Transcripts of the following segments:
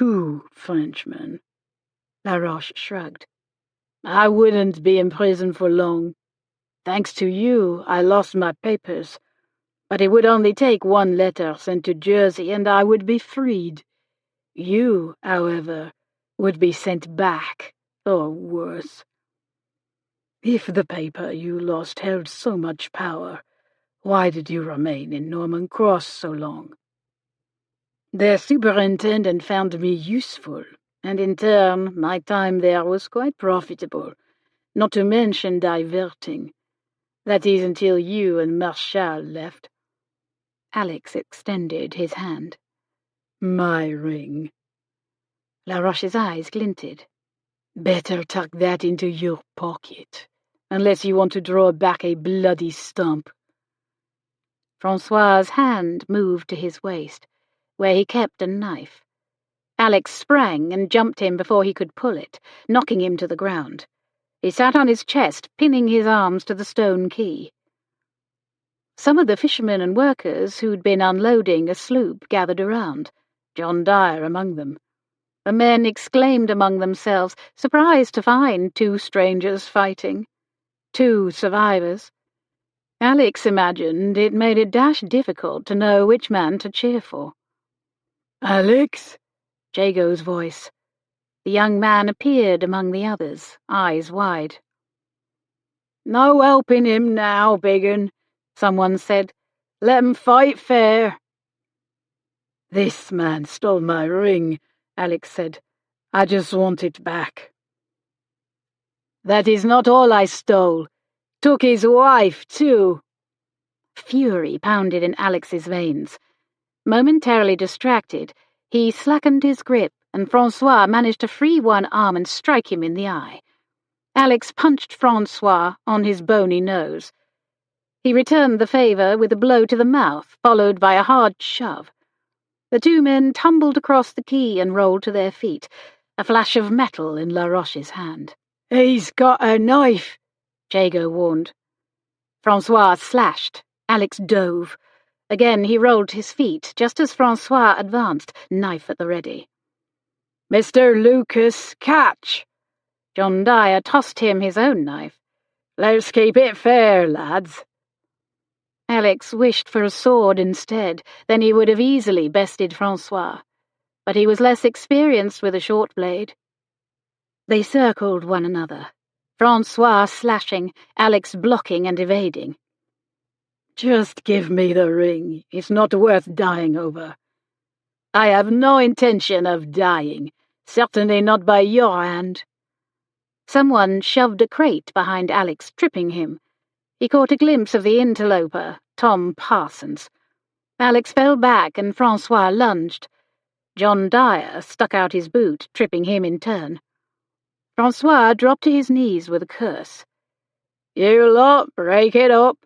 2 Frenchmen." Laroche shrugged. "I wouldn't be in prison for long. Thanks to you, I lost my papers, but it would only take 1 letter sent to Jersey and I would be freed. You, however, would be sent back, or worse. If the paper you lost held so much power, why did you remain in Norman Cross so long?" "Their superintendent found me useful, and in turn my time there was quite profitable, not to mention diverting. That is until you and Marshal left." Alex extended his hand. "My ring." Laroche's eyes glinted. "Better tuck that into your pocket, unless you want to draw back a bloody stump." Francois's hand moved to his waist, where he kept a knife. Alex sprang and jumped him before he could pull it, knocking him to the ground. He sat on his chest, pinning his arms to the stone quay. Some of the fishermen and workers who'd been unloading a sloop gathered around, John Dyer among them. The men exclaimed among themselves, surprised to find 2 strangers fighting. 2 survivors. Alex imagined it made it dash difficult to know which man to cheer for. "Alex?" Jago's voice. The young man appeared among the others, eyes wide. "No helping him now, biggin," someone said. "Let 'em fight fair." "This man stole my ring," Alex said. "I just want it back." "That is not all I stole. Took his wife, too." Fury pounded in Alex's veins. Momentarily distracted, he slackened his grip, and Francois managed to free one arm and strike him in the eye. Alex punched Francois on his bony nose. He returned the favour with a blow to the mouth, followed by a hard shove. The 2 men tumbled across the quay and rolled to their feet, a flash of metal in Laroche's hand. "He's got a knife," Jago warned. Francois slashed. Alex dove. Again he rolled to his feet, just as Francois advanced, knife at the ready. "Mr. Lucas, catch!" John Dyer tossed him his own knife. "Let's keep it fair, lads." Alex wished for a sword instead, then he would have easily bested Francois, but he was less experienced with a short blade. They circled one another, Francois slashing, Alex blocking and evading. "Just give me the ring. It's not worth dying over." "I have no intention of dying, certainly not by your hand." Someone shoved a crate behind Alex, tripping him. He caught a glimpse of the interloper, Tom Parsons. Alex fell back and Francois lunged. John Dyer stuck out his boot, tripping him in turn. Francois dropped to his knees with a curse. "You lot, break it up."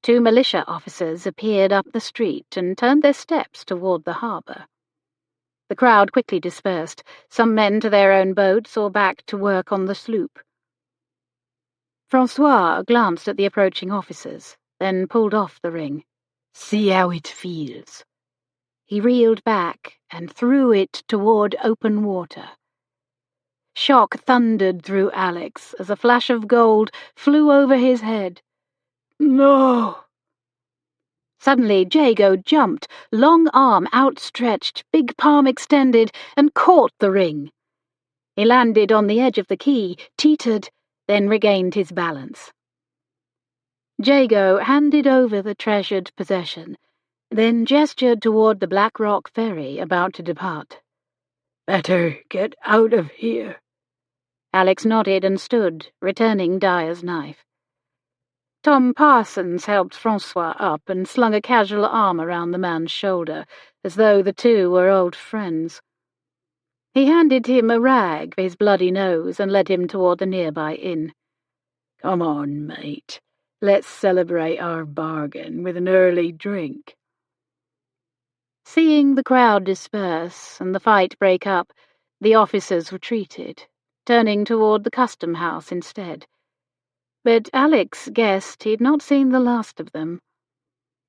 2 militia officers appeared up the street and turned their steps toward the harbour. The crowd quickly dispersed, some men to their own boats or back to work on the sloop. Francois glanced at the approaching officers, then pulled off the ring. "See how it feels." He reeled back and threw it toward open water. Shock thundered through Alex as a flash of gold flew over his head. "No!" Suddenly Jago jumped, long arm outstretched, big palm extended, and caught the ring. He landed on the edge of the quay, teetered, then regained his balance. Jago handed over the treasured possession, then gestured toward the Black Rock ferry about to depart. "Better get out of here." Alex nodded and stood, returning Dyer's knife. Tom Parsons helped Francois up and slung a casual arm around the man's shoulder, as though the 2 were old friends. He handed him a rag for his bloody nose and led him toward the nearby inn. "Come on, mate. Let's celebrate our bargain with an early drink." Seeing the crowd disperse and the fight break up, the officers retreated, turning toward the custom house instead. But Alex guessed he'd not seen the last of them.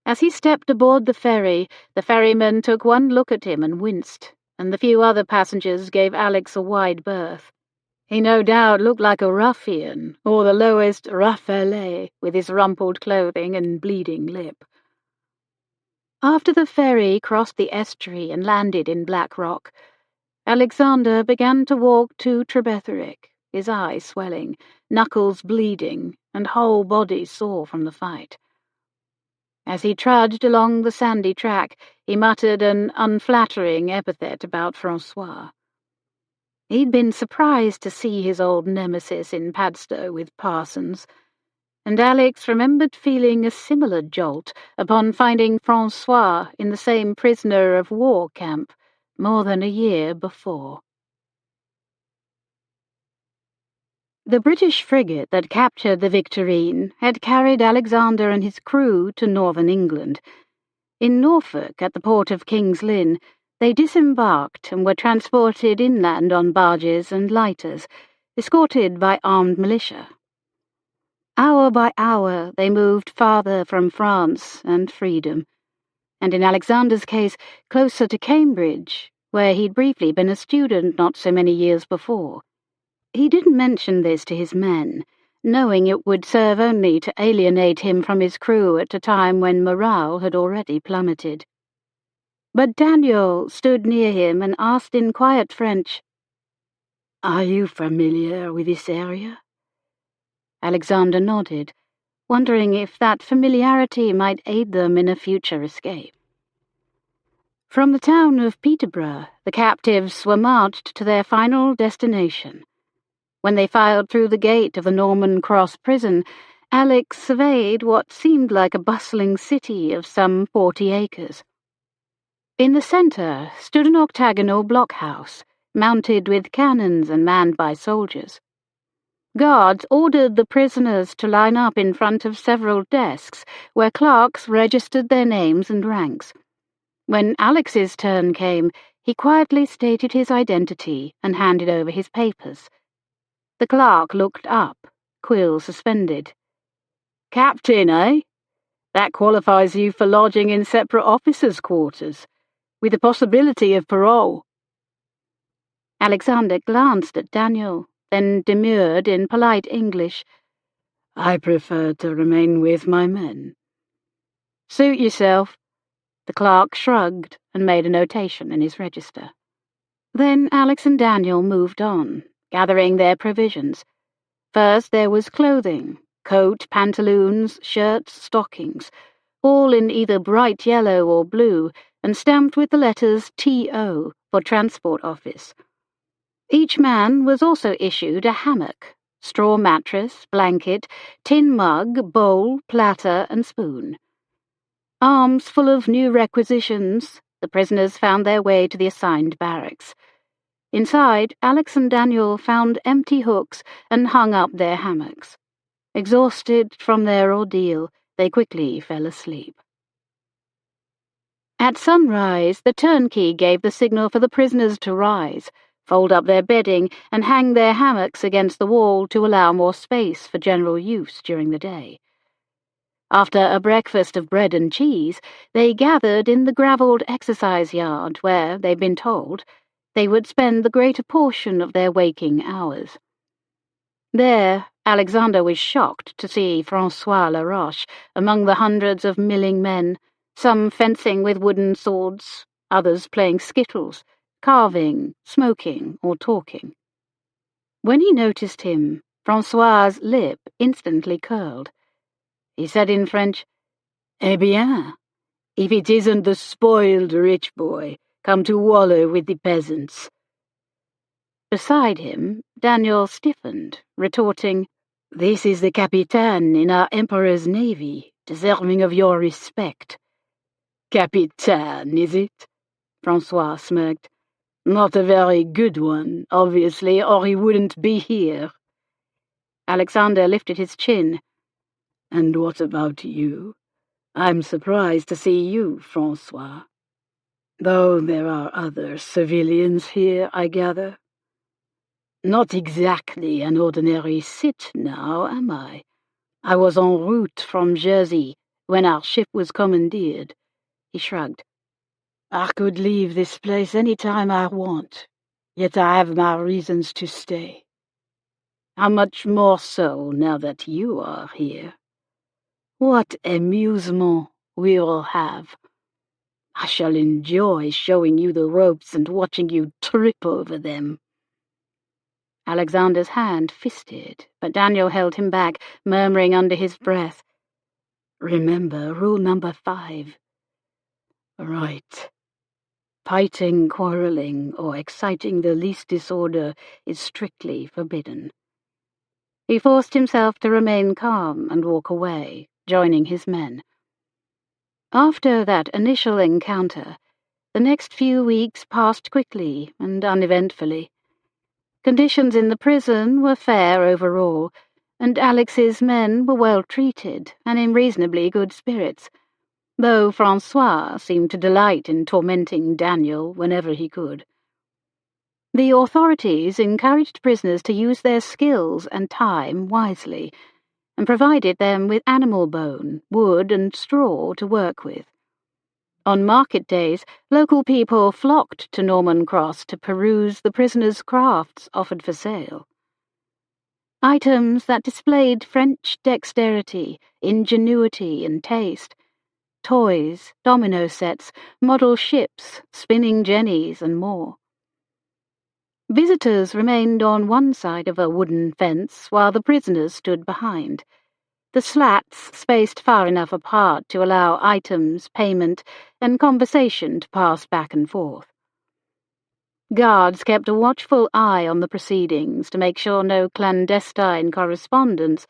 As he stepped aboard the ferryman took one look at him and winced, and the few other passengers gave Alex a wide berth. He no doubt looked like a ruffian, or the lowest Raffaele, with his rumpled clothing and bleeding lip. After the ferry crossed the estuary and landed in Black Rock, Alexander began to walk to Trebetherick, his eyes swelling, knuckles bleeding, and whole body sore from the fight. As he trudged along the sandy track, he muttered an unflattering epithet about Francois. He'd been surprised to see his old nemesis in Padstow with Parsons, and Alex remembered feeling a similar jolt upon finding Francois in the same prisoner-of-war camp more than a year before. The British frigate that captured the Victorine had carried Alexander and his crew to northern England. In Norfolk, at the port of King's Lynn, they disembarked and were transported inland on barges and lighters, escorted by armed militia. Hour by hour they moved farther from France and freedom, and in Alexander's case, closer to Cambridge, where he'd briefly been a student not so many years before. He didn't mention this to his men, knowing it would serve only to alienate him from his crew at a time when morale had already plummeted. But Daniel stood near him and asked in quiet French, "Are you familiar with this area?" Alexander nodded, wondering if that familiarity might aid them in a future escape. From the town of Peterborough, the captives were marched to their final destination. When they filed through the gate of the Norman Cross prison, Alex surveyed what seemed like a bustling city of some 40 acres. In the centre stood an octagonal blockhouse, mounted with cannons and manned by soldiers. Guards ordered the prisoners to line up in front of several desks, where clerks registered their names and ranks. When Alex's turn came, he quietly stated his identity and handed over his papers. The clerk looked up, quill suspended. "Captain, eh? That qualifies you for lodging in separate officers' quarters, with the possibility of parole." Alexander glanced at Daniel, then demurred in polite English. "I prefer to remain with my men." "Suit yourself." The clerk shrugged and made a notation in his register. Then Alex and Daniel moved on, gathering their provisions. First there was clothing, coat, pantaloons, shirts, stockings, all in either bright yellow or blue, and stamped with the letters T.O. for Transport Office. Each man was also issued a hammock, straw mattress, blanket, tin mug, bowl, platter, and spoon. Arms full of new requisitions, the prisoners found their way to the assigned barracks. Inside, Alex and Daniel found empty hooks and hung up their hammocks. Exhausted from their ordeal, they quickly fell asleep. At sunrise, the turnkey gave the signal for the prisoners to rise, fold up their bedding, and hang their hammocks against the wall to allow more space for general use during the day. After a breakfast of bread and cheese, they gathered in the gravelled exercise yard where, they'd been told, they would spend the greater portion of their waking hours. There, Alexander was shocked to see Francois Laroche among the hundreds of milling men, some fencing with wooden swords, others playing skittles, carving, smoking, or talking. When he noticed him, Francois's lip instantly curled. He said in French, "Eh bien, if it isn't the spoiled rich boy, come to wallow with the peasants." Beside him, Daniel stiffened, retorting, "This is the Capitaine in our Emperor's navy, deserving of your respect." "Capitaine, is it?" Francois smirked. "Not a very good one, obviously, or he wouldn't be here." Alexander lifted his chin. "And what about you? I'm surprised to see you, Francois. Though there are other civilians here, I gather. Not exactly an ordinary Cit now, am I? I was en route from Jersey when our ship was commandeered." He shrugged. I could leave this place any time I want, yet I have my reasons to stay. How much more so now that you are here. What amusement we'll have. I shall enjoy showing you the ropes and watching you trip over them." Alexander's hand fisted, but Daniel held him back, murmuring under his breath, "Remember rule number 5. Right. Fighting, quarrelling, or exciting the least disorder is strictly forbidden." He forced himself to remain calm and walk away, joining his men. After that initial encounter, the next few weeks passed quickly and uneventfully. Conditions in the prison were fair overall, and Alex's men were well treated and in reasonably good spirits, though Francois seemed to delight in tormenting Daniel whenever he could. The authorities encouraged prisoners to use their skills and time wisely, and provided them with animal bone, wood, and straw to work with. On market days, local people flocked to Norman Cross to peruse the prisoners' crafts offered for sale. Items that displayed French dexterity, ingenuity, and taste. Toys, domino sets, model ships, spinning jennies, and more. Visitors remained on one side of a wooden fence while the prisoners stood behind, the slats spaced far enough apart to allow items, payment, and conversation to pass back and forth. Guards kept a watchful eye on the proceedings to make sure no clandestine correspondence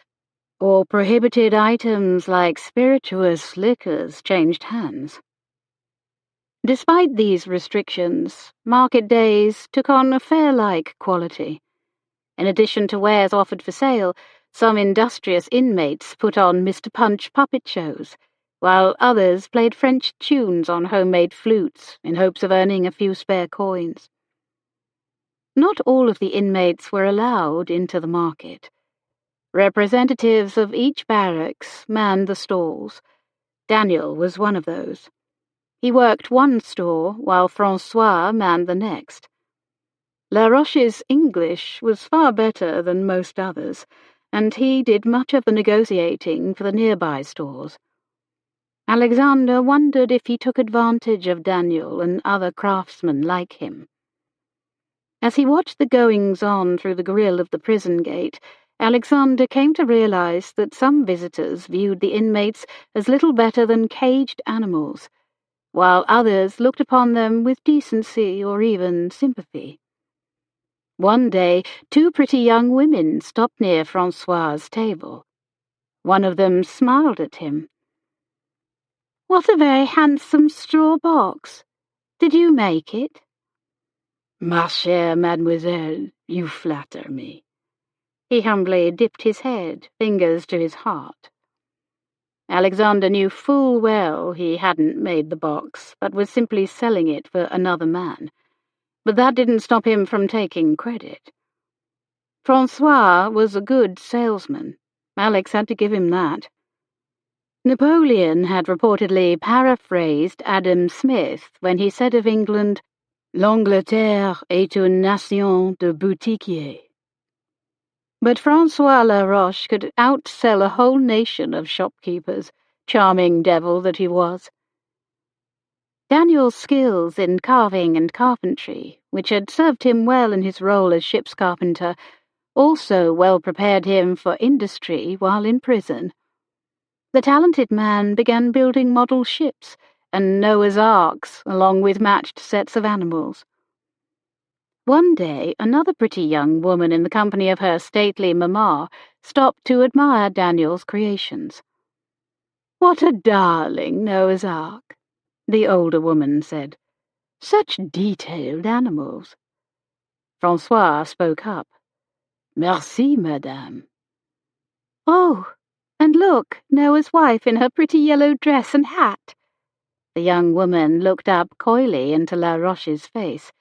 or prohibited items like spirituous liquors changed hands. Despite these restrictions, market days took on a fair-like quality. In addition to wares offered for sale, some industrious inmates put on Mr. Punch puppet shows, while others played French tunes on homemade flutes in hopes of earning a few spare coins. Not all of the inmates were allowed into the market. Representatives of each barracks manned the stalls. Daniel was one of those. He worked one store while Francois manned the next. La Roche's English was far better than most others, and he did much of the negotiating for the nearby stores. Alexander wondered if he took advantage of Daniel and other craftsmen like him. As he watched the goings-on through the grille of the prison gate, Alexander came to realize that some visitors viewed the inmates as little better than caged animals, while others looked upon them with decency or even sympathy. One day, 2 pretty young women stopped near Francois's table. One of them smiled at him. "What a very handsome straw box. Did you make it?" "Ma chère mademoiselle, you flatter me." He humbly dipped his head, fingers to his heart. Alexander knew full well he hadn't made the box, but was simply selling it for another man. But that didn't stop him from taking credit. Francois was a good salesman. Alex had to give him that. Napoleon had reportedly paraphrased Adam Smith when he said of England, "L'Angleterre est une nation de boutiquiers." But Francois La Roche could outsell a whole nation of shopkeepers, charming devil that he was. Daniel's skills in carving and carpentry, which had served him well in his role as ship's carpenter, also well prepared him for industry while in prison. The talented man began building model ships and Noah's Arks along with matched sets of animals. One day, another pretty young woman in the company of her stately mamma stopped to admire Daniel's creations. "What a darling Noah's Ark," the older woman said. "Such detailed animals." Francois spoke up. "Merci, madame." "Oh, and look, Noah's wife in her pretty yellow dress and hat." The young woman looked up coyly into La Roche's face.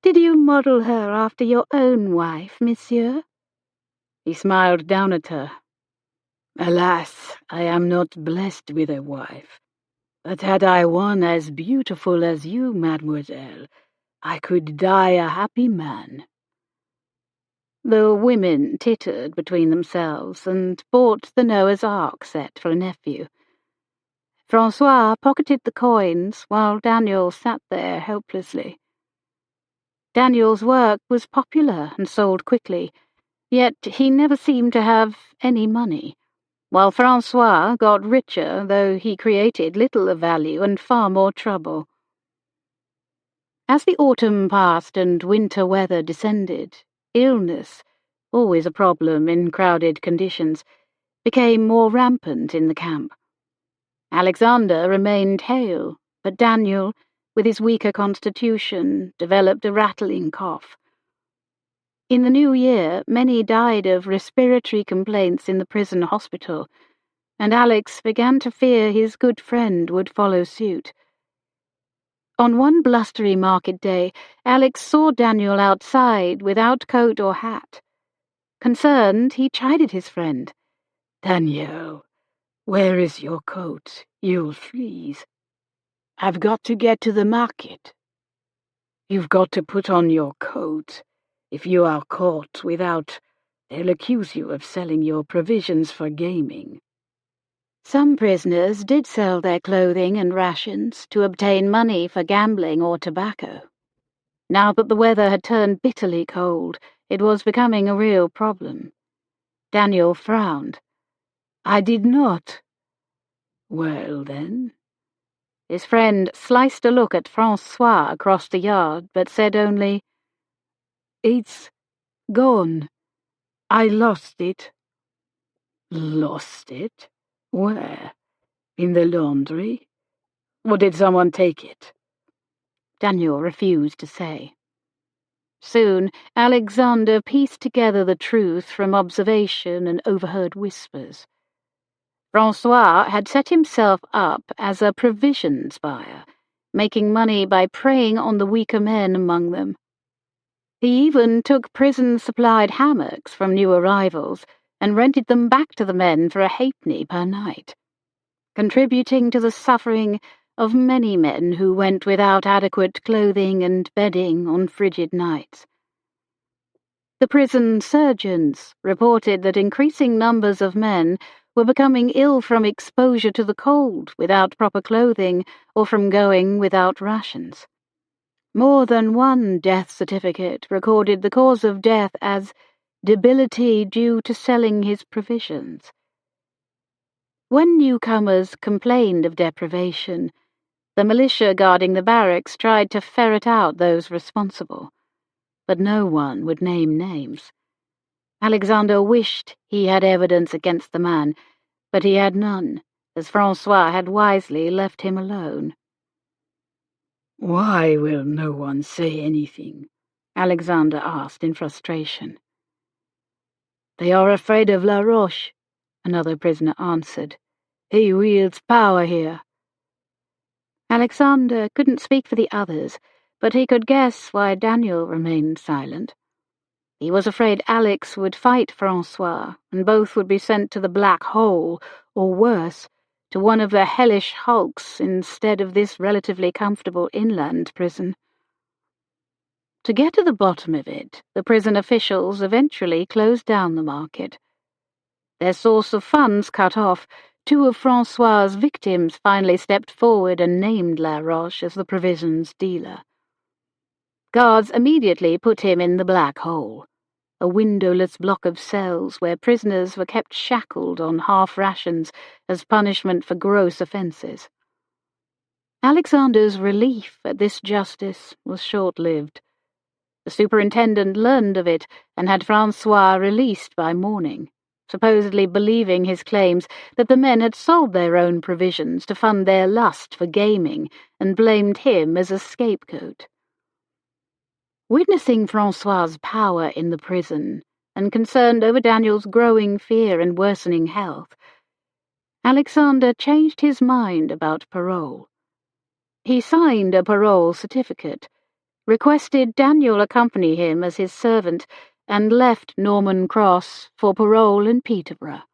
"Did you model her after your own wife, monsieur?" He smiled down at her. "Alas, I am not blessed with a wife." But had I one as beautiful as you, mademoiselle, I could die a happy man." The women tittered between themselves and bought the Noah's Ark set for a nephew. Francois pocketed the coins while Daniel sat there helplessly. Daniel's work was popular and sold quickly, yet he never seemed to have any money, while Francois got richer, though he created little of value and far more trouble. As the autumn passed and winter weather descended, illness, always a problem in crowded conditions, became more rampant in the camp. Alexander remained hale, but Daniel, with his weaker constitution, developed a rattling cough. In the new year, many died of respiratory complaints in the prison hospital, and Alex began to fear his good friend would follow suit. On one blustery market day, Alex saw Daniel outside without coat or hat. Concerned, he chided his friend. "Daniel, where is your coat? You'll freeze." "I've got to get to the market." "You've got to put on your coat. If you are caught without, they'll accuse you of selling your provisions for gaming." Some prisoners did sell their clothing and rations to obtain money for gambling or tobacco. Now that the weather had turned bitterly cold, it was becoming a real problem. Daniel frowned. "I did not." "Well, then?" His friend sliced a look at Francois across the yard, but said only, "It's gone. I lost it." "Lost it? Where? "In the laundry. Or did someone take it?" Daniel refused to say. Soon, Alexander pieced together the truth from observation and overheard whispers. Francois had set himself up as a provisions buyer, making money by preying on the weaker men among them. He even took prison-supplied hammocks from new arrivals and rented them back to the men for a halfpenny per night, contributing to the suffering of many men who went without adequate clothing and bedding on frigid nights. The prison surgeons reported that increasing numbers of men were becoming ill from exposure to the cold without proper clothing or from going without rations. More than one death certificate recorded the cause of death as debility due to selling his provisions. When newcomers complained of deprivation, the militia guarding the barracks tried to ferret out those responsible, but no one would name names. Alexander wished he had evidence against the man, but he had none, as Francois had wisely left him alone. "Why will no one say anything?" Alexander asked in frustration. "They are afraid of La Roche," another prisoner answered. "He wields power here." Alexander couldn't speak for the others, but he could guess why Daniel remained silent. He was afraid Alex would fight Francois, and both would be sent to the Black Hole, or worse, to one of the hellish hulks instead of this relatively comfortable inland prison. To get to the bottom of it, the prison officials eventually closed down the market. Their source of funds cut off, two of Francois's victims finally stepped forward and named La Roche as the provisions dealer. Guards immediately put him in the Black Hole, a windowless block of cells where prisoners were kept shackled on half rations as punishment for gross offences. Alexander's relief at this justice was short-lived. The superintendent learned of it and had Francois released by morning, supposedly believing his claims that the men had sold their own provisions to fund their lust for gaming and blamed him as a scapegoat. Witnessing Francois's power in the prison, and concerned over Daniel's growing fear and worsening health, Alexander changed his mind about parole. He signed a parole certificate, requested Daniel accompany him as his servant, and left Norman Cross for parole in Peterborough.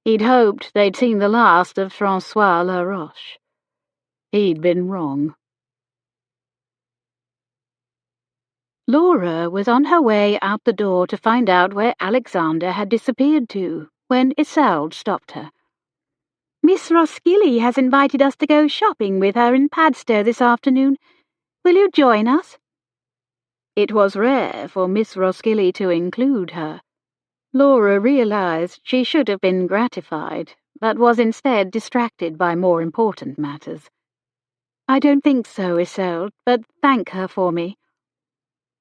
He'd hoped they'd seen the last of Francois La Roche. He'd been wrong. Laura was on her way out the door to find out where Alexander had disappeared to, when Isolde stopped her. "Miss Roskilly has invited us to go shopping with her in Padstow this afternoon. Will you join us?" It was rare for Miss Roskilly to include her. Laura realized she should have been gratified, but was instead distracted by more important matters. "I don't think so, Isolde, but thank her for me."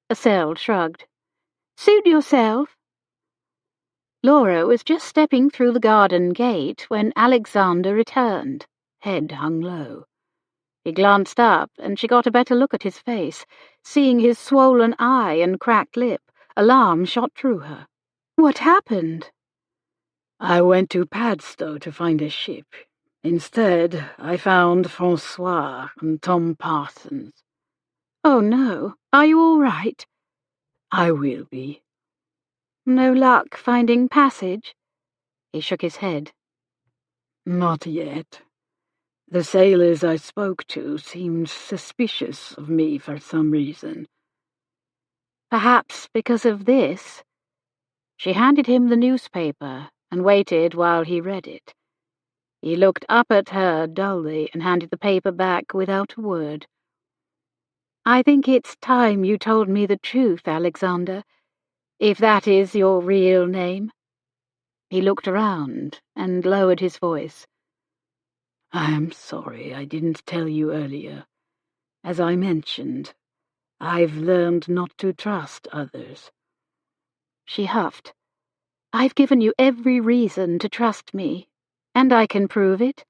Isolde shrugged. "Suit yourself." Laura was just stepping through the garden gate when Alexander returned, head hung low. He glanced up, and she got a better look at his face. Seeing his swollen eye and cracked lip, alarm shot through her. "What happened?" "I went to Padstow to find a ship. Instead, I found Francois and Tom Parsons." "Oh, no. Are you all right?" "I will be." "No luck finding passage?" He shook his head. "Not yet. The sailors I spoke to seemed suspicious of me for some reason." "Perhaps because of this?" She handed him the newspaper and waited while he read it. He looked up at her dully and handed the paper back without a word. "I think it's time you told me the truth, Alexander, if that is your real name." He looked around and lowered his voice. "I am sorry I didn't tell you earlier. As I mentioned, I've learned not to trust others." She huffed. "I've given you every reason to trust me, and I can prove it."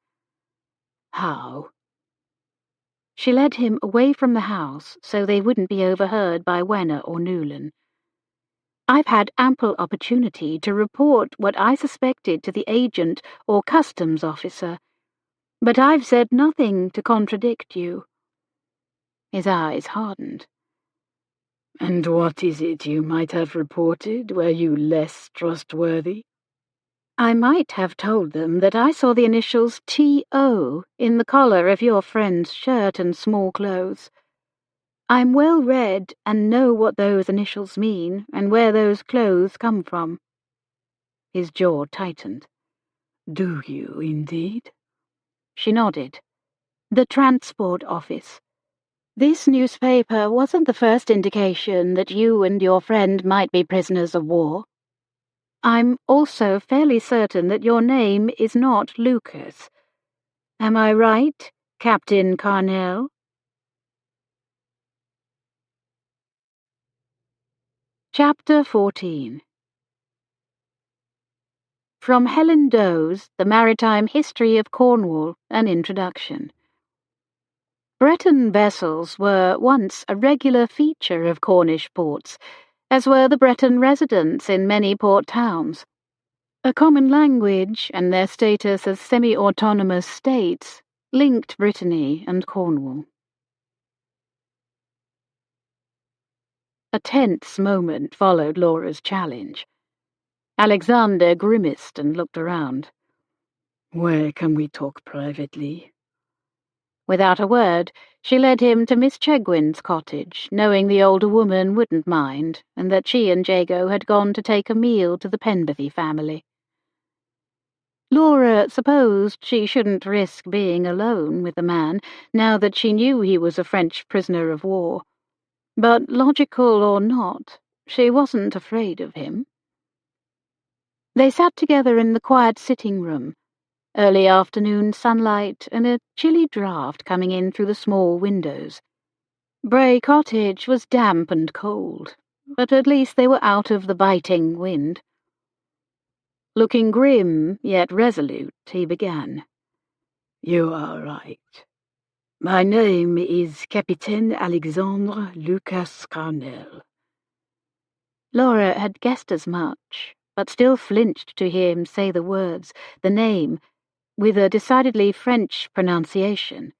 "How?" She led him away from the house so they wouldn't be overheard by Wenner or Newlyn. "I've had ample opportunity to report what I suspected to the agent or customs officer, but I've said nothing to contradict you." His eyes hardened. "And what is it you might have reported? Were you less trustworthy?" "I might have told them that I saw the initials T.O. in the collar of your friend's shirt and small clothes. I'm well read and know what those initials mean and where those clothes come from." His jaw tightened. "Do you, indeed?" She nodded. "The transport office. This newspaper wasn't the first indication that you and your friend might be prisoners of war. I'm also fairly certain that your name is not Lucas. Am I right, Captain Carnell?" Chapter 14. From Helen Doe's The Maritime History of Cornwall, an Introduction. Breton vessels were once a regular feature of Cornish ports, as were the Breton residents in many port towns. A common language and their status as semi-autonomous states linked Brittany and Cornwall. A tense moment followed Laura's challenge. Alexander grimaced and looked around. "Where can we talk privately?" Without a word, she led him to Miss Chegwin's cottage, knowing the older woman wouldn't mind, and that she and Jago had gone to take a meal to the Penberthy family. Laura supposed she shouldn't risk being alone with the man, now that she knew he was a French prisoner of war. But logical or not, she wasn't afraid of him. They sat together in the quiet sitting room, early afternoon sunlight and a chilly draught coming in through the small windows. Bray Cottage was damp and cold, but at least they were out of the biting wind. Looking grim, yet resolute, he began. "You are right. My name is Capitaine Alexandre Lucas Carnell." Laura had guessed as much, but still flinched to hear him say the words, the name, with a decidedly French pronunciation.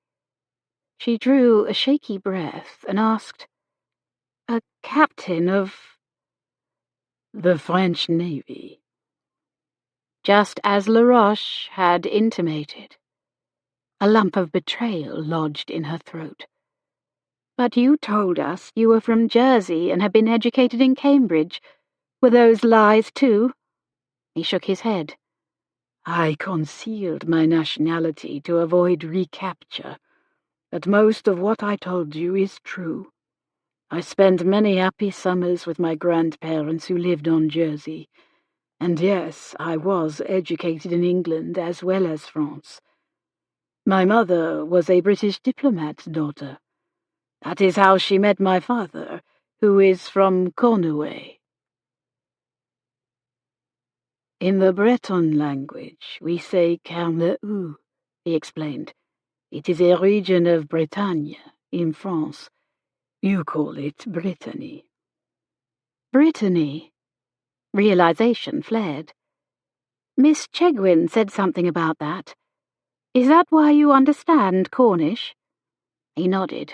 She drew a shaky breath and asked, "A captain of—" "The French Navy." Just as Laroche had intimated. A lump of betrayal lodged in her throat. "But you told us you were from Jersey and had been educated in Cambridge. Were those lies too?" He shook his head. "I concealed my nationality to avoid recapture, but most of what I told you is true. I spent many happy summers with my grandparents who lived on Jersey, and yes, I was educated in England as well as France. My mother was a British diplomat's daughter. That is how she met my father, who is from Cornwall." "In the Breton language, we say Carneux," he explained. "It is a region of Bretagne, in France. You call it Brittany." "Brittany?" Realization flared. "Miss Chegwin said something about that. Is that why you understand Cornish?" He nodded.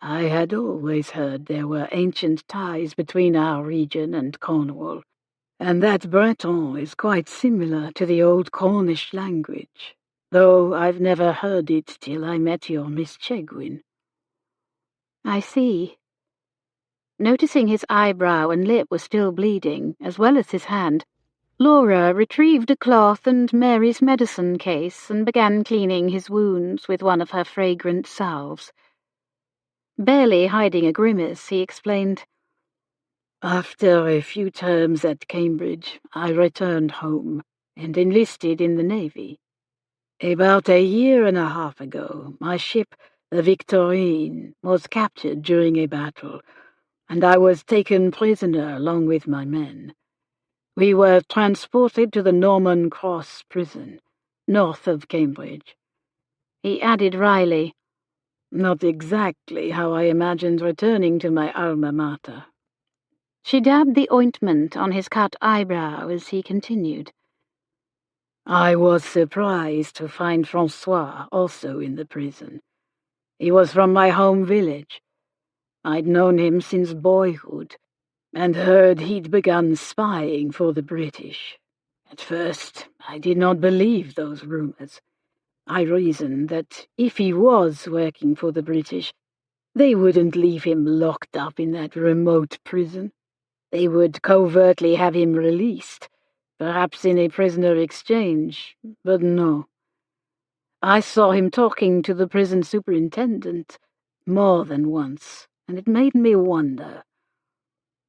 "I had always heard there were ancient ties between our region and Cornwall, and that Breton is quite similar to the old Cornish language, though I've never heard it till I met your Miss Chegwin." "I see." Noticing his eyebrow and lip were still bleeding, as well as his hand, Laura retrieved a cloth and Mary's medicine case and began cleaning his wounds with one of her fragrant salves. Barely hiding a grimace, he explained, "After a few terms at Cambridge, I returned home and enlisted in the Navy. About a year and a half ago, my ship, the Victorine, was captured during a battle, and I was taken prisoner along with my men. We were transported to the Norman Cross prison, north of Cambridge." He added wryly, "Not exactly how I imagined returning to my alma mater." She dabbed the ointment on his cut eyebrow as he continued. "I was surprised to find Francois also in the prison. He was from my home village. I'd known him since boyhood, and heard he'd begun spying for the British. At first, I did not believe those rumors. I reasoned that if he was working for the British, they wouldn't leave him locked up in that remote prison. They would covertly have him released, perhaps in a prisoner exchange, but no. I saw him talking to the prison superintendent more than once, and it made me wonder.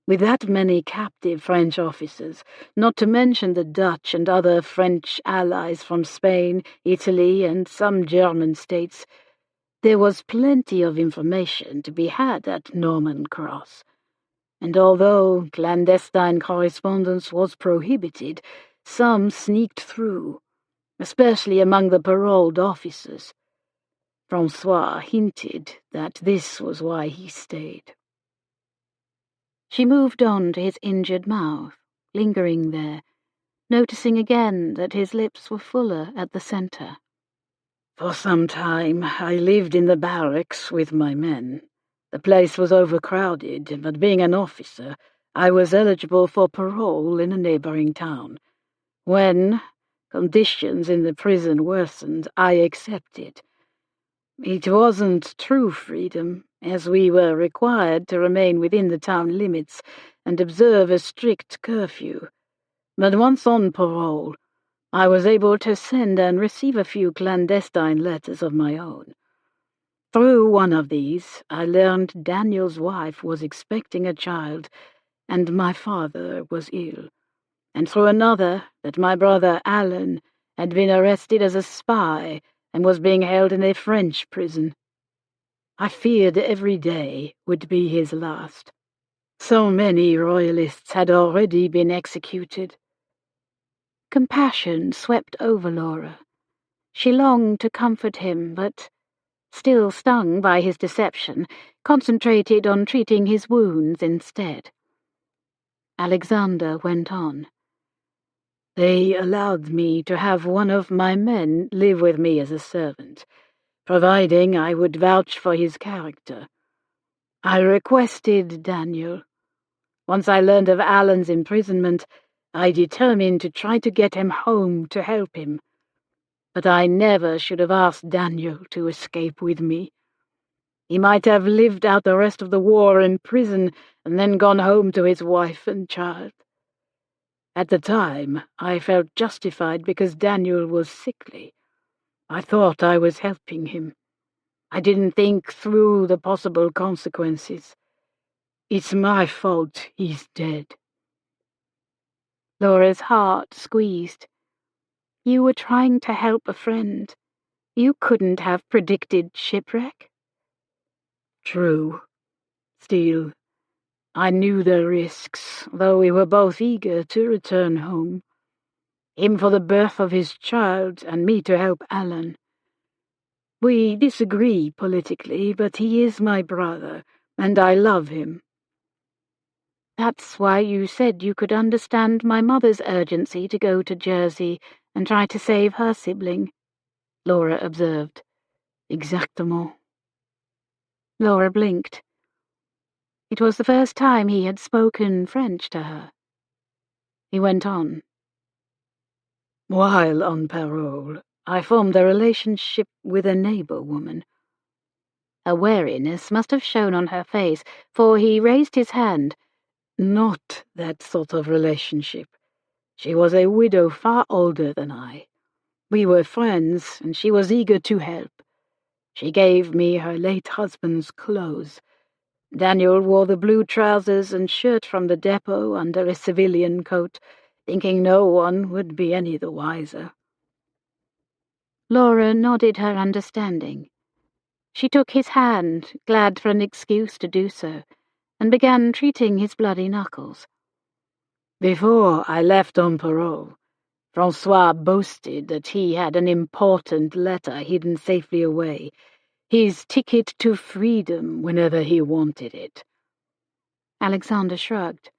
With that many captive French officers, not to mention the Dutch and other French allies from Spain, Italy, and some German states, there was plenty of information to be had at Norman Cross. And although clandestine correspondence was prohibited, some sneaked through, especially among the paroled officers. Francois hinted that this was why he stayed." She moved on to his injured mouth, lingering there, noticing again that his lips were fuller at the center. "For some time I lived in the barracks with my men. The place was overcrowded, but being an officer, I was eligible for parole in a neighboring town. When conditions in the prison worsened, I accepted. It wasn't true freedom, as we were required to remain within the town limits and observe a strict curfew. But once on parole, I was able to send and receive a few clandestine letters of my own. Through one of these, I learned Daniel's wife was expecting a child, and my father was ill, and through another that my brother Alan had been arrested as a spy and was being held in a French prison. I feared every day would be his last. So many royalists had already been executed." Compassion swept over Laura. She longed to comfort him, but, still stung by his deception, concentrated on treating his wounds instead. Alexander went on. "They allowed me to have one of my men live with me as a servant, providing I would vouch for his character. I requested Daniel. Once I learned of Alan's imprisonment, I determined to try to get him home to help him. But I never should have asked Daniel to escape with me. He might have lived out the rest of the war in prison and then gone home to his wife and child. At the time, I felt justified because Daniel was sickly. I thought I was helping him. I didn't think through the possible consequences. It's my fault he's dead. Laura's heart squeezed. You were trying to help a friend. You couldn't have predicted shipwreck. True. Still, I knew the risks, though we were both eager to return home. Him for the birth of his child, and me to help Alan. We disagree politically, but he is my brother, and I love him. That's why you said you could understand my mother's urgency to go to Jersey and try to save her sibling, Laura observed. Exactement. Laura blinked. It was the first time he had spoken French to her. He went on. While on parole, I formed a relationship with a neighbor woman. A wariness must have shown on her face, for he raised his hand. Not that sort of relationship. She was a widow far older than I. We were friends, and she was eager to help. She gave me her late husband's clothes. Daniel wore the blue trousers and shirt from the depot under a civilian coat, thinking no one would be any the wiser. Laura nodded her understanding. She took his hand, glad for an excuse to do so, and began treating his bloody knuckles. Before I left on parole, Francois boasted that he had an important letter hidden safely away, his ticket to freedom whenever he wanted it. Alexander shrugged.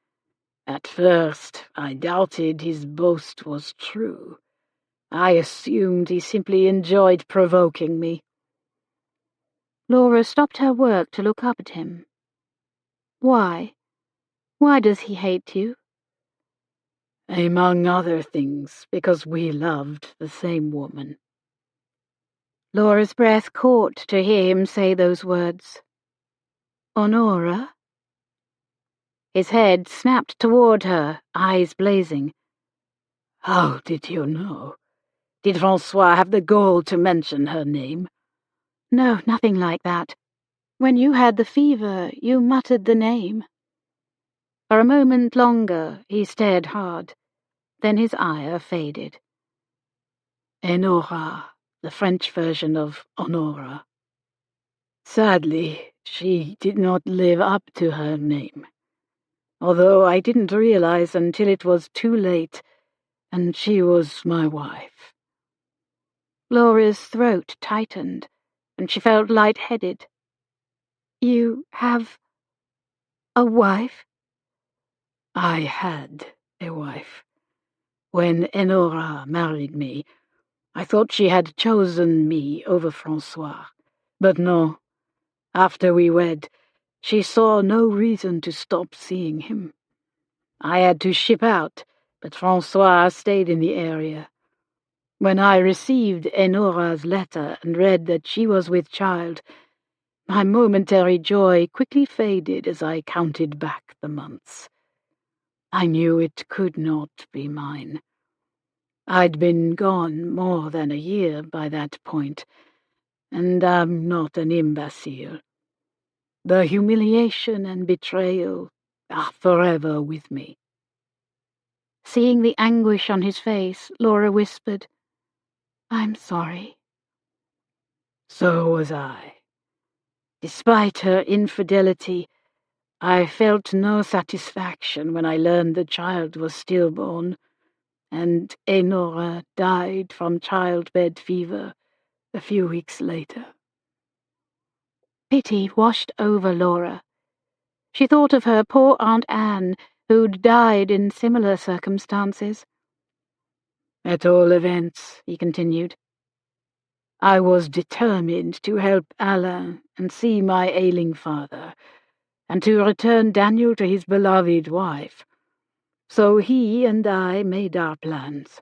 At first, I doubted his boast was true. I assumed he simply enjoyed provoking me. Laura stopped her work to look up at him. Why? Why does he hate you? Among other things, because we loved the same woman. Laura's breath caught to hear him say those words. Honora? His head snapped toward her, eyes blazing. How did you know? Did Francois have the gall to mention her name? No, nothing like that. When you had the fever, you muttered the name. For a moment longer, he stared hard. Then his ire faded. Enora, the French version of Honora. Sadly, she did not live up to her name, although I didn't realize until it was too late, and she was my wife. Laura's throat tightened, and she felt light-headed. You have a wife? I had a wife. When Enora married me, I thought she had chosen me over Francois. But no. After we wed, she saw no reason to stop seeing him. I had to ship out, but Francois stayed in the area. When I received Enora's letter and read that she was with child, my momentary joy quickly faded as I counted back the months. I knew it could not be mine. I'd been gone more than a year by that point, and I'm not an imbecile. The humiliation and betrayal are forever with me. Seeing the anguish on his face, Laura whispered, I'm sorry. So was I. Despite her infidelity, I felt no satisfaction when I learned the child was stillborn, and Enora died from childbed fever a few weeks later. Pity washed over Laura. She thought of her poor Aunt Anne, who'd died in similar circumstances. At all events, he continued, I was determined to help Alain and see my ailing father, and to return Daniel to his beloved wife. So he and I made our plans.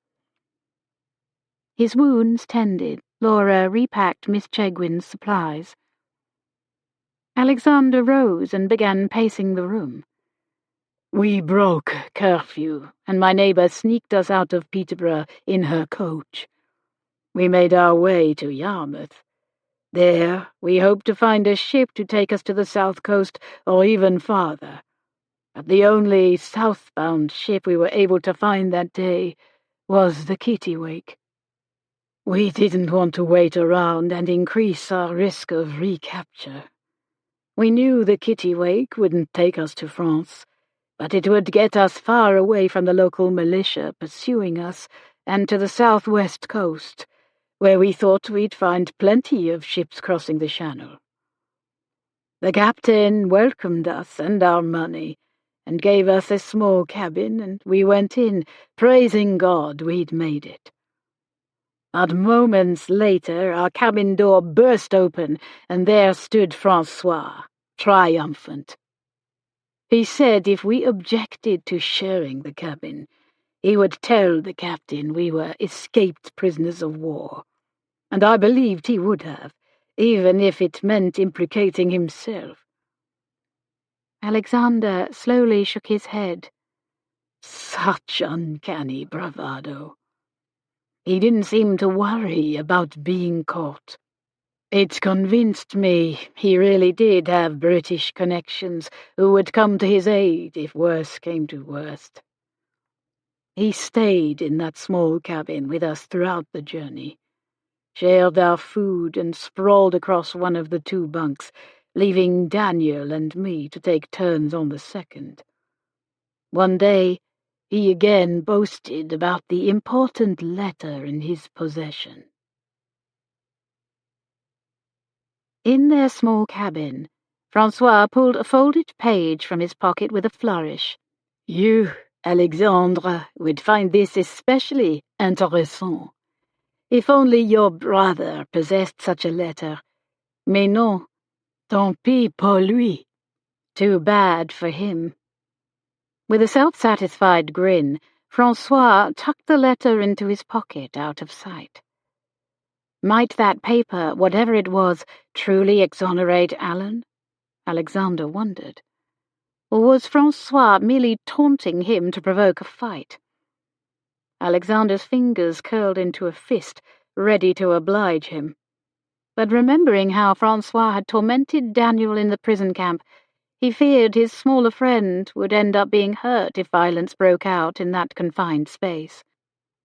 His wounds tended, Laura repacked Miss Chegwin's supplies. Alexander rose and began pacing the room. We broke curfew, and my neighbour sneaked us out of Peterborough in her coach. We made our way to Yarmouth. There, we hoped to find a ship to take us to the south coast or even farther. But the only southbound ship we were able to find that day was the Kittiwake. We didn't want to wait around and increase our risk of recapture. We knew the Kittiwake wouldn't take us to France, but it would get us far away from the local militia pursuing us and to the southwest coast, where we thought we'd find plenty of ships crossing the Channel. The captain welcomed us and our money, and gave us a small cabin, and we went in, praising God we'd made it. But moments later, our cabin door burst open, and there stood Francois, triumphant. He said if we objected to sharing the cabin, he would tell the captain we were escaped prisoners of war, and I believed he would have, even if it meant implicating himself. Alexander slowly shook his head. Such uncanny bravado. He didn't seem to worry about being caught. It convinced me he really did have British connections who would come to his aid if worse came to worst. He stayed in that small cabin with us throughout the journey, shared our food and sprawled across one of the two bunks, leaving Daniel and me to take turns on the second. One day, he again boasted about the important letter in his possession. In their small cabin, Francois pulled a folded page from his pocket with a flourish. You, Alexandre, would find this especially intéressant. If only your brother possessed such a letter. Mais non, tant pis pour lui. Too bad for him. With a self-satisfied grin, Francois tucked the letter into his pocket out of sight. Might that paper, whatever it was, truly exonerate Alan? Alexander wondered. Or was Francois merely taunting him to provoke a fight? Alexander's fingers curled into a fist, ready to oblige him. But remembering how Francois had tormented Daniel in the prison camp, he feared his smaller friend would end up being hurt if violence broke out in that confined space.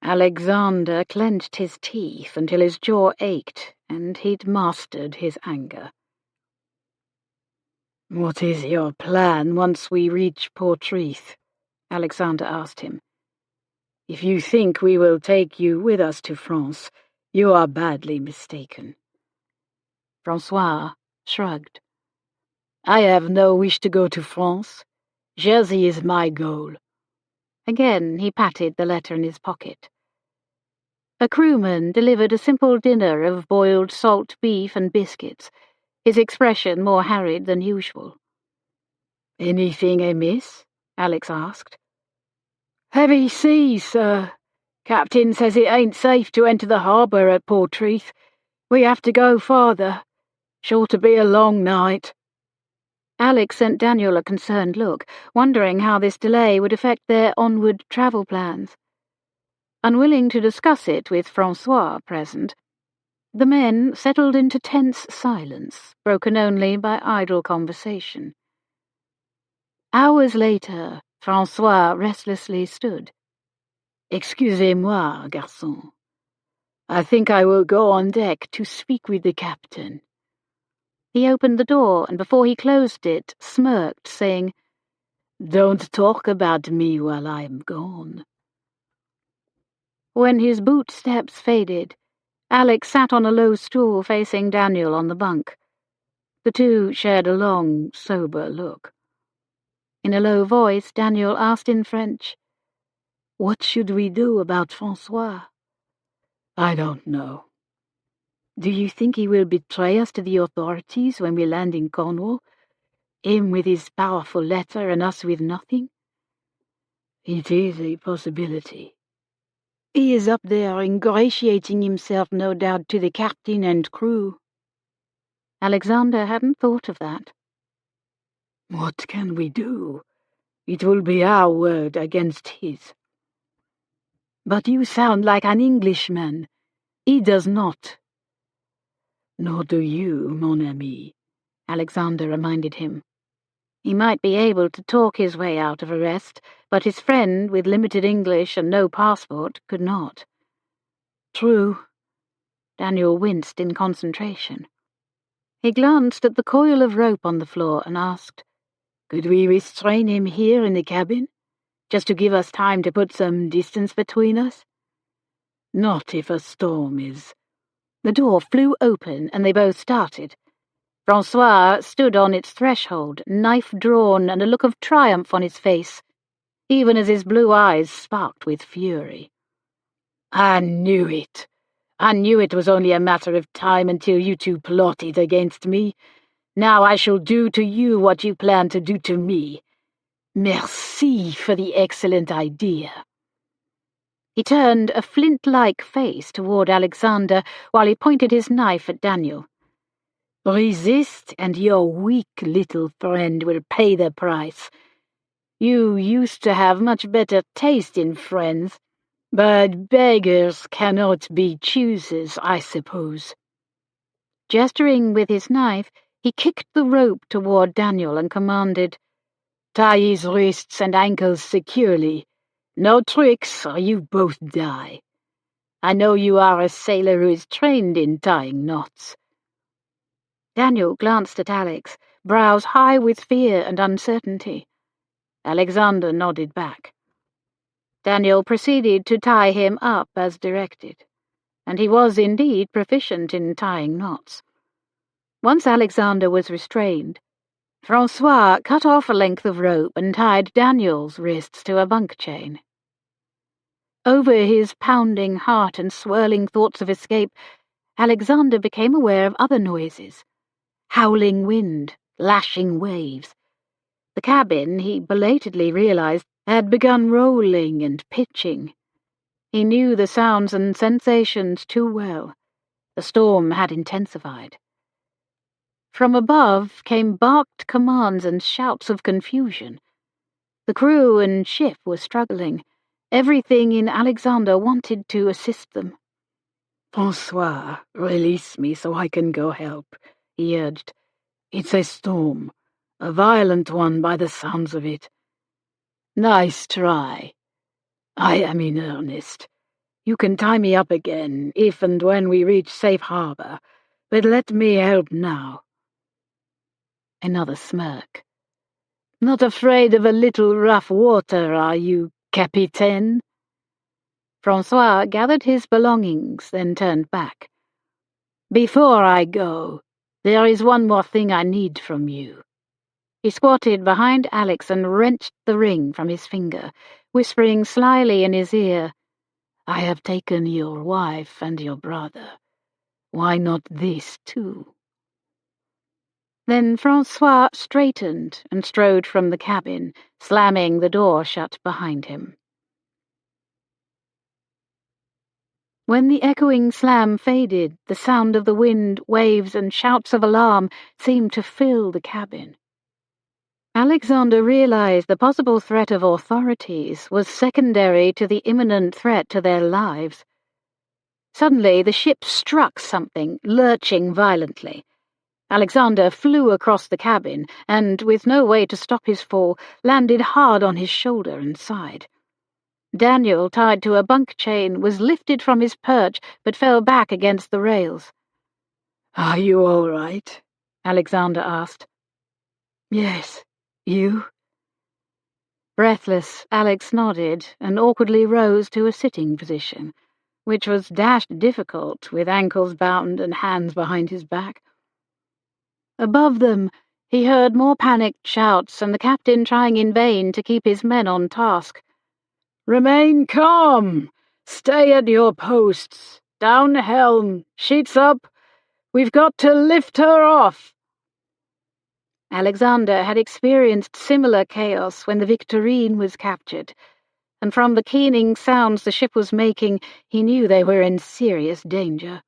Alexander clenched his teeth until his jaw ached, and he'd mastered his anger. "What is your plan once we reach Portreath?" Alexander asked him. "If you think we will take you with us to France, you are badly mistaken." Francois shrugged. "I have no wish to go to France. Jersey is my goal." Again he patted the letter in his pocket. A crewman delivered a simple dinner of boiled salt beef and biscuits, his expression more harried than usual. "Anything amiss?" Alex asked. "Heavy seas, sir. Captain says it ain't safe to enter the harbour at Portreath. We have to go farther. Sure to be a long night." Alex sent Daniel a concerned look, wondering how this delay would affect their onward travel plans. Unwilling to discuss it with Francois present, the men settled into tense silence, broken only by idle conversation. Hours later, Francois restlessly stood. "Excusez-moi, garçon. I think I will go on deck to speak with the captain." He opened the door, and before he closed it, smirked, saying, "Don't talk about me while I am gone." When his boot steps faded, Alex sat on a low stool facing Daniel on the bunk. The two shared a long, sober look. In a low voice, Daniel asked in French, "What should we do about Francois?" "I don't know." "Do you think he will betray us to the authorities when we land in Cornwall? Him with his powerful letter and us with nothing?" "It is a possibility." He is up there ingratiating himself, no doubt, to the captain and crew." Alexander hadn't thought of that. "What can we do? It will be our word against his." "But you sound like an Englishman. He does not." "Nor do you, mon ami," Alexander reminded him. He might be able to talk his way out of arrest, but his friend, with limited English and no passport, could not. "True." Daniel winced in concentration. He glanced at the coil of rope on the floor and asked, "Could we restrain him here in the cabin, just to give us time to put some distance between us?" "Not if a storm is—" The door flew open and they both started. Francois stood on its threshold, knife drawn and a look of triumph on his face, even as his blue eyes sparked with fury. "I knew it. I knew it was only a matter of time until you two plotted against me. Now I shall do to you what you plan to do to me. Merci for the excellent idea." He turned a flint-like face toward Alexander while he pointed his knife at Daniel. "Resist, and your weak little friend will pay the price. You used to have much better taste in friends, but beggars cannot be choosers, I suppose." Gesturing with his knife, he kicked the rope toward Daniel and commanded, "Tie his wrists and ankles securely. No tricks, or you both die. I know you are a sailor who is trained in tying knots." Daniel glanced at Alex, brows high with fear and uncertainty. Alexander nodded back. Daniel proceeded to tie him up as directed, and he was indeed proficient in tying knots. Once Alexander was restrained, Francois cut off a length of rope and tied Daniel's wrists to a bunk chain. Over his pounding heart and swirling thoughts of escape, Alexander became aware of other noises. Howling wind, lashing waves. The cabin, he belatedly realized, had begun rolling and pitching. He knew the sounds and sensations too well. The storm had intensified. From above came barked commands and shouts of confusion. The crew and ship were struggling. Everything in Alexander wanted to assist them. "Francois, release me so I can go help," he urged. "It's a storm, a violent one by the sounds of it." "Nice try. I am in earnest. You can tie me up again if and when we reach safe harbor, but let me help now." Another smirk. "Not afraid of a little rough water, are you, Capitaine?" Francois gathered his belongings, then turned back. "Before I go, there is one more thing I need from you." He squatted behind Alex and wrenched the ring from his finger, whispering slyly in his ear, "I have taken your wife and your brother. Why not this too?" Then Francois straightened and strode from the cabin, slamming the door shut behind him. When the echoing slam faded, the sound of the wind, waves, and shouts of alarm seemed to fill the cabin. Alexander realized the possible threat of authorities was secondary to the imminent threat to their lives. Suddenly, the ship struck something, lurching violently. Alexander flew across the cabin and, with no way to stop his fall, landed hard on his shoulder and side. Daniel, tied to a bunk chain, was lifted from his perch but fell back against the rails. "Are you all right?" Alexander asked. "Yes. You?" Breathless, Alex nodded and awkwardly rose to a sitting position, which was dashed difficult with ankles bound and hands behind his back. Above them, he heard more panicked shouts and the captain trying in vain to keep his men on task. "Remain calm! Stay at your posts! Down helm! Sheets up! We've got to lift her off!" Alexander had experienced similar chaos when the Victorine was captured, and from the keening sounds the ship was making, he knew they were in serious danger.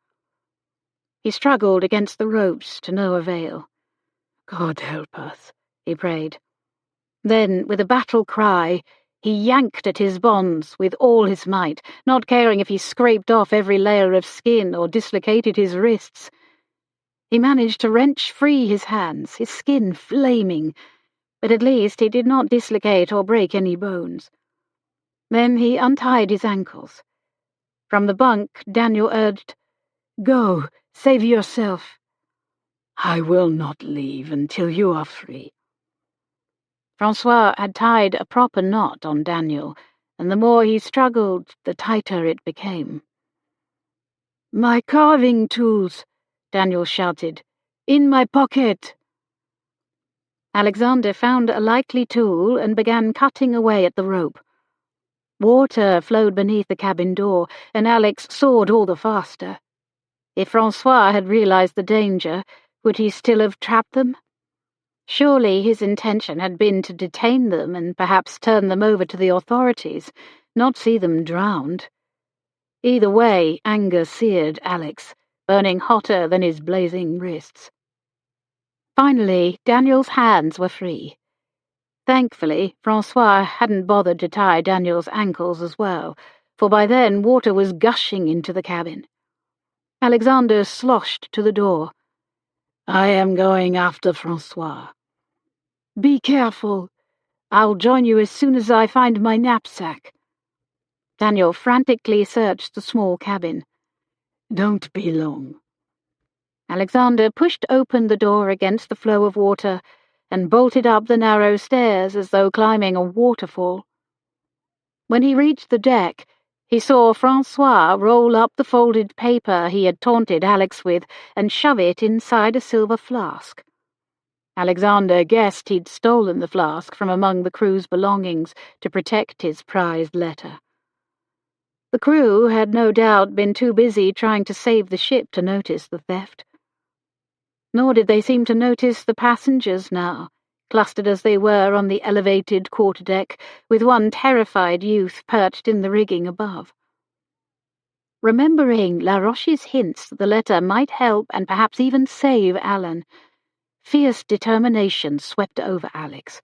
He struggled against the ropes to no avail. "God help us," he prayed. Then, with a battle cry, he yanked at his bonds with all his might, not caring if he scraped off every layer of skin or dislocated his wrists. He managed to wrench free his hands, his skin flaming, but at least he did not dislocate or break any bones. Then he untied his ankles. From the bunk, Daniel urged, "Go, save yourself." "I will not leave until you are free." Francois had tied a proper knot on Daniel, and the more he struggled, the tighter it became. "My carving tools," Daniel shouted. "In my pocket." Alexander found a likely tool and began cutting away at the rope. Water flowed beneath the cabin door, and Alex soared all the faster. If Francois had realized the danger, would he still have trapped them? Surely his intention had been to detain them and perhaps turn them over to the authorities, not see them drowned. Either way, anger seared Alex, burning hotter than his blazing wrists. Finally, Daniel's hands were free. Thankfully, Francois hadn't bothered to tie Daniel's ankles as well, for by then water was gushing into the cabin. Alexander sloshed to the door. "I am going after Francois." "Be careful. I'll join you as soon as I find my knapsack." Daniel frantically searched the small cabin. "Don't be long." Alexander pushed open the door against the flow of water and bolted up the narrow stairs as though climbing a waterfall. When he reached the deck, he saw Francois roll up the folded paper he had taunted Alex with and shove it inside a silver flask. Alexander guessed he'd stolen the flask from among the crew's belongings to protect his prized letter. The crew had no doubt been too busy trying to save the ship to notice the theft. Nor did they seem to notice the passengers now, clustered as they were on the elevated quarterdeck, with one terrified youth perched in the rigging above. Remembering La Roche's hints that the letter might help and perhaps even save Alan, fierce determination swept over Alex.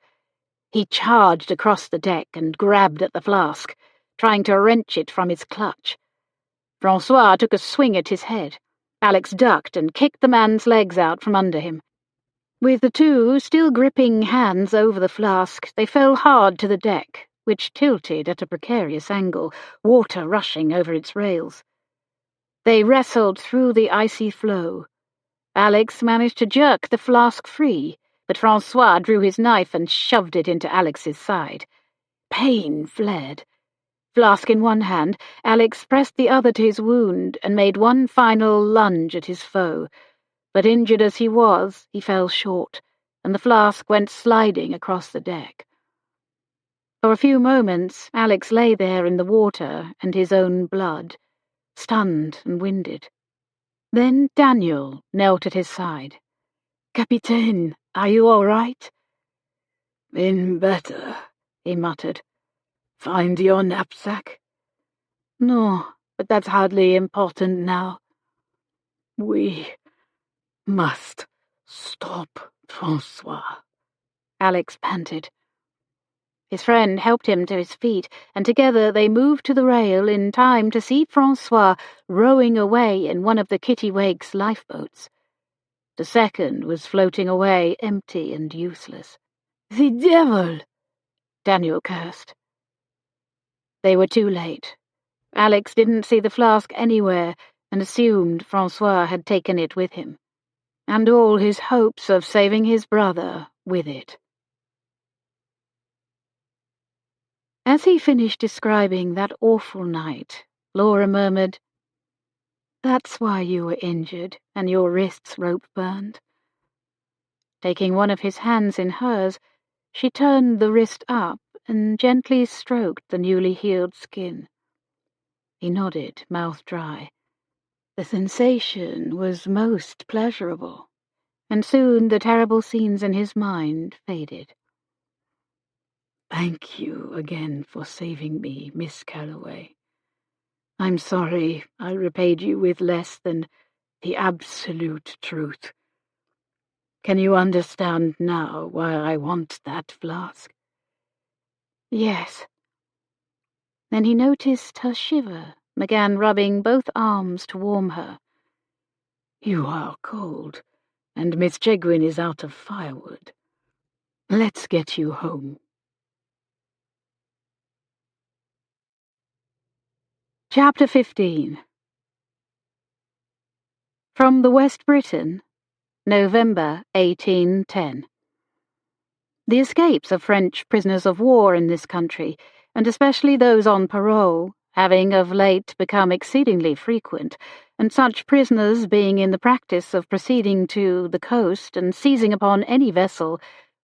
He charged across the deck and grabbed at the flask, trying to wrench it from his clutch. Francois took a swing at his head. Alex ducked and kicked the man's legs out from under him. With the two still gripping hands over the flask, they fell hard to the deck, which tilted at a precarious angle, water rushing over its rails. They wrestled through the icy flow. Alex managed to jerk the flask free, but Francois drew his knife and shoved it into Alex's side. Pain fled. Flask in one hand, Alex pressed the other to his wound and made one final lunge at his foe. But injured as he was, he fell short, and the flask went sliding across the deck. For a few moments, Alex lay there in the water and his own blood, stunned and winded. Then Daniel knelt at his side. "Capitaine, are you all right?" "Been better," he muttered. "Find your knapsack?" "No, but that's hardly important now." "We must stop Francois," Alex panted. His friend helped him to his feet, and together they moved to the rail in time to see Francois rowing away in one of the Kittiwake's lifeboats. The second was floating away empty and useless. "The devil!" Daniel cursed. They were too late. Alex didn't see the flask anywhere and assumed Francois had taken it with him, and all his hopes of saving his brother with it. As he finished describing that awful night, Laura murmured, "That's why you were injured and your wrists rope-burned." Taking one of his hands in hers, she turned the wrist up and gently stroked the newly healed skin. He nodded, mouth dry. The sensation was most pleasurable, and soon the terrible scenes in his mind faded. Thank you again for saving me, Miss Callaway. I'm sorry I repaid you with less than the absolute truth. Can you understand now why I want that flask?" "Yes." Then he noticed her shiver, began rubbing both arms to warm her. "You are cold, and Miss Chegwin is out of firewood. Let's get you home." Chapter 15. From the West Briton, November 1810. The escapes of French prisoners of war in this country, and especially those on parole, having of late become exceedingly frequent, and such prisoners being in the practice of proceeding to the coast and seizing upon any vessel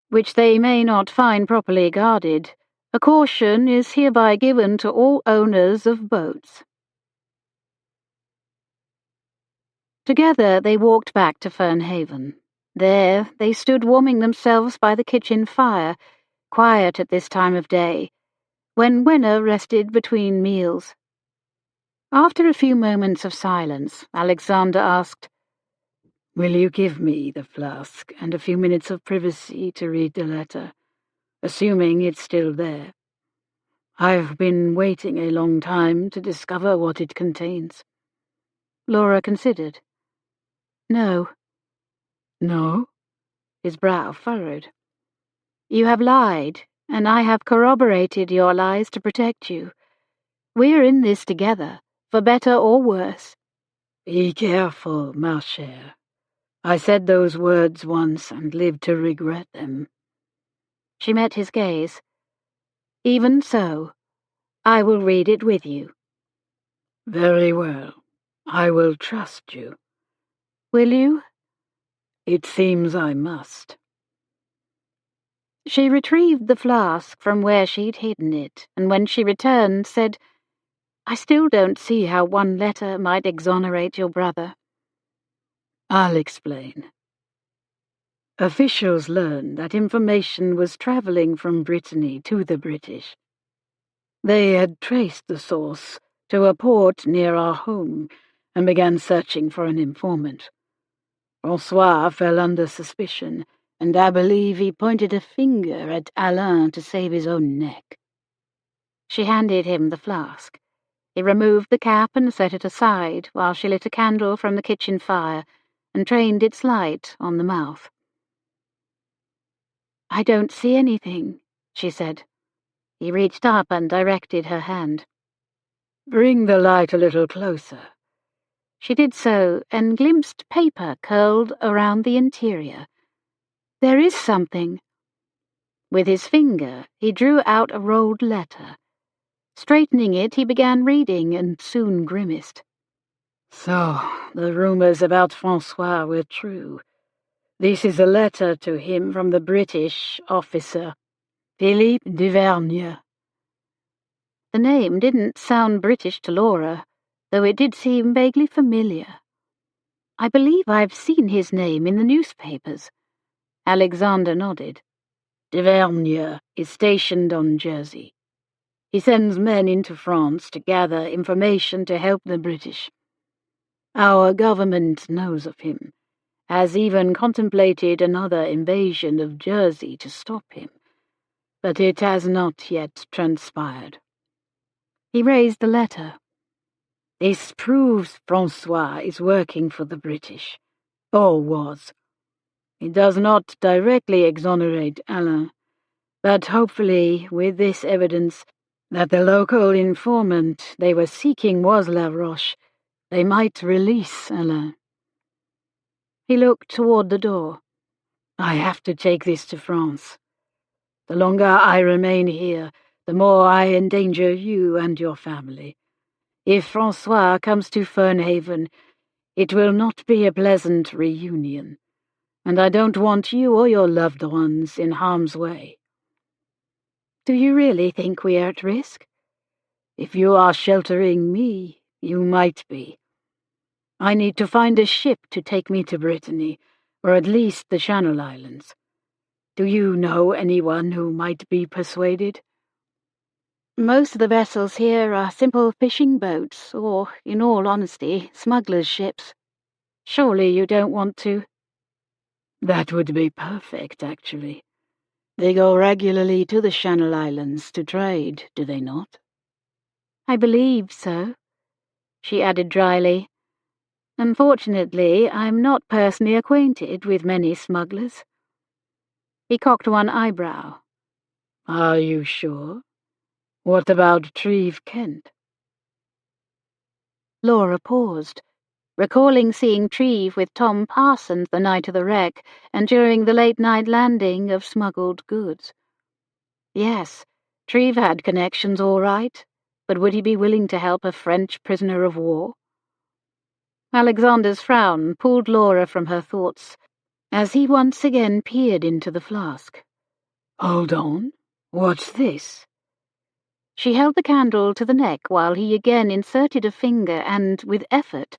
which they may not find properly guarded, a caution is hereby given to all owners of boats. Together they walked back to Fernhaven. There they stood warming themselves by the kitchen fire, quiet at this time of day, when Wenner rested between meals. After a few moments of silence, Alexander asked, "Will you give me the flask and a few minutes of privacy to read the letter, assuming it's still there? I've been waiting a long time to discover what it contains." Laura considered. "No." "No?" His brow furrowed. "You have lied, and I have corroborated your lies to protect you. We're in this together, for better or worse." "Be careful, ma chère. I said those words once and lived to regret them." She met his gaze. "Even so, I will read it with you." "Very well. I will trust you." "Will you?" "It seems I must." She retrieved the flask from where she'd hidden it, and when she returned, said, "I still don't see how one letter might exonerate your brother." "I'll explain. Officials learned that information was traveling from Brittany to the British. They had traced the source to a port near our home and began searching for an informant. François fell under suspicion, and I believe he pointed a finger at Alain to save his own neck." She handed him the flask. He removed the cap and set it aside while she lit a candle from the kitchen fire and trained its light on the mouth. "I don't see anything," she said. He reached up and directed her hand. "Bring the light a little closer." She did so, and glimpsed paper curled around the interior. "There is something." With his finger, he drew out a rolled letter. Straightening it, he began reading, and soon grimaced. "So, the rumors about François were true. This is a letter to him from the British officer, Philippe Duvergne." The name didn't sound British to Laura, though it did seem vaguely familiar. "I believe I've seen his name in the newspapers." Alexander nodded. "Duvergne is stationed on Jersey. He sends men into France to gather information to help the British. Our government knows of him, has even contemplated another invasion of Jersey to stop him, but it has not yet transpired." He raised the letter. "This proves François is working for the British, or was. It does not directly exonerate Alain, but hopefully, with this evidence that the local informant they were seeking was La Roche, they might release Alain." He looked toward the door. "I have to take this to France. The longer I remain here, the more I endanger you and your family. If François comes to Fernhaven, it will not be a pleasant reunion, and I don't want you or your loved ones in harm's way." "Do you really think we are at risk?" "If you are sheltering me, you might be. I need to find a ship to take me to Brittany, or at least the Channel Islands. Do you know anyone who might be persuaded? Most of the vessels here are simple fishing boats, or, in all honesty, smugglers' ships. Surely you don't want to? That would be perfect, actually. They go regularly to the Channel Islands to trade, do they not? I believe so, she added dryly. Unfortunately, I'm not personally acquainted with many smugglers. He cocked one eyebrow. Are you sure? What about Treve Kent? Laura paused, recalling seeing Treve with Tom Parsons the night of the wreck and during the late-night landing of smuggled goods. Yes, Treve had connections all right, but would he be willing to help a French prisoner of war? Alexander's frown pulled Laura from her thoughts as he once again peered into the flask. Hold on. What's this? She held the candle to the neck while he again inserted a finger and, with effort,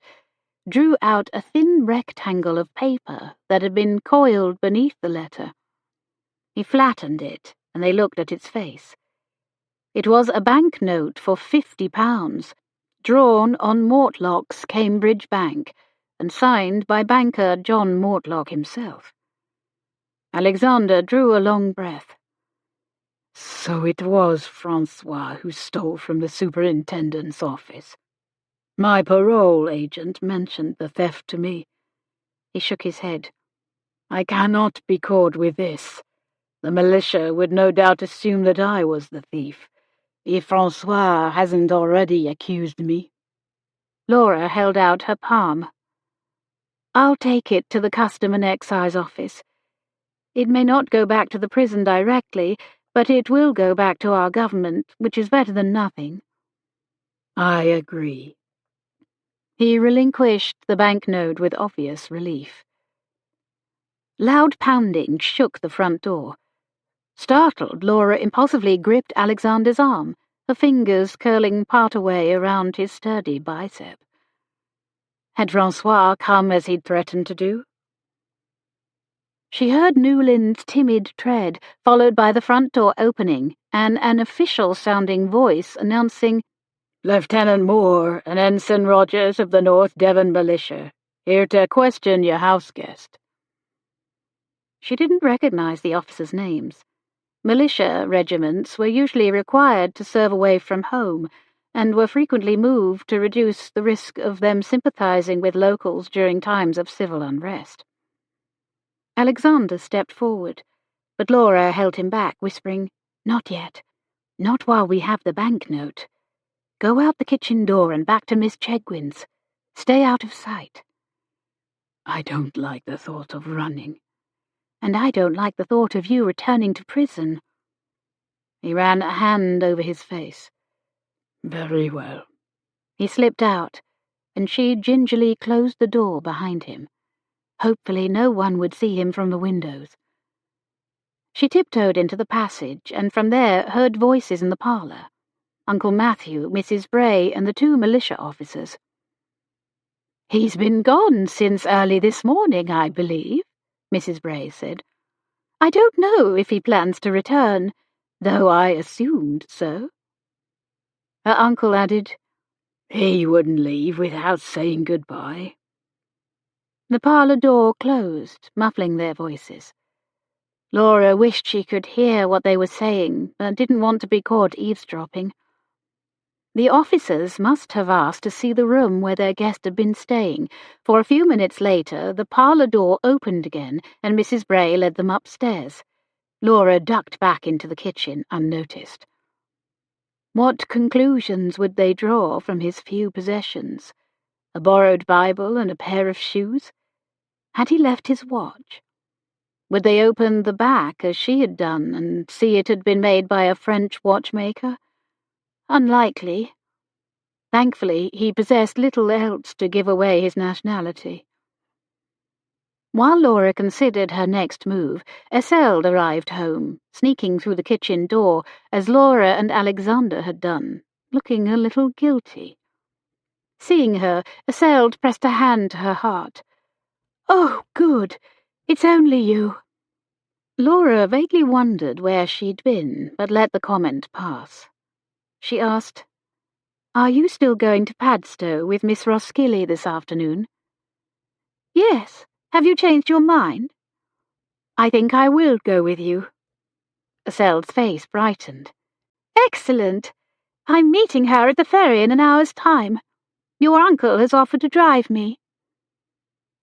drew out a thin rectangle of paper that had been coiled beneath the letter. He flattened it, and they looked at its face. It was a banknote for £50, drawn on Mortlock's Cambridge Bank, and signed by banker John Mortlock himself. Alexander drew a long breath. So it was Francois who stole from the superintendent's office. My parole agent mentioned the theft to me. He shook his head. I cannot be caught with this. The militia would no doubt assume that I was the thief, if Francois hasn't already accused me. Laura held out her palm. I'll take it to the Custom and Excise office. It may not go back to the prison directly, but it will go back to our government, which is better than nothing. I agree. He relinquished the banknote with obvious relief. Loud pounding shook the front door. Startled, Laura impulsively gripped Alexander's arm, her fingers curling part away around his sturdy bicep. Had Francois come as he'd threatened to do? She heard Newland's timid tread, followed by the front door opening, and an official-sounding voice announcing, Lieutenant Moore and Ensign Rogers of the North Devon Militia, here to question your house guest. She didn't recognize the officers' names. Militia regiments were usually required to serve away from home, and were frequently moved to reduce the risk of them sympathizing with locals during times of civil unrest. Alexander stepped forward, but Laura held him back, whispering, Not yet. Not while we have the banknote. Go out the kitchen door and back to Miss Chegwin's. Stay out of sight. I don't like the thought of running. And I don't like the thought of you returning to prison. He ran a hand over his face. Very well. He slipped out, and she gingerly closed the door behind him. Hopefully no one would see him from the windows. She tiptoed into the passage, and from there heard voices in the parlour. Uncle Matthew, Mrs. Bray, and the two militia officers. "He's been gone since early this morning, I believe," Mrs. Bray said. "I don't know if he plans to return, though I assumed so." Her uncle added, "He wouldn't leave without saying goodbye." The parlour door closed, muffling their voices. Laura wished she could hear what they were saying, but didn't want to be caught eavesdropping. The officers must have asked to see the room where their guest had been staying, for a few minutes later the parlour door opened again and Mrs. Bray led them upstairs. Laura ducked back into the kitchen unnoticed. What conclusions would they draw from his few possessions? A borrowed Bible and a pair of shoes? Had he left his watch? Would they open the back as she had done and see it had been made by a French watchmaker? Unlikely. Thankfully, he possessed little else to give away his nationality. While Laura considered her next move, Eselde arrived home, sneaking through the kitchen door, as Laura and Alexander had done, looking a little guilty. Seeing her, Eselde pressed a hand to her heart. "Oh, good! It's only you." Laura vaguely wondered where she'd been, but let the comment pass. She asked, "Are you still going to Padstow with Miss Roskilly this afternoon?" "Yes. Have you changed your mind?" "I think I will go with you." Eselde's face brightened. "Excellent! I'm meeting her at the ferry in an hour's time. Your uncle has offered to drive me."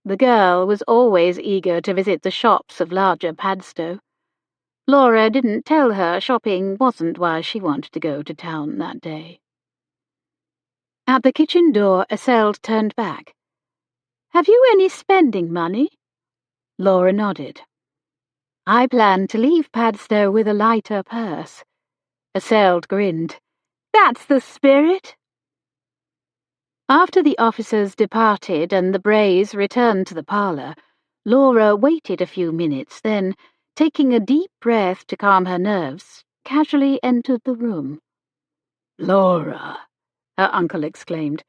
The girl was always eager to visit the shops of larger Padstow. Laura didn't tell her shopping wasn't why she wanted to go to town that day. At the kitchen door, Eselde turned back. "Have you any spending money?" Laura nodded. "I plan to leave Padstow with a lighter purse." Eselde grinned. "That's the spirit." After the officers departed and the Brays returned to the parlour, Laura waited a few minutes, then, taking a deep breath to calm her nerves, casually entered the room. "Laura," her uncle exclaimed,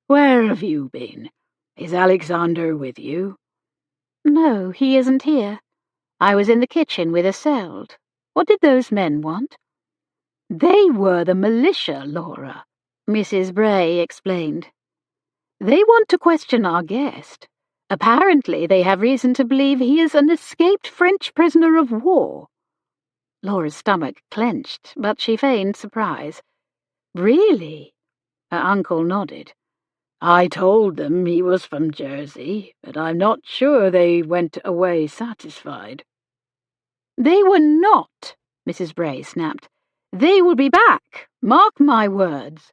"where have you been? Is Alexander with you?" "No, he isn't here. I was in the kitchen with Eselde. What did those men want?" "They were the militia, Laura," Mrs. Bray explained. "They want to question our guest. Apparently they have reason to believe he is an escaped French prisoner of war." Laura's stomach clenched, but she feigned surprise. "Really?" Her uncle nodded. "I told them he was from Jersey, but I'm not sure they went away satisfied." "They were not," Mrs. Bray snapped. "They will be back, mark my words."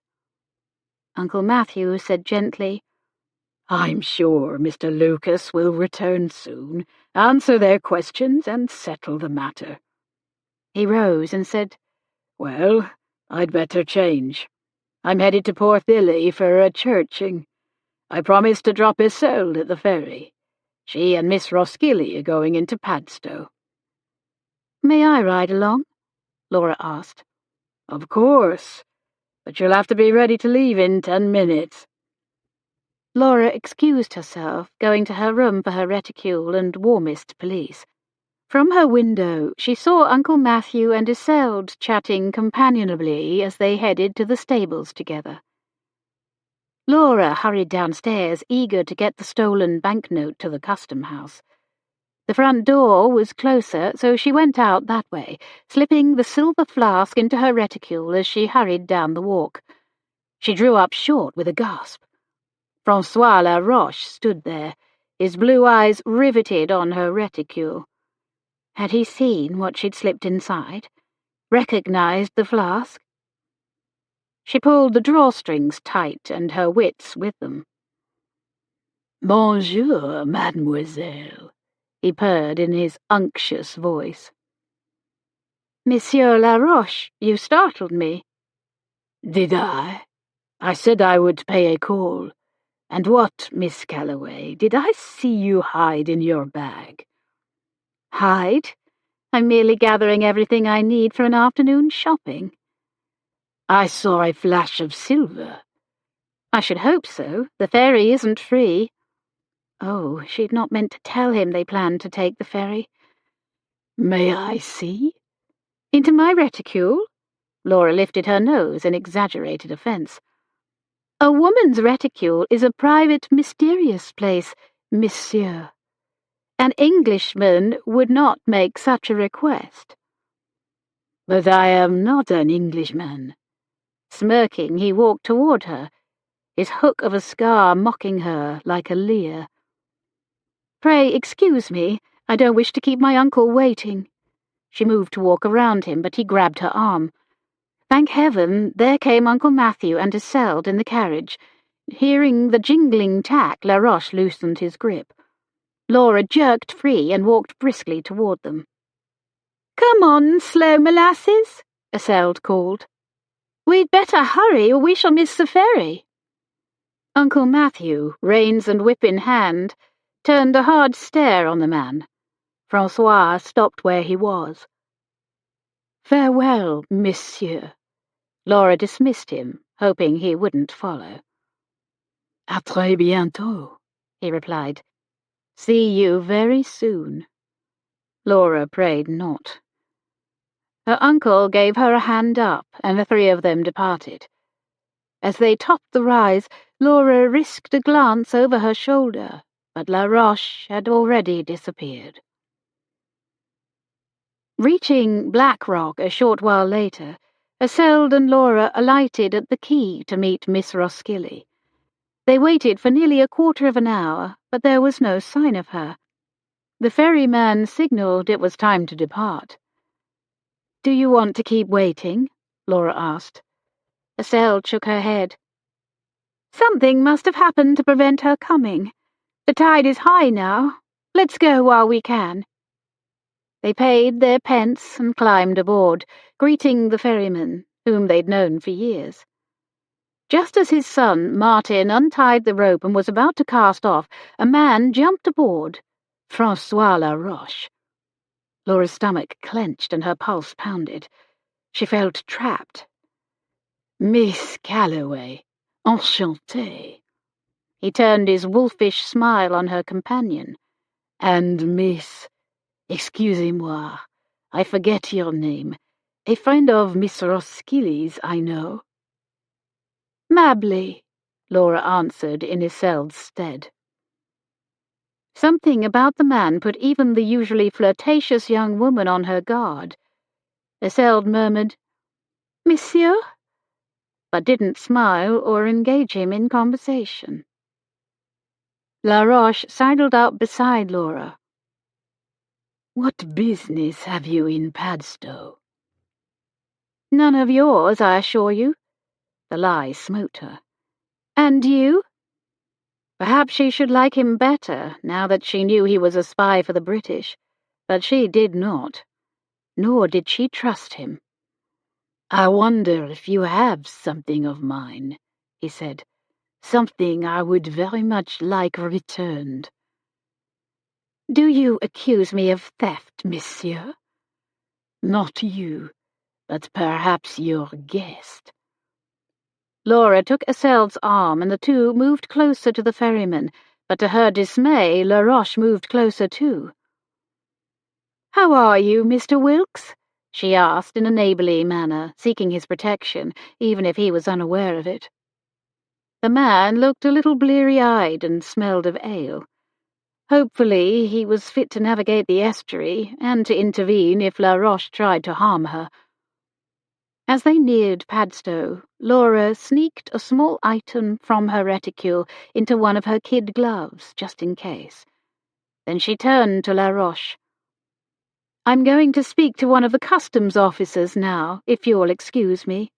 Uncle Matthew said gently, "I'm sure Mr. Lucas will return soon, answer their questions and settle the matter." He rose and said, "Well, I'd better change. I'm headed to Porthilly for a churching. I promised to drop Isolde at the ferry. She and Miss Roskilly are going into Padstow." "May I ride along?" Laura asked. "Of course, but you'll have to be ready to leave in 10 minutes. Laura excused herself, going to her room for her reticule and warmest pelisse. From her window, she saw Uncle Matthew and Isolde chatting companionably as they headed to the stables together. Laura hurried downstairs, eager to get the stolen banknote to the custom house. The front door was closer, so she went out that way, slipping the silver flask into her reticule as she hurried down the walk. She drew up short with a gasp. Francois Laroche stood there, his blue eyes riveted on her reticule. Had he seen what she'd slipped inside? Recognized the flask? She pulled the drawstrings tight and her wits with them. "Bonjour, mademoiselle," he purred in his unctuous voice. "Monsieur Laroche, you startled me." "Did I? I said I would pay a call. And what, Miss Callaway, did I see you hide in your bag?" "Hide? I'm merely gathering everything I need for an afternoon shopping." "I saw a flash of silver." "I should hope so. The ferry isn't free." Oh, she'd not meant to tell him they planned to take the ferry. "May I see?" "Into my reticule?" Laura lifted her nose in exaggerated offence. "A woman's reticule is a private, mysterious place, monsieur. An Englishman would not make such a request." "But I am not an Englishman." Smirking, he walked toward her, his hook of a scar mocking her like a leer. "Pray excuse me, I don't wish to keep my uncle waiting." She moved to walk around him, but he grabbed her arm. Thank heaven, there came Uncle Matthew and Isolde in the carriage. Hearing the jingling tack, Laroche loosened his grip. Laura jerked free and walked briskly toward them. "Come on, slow molasses," Isolde called. "We'd better hurry or we shall miss the ferry." Uncle Matthew, reins and whip in hand, turned a hard stare on the man. Francois stopped where he was. "Farewell, monsieur." Laura dismissed him, hoping he wouldn't follow. "À très bientôt," he replied. "See you very soon." Laura prayed not. Her uncle gave her a hand up, and the three of them departed. As they topped the rise, Laura risked a glance over her shoulder, but La Roche had already disappeared. Reaching Black Rock a short while later, Isolde and Laura alighted at the quay to meet Miss Roskilly. They waited for nearly a quarter of an hour, but there was no sign of her. The ferryman signalled it was time to depart. "Do you want to keep waiting?" Laura asked. Isolde shook her head. "Something must have happened to prevent her coming. The tide is high now. Let's go while we can." They paid their pence and climbed aboard, greeting the ferryman, whom they'd known for years. Just as his son, Martin, untied the rope and was about to cast off, a man jumped aboard. Francois La Roche. Laura's stomach clenched and her pulse pounded. She felt trapped. "Miss Callaway, enchanté." He turned his wolfish smile on her companion. "And Miss, excusez-moi, I forget your name. A friend of Miss Roskilly's, I know." "Mabley," Laura answered in Isolde's stead. Something about the man put even the usually flirtatious young woman on her guard. Isolde murmured, "Monsieur?" but didn't smile or engage him in conversation. La Roche sidled up beside Laura. "What business have you in Padstow?" "None of yours, I assure you." The lie smote her. "And you?" Perhaps she should like him better, now that she knew he was a spy for the British, but she did not. Nor did she trust him. "I wonder if you have something of mine," he said. "Something I would very much like returned." "Do you accuse me of theft, monsieur?" "Not you, but perhaps your guest." Laura took Isolde's arm, and the two moved closer to the ferryman, but to her dismay, La Roche moved closer too. "How are you, Mr. Wilkes?" she asked in a neighbourly manner, seeking his protection, even if he was unaware of it. The man looked a little bleary-eyed and smelled of ale. Hopefully he was fit to navigate the estuary, and to intervene if La Roche tried to harm her. As they neared Padstow, Laura sneaked a small item from her reticule into one of her kid gloves, just in case. Then she turned to La Roche. "I'm going to speak to one of the customs officers now, if you'll excuse me."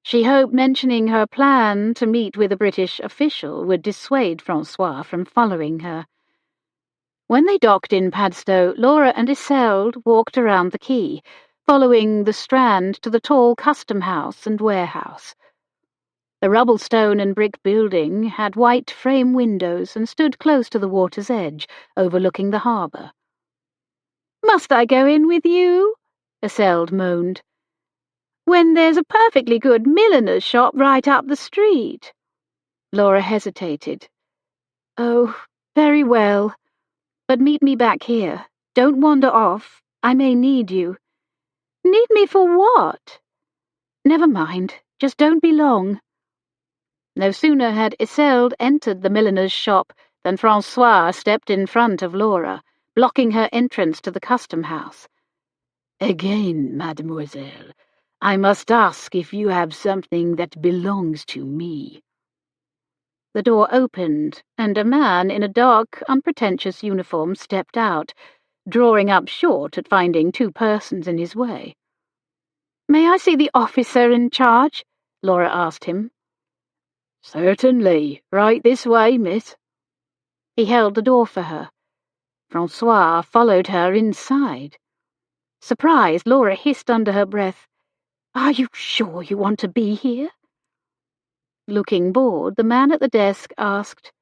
She hoped mentioning her plan to meet with a British official would dissuade Francois from following her. When they docked in Padstow, Laura and Isolde walked around the quay, following the Strand to the tall custom house and warehouse. The rubble-stone and brick building had white frame windows and stood close to the water's edge, overlooking the harbour. "Must I go in with you?" Isolde moaned. "When there's a perfectly good milliner's shop right up the street." Laura hesitated. "Oh, very well. But meet me back here. Don't wander off. I may need you." "Need me for what?" "Never mind. Just don't be long." No sooner had Isolde entered the milliner's shop than Francois stepped in front of Laura, blocking her entrance to the custom house. "Again, mademoiselle, I must ask if you have something that belongs to me." The door opened, and a man in a dark, unpretentious uniform stepped out, drawing up short at finding two persons in his way. "May I see the officer in charge?" Laura asked him. "Certainly. Right this way, miss." He held the door for her. Francois followed her inside. Surprised, Laura hissed under her breath, "Are you sure you want to be here?" Looking bored, the man at the desk asked,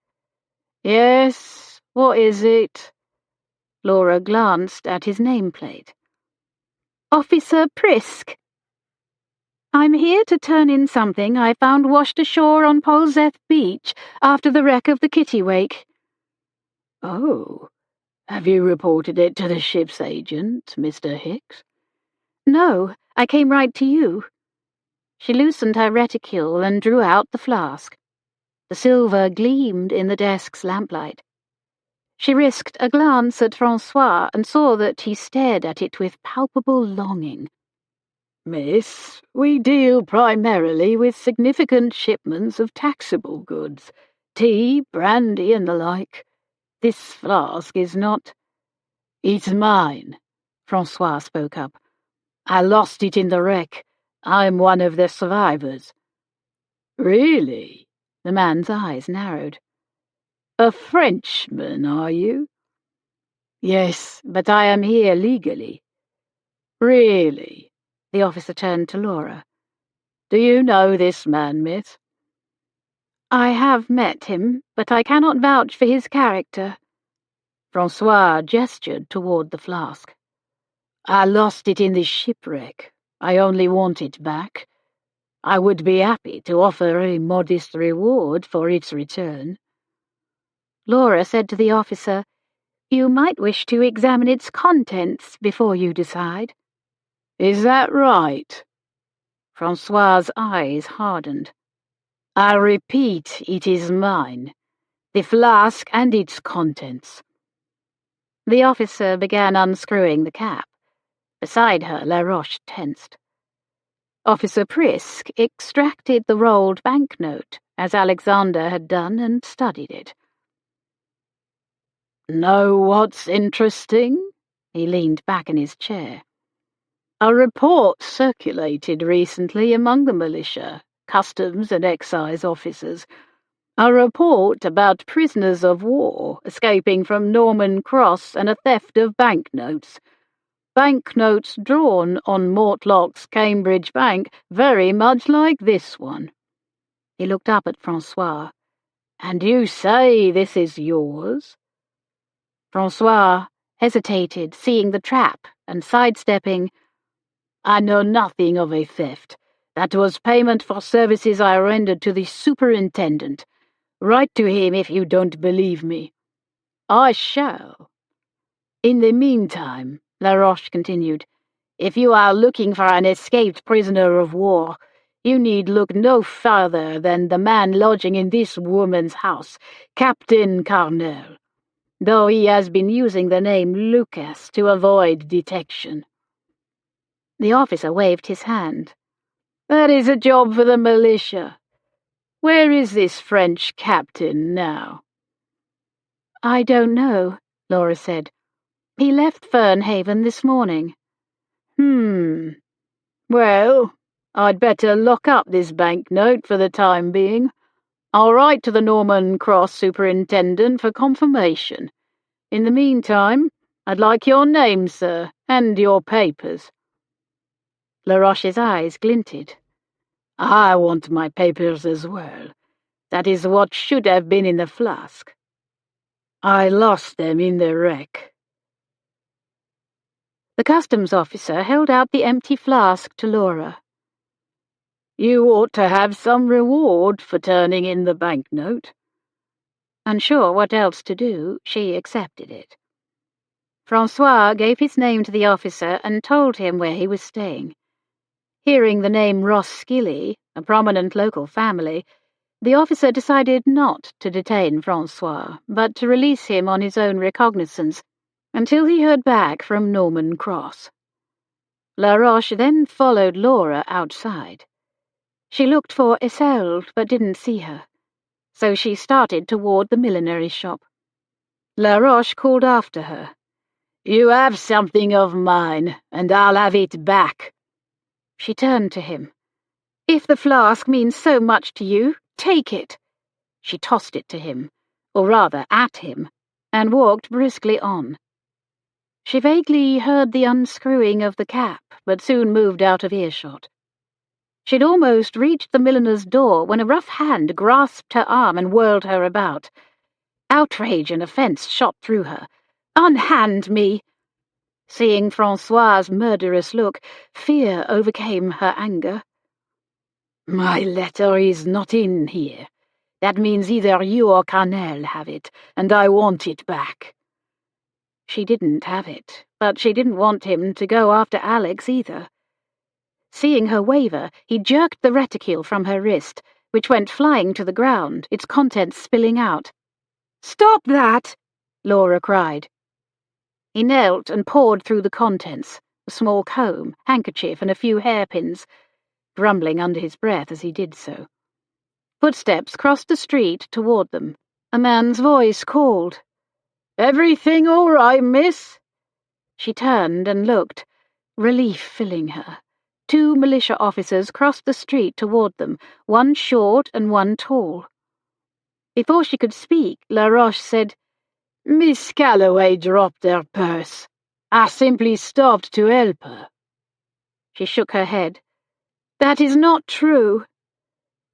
"Yes, what is it?" Laura glanced at his nameplate. "Officer Prisk." "I'm here to turn in something I found washed ashore on Polzeth Beach after the wreck of the Kittiwake." "Oh, Have you reported it to the ship's agent, Mr. Hicks? No, I came right to you. She loosened her reticule and drew out the flask. The silver gleamed in the desk's lamplight. She risked a glance at Francois and saw that he stared at it with palpable longing. Miss, we deal primarily with significant shipments of taxable goods, tea, brandy, and the like. This flask is not— It's mine, Francois spoke up. I lost it in the wreck. I'm one of the survivors. Really? The man's eyes narrowed. A Frenchman, are you? Yes, but I am here legally. Really? The officer turned to Laura. Do you know this man, miss? I have met him, but I cannot vouch for his character. Francois gestured toward the flask. I lost it in the shipwreck. I only want it back. I would be happy to offer a modest reward for its return. Laura said to the officer, You might wish to examine its contents before you decide. Is that right? Francois's eyes hardened. I repeat, it is mine. The flask and its contents. The officer began unscrewing the cap. Beside her, Laroche tensed. Officer Prisk extracted the rolled banknote, as Alexander had done, and studied it. Know what's interesting? He leaned back in his chair. A report circulated recently among the militia, customs and excise officers. A report about prisoners of war escaping from Norman Cross and a theft of banknotes. Banknotes drawn on Mortlock's Cambridge Bank, very much like this one. He looked up at Francois. And you say this is yours? Francois hesitated, seeing the trap, and sidestepping. I know nothing of a theft. That was payment for services I rendered to the superintendent. Write to him if you don't believe me. I shall. In the meantime, Laroche continued, if you are looking for an escaped prisoner of war, you need look no farther than the man lodging in this woman's house, Captain Carnell, though he has been using the name Lucas to avoid detection. The officer waved his hand. That is a job for the militia. Where is this French captain now? I don't know, Laura said. He left Fernhaven this morning. Well, I'd better lock up this banknote for the time being. I'll write to the Norman Cross superintendent for confirmation. In the meantime, I'd like your name, sir, and your papers. Laroche's eyes glinted. I want my papers as well. That is what should have been in the flask. I lost them in the wreck. The customs officer held out the empty flask to Laura. You ought to have some reward for turning in the banknote. Unsure what else to do, she accepted it. Francois gave his name to the officer and told him where he was staying. Hearing the name Ross Skilly, a prominent local family, the officer decided not to detain Francois, but to release him on his own recognizance until he heard back from Norman Cross. Laroche then followed Laura outside. She looked for Isolde, but didn't see her, so she started toward the millinery shop. Laroche called after her. You have something of mine, and I'll have it back. She turned to him. If the flask means so much to you, take it. She tossed it to him, or rather at him, and walked briskly on. She vaguely heard the unscrewing of the cap, but soon moved out of earshot. She'd almost reached the milliner's door when a rough hand grasped her arm and whirled her about. Outrage and offence shot through her. Unhand me! Seeing Francois's murderous look, fear overcame her anger. My letter is not in here. That means either you or Carnell have it, and I want it back. She didn't have it, but she didn't want him to go after Alex either. Seeing her waver, he jerked the reticule from her wrist, which went flying to the ground, its contents spilling out. "Stop that!" Laura cried. He knelt and poured through the contents, a small comb, handkerchief, and a few hairpins, grumbling under his breath as he did so. Footsteps crossed the street toward them. A man's voice called, "Everything all right, miss?" She turned and looked, relief filling her. 2 militia officers crossed the street toward them, one short and one tall. Before she could speak, Laroche said, "Miss Callaway dropped her purse. I simply stopped to help her." She shook her head. "That is not true."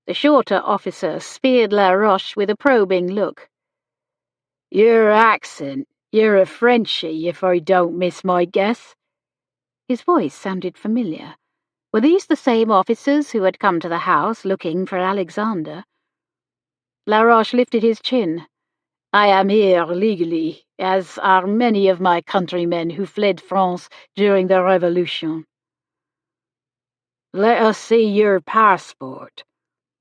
The shorter officer speared Laroche with a probing look. "Your accent, you're a Frenchie, if I don't miss my guess." His voice sounded familiar. Were these the same officers who had come to the house looking for Alexander? Laroche lifted his chin. "I am here legally, as are many of my countrymen who fled France during the Revolution." "Let us see your passport."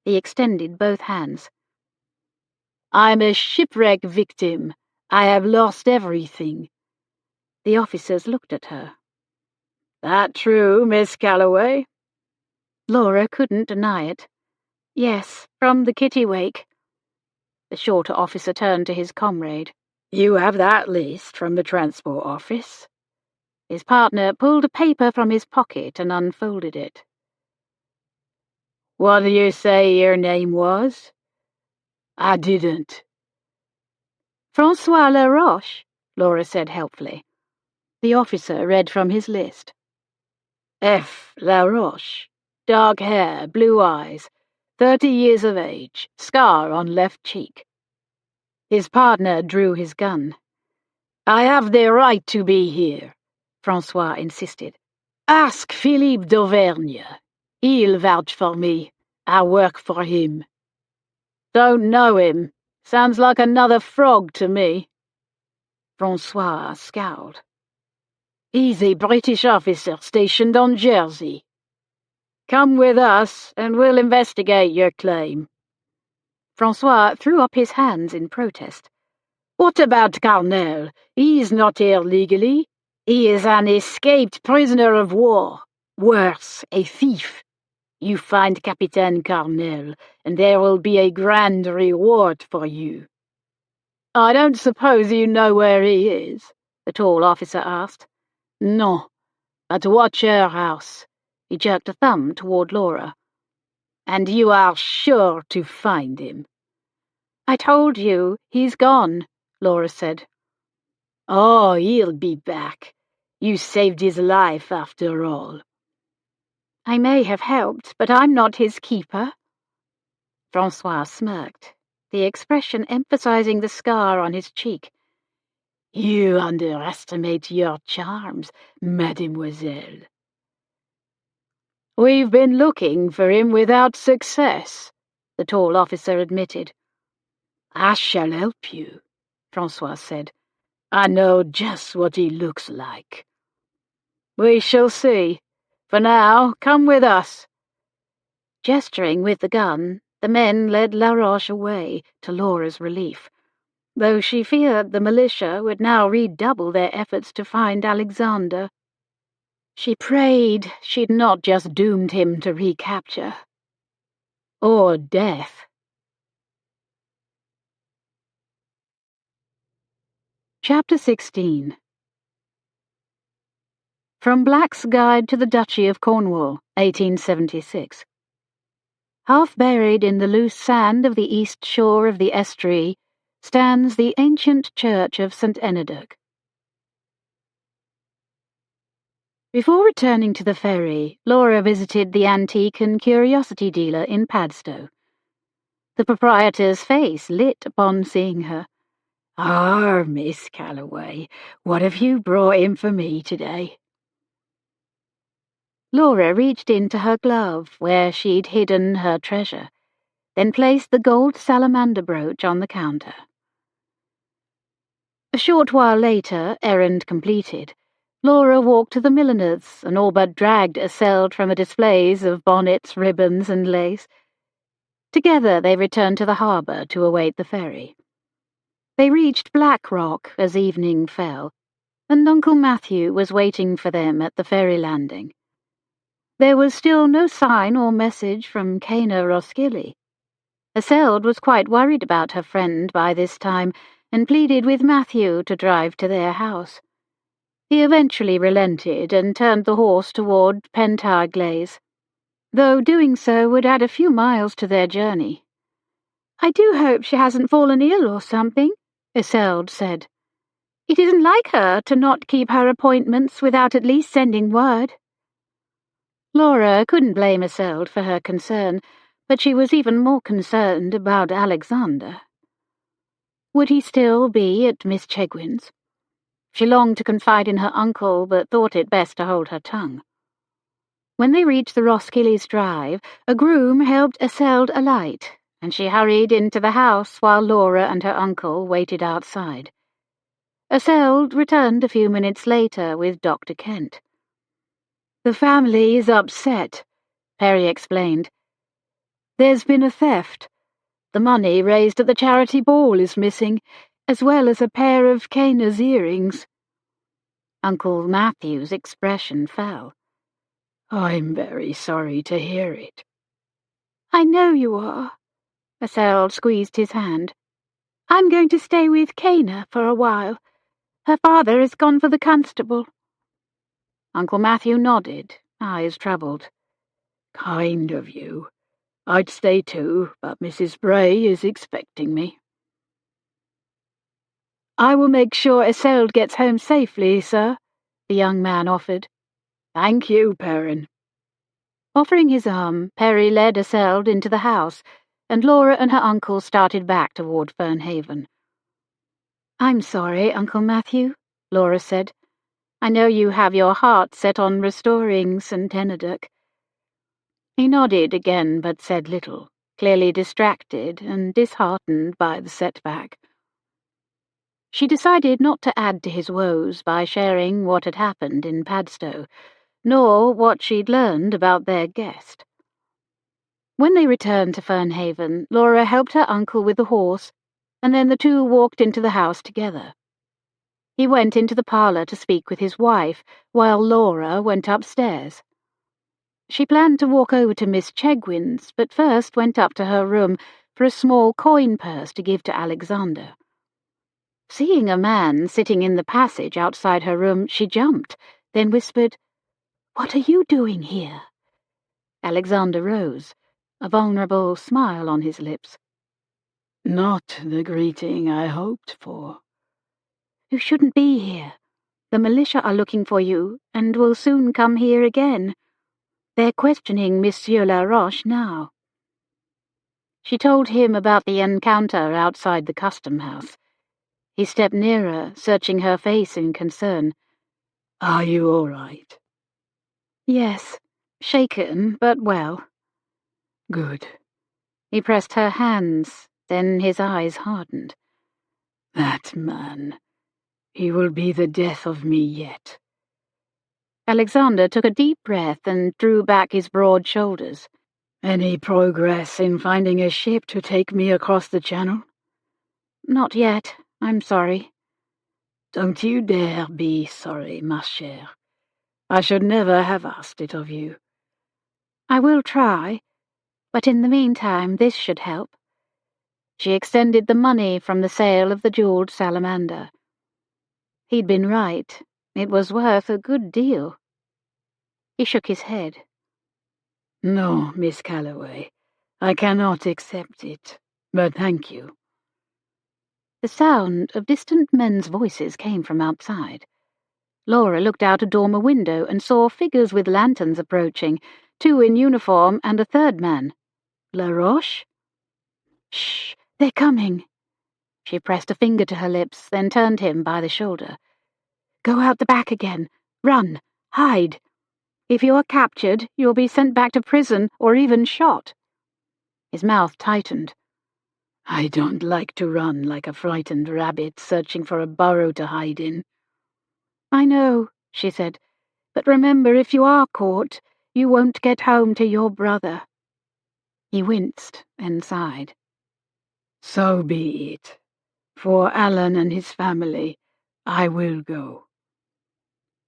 He extended both hands. "I'm a shipwreck victim. I have lost everything." The officers looked at her. "That true, Miss Callaway?" Laura couldn't deny it. "Yes, from the Kittiwake." The shorter officer turned to his comrade. "You have that list from the transport office?" His partner pulled a paper from his pocket and unfolded it. "What do you say your name was?" "I didn't." "Francois Laroche," Laura said helpfully. The officer read from his list. "F. Laroche, dark hair, blue eyes, 30 years of age, scar on left cheek." His partner drew his gun. "I have the right to be here," Francois insisted. "Ask Philippe d'Auvergne. He'll vouch for me. I work for him." "Don't know him. Sounds like another frog to me." Francois scowled. "He's a British officer stationed on Jersey. Come with us, and we'll investigate your claim." Francois threw up his hands in protest. "What about Carnel? He's not here legally. He is an escaped prisoner of war. Worse, a thief. You find Capitaine Carnel, and there will be a grand reward for you." "I don't suppose you know where he is?" the tall officer asked. "No, but watch your house." He jerked a thumb toward Laura. "And you are sure to find him." "I told you, he's gone," Laura said. "Oh, he'll be back. You saved his life after all." "I may have helped, but I'm not his keeper." Francois smirked, the expression emphasizing the scar on his cheek. "You underestimate your charms, mademoiselle." "We've been looking for him without success," the tall officer admitted. "I shall help you," Francois said. "I know just what he looks like." "We shall see. For now, come with us." Gesturing with the gun, the men led Laroche away, to Laura's relief, though she feared the militia would now redouble their efforts to find Alexander. She prayed she'd not just doomed him to recapture. Or death. Chapter 16. From Black's Guide to the Duchy of Cornwall, 1876. Half buried in the loose sand of the east shore of the estuary stands the ancient church of St. Enedurc. Before returning to the ferry, Laura visited the antique and curiosity dealer in Padstow. The proprietor's face lit upon seeing her. "Ah, Miss Callaway, what have you brought in for me today?" Laura reached into her glove, where she'd hidden her treasure, then placed the gold salamander brooch on the counter. A short while later, errand completed, Laura walked to the milliner's and all but dragged Eseld from a displays of bonnets, ribbons, and lace. Together they returned to the harbour to await the ferry. They reached Black Rock as evening fell, and Uncle Matthew was waiting for them at the ferry landing. There was still no sign or message from Cana Roskilly. Eseld was quite worried about her friend by this time, and pleaded with Matthew to drive to their house. He eventually relented and turned the horse toward Pentarglade, though doing so would add a few miles to their journey. "I do hope she hasn't fallen ill or something," Eseld said. "It isn't like her to not keep her appointments without at least sending word." Laura couldn't blame Eseld for her concern, but she was even more concerned about Alexander. Would he still be at Miss Chegwin's? She longed to confide in her uncle, but thought it best to hold her tongue. When they reached the Roskilly's drive, a groom helped Eseld alight, and she hurried into the house while Laura and her uncle waited outside. Eseld returned a few minutes later with Dr. Kent. "The family is upset," Perry explained. "There's been a theft. The money raised at the charity ball is missing, as well as a pair of Cana's earrings." Uncle Matthew's expression fell. "I'm very sorry to hear it." "I know you are." Eseld squeezed his hand. "I'm going to stay with Cana for a while. Her father has gone for the constable." Uncle Matthew nodded, eyes troubled. "Kind of you. I'd stay too, but Mrs. Bray is expecting me." "I will make sure Eseld gets home safely, sir," the young man offered. "Thank you, Perrin." Offering his arm, Perry led Eseld into the house, and Laura and her uncle started back toward Fernhaven. "I'm sorry, Uncle Matthew," Laura said. "I know you have your heart set on restoring St. Enedoc." He nodded again, but said little, clearly distracted and disheartened by the setback. She decided not to add to his woes by sharing what had happened in Padstow, nor what she'd learned about their guest. When they returned to Fernhaven, Laura helped her uncle with the horse, and then the two walked into the house together. He went into the parlour to speak with his wife, while Laura went upstairs. She planned to walk over to Miss Chegwin's, but first went up to her room for a small coin purse to give to Alexander. Seeing a man sitting in the passage outside her room, she jumped, then whispered, "What are you doing here?" Alexander rose, a vulnerable smile on his lips. "Not the greeting I hoped for." "You shouldn't be here. The militia are looking for you, and will soon come here again. They're questioning Monsieur Laroche now." She told him about the encounter outside the custom house. He stepped nearer, searching her face in concern. "Are you all right?" "Yes, shaken, but well." "Good." He pressed her hands, then his eyes hardened. "That man. He will be the death of me yet." Alexander took a deep breath and drew back his broad shoulders. "Any progress in finding a ship to take me across the channel?" "Not yet. I'm sorry." "Don't you dare be sorry, ma chère. I should never have asked it of you." "I will try, but in the meantime this should help." She extended the money from the sale of the jeweled salamander. He'd been right. It was worth a good deal. He shook his head. "No, Miss Callaway, I cannot accept it, but thank you." The sound of distant men's voices came from outside. Laura looked out a dormer window and saw figures with lanterns approaching, two in uniform and a third man. Laroche? "Shh, they're coming." She pressed a finger to her lips, then turned him by the shoulder. "Go out the back again. Run. Hide. If you are captured, you'll be sent back to prison or even shot." His mouth tightened. I don't like to run like a frightened rabbit searching for a burrow to hide in. I know, she said, but remember, if you are caught, you won't get home to your brother. He winced and sighed. So be it. For Alan and his family, I will go.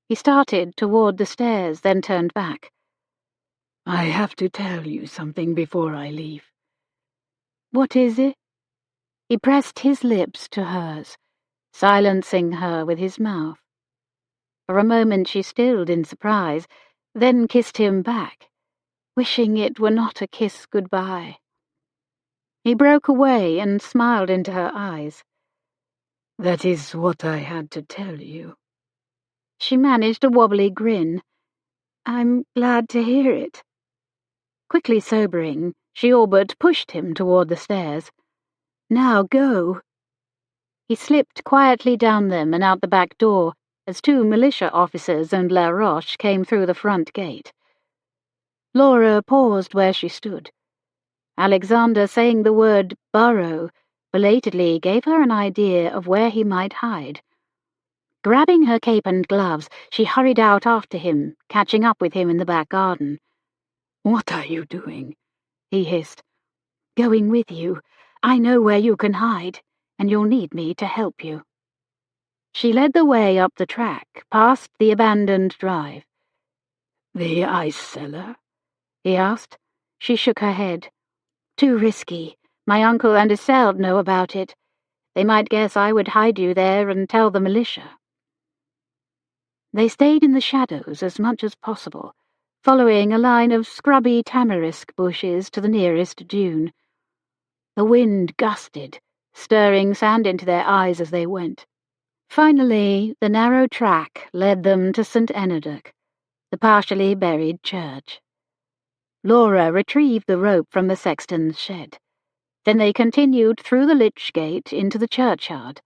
He started toward the stairs, then turned back. I have to tell you something before I leave. What is it? He pressed his lips to hers, silencing her with his mouth. For a moment she stilled in surprise, then kissed him back, wishing it were not a kiss goodbye. He broke away and smiled into her eyes. That is what I had to tell you. She managed a wobbly grin. I'm glad to hear it. Quickly sobering, she all but pushed him toward the stairs. Now go. He slipped quietly down them and out the back door as 2 militia officers and La Roche came through the front gate. Laura paused where she stood. Alexander saying the word burrow belatedly gave her an idea of where he might hide. Grabbing her cape and gloves, she hurried out after him, catching up with him in the back garden. What are you doing? He hissed. Going with you. I know where you can hide, and you'll need me to help you. She led the way up the track, past the abandoned drive. The ice cellar? He asked. She shook her head. Too risky. My uncle and Estelle know about it. They might guess I would hide you there and tell the militia. They stayed in the shadows as much as possible, following a line of scrubby tamarisk bushes to the nearest dune. The wind gusted, stirring sand into their eyes as they went. Finally, the narrow track led them to St. Enodoc, the partially buried church. Laura retrieved the rope from the sexton's shed. Then they continued through the lich gate into the churchyard.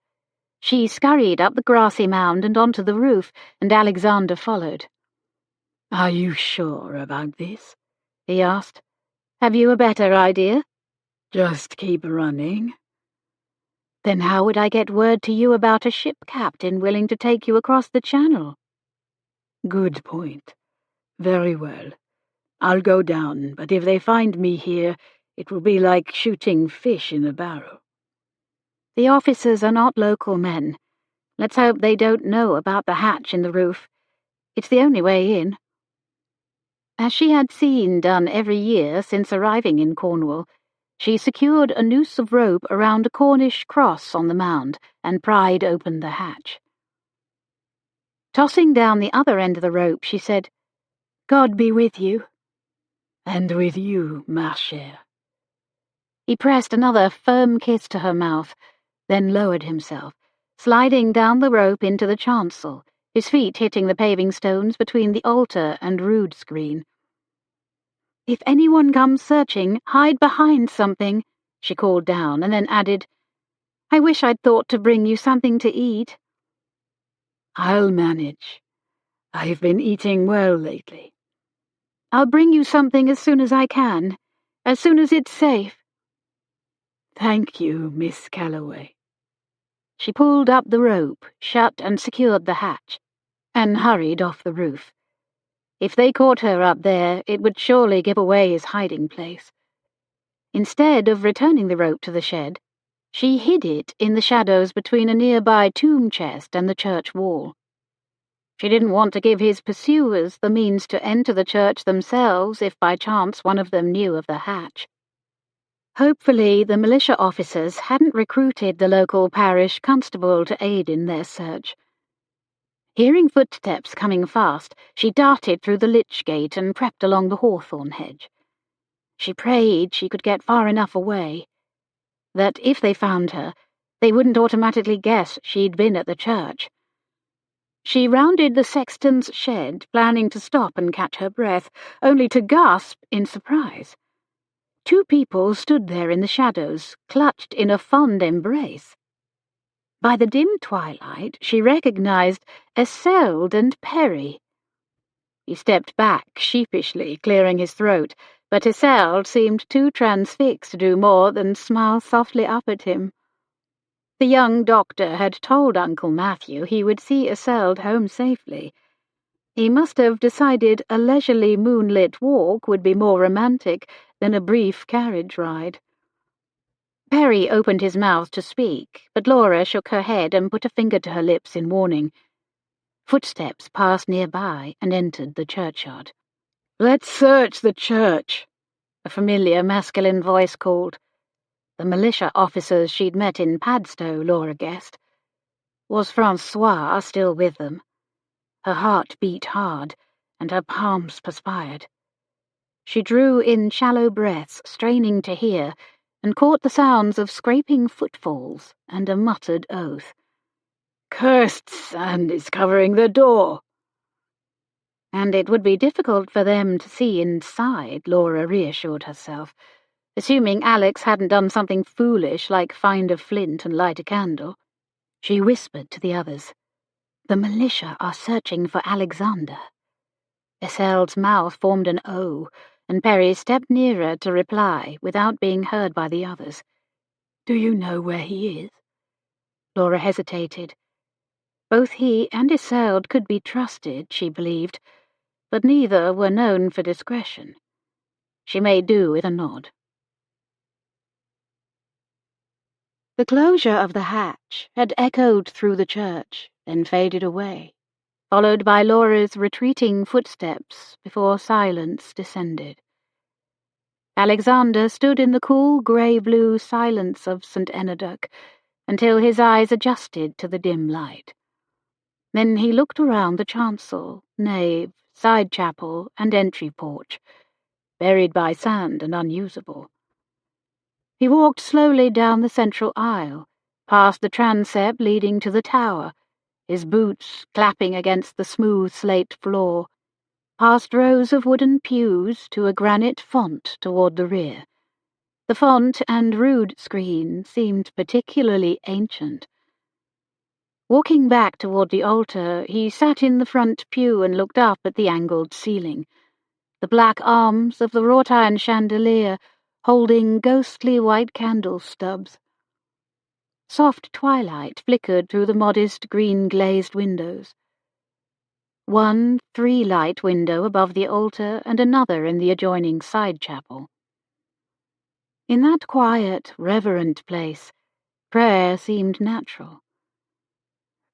She scurried up the grassy mound and onto the roof, and Alexander followed. Are you sure about this? He asked. Have you a better idea? Just keep running. Then how would I get word to you about a ship captain willing to take you across the channel? Good point. Very well. I'll go down, but if they find me here, it will be like shooting fish in a barrel. The officers are not local men. Let's hope they don't know about the hatch in the roof. It's the only way in. As she had seen done every year since arriving in Cornwall, she secured a noose of rope around a Cornish cross on the mound and pried open the hatch. Tossing down the other end of the rope, she said, God be with you. And with you, ma chère. He pressed another firm kiss to her mouth, then lowered himself, sliding down the rope into the chancel, his feet hitting the paving stones between the altar and rood screen. If anyone comes searching, hide behind something, she called down, and then added, I wish I'd thought to bring you something to eat. I'll manage. I've been eating well lately. I'll bring you something as soon as I can, as soon as it's safe. Thank you, Miss Callaway. She pulled up the rope, shut and secured the hatch, and hurried off the roof. If they caught her up there, it would surely give away his hiding place. Instead of returning the rope to the shed, she hid it in the shadows between a nearby tomb chest and the church wall. She didn't want to give his pursuers the means to enter the church themselves if by chance one of them knew of the hatch. Hopefully, the militia officers hadn't recruited the local parish constable to aid in their search. Hearing footsteps coming fast, she darted through the lich gate and crept along the hawthorn hedge. She prayed she could get far enough away, that if they found her, they wouldn't automatically guess she'd been at the church. She rounded the sexton's shed, planning to stop and catch her breath, only to gasp in surprise. 2 people stood there in the shadows, clutched in a fond embrace. By the dim twilight, she recognized Estelle and Perry. He stepped back, sheepishly, clearing his throat, but Isolde seemed too transfixed to do more than smile softly up at him. The young doctor had told Uncle Matthew he would see Isolde home safely. He must have decided a leisurely moonlit walk would be more romantic than a brief carriage ride. Perry opened his mouth to speak, but Laura shook her head and put a finger to her lips in warning. Footsteps passed nearby and entered the churchyard. "Let's search the church," a familiar masculine voice called. The militia officers she'd met in Padstow, Laura guessed. Was Francois still with them? Her heart beat hard, and her palms perspired. She drew in shallow breaths, straining to hear, and caught the sounds of scraping footfalls and a muttered oath. "Cursed sand is covering the door." And it would be difficult for them to see inside, Laura reassured herself, assuming Alex hadn't done something foolish like find a flint and light a candle. She whispered to the others, "The militia are searching for Alexander." Isolde's mouth formed an O, and Perry stepped nearer to reply without being heard by the others. "Do you know where he is?" Laura hesitated. Both he and Isolde could be trusted, she believed, but neither were known for discretion. She made do with a nod. The closure of the hatch had echoed through the church, then faded away, followed by Laura's retreating footsteps before silence descended. Alexander stood in the cool grey-blue silence of St. Enodoc until his eyes adjusted to the dim light. Then he looked around the chancel, nave, side chapel, and entry porch, buried by sand and unusable. He walked slowly down the central aisle, past the transept leading to the tower, his boots clapping against the smooth slate floor, past rows of wooden pews to a granite font toward the rear. The font and rood screen seemed particularly ancient. Walking back toward the altar, he sat in the front pew and looked up at the angled ceiling, the black arms of the wrought-iron chandelier holding ghostly white candle stubs. Soft twilight flickered through the modest green-glazed windows. One 3-light window above the altar and another in the adjoining side chapel. In that quiet, reverent place, prayer seemed natural.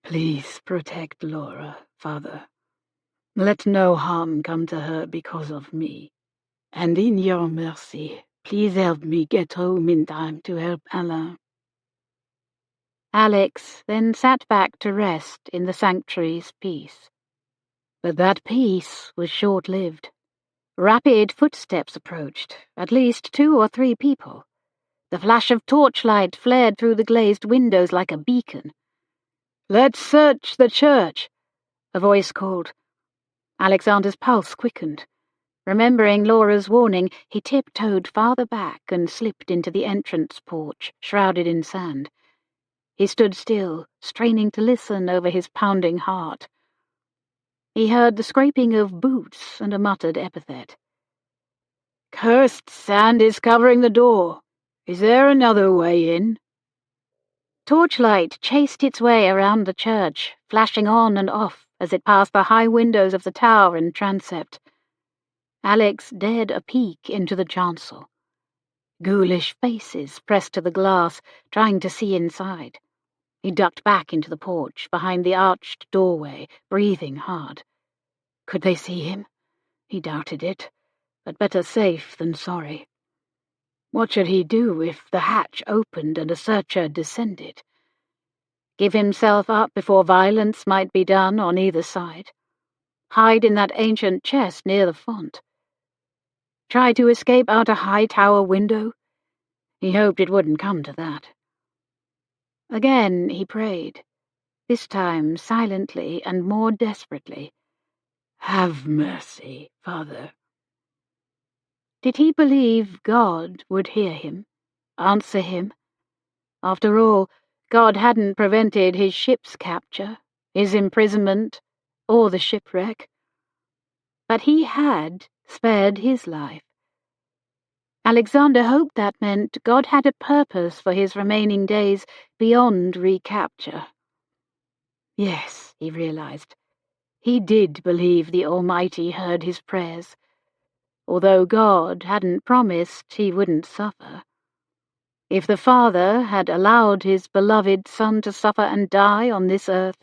"Please protect Laura, Father. Let no harm come to her because of me. And in your mercy, please help me get home in time to help Alain." Alex then sat back to rest in the sanctuary's peace. But that peace was short-lived. Rapid footsteps approached, at least 2 or 3 people. The flash of torchlight flared through the glazed windows like a beacon. "Let's search the church," a voice called. Alexander's pulse quickened. Remembering Laura's warning, he tiptoed farther back and slipped into the entrance porch, shrouded in sand. He stood still, straining to listen over his pounding heart. He heard the scraping of boots and a muttered epithet. "Cursed sand is covering the door. Is there another way in?" Torchlight chased its way around the church, flashing on and off as it passed the high windows of the tower and transept. Alex dared a peek into the chancel. Ghoulish faces pressed to the glass, trying to see inside. He ducked back into the porch, behind the arched doorway, breathing hard. Could they see him? He doubted it, but better safe than sorry. What should he do if the hatch opened and a searcher descended? Give himself up before violence might be done on either side? Hide in that ancient chest near the font? Try to escape out a high tower window? He hoped it wouldn't come to that. Again he prayed, this time silently and more desperately. "Have mercy, Father." Did he believe God would hear him, answer him? After all, God hadn't prevented his ship's capture, his imprisonment, or the shipwreck. But he had spared his life. Alexander hoped that meant God had a purpose for his remaining days beyond recapture. Yes, he realized, he did believe the Almighty heard his prayers, although God hadn't promised he wouldn't suffer. If the Father had allowed his beloved Son to suffer and die on this earth,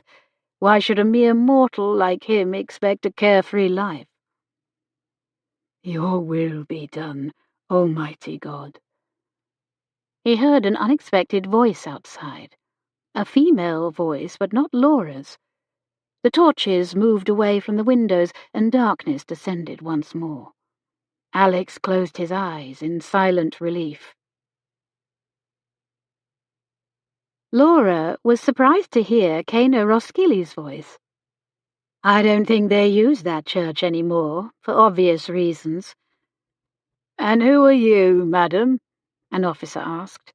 why should a mere mortal like him expect a carefree life? Your will be done, Almighty God. He heard an unexpected voice outside. A female voice, but not Laura's. The torches moved away from the windows, and darkness descended once more. Alex closed his eyes in silent relief. Laura was surprised to hear Cana Roskilly's voice. I don't think they use that church anymore, for obvious reasons. And who are you, madam? An officer asked.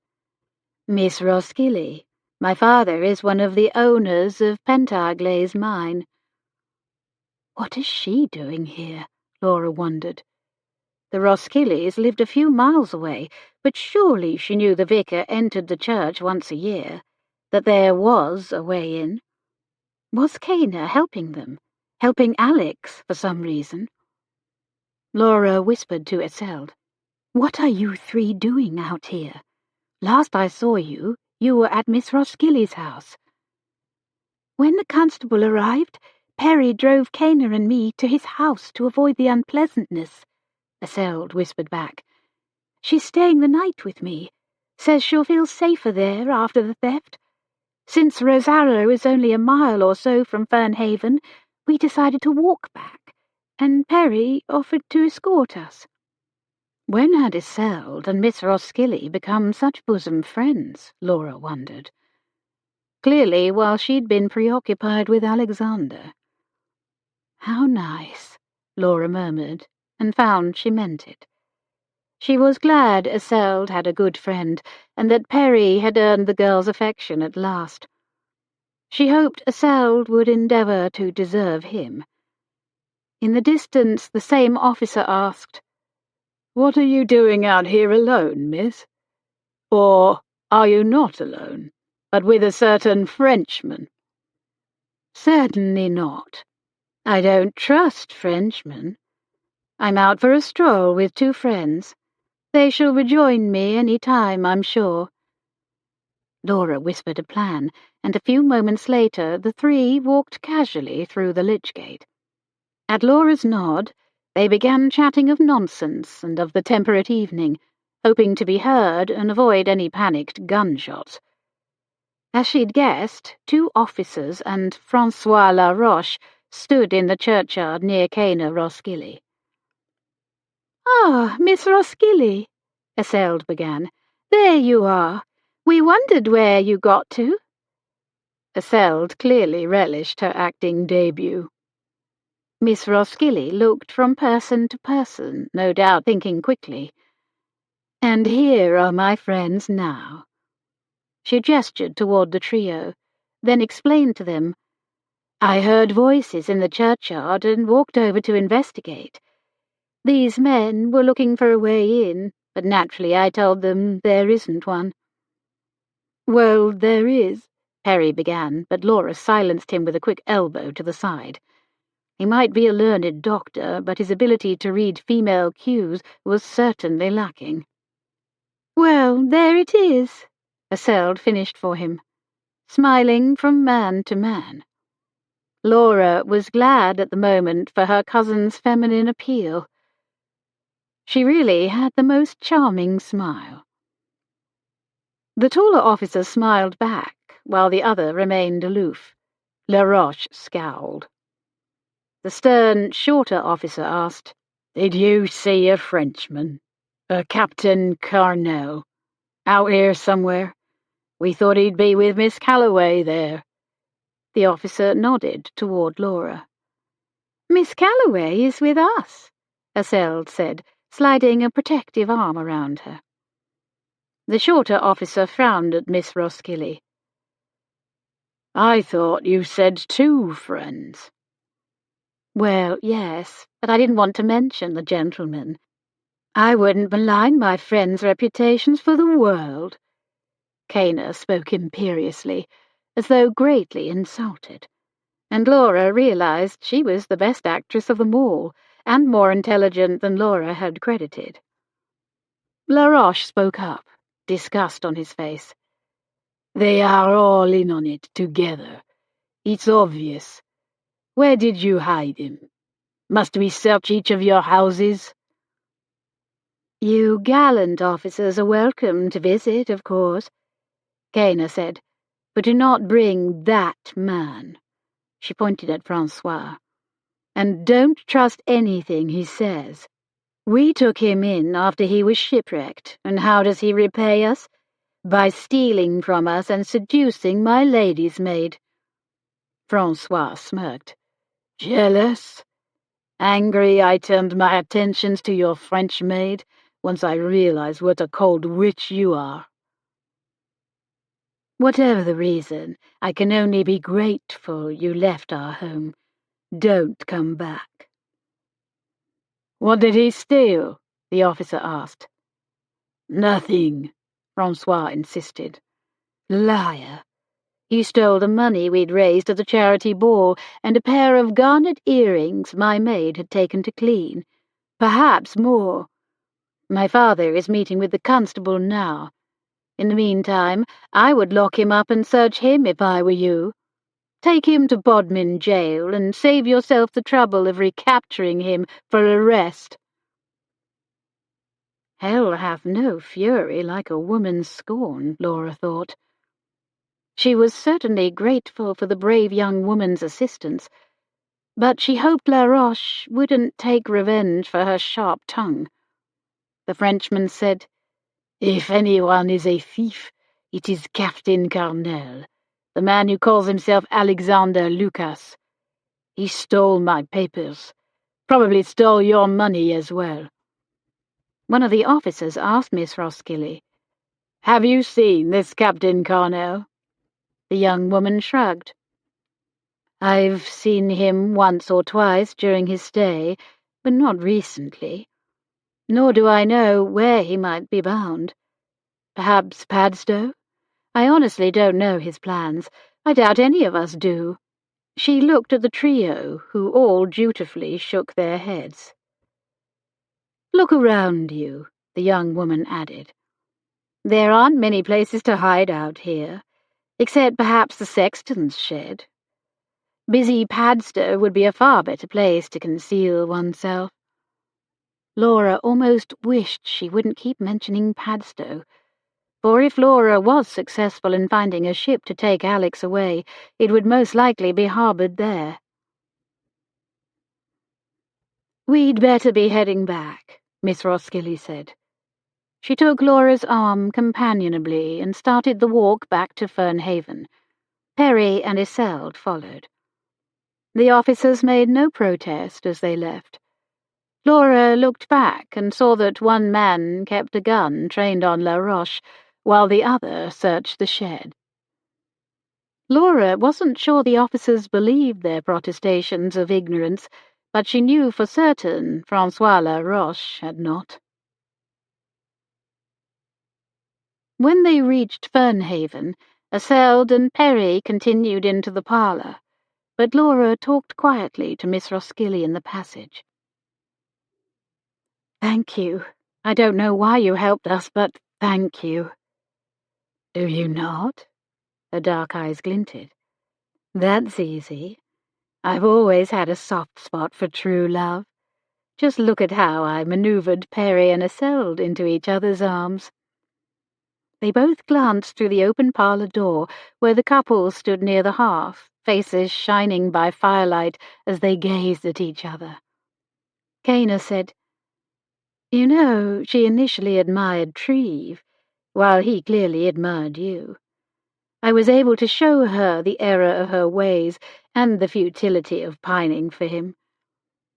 Miss Roskilly. My father is one of the owners of Pentaglay's mine. What is she doing here? Laura wondered. The Roskillys lived a few miles away, but surely she knew the vicar entered the church once a year, that there was a way in. Was Cana helping them? Helping Alex for some reason? Laura whispered to Isolde. What are you three doing out here? Last I saw you, you were at Miss Roskilly's house. When the constable arrived, Perry drove Cana and me to his house to avoid the unpleasantness, Isolde whispered back. She's staying the night with me. Says she'll feel safer there after the theft. Since Rosallo is only a mile or so from Fernhaven, we decided to walk back, and Perry offered to escort us. When had Isolde and Miss Roskilly become such bosom friends? Laura wondered. Clearly, while she'd been preoccupied with Alexander. How nice, Laura murmured, and found she meant it. She was glad Isolde had a good friend, and that Perry had earned the girl's affection at last. She hoped Isolde would endeavour to deserve him. In the distance, the same officer asked, What are you doing out here alone, miss? Or are you not alone, but with a certain Frenchman? Certainly not. I don't trust Frenchmen. I'm out for a stroll with two friends. They shall rejoin me any time, I'm sure. Laura whispered a plan, and a few moments later the three walked casually through the lich gate. At Laura's nod, they began chatting of nonsense and of the temperate evening, hoping to be heard and avoid any panicked gunshots. As she'd guessed, two officers and Francois Laroche stood in the churchyard near Cana Roskilly. Ah, Miss Roskilly, Isolde began. There you are. We wondered where you got to. Isolde clearly relished her acting debut. Miss Roskilly looked from person to person, no doubt thinking quickly. And here are my friends now. She gestured toward the trio, then explained to them. I heard voices in the churchyard and walked over to investigate. These men were looking for a way in, but naturally I told them there isn't one. Well, there is, Perry began, but Laura silenced him with a quick elbow to the side. He might be a learned doctor, but his ability to read female cues was certainly lacking. Well, there it is, Isolde finished for him, smiling from man to man. Laura was glad at the moment for her cousin's feminine appeal. She really had the most charming smile. The taller officer smiled back, while the other remained aloof. Laroche scowled. The stern, shorter officer asked, Did you see a Frenchman? A Captain Carnell? Out here somewhere? We thought he'd be with Miss Callaway there. The officer nodded toward Laura. Miss Callaway is with us, Isolde said, sliding a protective arm around her. The shorter officer frowned at Miss Roskilly. I thought you said 2 friends. Well, yes, but I didn't want to mention the gentleman. I wouldn't malign my friends' reputations for the world. Kaner spoke imperiously, as though greatly insulted, and Laura realized she was the best actress of them all, and more intelligent than Laura had credited. Laroche spoke up, disgust on his face. They are all in on it together. It's obvious. Where did you hide him? Must we search each of your houses? You gallant officers are welcome to visit, of course, Kaner said, but do not bring that man. She pointed at Francois. And don't trust anything he says. We took him in after he was shipwrecked, and how does he repay us? By stealing from us and seducing my lady's maid. Francois smirked. Jealous? Angry I turned my attentions to your French maid, once I realized what a cold witch you are. Whatever the reason, I can only be grateful you left our home. Don't come back. What did he steal? The officer asked. Nothing, Francois insisted. Liar. He stole the money we'd raised at the charity ball and a pair of garnet earrings my maid had taken to clean. Perhaps more. My father is meeting with the constable now. In the meantime, I would lock him up and search him if I were you. Take him to Bodmin jail and save yourself the trouble of recapturing him for arrest. Hell hath no fury like a woman's scorn, Laura thought. She was certainly grateful for the brave young woman's assistance, but she hoped Laroche wouldn't take revenge for her sharp tongue. The Frenchman said, If anyone is a thief, it is Captain Carnel, the man who calls himself Alexander Lucas. He stole my papers. Probably stole your money as well. One of the officers asked Miss Roskilly, Have you seen this Captain Carnel? The young woman shrugged. I've seen him once or twice during his stay, but not recently. Nor do I know where he might be bound. Perhaps Padstow? I honestly don't know his plans. I doubt any of us do. She looked at the trio, who all dutifully shook their heads. Look around you, the young woman added. There aren't many places to hide out here, except perhaps the sexton's shed. Busy Padstow would be a far better place to conceal oneself. Laura almost wished she wouldn't keep mentioning Padstow, for if Laura was successful in finding a ship to take Alex away, it would most likely be harboured there. We'd better be heading back, Miss Roskilly said. She took Laura's arm companionably and started the walk back to Fernhaven. Perry and Isolde followed. The officers made no protest as they left. Laura looked back and saw that one man kept a gun trained on Laroche, while the other searched the shed. Laura wasn't sure the officers believed their protestations of ignorance, but she knew for certain Francois Laroche had not. When they reached Fernhaven, Isolde and Perry continued into the parlour, but Laura talked quietly to Miss Roskilly in the passage. Thank you. I don't know why you helped us, but thank you. Do you not? Her dark eyes glinted. That's easy. I've always had a soft spot for true love. Just look at how I manoeuvred Perry and Isolde into each other's arms. They both glanced through the open parlour door, where the couple stood near the hearth, faces shining by firelight as they gazed at each other. Kaner said, You know, she initially admired Treve, while he clearly admired you. I was able to show her the error of her ways and the futility of pining for him.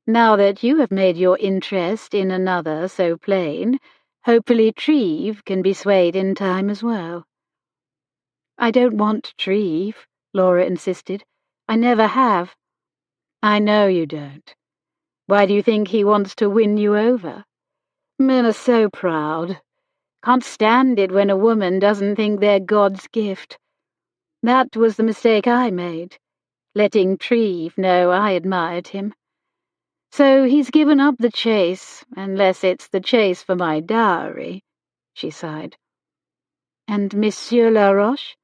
Now that you have made your interest in another so plain, hopefully Treve can be swayed in time as well. I don't want Treve, Laura insisted. I never have. I know you don't. Why do you think he wants to win you over? Men are so proud. Can't stand it when a woman doesn't think they're God's gift. That was the mistake I made, letting Treve know I admired him. So he's given up the chase, unless it's the chase for my dowry," she sighed. "And Monsieur Laroche?"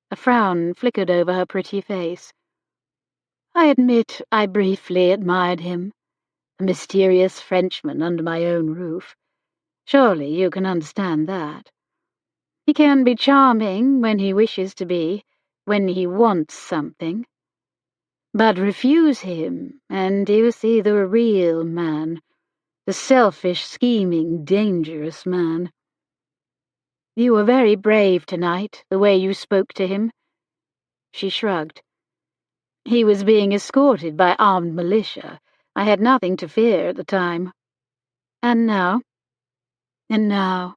A frown flickered over her pretty face. "I admit I briefly admired him. A mysterious Frenchman under my own roof. Surely you can understand that. He can be charming when he wishes to be, when he wants something. But refuse him, and you see the real man, the selfish, scheming, dangerous man. You were very brave tonight, the way you spoke to him." She shrugged. "He was being escorted by armed militia. I had nothing to fear at the time. And now? And now,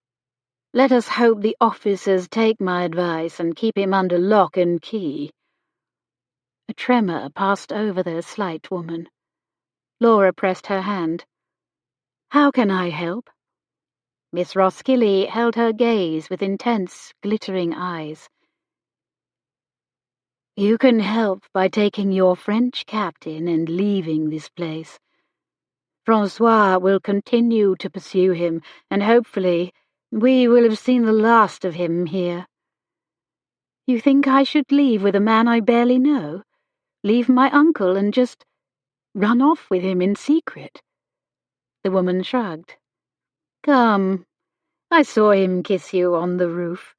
let us hope the officers take my advice and keep him under lock and key." A tremor passed over the slight woman. Laura pressed her hand. "How can I help?" Miss Roskilly held her gaze with intense, glittering eyes. "You can help by taking your French captain and leaving this place. Francois will continue to pursue him, and hopefully we will have seen the last of him here." "You think I should leave with a man I barely know? Leave my uncle and just run off with him in secret?" The woman shrugged. "Come, I saw him kiss you on the roof.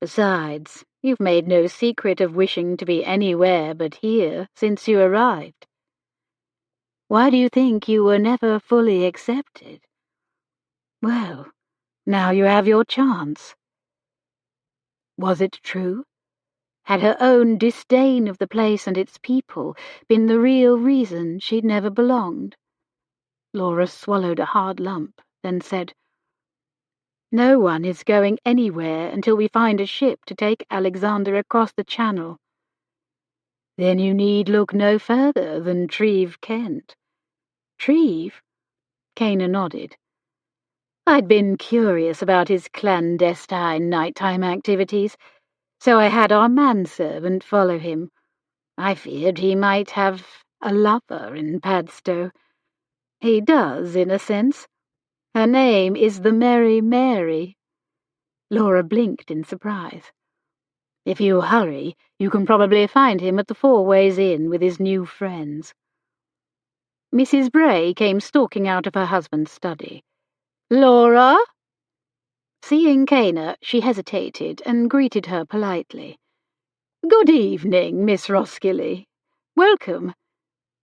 Besides, you've made no secret of wishing to be anywhere but here since you arrived. Why do you think you were never fully accepted? Well, now you have your chance." Was it true? Had her own disdain of the place and its people been the real reason she'd never belonged? Laura swallowed a hard lump, then said, "No one is going anywhere until we find a ship to take Alexander across the Channel." "Then you need look no further than Treve Kent." "Treve?" Kana nodded. "I'd been curious about his clandestine nighttime activities, so I had our manservant follow him. I feared he might have a lover in Padstow. He does, in a sense. Her name is the Merry Mary." Laura blinked in surprise. "If you hurry, you can probably find him at the Four Ways Inn with his new friends." Mrs. Bray came stalking out of her husband's study. "Laura?" Seeing Kana, she hesitated and greeted her politely. "Good evening, Miss Roskilly. Welcome.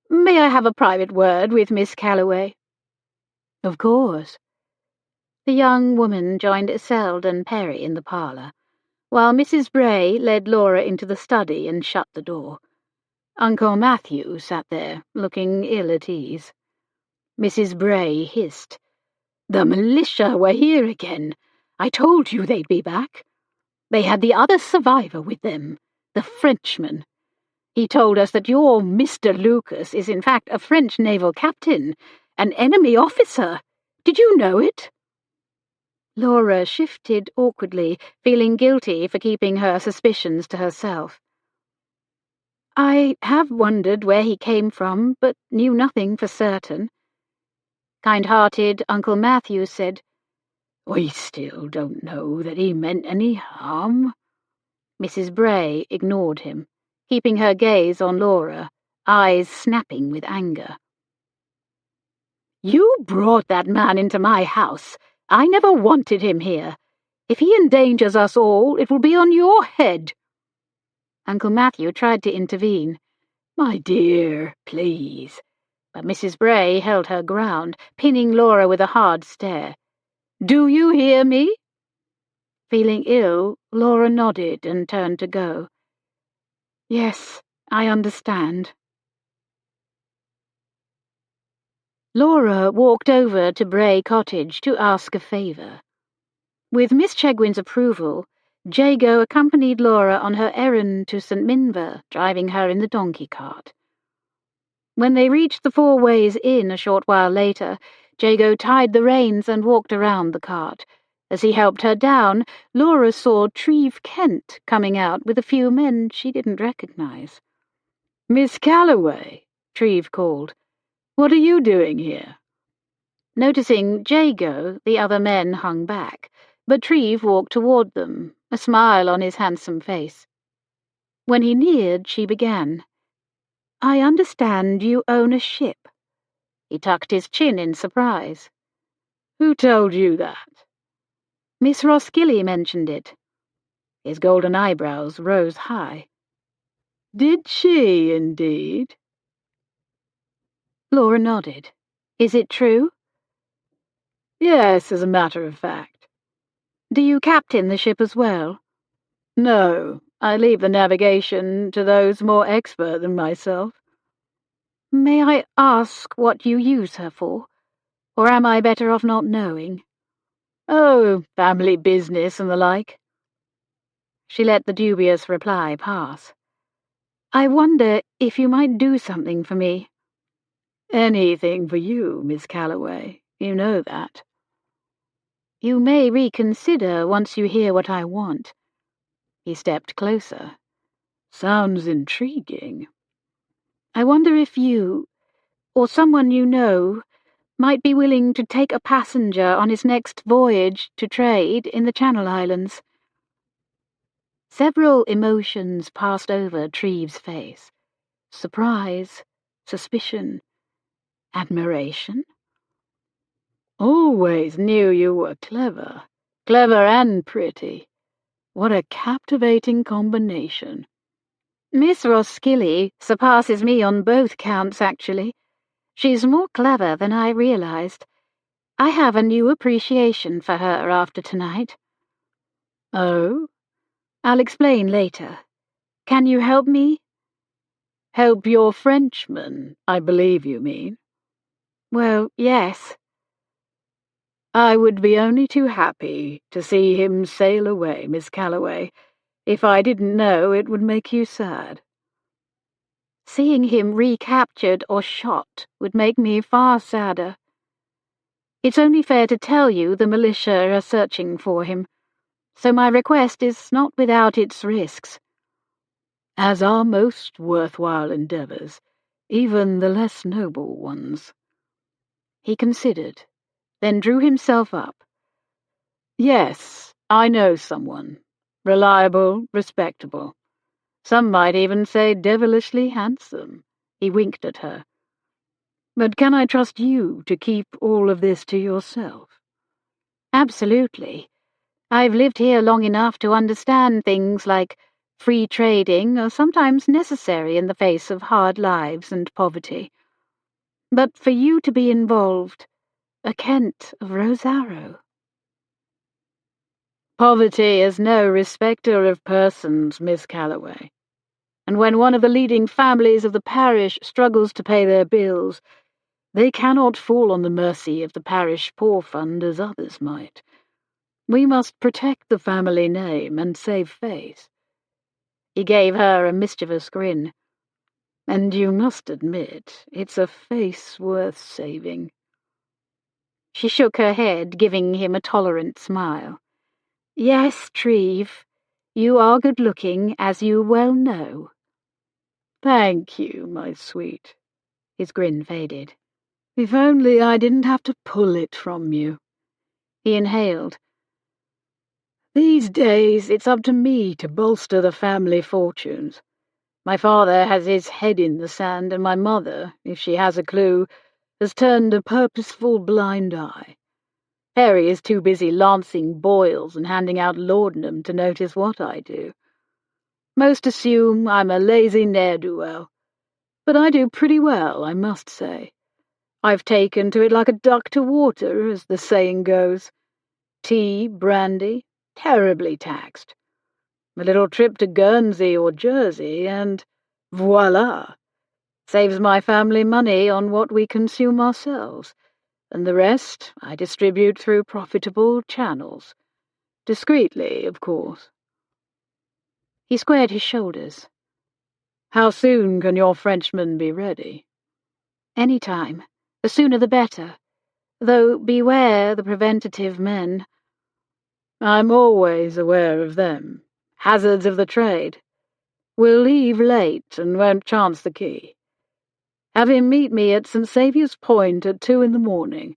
May I have a private word with Miss Callaway?" "Of course." The young woman joined Iselda and Perry in the parlour, while Mrs. Bray led Laura into the study and shut the door. Uncle Matthew sat there, looking ill at ease. Mrs. Bray hissed, "The militia were here again. I told you they'd be back. They had the other survivor with them, the Frenchman. He told us that your Mr. Lucas is in fact a French naval captain, an enemy officer. Did you know it?" Laura shifted awkwardly, feeling guilty for keeping her suspicions to herself. "I have wondered where he came from, but knew nothing for certain." Kind-hearted Uncle Matthew said, "We still don't know that he meant any harm." Mrs. Bray ignored him, keeping her gaze on Laura, eyes snapping with anger. "You brought that man into my house. I never wanted him here. If he endangers us all, it will be on your head." Uncle Matthew tried to intervene. "My dear, please." But Mrs. Bray held her ground, pinning Laura with a hard stare. "Do you hear me?" Feeling ill, Laura nodded and turned to go. "Yes, I understand." Laura walked over to Bray Cottage to ask a favour. With Miss Chegwin's approval, Jago accompanied Laura on her errand to St. Minver, driving her in the donkey cart. When they reached the Four Ways Inn a short while later, Jago tied the reins and walked around the cart. As he helped her down, Laura saw Treve Kent coming out with a few men she didn't recognize. "Miss Callaway," Treve called. "What are you doing here?" Noticing Jago, the other men hung back, but Treve walked toward them, a smile on his handsome face. When he neared, she began. "I understand you own a ship." He tucked his chin in surprise. "Who told you that?" "Miss Roskilly mentioned it." His golden eyebrows rose high. "Did she, indeed?" Laura nodded. "Is it true?" "Yes, as a matter of fact." "Do you captain the ship as well?" "No, I leave the navigation to those more expert than myself." "May I ask what you use her for? Or am I better off not knowing?" "Oh, family business and the like." She let the dubious reply pass. "I wonder if you might do something for me." "Anything for you, Miss Callaway. You know that." "You may reconsider once you hear what I want." He stepped closer. "Sounds intriguing." "I wonder if you, or someone you know, might be willing to take a passenger on his next voyage to trade in the Channel Islands." Several emotions passed over Treve's face. Surprise, suspicion, admiration. "Always knew you were clever. Clever and pretty. What a captivating combination." "Miss Roskilly surpasses me on both counts, actually. She's more clever than I realized. I have a new appreciation for her after tonight." "Oh?" "I'll explain later. Can you help me?" "Help your Frenchman, I believe you mean." "Well, yes." "I would be only too happy to see him sail away, Miss Callaway. If I didn't know, it would make you sad." "Seeing him recaptured or shot would make me far sadder. It's only fair to tell you the militia are searching for him, so my request is not without its risks." "As are most worthwhile endeavours, even the less noble ones." He considered, then drew himself up. "Yes, I know someone. Reliable, respectable. Some might even say devilishly handsome." He winked at her. "But can I trust you to keep all of this to yourself?" "Absolutely. I've lived here long enough to understand things like free trading are sometimes necessary in the face of hard lives and poverty. But for you to be involved, a Kent of Rosario—" "Poverty is no respecter of persons, Miss Callaway. And when one of the leading families of the parish struggles to pay their bills, they cannot fall on the mercy of the parish poor fund as others might. We must protect the family name and save face." He gave her a mischievous grin. "And you must admit, it's a face worth saving." She shook her head, giving him a tolerant smile. "Yes, Treve, you are good-looking, as you well know." "Thank you, my sweet." His grin faded. "If only I didn't have to pull it from you." He inhaled. "These days it's up to me to bolster the family fortunes. My father has his head in the sand, and my mother, if she has a clue, has turned a purposeful blind eye. Harry is too busy lancing boils and handing out laudanum to notice what I do. Most assume I'm a lazy ne'er-do-well, but I do pretty well, I must say. I've taken to it like a duck to water, as the saying goes. Tea, brandy, terribly taxed. A little trip to Guernsey or Jersey, and voila! Saves my family money on what we consume ourselves, and the rest I distribute through profitable channels. Discreetly, of course." He squared his shoulders. "How soon can your Frenchman be ready?" "Any time. The sooner the better. though beware the preventative men." "I'm always aware of them. Hazards of the trade. We'll leave late and won't chance the key. Have him meet me at St. Saviour's Point at 2 in the morning.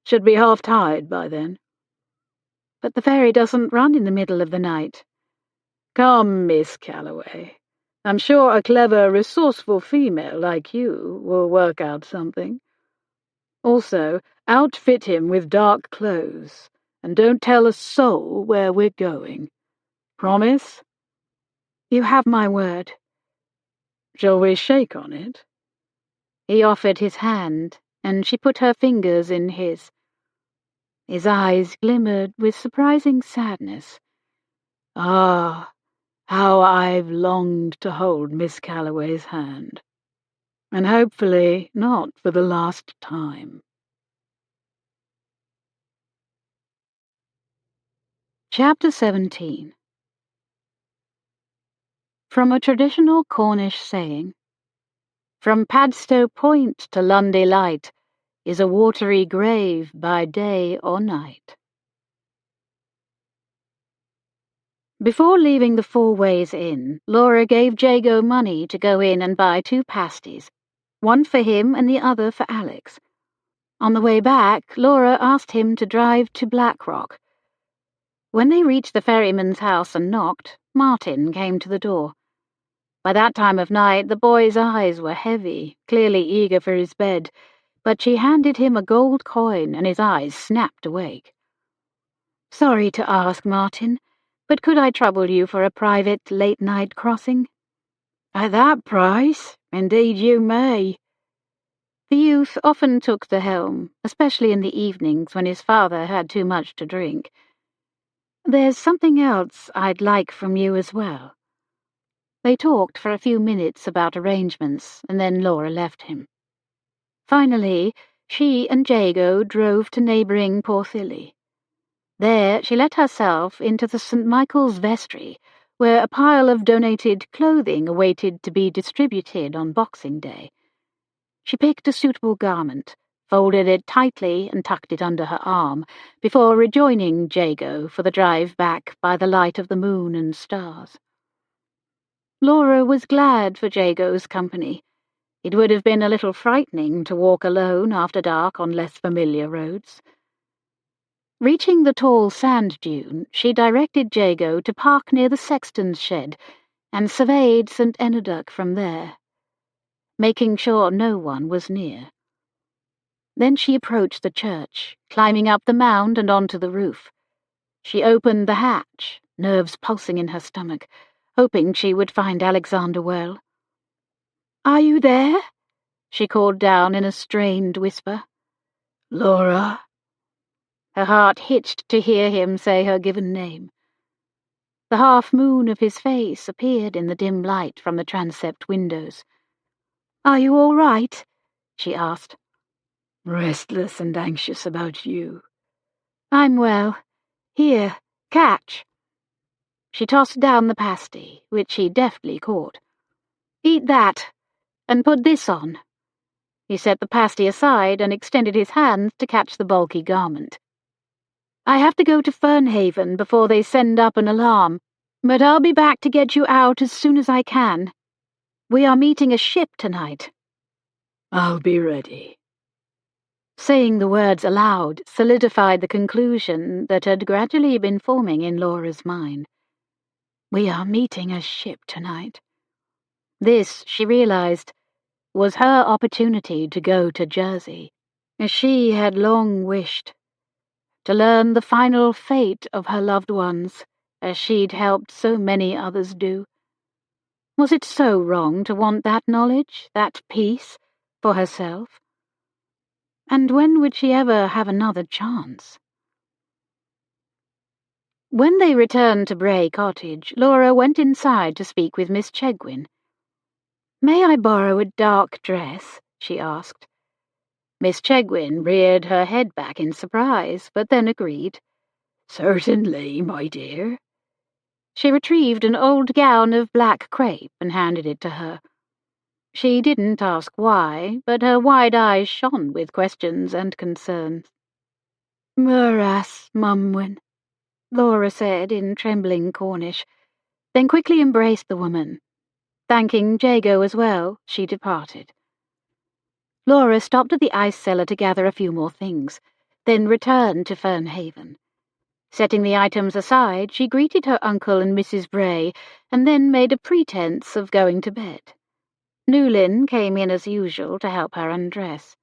Should be half-tide by then." "But the ferry doesn't run in the middle of the night." "Come, Miss Callaway. I'm sure a clever, resourceful female like you will work out something. Also, outfit him with dark clothes, and don't tell a soul where we're going. Promise?" "You have my word." "Shall we shake on it?" He offered his hand, and she put her fingers in his. His eyes glimmered with surprising sadness. "Ah, how I've longed to hold Miss Callaway's hand. And hopefully not for the last time." Chapter 17. From a traditional Cornish saying, "From Padstow Point to Lundy Light is a watery grave by day or night." Before leaving the Four Ways Inn, Laura gave Jago money to go in and buy 2 pasties, one for him and the other for Alex. On the way back, Laura asked him to drive to Blackrock. When they reached the ferryman's house and knocked, Martin came to the door. By that time of night the boy's eyes were heavy, clearly eager for his bed, but she handed him a gold coin and his eyes snapped awake. "Sorry to ask, Martin, but could I trouble you for a private late-night crossing?" "At that price? Indeed you may." The youth often took the helm, especially in the evenings when his father had too much to drink. "There's something else I'd like from you as well." They talked for a few minutes about arrangements, and then Laura left him. Finally, she and Jago drove to neighbouring Porthilly. There she let herself into the St. Michael's vestry, where a pile of donated clothing awaited to be distributed on Boxing Day. She picked a suitable garment, folded it tightly and tucked it under her arm, before rejoining Jago for the drive back by the light of the moon and stars. Laura was glad for Jago's company. It would have been a little frightening to walk alone after dark on less familiar roads. Reaching the tall sand dune, she directed Jago to park near the sexton's shed and surveyed St. Enoduc from there, making sure no one was near. Then she approached the church, climbing up the mound and onto the roof. She opened the hatch, nerves pulsing in her stomach, hoping she would find Alexander well. "Are you there?" she called down in a strained whisper. "Laura?" Her heart hitched to hear him say her given name. The half-moon of his face appeared in the dim light from the transept windows. "Are you all right?" she asked. "Restless and anxious about you." "I'm well. Here, catch." She tossed down the pasty, which he deftly caught. "Eat that, and put this on." He set the pasty aside and extended his hand to catch the bulky garment. "I have to go to Fernhaven before they send up an alarm, but I'll be back to get you out as soon as I can. We are meeting a ship tonight." "I'll be ready." Saying the words aloud solidified the conclusion that had gradually been forming in Laura's mind. We are meeting a ship tonight. This, she realized, was her opportunity to go to Jersey, as she had long wished, to learn the final fate of her loved ones, as she'd helped so many others do. Was it so wrong to want that knowledge, that peace, for herself? And when would she ever have another chance? When they returned to Bray Cottage, Laura went inside to speak with Miss Chegwin. "May I borrow a dark dress?" she asked. Miss Chegwin reared her head back in surprise, but then agreed. "Certainly, my dear." She retrieved an old gown of black crepe and handed it to her. She didn't ask why, but her wide eyes shone with questions and concerns. "Morass, Mumwin," Laura said in trembling Cornish, then quickly embraced the woman. Thanking Jago as well, she departed. Laura stopped at the ice cellar to gather a few more things, then returned to Fernhaven. Setting the items aside, she greeted her uncle and Mrs. Bray, and then made a pretense of going to bed. Newlyn came in as usual to help her undress.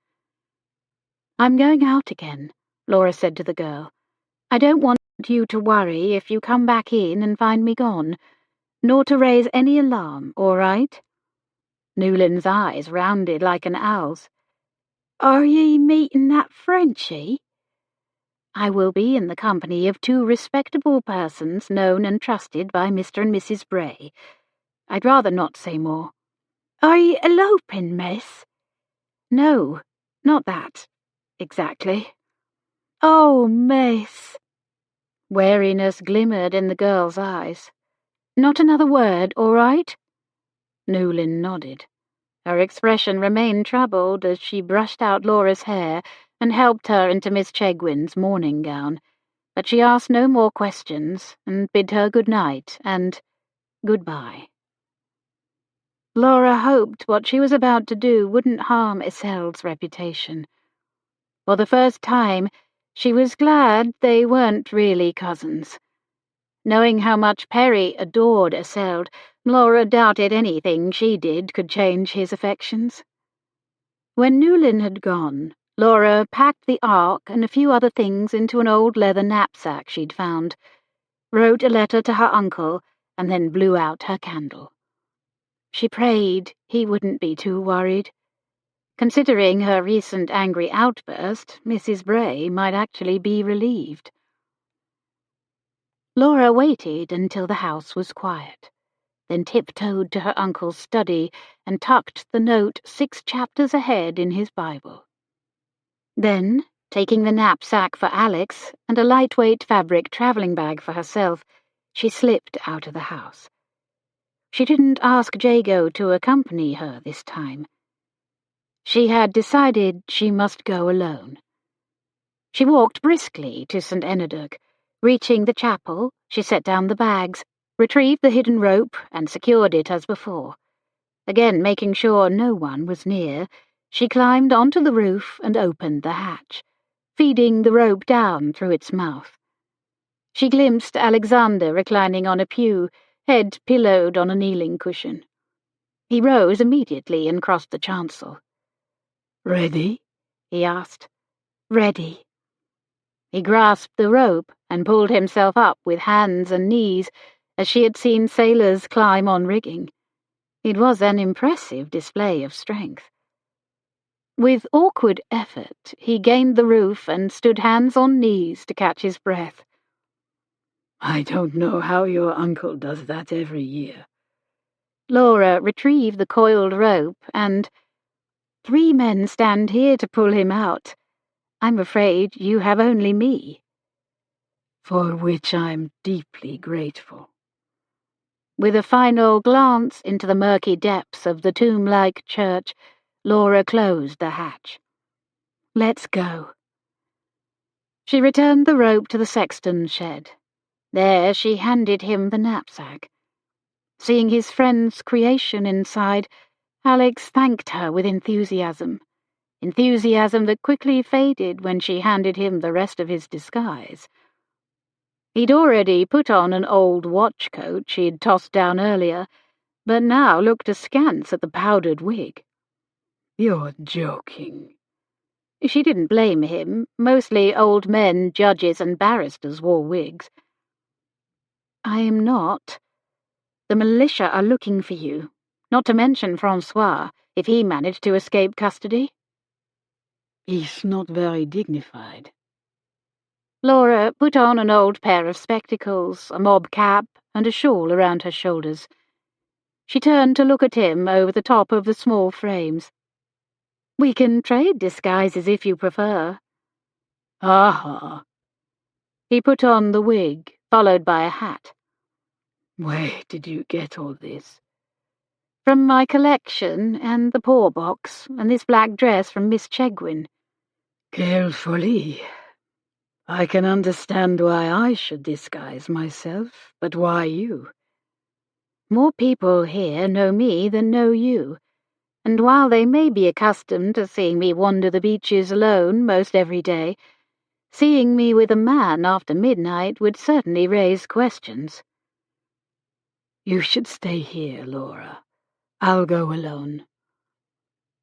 "I'm going out again," Laura said to the girl. "I don't want you to worry if you come back in and find me gone, nor to raise any alarm, all right?" Newlyn's eyes rounded like an owl's. "Are ye meeting that Frenchie?" "I will be in the company of 2 respectable persons known and trusted by Mr. and Mrs. Bray. I'd rather not say more." "Are ye eloping, miss?" "No, not that, exactly." "Oh, miss." Wariness glimmered in the girl's eyes. "Not another word, all right?" Newlyn nodded. Her expression remained troubled as she brushed out Laura's hair and helped her into Miss Chegwin's morning gown, but she asked no more questions and bid her good night and goodbye. Laura hoped what she was about to do wouldn't harm Iselde's reputation. For the first time, she was glad they weren't really cousins. Knowing how much Perry adored Iselde, Laura doubted anything she did could change his affections. When Newlyn had gone, Laura packed the ark and a few other things into an old leather knapsack she'd found, wrote a letter to her uncle, and then blew out her candle. She prayed he wouldn't be too worried. Considering her recent angry outburst, Mrs. Bray might actually be relieved. Laura waited until the house was quiet, then tiptoed to her uncle's study and tucked the note 6 chapters ahead in his Bible. Then, taking the knapsack for Alex and a lightweight fabric travelling bag for herself, she slipped out of the house. She didn't ask Jago to accompany her this time. She had decided she must go alone. She walked briskly to St. Enedurc. Reaching the chapel, she set down the bags, retrieved the hidden rope, and secured it as before. Again making sure no one was near, she climbed onto the roof and opened the hatch, feeding the rope down through its mouth. She glimpsed Alexander reclining on a pew, head pillowed on a kneeling cushion. He rose immediately and crossed the chancel. "Ready?" he asked. "Ready." He grasped the rope and pulled himself up with hands and knees, as she had seen sailors climb on rigging. It was an impressive display of strength. With awkward effort, he gained the roof and stood hands on knees to catch his breath. "I don't know how your uncle does that every year." Laura retrieved the coiled rope and— "3 men stand here to pull him out. I'm afraid you have only me." "For which I'm deeply grateful." With a final glance into the murky depths of the tomb-like church, Laura closed the hatch. "Let's go." She returned the rope to the sexton's shed. There she handed him the knapsack. Seeing his friend's creation inside, Alex thanked her with enthusiasm that quickly faded when she handed him the rest of his disguise. He'd already put on an old watch coat she'd tossed down earlier, but now looked askance at the powdered wig. "You're joking." She didn't blame him. Mostly old men, judges, and barristers wore wigs. "I am not. The militia are looking for you, not to mention Francois, if he managed to escape custody." "He's not very dignified." Laura put on an old pair of spectacles, a mob cap, and a shawl around her shoulders. She turned to look at him over the top of the small frames. "We can trade disguises if you prefer." "Aha." He put on the wig, followed by a hat. "Where did you get all this?" From my collection, and the poor box, and this black dress from Miss Chegwin. Carefully. I can understand why I should disguise myself, but why you? More people here know me than know you, and while they may be accustomed to seeing me wander the beaches alone most every day, seeing me with a man after midnight would certainly raise questions. You should stay here, Laura. I'll go alone.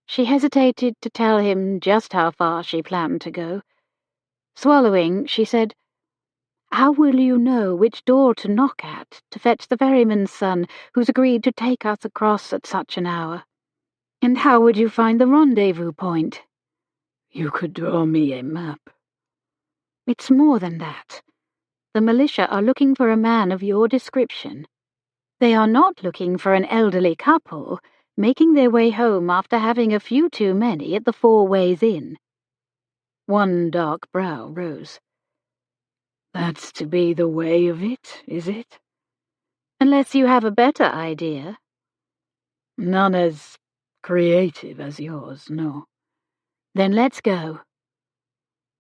She hesitated to tell him just how far she planned to go. Swallowing, she said, "How will you know which door to knock at to fetch the ferryman's son who's agreed to take us across at such an hour? And how would you find the rendezvous point?" You could draw me a map. It's more than that. The militia are looking for a man of your description. They are not looking for an elderly couple making their way home after having a few too many at the Four Ways Inn. One dark brow rose. That's to be the way of it, is it? Unless you have a better idea. None as creative as yours, no. Then let's go.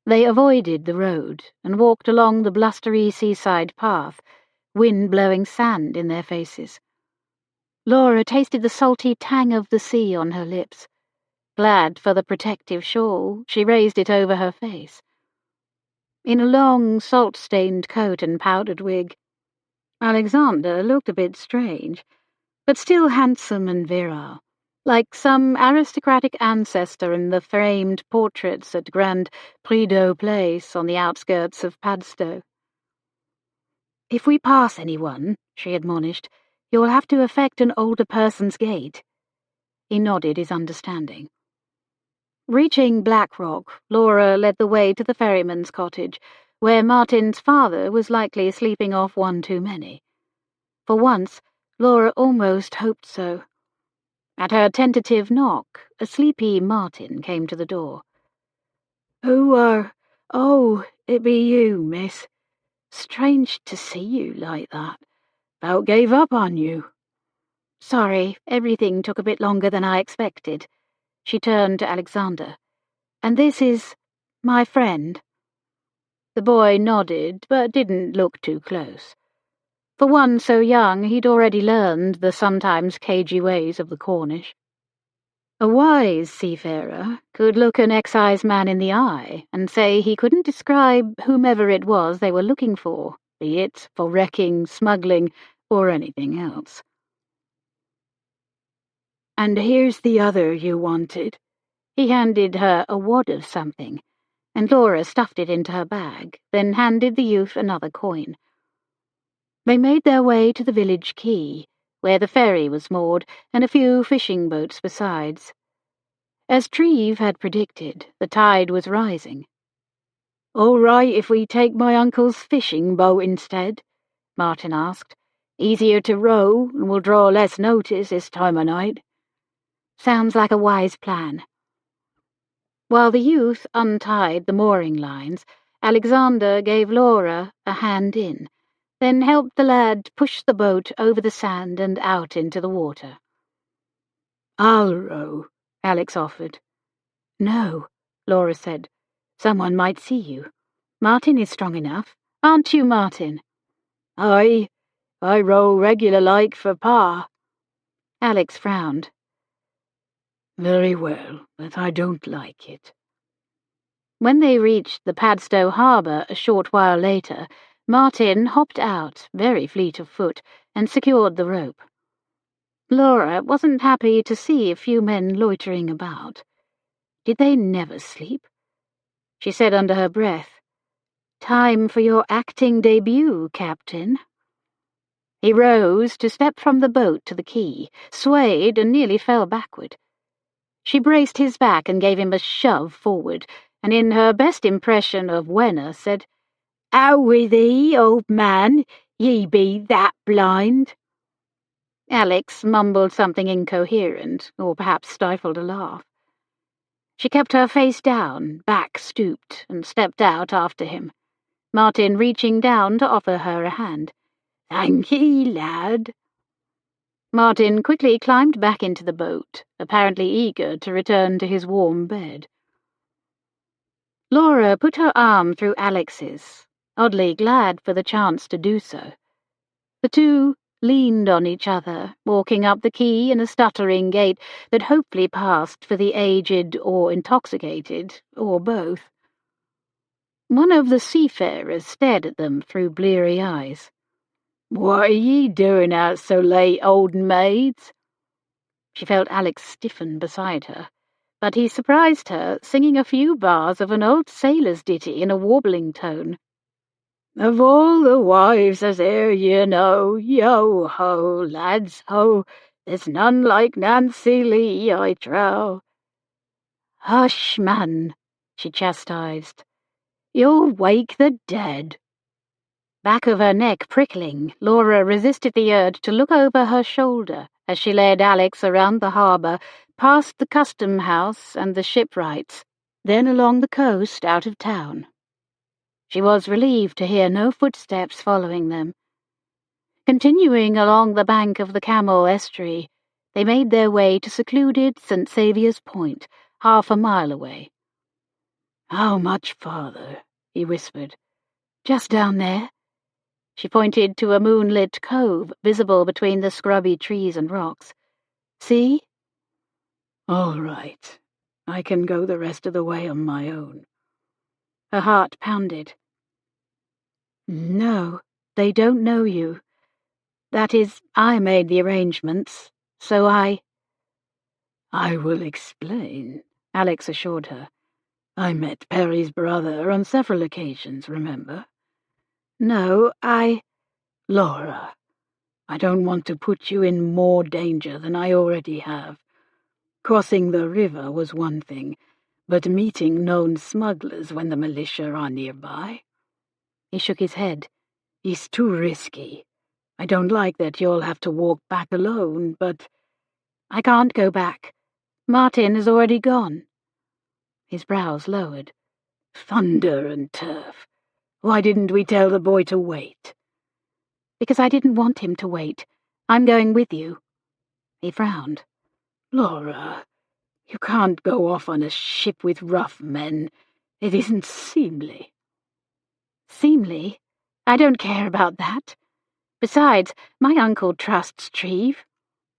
They avoided the road and walked along the blustery seaside path, wind blowing sand in their faces. Laura tasted the salty tang of the sea on her lips. Glad for the protective shawl, she raised it over her face. In a long, salt-stained coat and powdered wig, Alexander looked a bit strange, but still handsome and virile, like some aristocratic ancestor in the framed portraits at Grand Prideaux Place on the outskirts of Padstow. "If we pass anyone," she admonished, "you'll have to affect an older person's gait." He nodded his understanding. Reaching Blackrock, Laura led the way to the ferryman's cottage, where Martin's father was likely sleeping off one too many. For once, Laura almost hoped so. At her tentative knock, a sleepy Martin came to the door. Oh, it be you, miss. Strange to see you like that. About gave up on you." "Sorry, everything took a bit longer than I expected." She turned to Alexander. "And this is my friend." The boy nodded, but didn't look too close. For one so young, he'd already learned the sometimes cagey ways of the Cornish. A wise seafarer could look an exciseman in the eye and say he couldn't describe whomever it was they were looking for, be it for wrecking, smuggling, or anything else. "And here's the other you wanted." He handed her a wad of something, and Laura stuffed it into her bag, then handed the youth another coin. They made their way to the village quay, where the ferry was moored, and a few fishing boats besides. As Treve had predicted, the tide was rising. "All right if we take my uncle's fishing boat instead?" Martin asked. "Easier to row, and will draw less notice this time of night." "Sounds like a wise plan." While the youth untied the mooring lines, Alexander gave Laura a hand in, then helped the lad push the boat over the sand and out into the water. "I'll row," Alex offered. "No," Laura said. "Someone might see you. Martin is strong enough. Aren't you, Martin?" I row regular like for Pa." Alex frowned. "Very well, but I don't like it." When they reached the Padstow harbour a short while later, Martin hopped out, very fleet of foot, and secured the rope. Laura wasn't happy to see a few men loitering about. Did they never sleep? She said under her breath, "Time for your acting debut, Captain." He rose to step from the boat to the quay, swayed and nearly fell backward. She braced his back and gave him a shove forward, and in her best impression of Wenner said, "Out with thee, old man, ye be that blind." Alex mumbled something incoherent, or perhaps stifled a laugh. She kept her face down, back stooped, and stepped out after him, Martin reaching down to offer her a hand. "Thank ye, lad." Martin quickly climbed back into the boat, apparently eager to return to his warm bed. Laura put her arm through Alex's, oddly glad for the chance to do so. The two leaned on each other, walking up the quay in a stuttering gait that hopefully passed for the aged or intoxicated, or both. One of the seafarers stared at them through bleary eyes. "What are ye doing out so late, old maids?" She felt Alex stiffen beside her, but he surprised her, singing a few bars of an old sailor's ditty in a warbling tone. "Of all the wives as e'er ye know, yo-ho, lads, ho, there's none like Nancy Lee, I trow." "Hush, man," she chastised. "You'll wake the dead." Back of her neck prickling, Laura resisted the urge to look over her shoulder as she led Alex around the harbour, past the custom house and the shipwrights, then along the coast out of town. She was relieved to hear no footsteps following them. Continuing along the bank of the Camel estuary, they made their way to secluded St. Saviour's Point, half a mile away. "How much farther?" he whispered. "Just down there." She pointed to a moonlit cove visible between the scrubby trees and rocks. "See?" "All right. I can go the rest of the way on my own." Her heart pounded. "No, they don't know you. That is, I made the arrangements, so I will explain," Alex assured her. "I met Perry's brother on several occasions, remember?" "No, Laura, I don't want to put you in more danger than I already have. Crossing the river was one thing, but meeting known smugglers when the militia are nearby?" He shook his head. "It's too risky. I don't like that you'll have to walk back alone, but—" "I can't go back. Martin has already gone." His brows lowered. "Thunder and turf. Why didn't we tell the boy to wait?" "Because I didn't want him to wait. I'm going with you." He frowned. "Laura, you can't go off on a ship with rough men. It isn't seemly." "Seemly? I don't care about that. Besides, my uncle trusts Treve.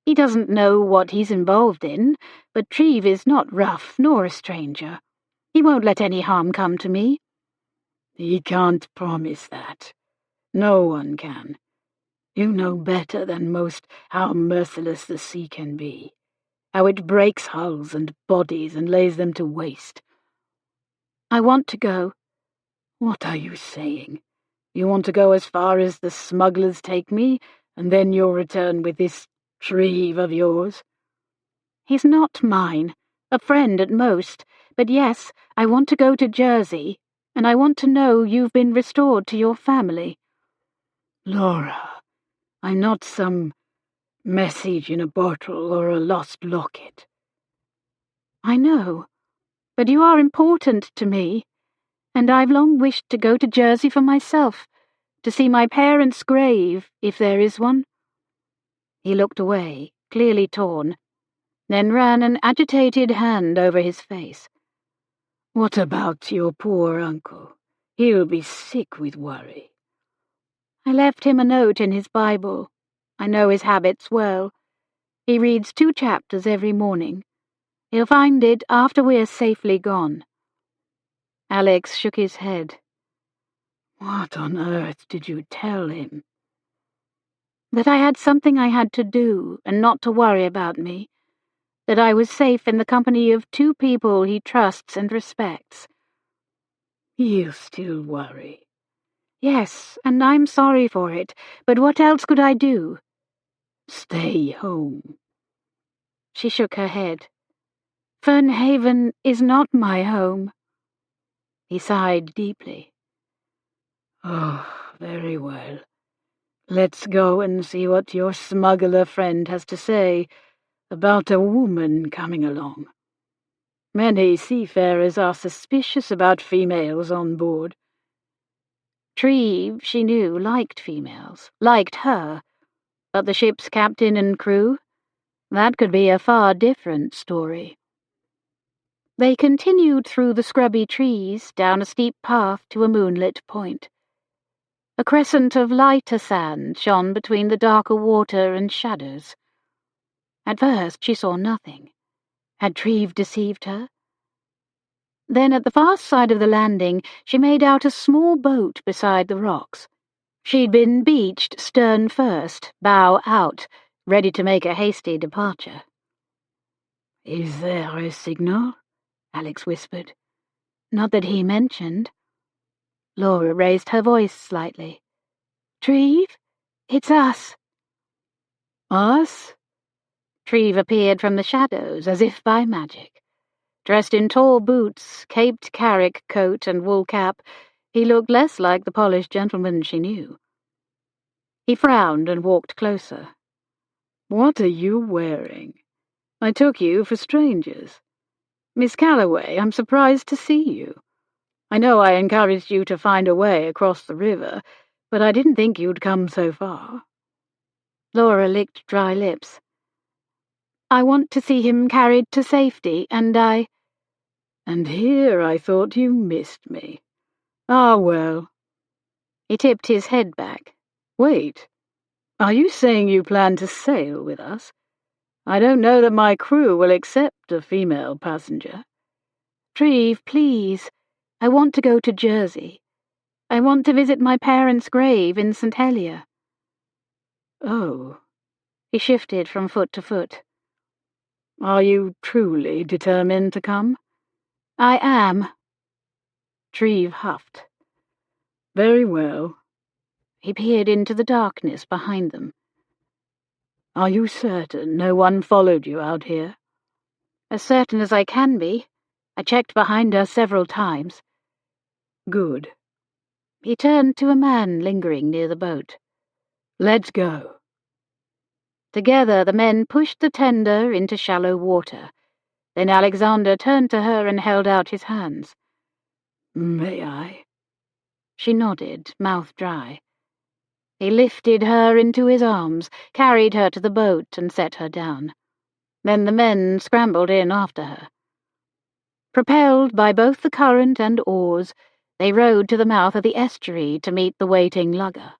He doesn't know what he's involved in, but Treve is not rough nor a stranger. He won't let any harm come to me." "He can't promise that. No one can. You know better than most how merciless the sea can be, how it breaks hulls and bodies and lays them to waste." "I want to go." "What are you saying? You want to go as far as the smugglers take me, and then you'll return with this Treve of yours?" "He's not mine. A friend at most. But yes, I want to go to Jersey, and I want to know you've been restored to your family." "Laura, I'm not some message in a bottle or a lost locket." "I know, but you are important to me, and I've long wished to go to Jersey for myself, to see my parents' grave, if there is one." He looked away, clearly torn, then ran an agitated hand over his face. "What about your poor uncle? He'll be sick with worry." "I left him a note in his Bible. I know his habits well. He reads 2 chapters every morning. He'll find it after we're safely gone." Alex shook his head. "What on earth did you tell him?" "That I had something I had to do and not to worry about me. That I was safe in the company of 2 people he trusts and respects." "You still worry?" "Yes, and I'm sorry for it, but what else could I do?" "Stay home." She shook her head. "Fernhaven is not my home." He sighed deeply. "Oh, very well. Let's go and see what your smuggler friend has to say about a woman coming along. Many seafarers are suspicious about females on board." Treve, she knew, liked females, liked her. But the ship's captain and crew? That could be a far different story. They continued through the scrubby trees, down a steep path to a moonlit point. A crescent of lighter sand shone between the darker water and shadows. At first she saw nothing. Had Treve deceived her? Then at the far side of the landing she made out a small boat beside the rocks. She'd been beached stern first, bow out, ready to make a hasty departure. "Is there a signal?" Alex whispered. Not that he mentioned. Laura raised her voice slightly. "Treve, it's us." "Us?" Treve appeared from the shadows as if by magic. Dressed in tall boots, caped carrick coat and wool cap, he looked less like the polished gentleman she knew. He frowned and walked closer. "What are you wearing? I took you for strangers. Miss Callaway, I'm surprised to see you. I know I encouraged you to find a way across the river, but I didn't think you'd come so far." Laura licked dry lips. "I want to see him carried to safety, and "And here I thought you missed me. Ah, well." He tipped his head back. "Wait. Are you saying you plan to sail with us? I don't know that my crew will accept a female passenger." "Treve, please. I want to go to Jersey. I want to visit my parents' grave in St. Helier." "Oh." He shifted from foot to foot. "Are you truly determined to come?" "I am." Treve huffed. "Very well." He peered into the darkness behind them. "Are you certain no one followed you out here?" "As certain as I can be. I checked behind us several times." "Good." He turned to a man lingering near the boat. "Let's go." Together the men pushed the tender into shallow water. Then Alexander turned to her and held out his hands. "May I?" She nodded, mouth dry. He lifted her into his arms, carried her to the boat and set her down. Then the men scrambled in after her. Propelled by both the current and oars, they rowed to the mouth of the estuary to meet the waiting lugger.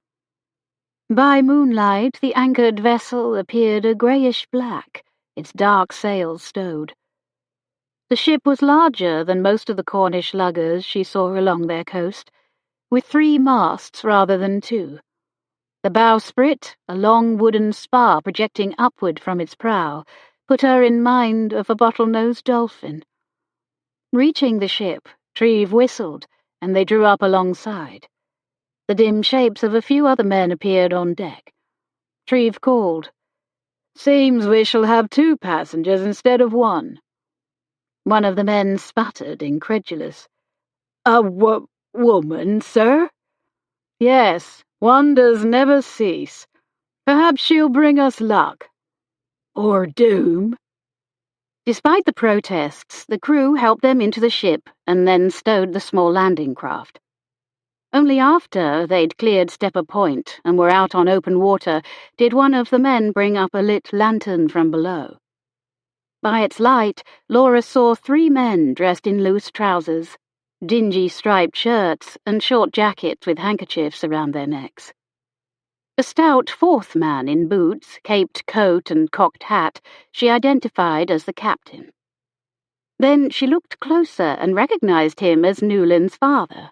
By moonlight, the anchored vessel appeared a greyish-black, its dark sails stowed. The ship was larger than most of the Cornish luggers she saw along their coast, with 3 masts rather than 2. The bowsprit, a long wooden spar projecting upward from its prow, put her in mind of a bottlenose dolphin. Reaching the ship, Treve whistled, and they drew up alongside. The dim shapes of a few other men appeared on deck. Treve called, "Seems we shall have 2 passengers instead of 1. One of the men sputtered, incredulous. "A woman, sir?" "Yes, wonders never cease. Perhaps she'll bring us luck." "Or doom." Despite the protests, the crew helped them into the ship and then stowed the small landing craft. Only after they'd cleared Stepper Point and were out on open water did one of the men bring up a lit lantern from below. By its light, Laura saw 3 men dressed in loose trousers, dingy striped shirts, and short jackets with handkerchiefs around their necks. A stout 4th man in boots, caped coat and cocked hat she identified as the captain. Then she looked closer and recognized him as Newland's father.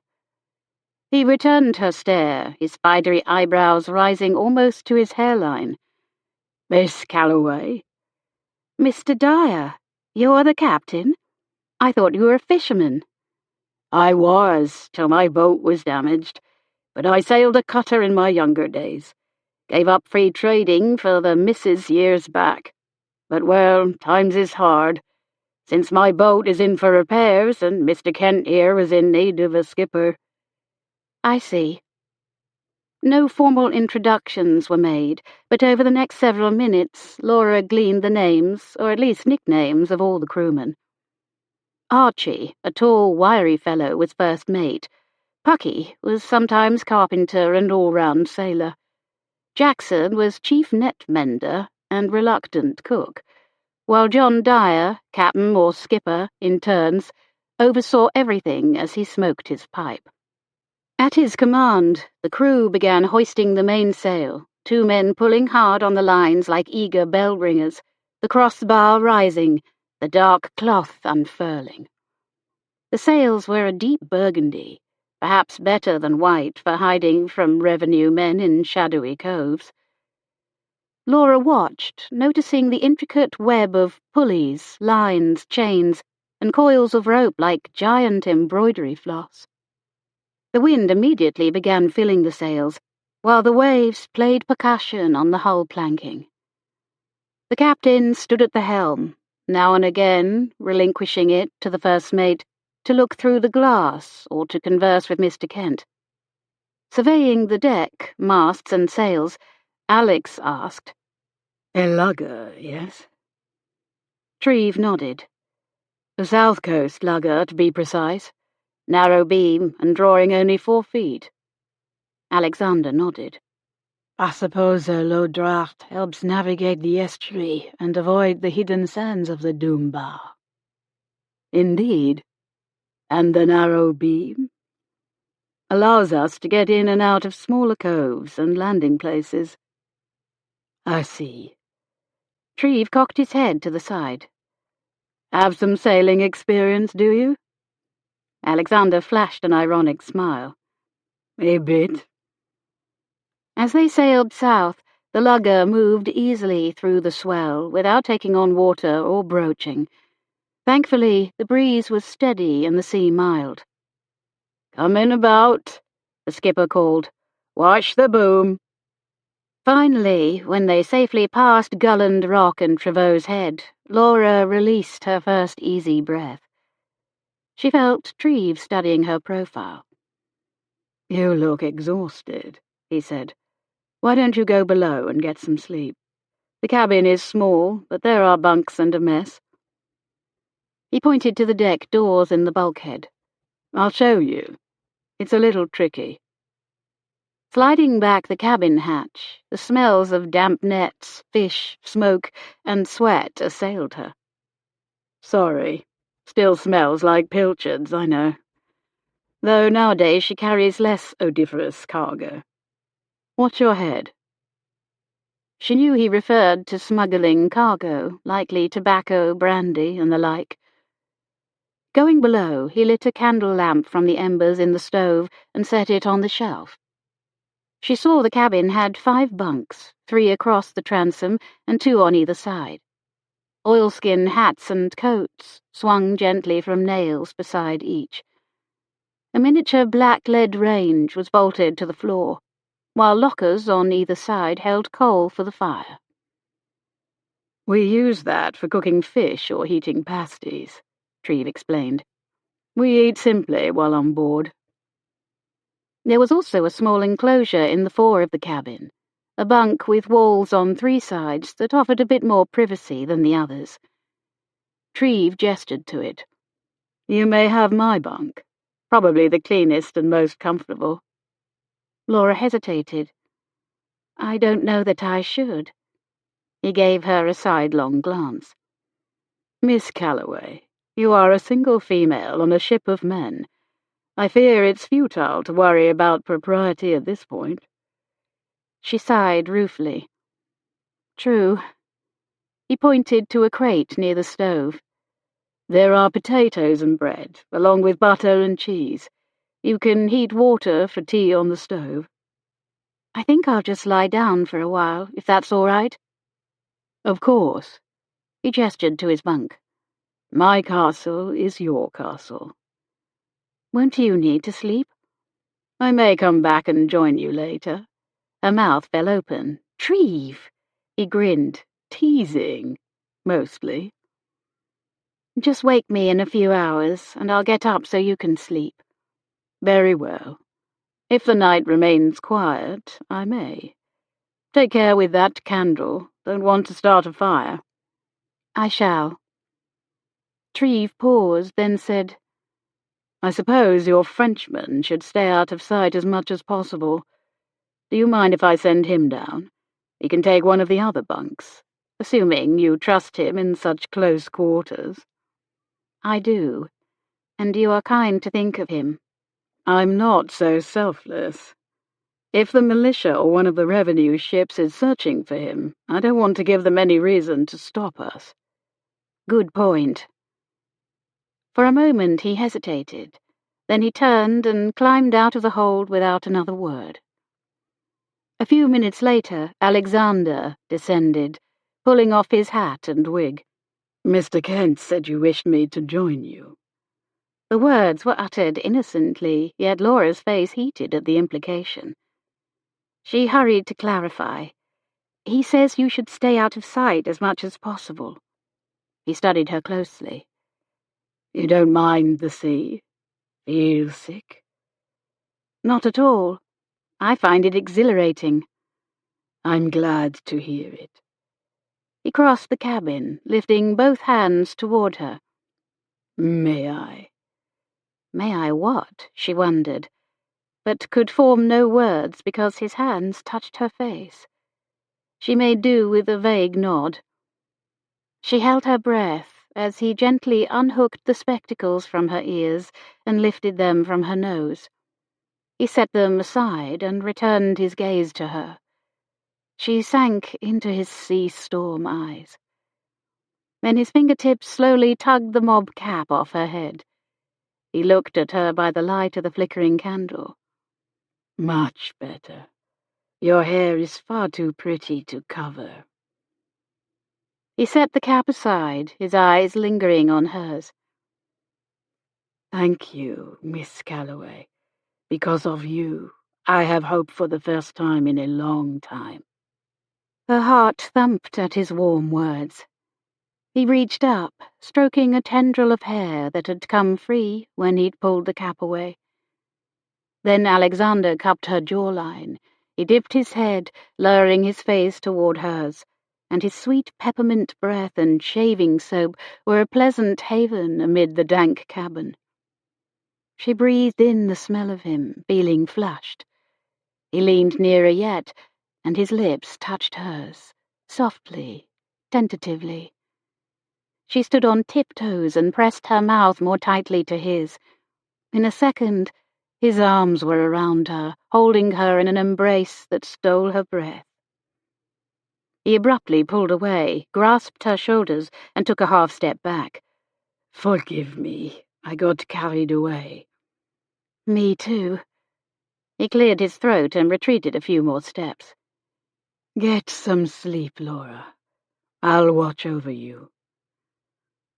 He returned her stare, his spidery eyebrows rising almost to his hairline. "Miss Callaway?" "Mr. Dyer, you're the captain? I thought you were a fisherman." "I was, till my boat was damaged, but I sailed a cutter in my younger days. Gave up free trading for the missus years back. But, well, times is hard. Since my boat is in for repairs, and Mr. Kent here was in need of a skipper." "I see." No formal introductions were made, but over the next several minutes Laura gleaned the names, or at least nicknames, of all the crewmen. Archie, a tall, wiry fellow, was first mate. Pucky was sometimes carpenter and all-round sailor. Jackson was chief net mender and reluctant cook, while John Dyer, captain or skipper, in turns, oversaw everything as he smoked his pipe. At his command, the crew began hoisting the mainsail, 2 men pulling hard on the lines like eager bell-ringers, the crossbar rising, the dark cloth unfurling. The sails were a deep burgundy, perhaps better than white for hiding from revenue men in shadowy coves. Laura watched, noticing the intricate web of pulleys, lines, chains, and coils of rope like giant embroidery floss. The wind immediately began filling the sails, while the waves played percussion on the hull planking. The captain stood at the helm, now and again relinquishing it to the first mate to look through the glass or to converse with Mr. Kent. Surveying the deck, masts and sails, Alex asked, "A lugger, yes?" Treve nodded. "The South Coast lugger, to be precise. Narrow beam and drawing only 4 feet. Alexander nodded. "I suppose a low draught helps navigate the estuary and avoid the hidden sands of the Doom Bar." "Indeed. "And the narrow beam?" "Allows us to get in and out of smaller coves and landing places." "I see." Treve cocked his head to the side. "Have some sailing experience, do you?" Alexander flashed an ironic smile. "A bit." As they sailed south, the lugger moved easily through the swell without taking on water or broaching. Thankfully, the breeze was steady and the sea mild. "Coming about," the skipper called. "Watch the boom." Finally, when they safely passed Gulland Rock and Trevose Head, Laura released her first easy breath. She felt Treve studying her profile. "You look exhausted," he said. "Why don't you go below and get some sleep? The cabin is small, but there are bunks and a mess." He pointed to the deck doors in the bulkhead. "I'll show you. It's a little tricky." Sliding back the cabin hatch, the smells of damp nets, fish, smoke, and sweat assailed her. "Sorry. Still smells like pilchards, I know. Though nowadays she carries less odoriferous cargo. What's your head?" She knew he referred to smuggling cargo, likely tobacco, brandy, and the like. Going below, he lit a candle lamp from the embers in the stove and set it on the shelf. She saw the cabin had 5 bunks, 3 across the transom and 2 on either side. Oilskin hats and coats swung gently from nails beside each. A miniature black lead range was bolted to the floor, while lockers on either side held coal for the fire. "We use that for cooking fish or heating pasties," Treve explained. "We eat simply while on board." There was also a small enclosure in the fore of the cabin, a bunk with walls on 3 sides that offered a bit more privacy than the others. Treve gestured to it. "You may have my bunk. Probably the cleanest and most comfortable." Laura hesitated. "I don't know that I should." He gave her a sidelong glance. "Miss Callaway, you are a single female on a ship of men. I fear it's futile to worry about propriety at this point." She sighed ruefully. "True." He pointed to a crate near the stove. "There are potatoes and bread, along with butter and cheese. You can heat water for tea on the stove." "I think I'll just lie down for a while, if that's all right." "Of course." He gestured to his bunk. "My castle is your castle." "Won't you need to sleep?" "I may come back and join you later." Her mouth fell open. "Treve!" He grinned. "Teasing, mostly." "Just wake me in a few hours, and I'll get up so you can sleep." "Very well. If the night remains quiet, I may. Take care with that candle. Don't want to start a fire." "I shall." Treve paused, then said, "I suppose your Frenchmen should stay out of sight as much as possible. Do you mind if I send him down? He can take one of the other bunks, assuming you trust him in such close quarters." "I do, and you are kind to think of him." "I'm not so selfless. If the militia or one of the revenue ships is searching for him, I don't want to give them any reason to stop us." "Good point." For a moment he hesitated. Then he turned and climbed out of the hold without another word. A few minutes later, Alexander descended, pulling off his hat and wig. "Mr. Kent said you wished me to join you." The words were uttered innocently, yet Laura's face heated at the implication. She hurried to clarify. "He says you should stay out of sight as much as possible." He studied her closely. "You don't mind the sea? Feel sick?" "Not at all. I find it exhilarating." "I'm glad to hear it." He crossed the cabin, lifting both hands toward her. "May I?" May I what? She wondered, but could form no words because his hands touched her face. She made do with a vague nod. She held her breath as he gently unhooked the spectacles from her ears and lifted them from her nose. He set them aside and returned his gaze to her. She sank into his sea-storm eyes. Then his fingertips slowly tugged the mob cap off her head. He looked at her by the light of the flickering candle. "Much better. Your hair is far too pretty to cover." He set the cap aside, his eyes lingering on hers. "Thank you, Miss Callaway. Because of you, I have hope for the first time in a long time." Her heart thumped at his warm words. He reached up, stroking a tendril of hair that had come free when he'd pulled the cap away. Then Alexander cupped her jawline. He dipped his head, lowering his face toward hers, and his sweet peppermint breath and shaving soap were a pleasant haven amid the dank cabin. She breathed in the smell of him, feeling flushed. He leaned nearer yet, and his lips touched hers, softly, tentatively. She stood on tiptoes and pressed her mouth more tightly to his. In a second, his arms were around her, holding her in an embrace that stole her breath. He abruptly pulled away, grasped her shoulders, and took a half-step back. "Forgive me, I got carried away." "Me too." He cleared his throat and retreated a few more steps. "Get some sleep, Laura. I'll watch over you."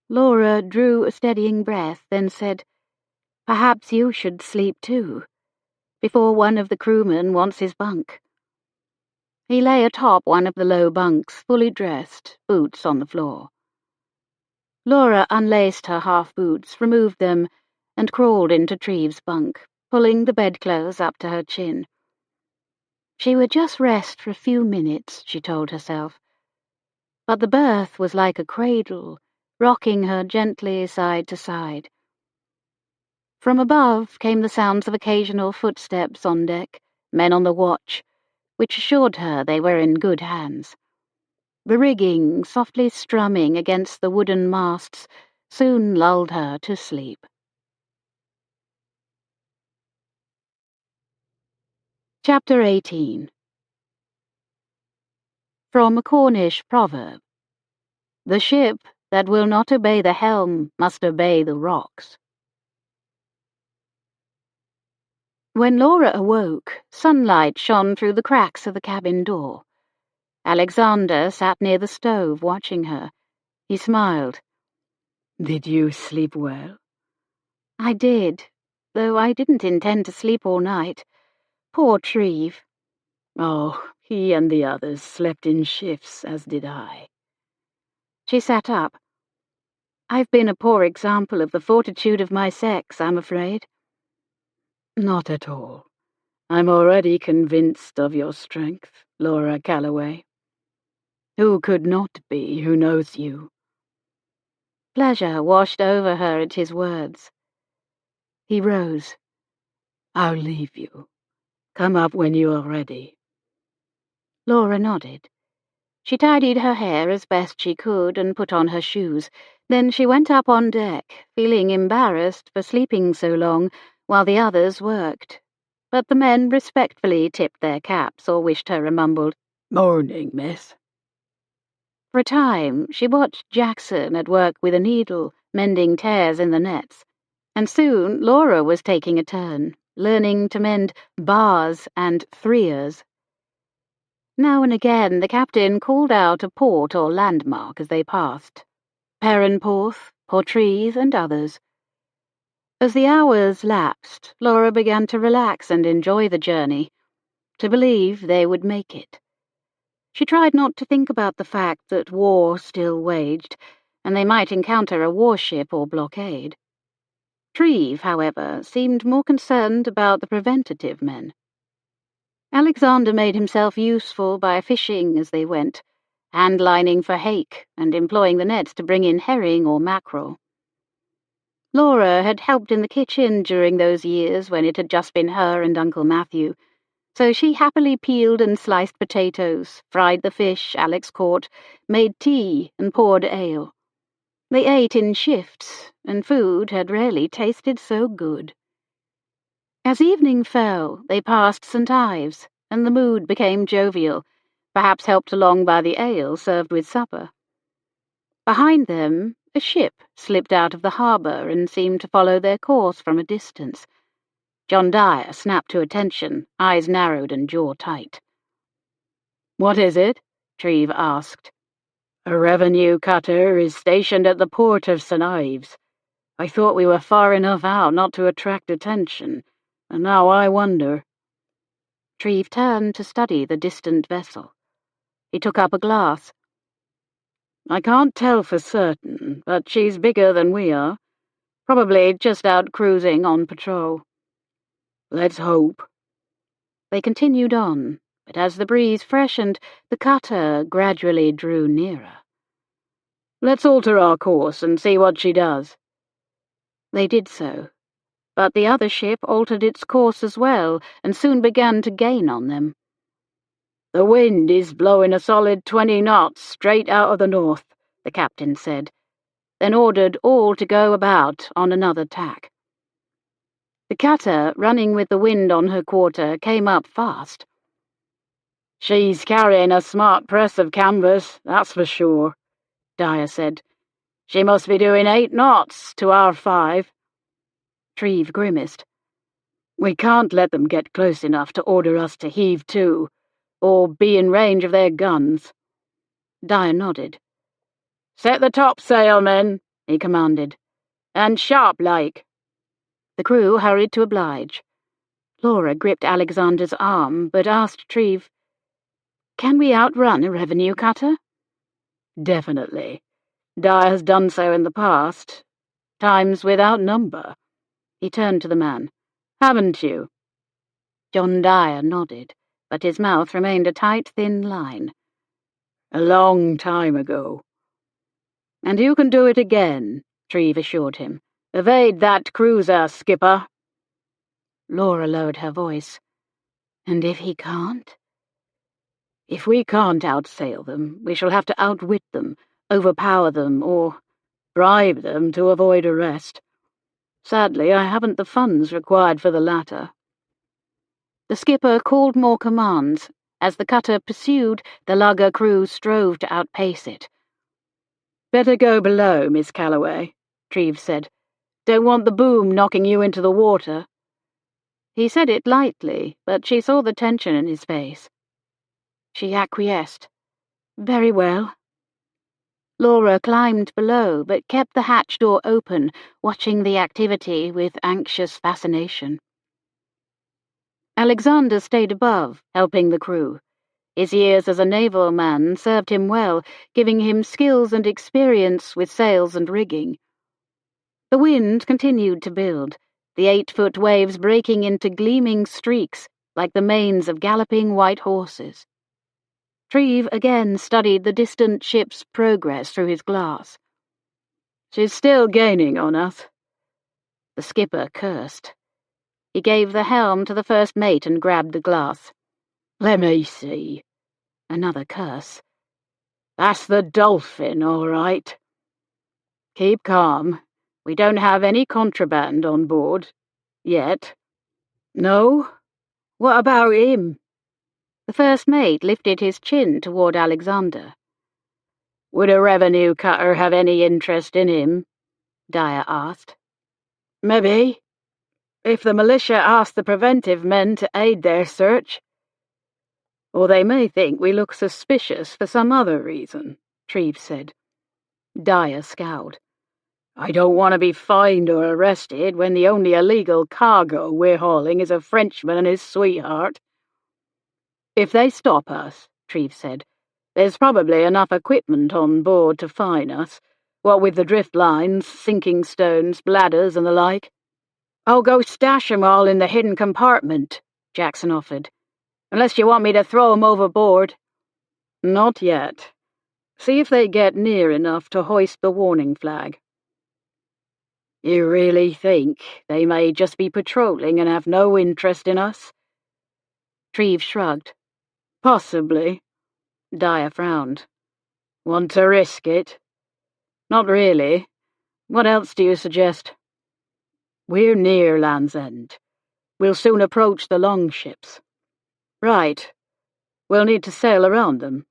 Laura drew a steadying breath, then said, "Perhaps you should sleep too, before one of the crewmen wants his bunk." He lay atop one of the low bunks, fully dressed, boots on the floor. Laura unlaced her half-boots, removed them, and crawled into Treve's bunk, pulling the bedclothes up to her chin. She would just rest for a few minutes, she told herself. But the berth was like a cradle, rocking her gently side to side. From above came the sounds of occasional footsteps on deck, men on the watch, which assured her they were in good hands. The rigging, softly strumming against the wooden masts, soon lulled her to sleep. Chapter 18. From a Cornish proverb. The ship that will not obey the helm must obey the rocks. When Laura awoke, sunlight shone through the cracks of the cabin door. Alexander sat near the stove watching her. He smiled. "Did you sleep well?" "I did, though I didn't intend to sleep all night. Poor Treve." "Oh, he and the others slept in shifts, as did I." She sat up. "I've been a poor example of the fortitude of my sex, I'm afraid." "Not at all. I'm already convinced of your strength, Laura Callaway. Who could not be, who knows you?" Pleasure washed over her at his words. He rose. "I'll leave you. Come up when you are ready. Laura nodded. She tidied her hair as best she could and put on her shoes. Then she went up on deck, feeling embarrassed for sleeping so long while the others worked. But the men respectfully tipped their caps or wished her a mumbled, "Morning, miss." For a time, she watched Jackson at work with a needle, mending tears in the nets. And soon Laura was taking a turn, learning to mend bars and threers. Now and again the captain called out a port or landmark as they passed. Perranporth, Portrees, and others. As the hours lapsed, Laura began to relax and enjoy the journey, to believe they would make it. She tried not to think about the fact that war still waged, and they might encounter a warship or blockade. Treve, however, seemed more concerned about the preventative men. Alexander made himself useful by fishing as they went, hand-lining for hake and employing the nets to bring in herring or mackerel. Laura had helped in the kitchen during those years when it had just been her and Uncle Matthew, so she happily peeled and sliced potatoes, fried the fish Alex caught, made tea and poured ale. They ate in shifts, and food had rarely tasted so good. As evening fell, they passed St. Ives, and the mood became jovial, perhaps helped along by the ale served with supper. Behind them, a ship slipped out of the harbour and seemed to follow their course from a distance. John Dyer snapped to attention, eyes narrowed and jaw tight. "What is it?" Treve asked. "A revenue cutter is stationed at the port of St. Ives. I thought we were far enough out not to attract attention, and now I wonder." Treve turned to study the distant vessel. He took up a glass. "I can't tell for certain, but she's bigger than we are. Probably just out cruising on patrol. Let's hope." They continued on, but as the breeze freshened, the cutter gradually drew nearer. "Let's alter our course and see what she does." They did so, but the other ship altered its course as well and soon began to gain on them. "The wind is blowing a solid 20 knots straight out of the north," the captain said, then ordered all to go about on another tack. The cutter, running with the wind on her quarter, came up fast. "She's carrying a smart press of canvas, that's for sure," Dyer said. "She must be doing 8 knots to our 5. Treve grimaced. "We can't let them get close enough to order us to heave to, or be in range of their guns." Dyer nodded. "Set the topsail, men," he commanded, "and sharp-like." The crew hurried to oblige. Laura gripped Alexander's arm, but asked Treve, "Can we outrun a revenue cutter?" "Definitely. Dyer has done so in the past. Times without number." He turned to the man. "Haven't you?" John Dyer nodded, but his mouth remained a tight, thin line. "A long time ago." "And you can do it again," Treve assured him. "Evade that cruiser, skipper." Laura lowered her voice. "And if he can't?" "If we can't outsail them, we shall have to outwit them, overpower them, or bribe them to avoid arrest. Sadly, I haven't the funds required for the latter." The skipper called more commands. As the cutter pursued, the lugger crew strove to outpace it. "Better go below, Miss Callaway," Treve said. "Don't want the boom knocking you into the water." He said it lightly, but she saw the tension in his face. She acquiesced. "Very well." Laura climbed below, but kept the hatch door open, watching the activity with anxious fascination. Alexander stayed above, helping the crew. His years as a naval man served him well, giving him skills and experience with sails and rigging. The wind continued to build, the 8-foot waves breaking into gleaming streaks like the manes of galloping white horses. Treve again studied the distant ship's progress through his glass. "She's still gaining on us." The skipper cursed. He gave the helm to the first mate and grabbed the glass. "Let me see." Another curse. "That's the Dolphin, all right. Keep calm. We don't have any contraband on board. Yet." "No? What about him?" The first mate lifted his chin toward Alexander. "Would a revenue cutter have any interest in him?" Dyer asked. "Maybe, if the militia ask the preventive men to aid their search. Or they may think we look suspicious for some other reason," Treves said. Dyer scowled. "I don't want to be fined or arrested when the only illegal cargo we're hauling is a Frenchman and his sweetheart." "If they stop us," Treves said, "there's probably enough equipment on board to fine us, what with the drift lines, sinking stones, bladders, and the like." "I'll go stash 'em all in the hidden compartment," Jackson offered. "Unless you want me to throw 'em overboard." "Not yet. See if they get near enough to hoist the warning flag." "You really think they may just be patrolling and have no interest in us?" Treves shrugged. "Possibly." Dyer frowned. "Want to risk it?" "Not really. What else do you suggest?" "We're near Land's End. We'll soon approach the longships." "Right. We'll need to sail around them.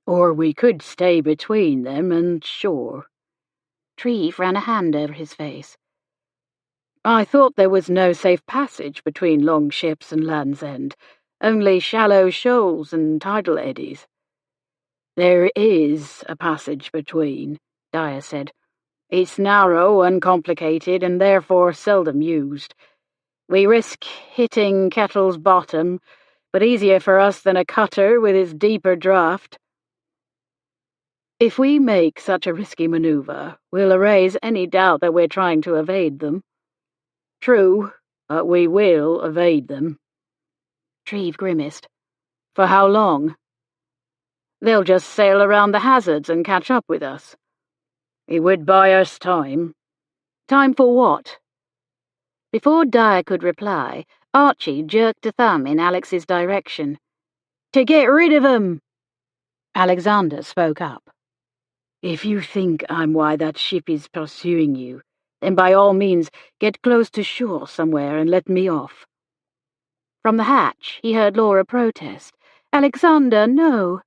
Or we could stay between them and shore." Treves ran a hand over his face. "I thought there was no safe passage between longships and Land's End, only shallow shoals and tidal eddies." "There is a passage between," Dyer said. "It's narrow, uncomplicated, and therefore seldom used. We risk hitting Kettle's bottom, but easier for us than a cutter with its deeper draught." "If we make such a risky maneuver, we'll erase any doubt that we're trying to evade them." "True, but we will evade them." Treves grimaced. "For how long?" "They'll just sail around the hazards and catch up with us." "It would buy us time." "Time for what?" Before Dyer could reply, Archie jerked a thumb in Alex's direction. "To get rid of 'em!" Alexander spoke up. "If you think I'm why that ship is pursuing you, then by all means get close to shore somewhere and let me off." From the hatch he heard Laura protest. "Alexander, no."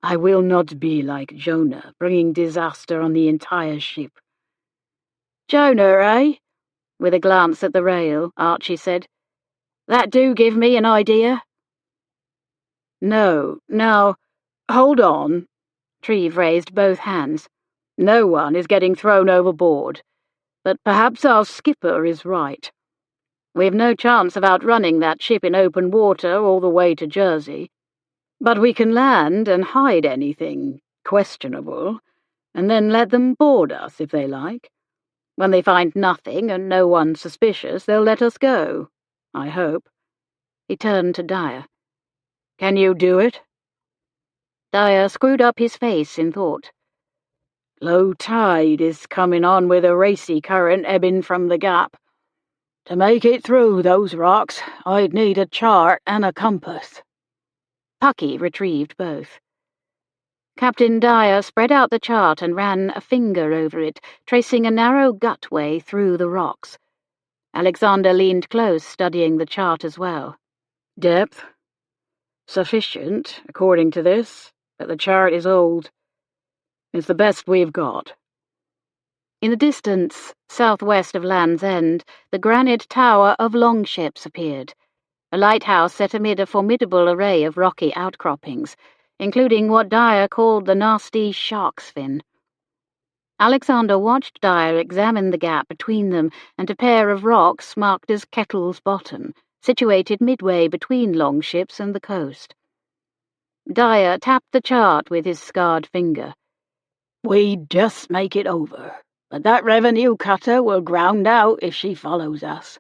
"I will not be like Jonah, bringing disaster on the entire ship." "Jonah, eh?" With a glance at the rail, Archie said. "That do give me an idea." "No, now, hold on." Treves raised both hands. "No one is getting thrown overboard, but perhaps our skipper is right. We've no chance of outrunning that ship in open water all the way to Jersey. But we can land and hide anything questionable, and then let them board us if they like. When they find nothing and no one suspicious, they'll let us go, I hope." He turned to Dyer. "Can you do it?" Dyer screwed up his face in thought. "Low tide is coming on with a racy current ebbing from the gap. To make it through those rocks, I'd need a chart and a compass." Pucky retrieved both. Captain Dyer spread out the chart and ran a finger over it, tracing a narrow gutway through the rocks. Alexander leaned close, studying the chart as well. "Depth? Sufficient, according to this, but the chart is old. It's the best we've got." In the distance, southwest of Land's End, the granite tower of Longships appeared, a lighthouse set amid a formidable array of rocky outcroppings, including what Dyer called the nasty shark's fin. Alexander watched Dyer examine the gap between them and a pair of rocks marked as Kettle's Bottom, situated midway between Longships and the coast. Dyer tapped the chart with his scarred finger. "We'd just make it over, but that revenue cutter will ground out if she follows us."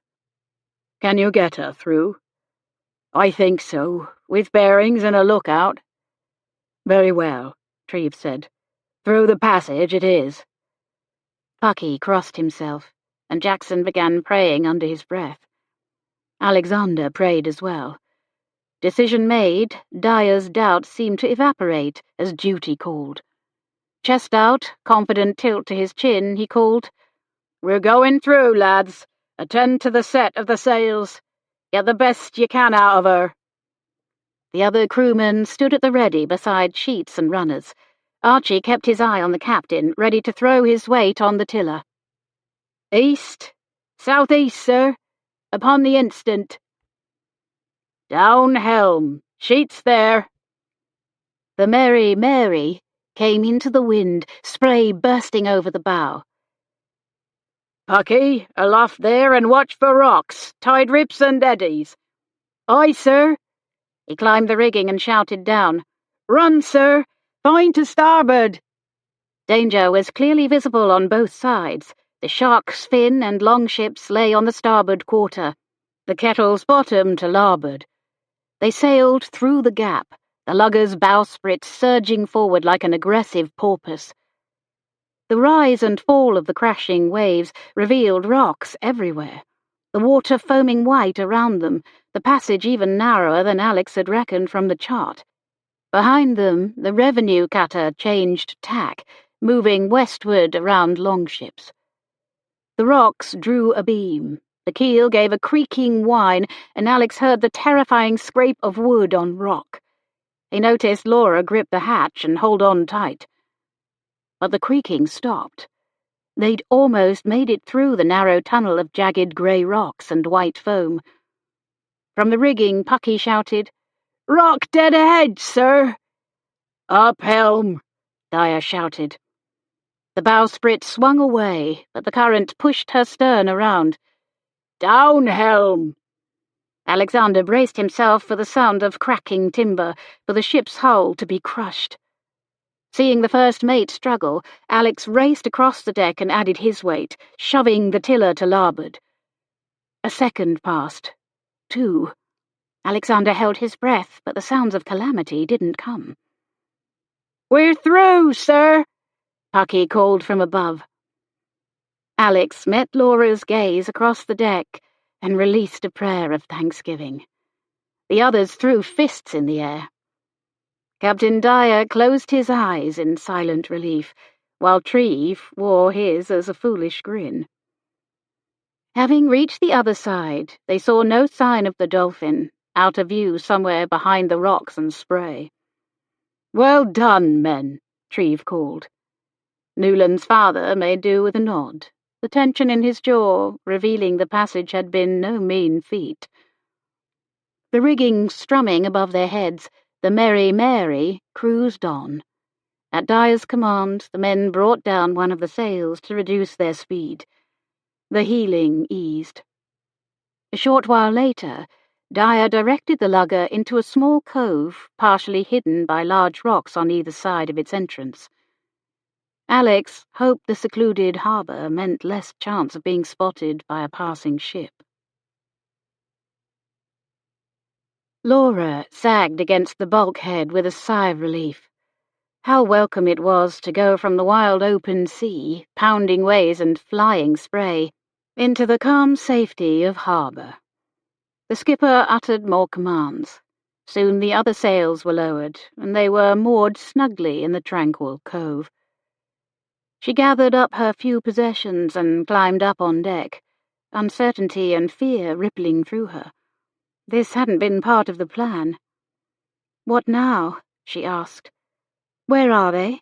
"Can you get her through?" "I think so, with bearings and a lookout." "Very well," Treves said. "Through the passage it is." Pucky crossed himself, and Jackson began praying under his breath. Alexander prayed as well. Decision made, Dyer's doubts seemed to evaporate as duty called. Chest out, confident tilt to his chin, he called, "We're going through, lads. Attend to the set of the sails. Get the best you can out of her." The other crewmen stood at the ready beside sheets and runners. Archie kept his eye on the captain, ready to throw his weight on the tiller. "East, southeast, sir. Upon the instant." "Down helm. Sheets there." The Merry Mary came into the wind, spray bursting over the bow. "Pucky, aloft there and watch for rocks, tide rips and eddies." "Aye, sir." He climbed the rigging and shouted down, "Run, sir! Find to starboard!" Danger was clearly visible on both sides. The Shark's fin and longships lay on the starboard quarter, the Kettle's bottom to larboard. They sailed through the gap, the lugger's bowsprit surging forward like an aggressive porpoise. The rise and fall of the crashing waves revealed rocks everywhere, the water foaming white around them, the passage even narrower than Alex had reckoned from the chart. Behind them, the revenue cutter changed tack, moving westward around longships. The rocks drew abeam. The keel gave a creaking whine, and Alex heard the terrifying scrape of wood on rock. He noticed Laura grip the hatch and hold on tight. But the creaking stopped. They'd almost made it through the narrow tunnel of jagged grey rocks and white foam. From the rigging, Pucky shouted, "Rock dead ahead, sir!" "Up helm!" Dyer shouted. The bowsprit swung away, but the current pushed her stern around. "Down helm!" Alexander braced himself for the sound of cracking timber, for the ship's hull to be crushed. Seeing the first mate struggle, Alex raced across the deck and added his weight, shoving the tiller to larboard. A second passed. 2. Alexander held his breath, but the sounds of calamity didn't come. "We're through, sir!" Pucky called from above. Alex met Laura's gaze across the deck and released a prayer of thanksgiving. The others threw fists in the air. Captain Dyer closed his eyes in silent relief, while Treve wore his as a foolish grin. Having reached the other side, they saw no sign of the Dolphin, out of view somewhere behind the rocks and spray. "Well done, men," Treve called. Newland's father made do with a nod, the tension in his jaw revealing the passage had been no mean feat. The rigging strumming above their heads, the Merry Mary cruised on. At Dyer's command, the men brought down one of the sails to reduce their speed. The heeling eased. A short while later, Dyer directed the lugger into a small cove partially hidden by large rocks on either side of its entrance. Alex hoped the secluded harbour meant less chance of being spotted by a passing ship. Laura sagged against the bulkhead with a sigh of relief. How welcome it was to go from the wild open sea, pounding waves and flying spray, into the calm safety of harbour. The skipper uttered more commands. Soon the other sails were lowered, and they were moored snugly in the tranquil cove. She gathered up her few possessions and climbed up on deck, uncertainty and fear rippling through her. This hadn't been part of the plan. "What now?" she asked. "Where are they?"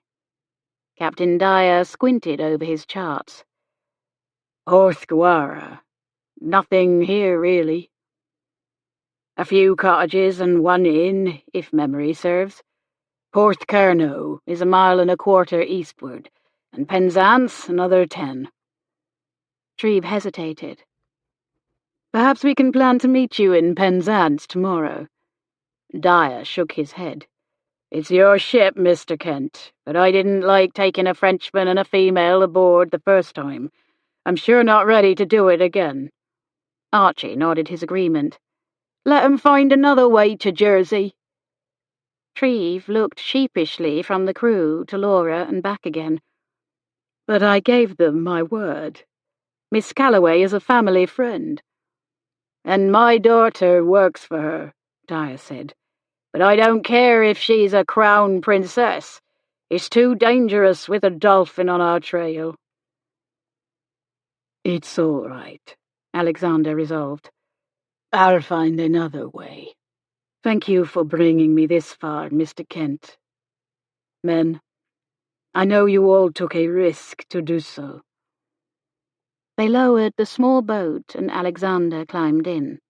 Captain Dyer squinted over his charts. "Orthguara. Nothing here, really. A few cottages and one inn, if memory serves. Porthcurno is 1.25 miles eastward, and Penzance another 10. Treve hesitated. "Perhaps we can plan to meet you in Penzance tomorrow." Dyer shook his head. "It's your ship, Mr. Kent, but I didn't like taking a Frenchman and a female aboard the first time. I'm sure not ready to do it again." Archie nodded his agreement. "Let 'em find another way to Jersey." Treve looked sheepishly from the crew to Laura and back again. "But I gave them my word. Miss Callaway is a family friend." "And my daughter works for her," Dyer said. "But I don't care if she's a crown princess. It's too dangerous with a dolphin on our trail." "It's all right," Alexander resolved. "I'll find another way. Thank you for bringing me this far, Mr. Kent. Men, I know you all took a risk to do so." They lowered the small boat and Alexander climbed in.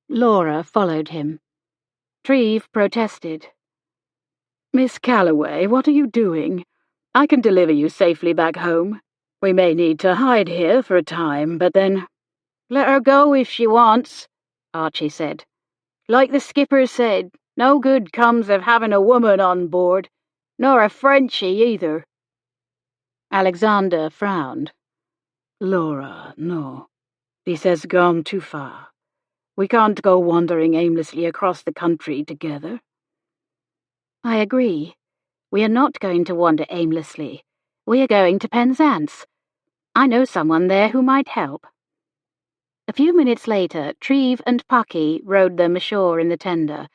Laura followed him. Treve protested. "Miss Callaway, what are you doing? I can deliver you safely back home. We may need to hide here for a time, but then—" "Let her go if she wants," Archie said. "Like the skipper said, no good comes of having a woman on board, nor a Frenchie either." Alexander frowned. "Laura, no. This has gone too far. We can't go wandering aimlessly across the country together." "I agree. We are not going to wander aimlessly. We are going to Penzance. I know someone there who might help." A few minutes later, Treve and Pucky rowed them ashore in the tender.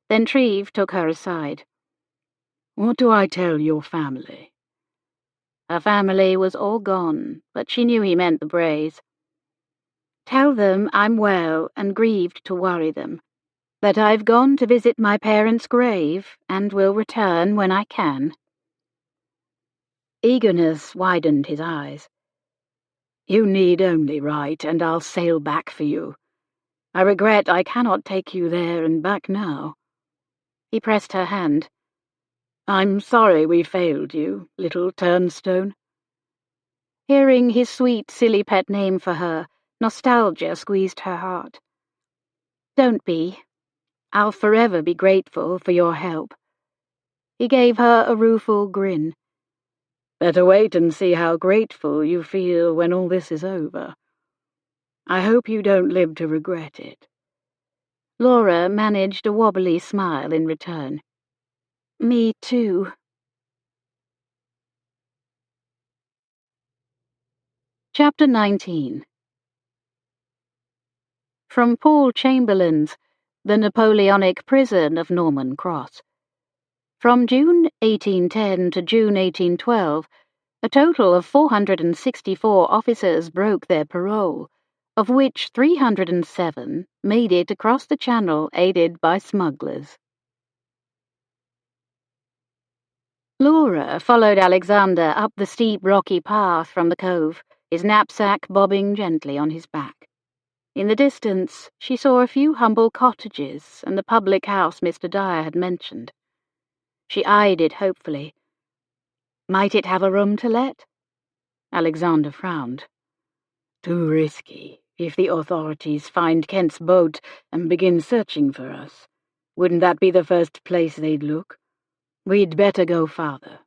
Then Treve took her aside. "What do I tell your family?" Her family was all gone, but she knew he meant the Brays. "Tell them I'm well and grieved to worry them, that I've gone to visit my parents' grave and will return when I can." Eagerness widened his eyes. "You need only write, and I'll sail back for you. I regret I cannot take you there and back now." He pressed her hand. "I'm sorry we failed you, little Turnstone." Hearing his sweet, silly pet name for her, nostalgia squeezed her heart. "Don't be. I'll forever be grateful for your help." He gave her a rueful grin. "Better wait and see how grateful you feel when all this is over. I hope you don't live to regret it." Laura managed a wobbly smile in return. "Me too." Chapter 19. From Paul Chamberlain's The Napoleonic Prison of Norman Cross. From June 1810 to June 1812, a total of 464 officers broke their parole, of which 307 made it across the Channel aided by smugglers. Laura followed Alexander up the steep rocky path from the cove, his knapsack bobbing gently on his back. In the distance, she saw a few humble cottages and the public house Mr. Dyer had mentioned. She eyed it hopefully. Might it have a room to let? Alexander frowned. "Too risky, if the authorities find Kent's boat and begin searching for us. Wouldn't that be the first place they'd look? We'd better go farther."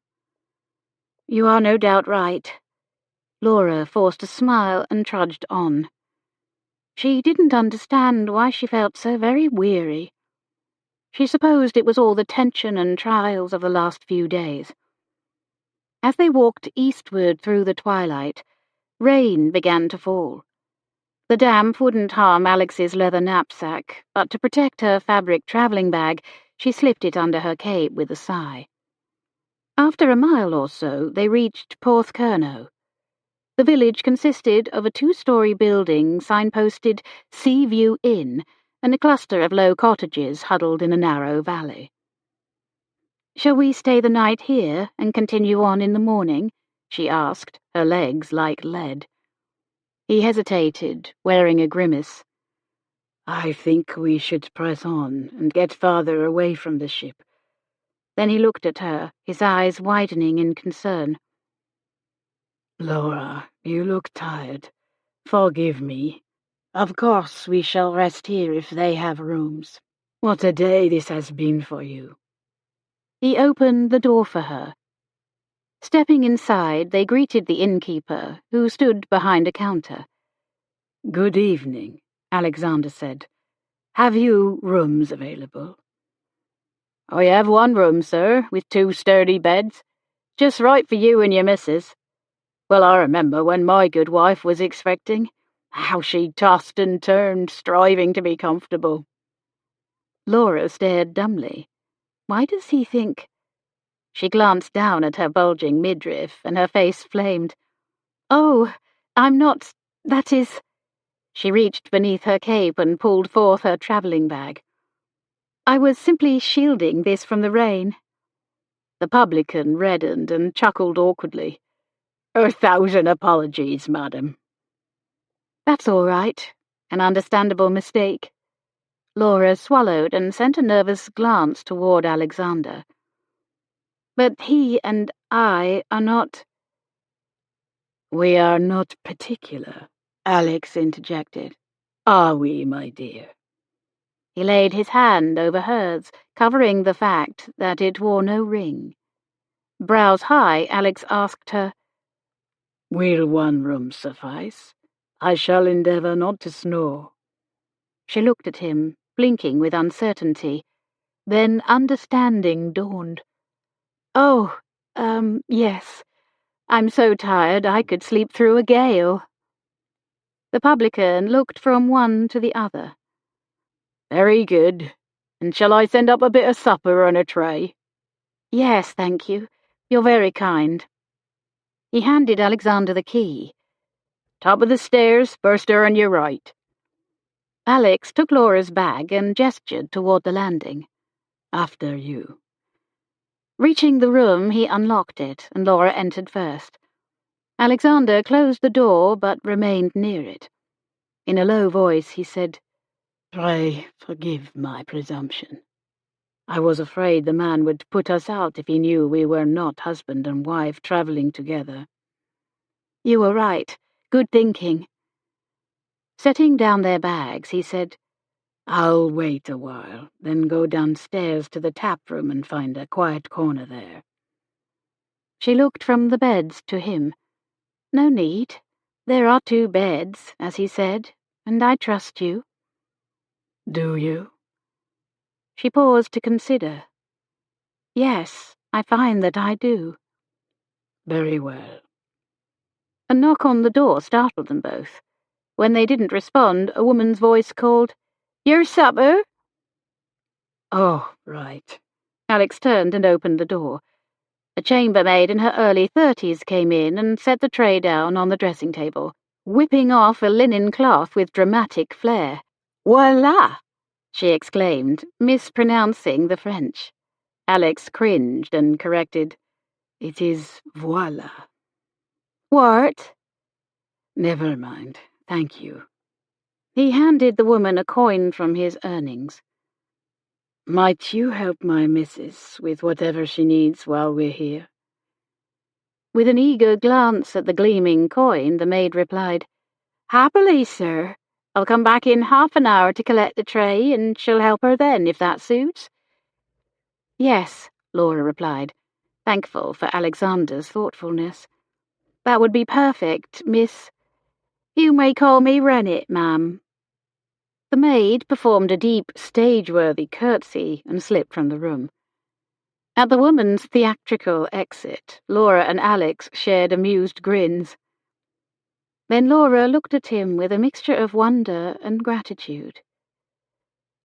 "You are no doubt right." Laura forced a smile and trudged on. She didn't understand why she felt so very weary. She supposed it was all the tension and trials of the last few days. As they walked eastward through the twilight, rain began to fall. The damp wouldn't harm Alex's leather knapsack, but to protect her fabric travelling bag, she slipped it under her cape with a sigh. After a mile or so, they reached Porthcurno. The village consisted of a 2-story building signposted Sea View Inn and a cluster of low cottages huddled in a narrow valley. "Shall we stay the night here and continue on in the morning?" she asked, her legs like lead. He hesitated, wearing a grimace. "I think we should press on and get farther away from the ship." Then he looked at her, his eyes widening in concern. "Laura, you look tired. Forgive me. Of course we shall rest here if they have rooms. What a day this has been for you." He opened the door for her. Stepping inside, they greeted the innkeeper, who stood behind a counter. "Good evening," Alexander said. "Have you rooms available?" "I have one room, sir, with 2 sturdy beds. Just right for you and your missus. Well, I remember when my good wife was expecting, how she tossed and turned, striving to be comfortable." Laura stared dumbly. Why does he think... She glanced down at her bulging midriff, and her face flamed. "Oh, I'm not... that is..." She reached beneath her cape and pulled forth her travelling bag. "I was simply shielding this from the rain." The publican reddened and chuckled awkwardly. "1,000 apologies, madam." "That's all right. An understandable mistake." Laura swallowed and sent a nervous glance toward Alexander. "But he and I are not..." "We are not particular," Alex interjected. "Are we, my dear?" He laid his hand over hers, covering the fact that it wore no ring. Brows high, Alex asked her, "Will one room suffice? I shall endeavour not to snore." She looked at him, blinking with uncertainty. Then understanding dawned. "Oh, yes. I'm so tired I could sleep through a gale." The publican looked from one to the other. "Very good. And shall I send up a bit of supper on a tray?" "Yes, thank you. You're very kind." He handed Alexander the key. "Top of the stairs, first door on your right." Alex took Laura's bag and gestured toward the landing. "After you." Reaching the room, he unlocked it, and Laura entered first. Alexander closed the door, but remained near it. In a low voice, he said, "Pray forgive my presumption. I was afraid the man would put us out if he knew we were not husband and wife travelling together." "You were right. Good thinking." Setting down their bags, he said, "I'll wait a while, then go downstairs to the tap room and find a quiet corner there." She looked from the beds to him. "No need. There are 2 beds, as he said, and I trust you." "Do you?" She paused to consider. "Yes, I find that I do." "Very well." A knock on the door startled them both. When they didn't respond, a woman's voice called, "Your supper?" "Oh, right." Alex turned and opened the door. A chambermaid in her early 30s came in and set the tray down on the dressing table, whipping off a linen cloth with dramatic flair. "Voila!" she exclaimed, mispronouncing the French. Alex cringed and corrected, "It is voila." "What?" "Never mind, thank you." He handed the woman a coin from his earnings. "Might you help my missus with whatever she needs while we're here?" With an eager glance at the gleaming coin, the maid replied, "Happily, sir. I'll come back in half an hour to collect the tray, and she'll help her then, if that suits." "Yes," Laura replied, thankful for Alexander's thoughtfulness. "That would be perfect, Miss—" "You may call me Rennet, ma'am." The maid performed a deep, stage-worthy curtsy and slipped from the room. At the woman's theatrical exit, Laura and Alex shared amused grins. Then Laura looked at him with a mixture of wonder and gratitude.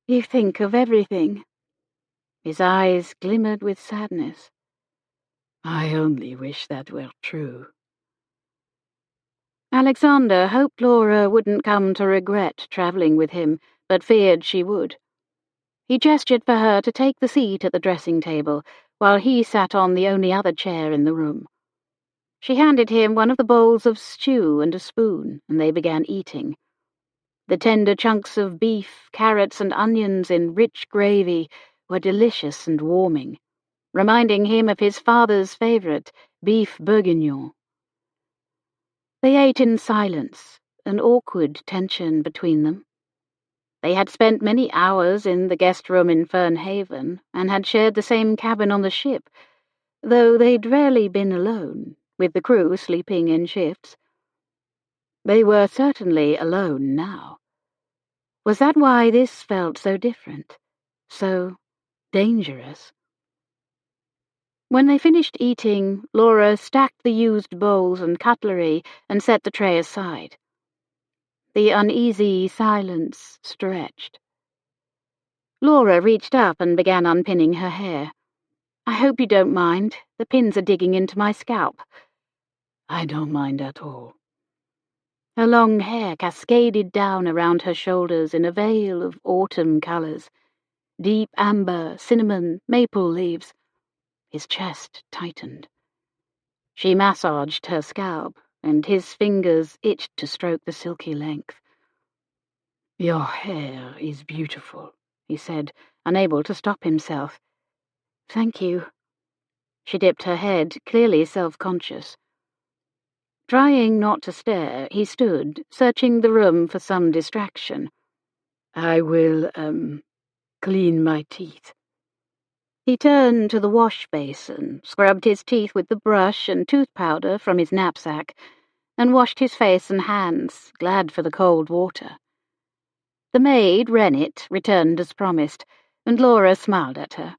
"You think of everything." His eyes glimmered with sadness. "I only wish that were true." Alexander hoped Laura wouldn't come to regret travelling with him, but feared she would. He gestured for her to take the seat at the dressing table, while he sat on the only other chair in the room. She handed him one of the bowls of stew and a spoon, and they began eating. The tender chunks of beef, carrots, and onions in rich gravy were delicious and warming, reminding him of his father's favourite, beef bourguignon. They ate in silence, an awkward tension between them. They had spent many hours in the guest room in Fernhaven, and had shared the same cabin on the ship, though they'd rarely been alone, with the crew sleeping in shifts. They were certainly alone now. Was that why this felt so different, so dangerous? When they finished eating, Laura stacked the used bowls and cutlery and set the tray aside. The uneasy silence stretched. Laura reached up and began unpinning her hair. "I hope you don't mind. The pins are digging into my scalp." "I don't mind at all." Her long hair cascaded down around her shoulders in a veil of autumn colours. Deep amber, cinnamon, maple leaves. His chest tightened. She massaged her scalp, and his fingers itched to stroke the silky length. "Your hair is beautiful," he said, unable to stop himself. "Thank you." She dipped her head, clearly self-conscious. Trying not to stare, he stood, searching the room for some distraction. "I will, clean my teeth." He turned to the wash basin, scrubbed his teeth with the brush and tooth powder from his knapsack, and washed his face and hands, glad for the cold water. The maid, Rennet, returned as promised, and Laura smiled at her.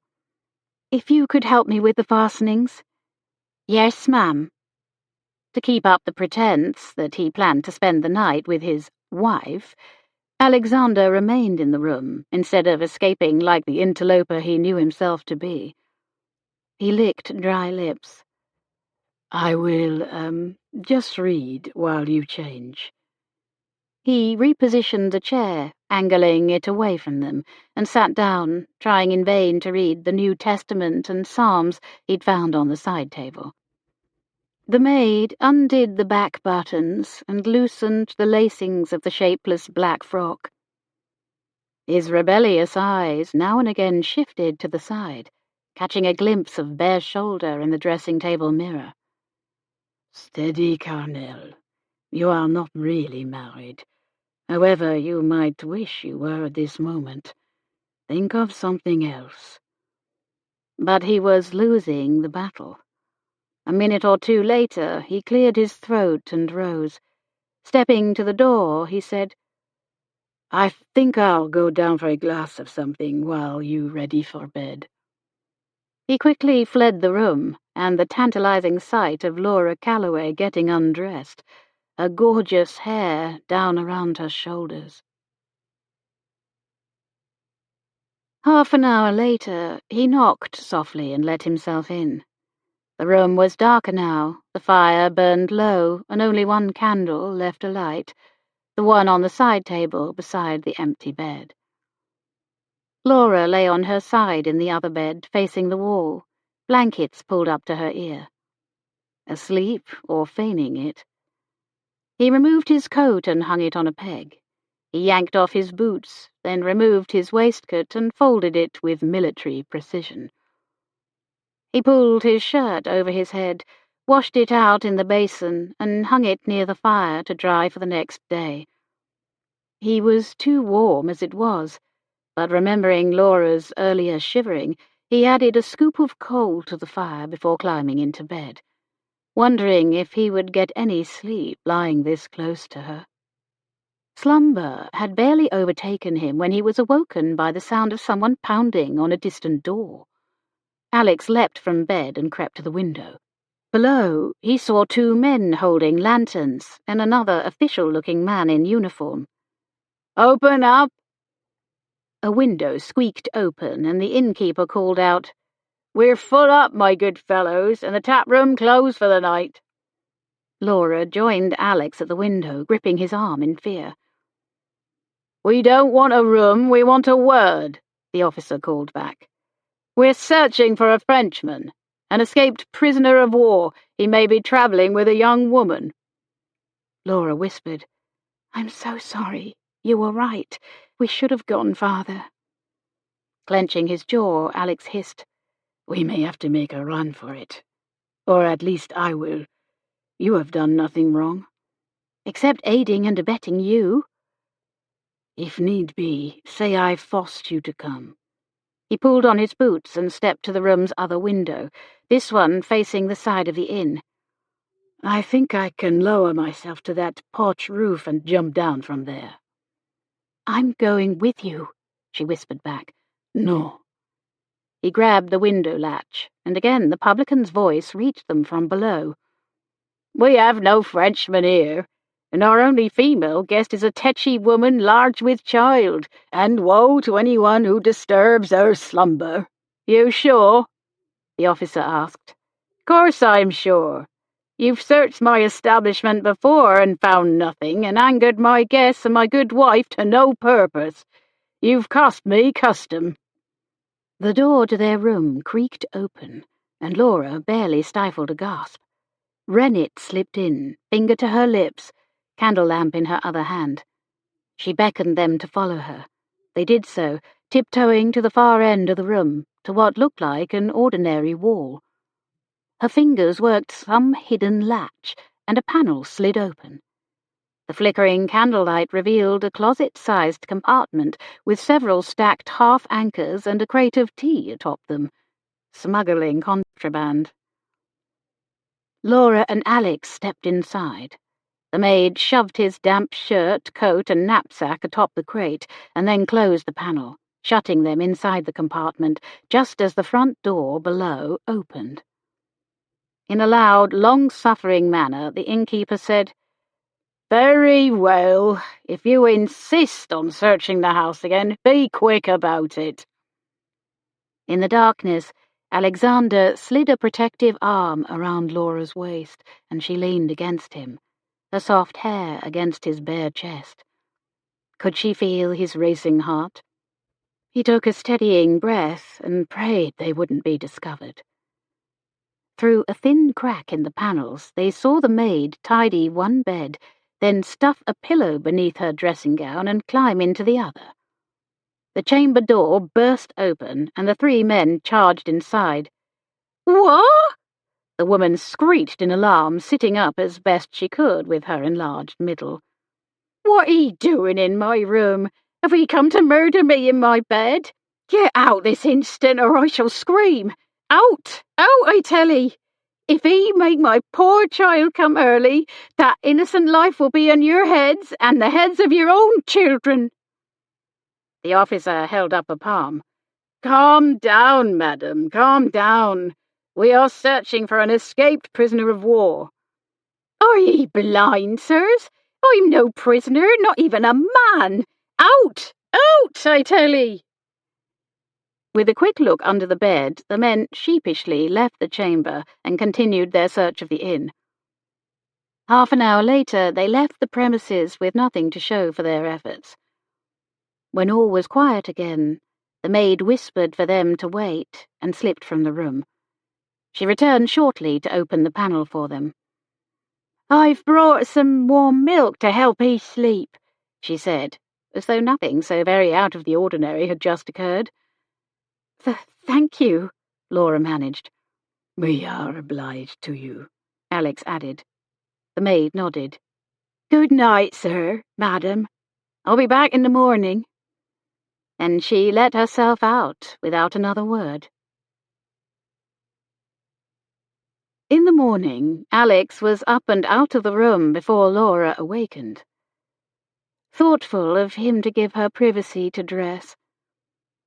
"If you could help me with the fastenings?" "Yes, ma'am." To keep up the pretense that he planned to spend the night with his wife, Alexander remained in the room, instead of escaping like the interloper he knew himself to be. He licked dry lips. "I will, just read while you change." He repositioned the chair, angling it away from them, and sat down, trying in vain to read the New Testament and Psalms he'd found on the side table. The maid undid the back buttons and loosened the lacings of the shapeless black frock. His rebellious eyes now and again shifted to the side, catching a glimpse of bare shoulder in the dressing-table mirror. "Steady, Carnell. You are not really married. However, you might wish you were at this moment. Think of something else." But he was losing the battle. A minute or two later, he cleared his throat and rose. Stepping to the door, he said, "I think I'll go down for a glass of something while you ready for bed." He quickly fled the room, and the tantalizing sight of Laura Callaway getting undressed, her gorgeous hair down around her shoulders. Half an hour later, he knocked softly and let himself in. The room was darker now, the fire burned low, and only one candle left alight, the one on the side table beside the empty bed. Laura lay on her side in the other bed, facing the wall, blankets pulled up to her ear. Asleep or feigning it. He removed his coat and hung it on a peg. He yanked off his boots, then removed his waistcoat and folded it with military precision. He pulled his shirt over his head, washed it out in the basin, and hung it near the fire to dry for the next day. He was too warm as it was, but remembering Laura's earlier shivering, he added a scoop of coal to the fire before climbing into bed, wondering if he would get any sleep lying this close to her. Slumber had barely overtaken him when he was awoken by the sound of someone pounding on a distant door. Alex leapt from bed and crept to the window. Below, he saw two men holding lanterns and another official-looking man in uniform. "Open up!" A window squeaked open, and the innkeeper called out, "We're full up, my good fellows, and the tap-room closed for the night." Laura joined Alex at the window, gripping his arm in fear. "We don't want a room, we want a word," the officer called back. "We're searching for a Frenchman, an escaped prisoner of war. He may be travelling with a young woman." Laura whispered, "I'm so sorry. You were right. We should have gone farther." Clenching his jaw, Alex hissed, "We may have to make a run for it. Or at least I will. You have done nothing wrong." "Except aiding and abetting you." "If need be, say I forced you to come." He pulled on his boots and stepped to the room's other window, this one facing the side of the inn. "I think I can lower myself to that porch roof and jump down from there." "I'm going with you," she whispered back. "No." He grabbed the window latch, and again the publican's voice reached them from below. "We have no Frenchmen here. and our only female guest is a tetchy woman large with child, and woe to anyone who disturbs her slumber." "You sure?" the officer asked. "Course I'm sure. You've searched my establishment before and found nothing, and angered my guests and my good wife to no purpose. You've cost me custom." The door to their room creaked open, and Laura barely stifled a gasp. Rennet slipped in, finger to her lips, candle lamp in her other hand. She beckoned them to follow her. They did so, tiptoeing to the far end of the room, to what looked like an ordinary wall. Her fingers worked some hidden latch, and a panel slid open. The flickering candlelight revealed a closet-sized compartment with several stacked half-anchors and a crate of tea atop them. Smuggling contraband. Laura and Alex stepped inside. The maid shoved his damp shirt, coat, and knapsack atop the crate, and then closed the panel, shutting them inside the compartment just as the front door below opened. In a loud, long-suffering manner, the innkeeper said, "Very well. If you insist on searching the house again, be quick about it." In the darkness, Alexander slid a protective arm around Laura's waist, and she leaned against him, her soft hair against his bare chest. Could she feel his racing heart? He took a steadying breath and prayed they wouldn't be discovered. Through a thin crack in the panels, they saw the maid tidy one bed, then stuff a pillow beneath her dressing gown and climb into the other. The chamber door burst open, and the three men charged inside. "What?" the woman screeched in alarm, sitting up as best she could with her enlarged middle. "What are you doing in my room? Have you come to murder me in my bed? Get out this instant, or I shall scream. Out! Out, I tell 'ee! If ye make my poor child come early, that innocent life will be on your heads and the heads of your own children." The officer held up a palm. "Calm down, madam, calm down. We are searching for an escaped prisoner of war." "Are ye blind, sirs? I'm no prisoner, not even a man. Out! Out, I tell 'ee!" With a quick look under the bed, the men sheepishly left the chamber and continued their search of the inn. Half an hour later, they left the premises with nothing to show for their efforts. When all was quiet again, the maid whispered for them to wait and slipped from the room. She returned shortly to open the panel for them. "I've brought some warm milk to help 'ee sleep," she said, as though nothing so very out of the ordinary had just occurred. Thank you," Laura managed. "We are obliged to you," Alex added. The maid nodded. "Good night, sir, madam. I'll be back in the morning." And she let herself out without another word. In the morning, Alex was up and out of the room before Laura awakened. Thoughtful of him to give her privacy to dress,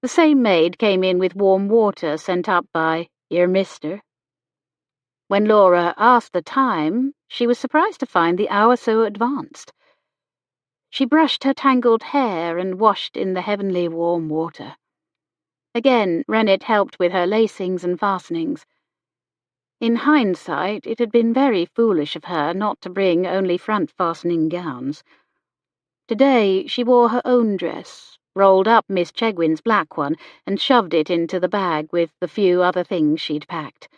the same maid came in with warm water sent up by "your mister." When Laura asked the time, she was surprised to find the hour so advanced. She brushed her tangled hair and washed in the heavenly warm water. Again, Rennet helped with her lacings and fastenings. In hindsight, it had been very foolish of her not to bring only front-fastening gowns. Today she wore her own dress, rolled up Miss Chegwin's black one, and shoved it into the bag with the few other things she'd packed.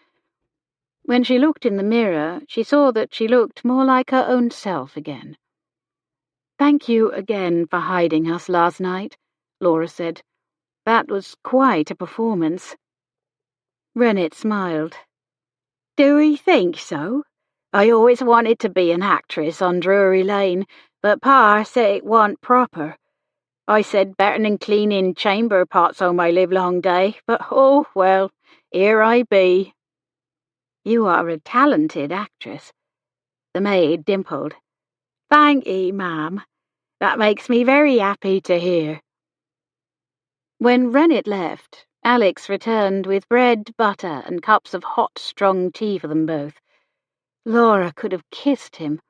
When she looked in the mirror, she saw that she looked more like her own self again. "Thank you again for hiding us last night," Laura said. "That was quite a performance." Rennet smiled. "Do you think so? I always wanted to be an actress on Drury Lane, but Pa said it wasn't proper. I said better than cleaning chamber pots all my livelong day, but oh, well, here I be." "You are a talented actress." The maid dimpled. "Thank ye, ma'am. That makes me very happy to hear." When Rennet left, Alex returned with bread, butter, and cups of hot, strong tea for them both. Laura could have kissed him.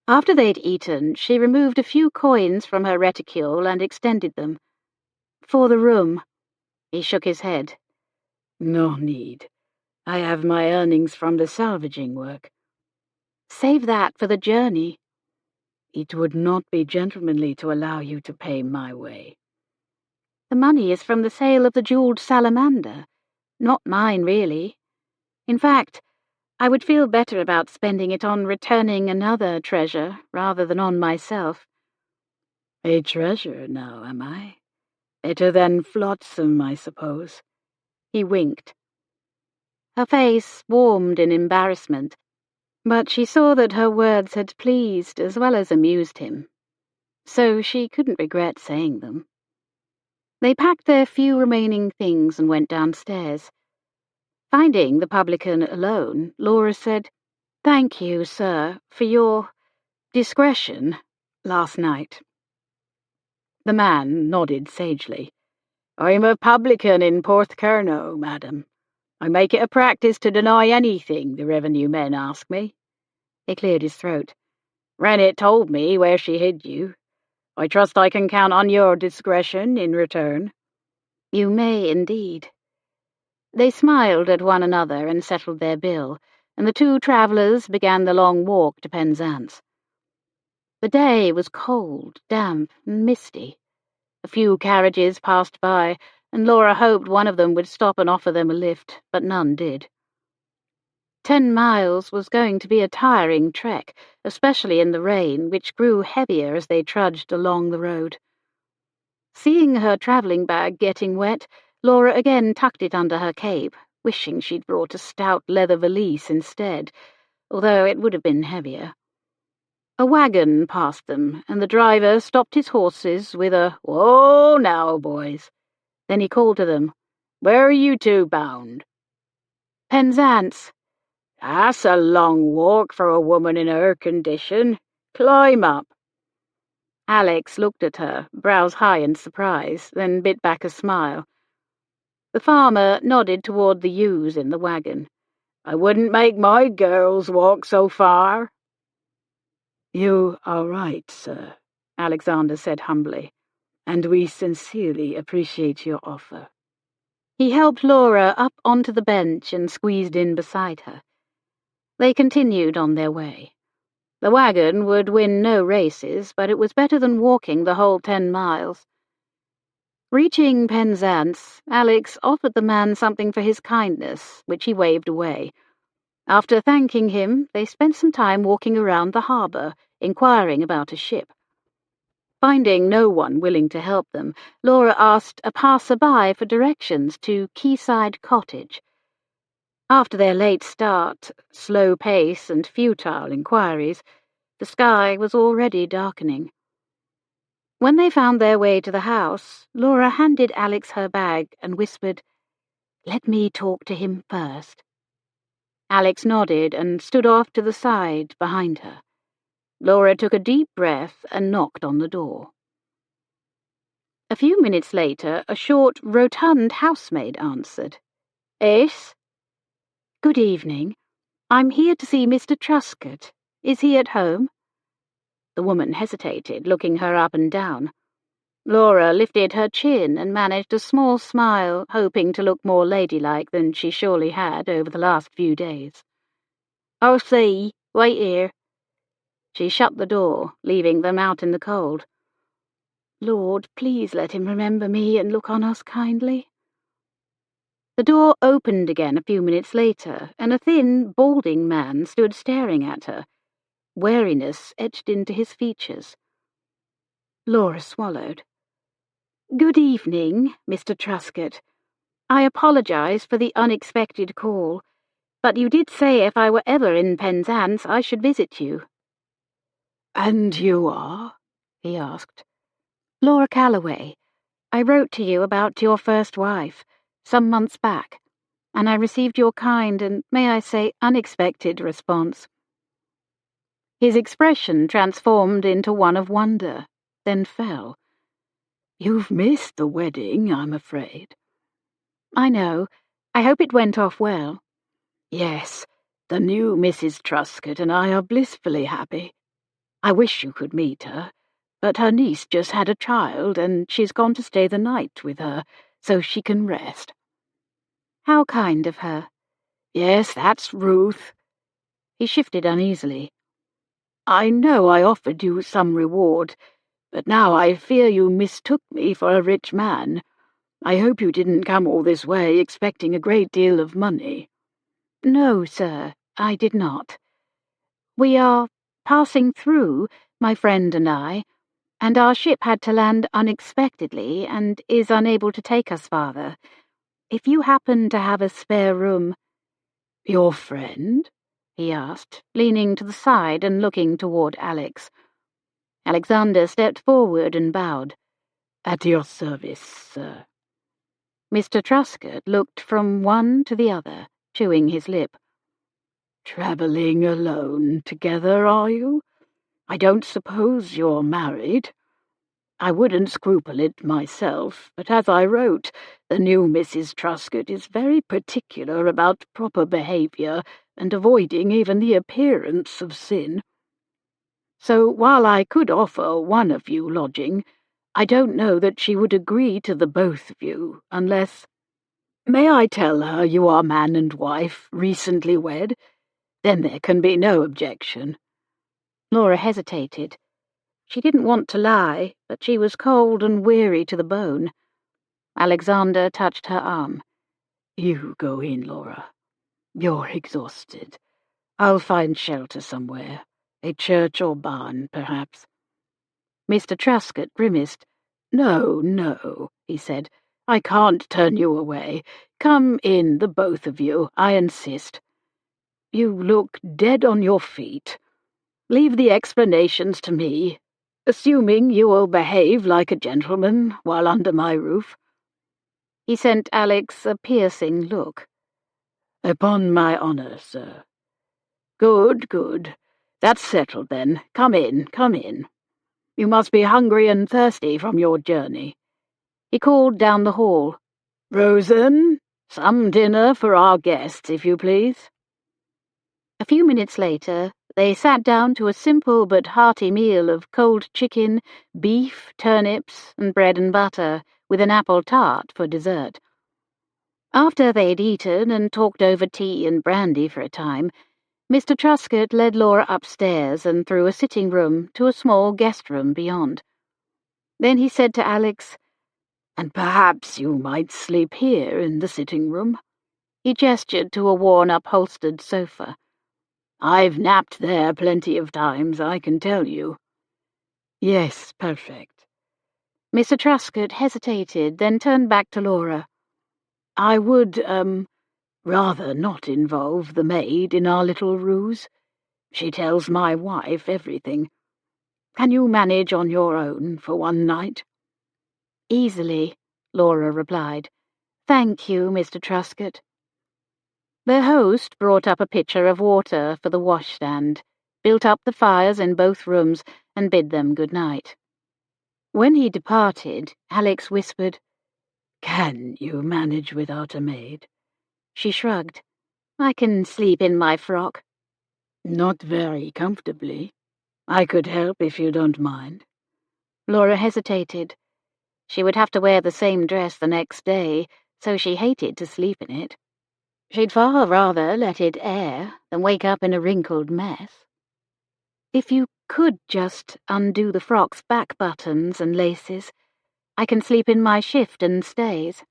After they'd eaten, she removed a few coins from her reticule and extended them. "For the room." He shook his head. "No need. I have my earnings from the salvaging work." "Save that for the journey." "It would not be gentlemanly to allow you to pay my way." "The money is from the sale of the jewelled salamander. Not mine, really. In fact, I would feel better about spending it on returning another treasure rather than on myself." "A treasure now, am I? Better than flotsam, I suppose." He winked. Her face warmed in embarrassment, but she saw that her words had pleased as well as amused him, so she couldn't regret saying them. They packed their few remaining things and went downstairs. Finding the publican alone, Laura said, "Thank you, sir, for your discretion last night." The man nodded sagely. "I'm a publican in Porthcurno, madam. I make it a practice to deny anything the revenue men ask me." He cleared his throat. "Rennet told me where she hid you. I trust I can count on your discretion in return." "You may indeed." They smiled at one another and settled their bill, and the two travellers began the long walk to Penzance. The day was cold, damp, and misty. A few carriages passed by, and Laura hoped one of them would stop and offer them a lift, but none did. 10 miles was going to be a tiring trek, especially in the rain, which grew heavier as they trudged along the road. Seeing her travelling bag getting wet, Laura again tucked it under her cape, wishing she'd brought a stout leather valise instead, although it would have been heavier. A wagon passed them, and the driver stopped his horses with a "Whoa now, boys." Then he called to them, "Where are you two bound?" "Penzance." "That's a long walk for a woman in her condition. Climb up." Alex looked at her, brows high in surprise, then bit back a smile. The farmer nodded toward the ewes in the wagon. "I wouldn't make my girls walk so far." "You are right, sir," Alexander said humbly, "and we sincerely appreciate your offer." He helped Laura up onto the bench and squeezed in beside her. They continued on their way. The wagon would win no races, but it was better than walking the whole 10 miles. Reaching Penzance, Alex offered the man something for his kindness, which he waved away. After thanking him, they spent some time walking around the harbour, inquiring about a ship. Finding no one willing to help them, Laura asked a passer-by for directions to Quayside Cottage. After their late start, slow pace, and futile inquiries, the sky was already darkening. When they found their way to the house, Laura handed Alex her bag and whispered, "Let me talk to him first." Alex nodded and stood off to the side behind her. Laura took a deep breath and knocked on the door. A few minutes later, a short, rotund housemaid answered. "Ace?" "Good evening. I'm here to see Mr. Truscott. Is he at home?" The woman hesitated, looking her up and down. Laura lifted her chin and managed a small smile, hoping to look more ladylike than she surely had over the last few days. "I'll see. Wait here." She shut the door, leaving them out in the cold. "Lord, please let him remember me and look on us kindly." The door opened again a few minutes later, and a thin, balding man stood staring at her, wariness etched into his features. Laura swallowed. "Good evening, Mr. Truscott. I apologize for the unexpected call, but you did say if I were ever in Penzance I should visit you." "And you are?" he asked. "Laura Callaway. I wrote to you about your first wife, some months back, and I received your kind and, may I say, unexpected response." His expression transformed into one of wonder, then fell. "You've missed the wedding, I'm afraid." "I know. I hope it went off well." "Yes, the new Mrs. Truscott and I are blissfully happy." I wish you could meet her, but her niece just had a child and she's gone to stay the night with her so she can rest." "How kind of her." "Yes, that's Ruth." He shifted uneasily. "I know I offered you some reward, but now I fear you mistook me for a rich man. I hope you didn't come all this way expecting a great deal of money." "No, sir, I did not. We are passing through, my friend and I, and our ship had to land unexpectedly and is unable to take us farther. If you happen to have a spare room—" "Your friend?" he asked, leaning to the side and looking toward Alex. Alexander stepped forward and bowed. "At your service, sir." Mr. Truscott looked from one to the other, chewing his lip. "Travelling alone together, are you? I don't suppose you're married. I wouldn't scruple it myself, but as I wrote, the new Mrs. Truscott is very particular about proper behaviour and avoiding even the appearance of sin. So while I could offer one of you lodging, I don't know that she would agree to the both of you, unless— May I tell her you are man and wife, recently wed? Then there can be no objection." Laura hesitated. She didn't want to lie, but she was cold and weary to the bone. Alexander touched her arm. "You go in, Laura. You're exhausted. I'll find shelter somewhere. A church or barn, perhaps." Mr. Truscott grimaced. "No, no," he said. "I can't turn you away. Come in, the both of you, I insist. You look dead on your feet. Leave the explanations to me, assuming you will behave like a gentleman while under my roof." He sent Alex a piercing look. "Upon my honour, sir." "Good, good. That's settled, then. Come in, come in. You must be hungry and thirsty from your journey." He called down the hall. "Rosen, some dinner for our guests, if you please." A few minutes later, they sat down to a simple but hearty meal of cold chicken, beef, turnips, and bread and butter, with an apple tart for dessert. After they'd eaten and talked over tea and brandy for a time, Mr. Truscott led Laura upstairs and through a sitting room to a small guest room beyond. Then he said to Alex, "And perhaps you might sleep here in the sitting room." He gestured to a worn upholstered sofa. "I've napped there plenty of times, I can tell you." "Yes, perfect." Mr. Truscott hesitated, then turned back to Laura. "I would, rather not involve the maid in our little ruse. She tells my wife everything. Can you manage on your own for one night?" "Easily," Laura replied. "Thank you, Mr. Truscott." Their host brought up a pitcher of water for the washstand, built up the fires in both rooms, and bid them good night. When he departed, Alex whispered, "Can you manage without a maid?" She shrugged. "I can sleep in my frock." "Not very comfortably. I could help if you don't mind." Laura hesitated. She would have to wear the same dress the next day, so she hated to sleep in it. She'd far rather let it air than wake up in a wrinkled mess. "If you could just undo the frock's back buttons and laces, I can sleep in my shift and stays."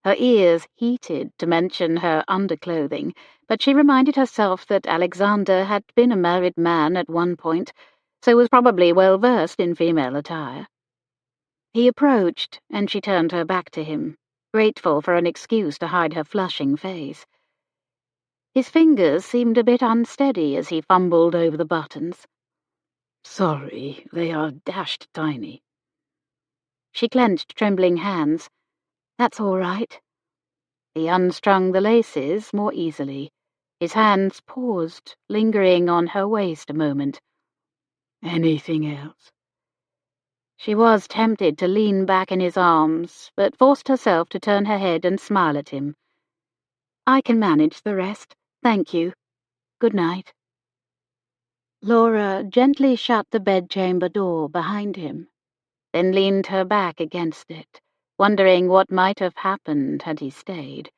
Her ears heated to mention her underclothing, but she reminded herself that Alexander had been a married man at one point, so was probably well versed in female attire. He approached, and she turned her back to him, grateful for an excuse to hide her flushing face. His fingers seemed a bit unsteady as he fumbled over the buttons. "Sorry, they are dashed tiny." She clenched trembling hands. "That's all right." He unstrung the laces more easily. His hands paused, lingering on her waist a moment. "Anything else?" She was tempted to lean back in his arms, but forced herself to turn her head and smile at him. "I can manage the rest, thank you. Good night." Laura gently shut the bedchamber door behind him, then leaned her back against it, wondering what might have happened had he stayed.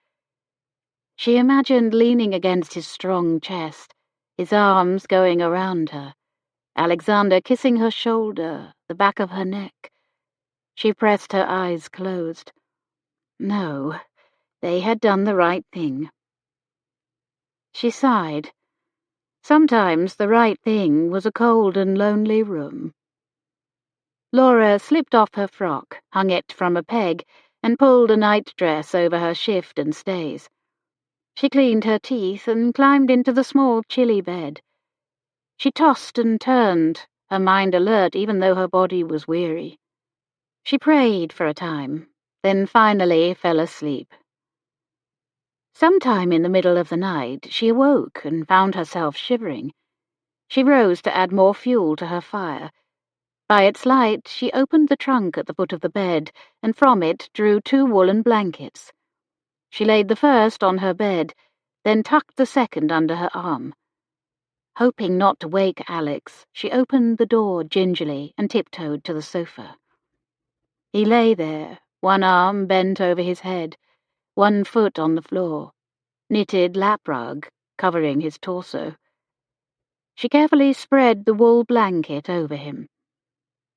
She imagined leaning against his strong chest, his arms going around her, Alexander kissing her shoulder, the back of her neck. She pressed her eyes closed. No, they had done the right thing. She sighed. Sometimes the right thing was a cold and lonely room. Laura slipped off her frock, hung it from a peg, and pulled a nightdress over her shift and stays. She cleaned her teeth and climbed into the small, chilly bed. She tossed and turned, her mind alert even though her body was weary. She prayed for a time, then finally fell asleep. Sometime in the middle of the night, she awoke and found herself shivering. She rose to add more fuel to her fire. By its light, she opened the trunk at the foot of the bed, and from it drew 2 woolen blankets. She laid the first on her bed, then tucked the second under her arm. Hoping not to wake Alex, she opened the door gingerly and tiptoed to the sofa. He lay there, one arm bent over his head, one foot on the floor, knitted lap rug covering his torso. She carefully spread the wool blanket over him.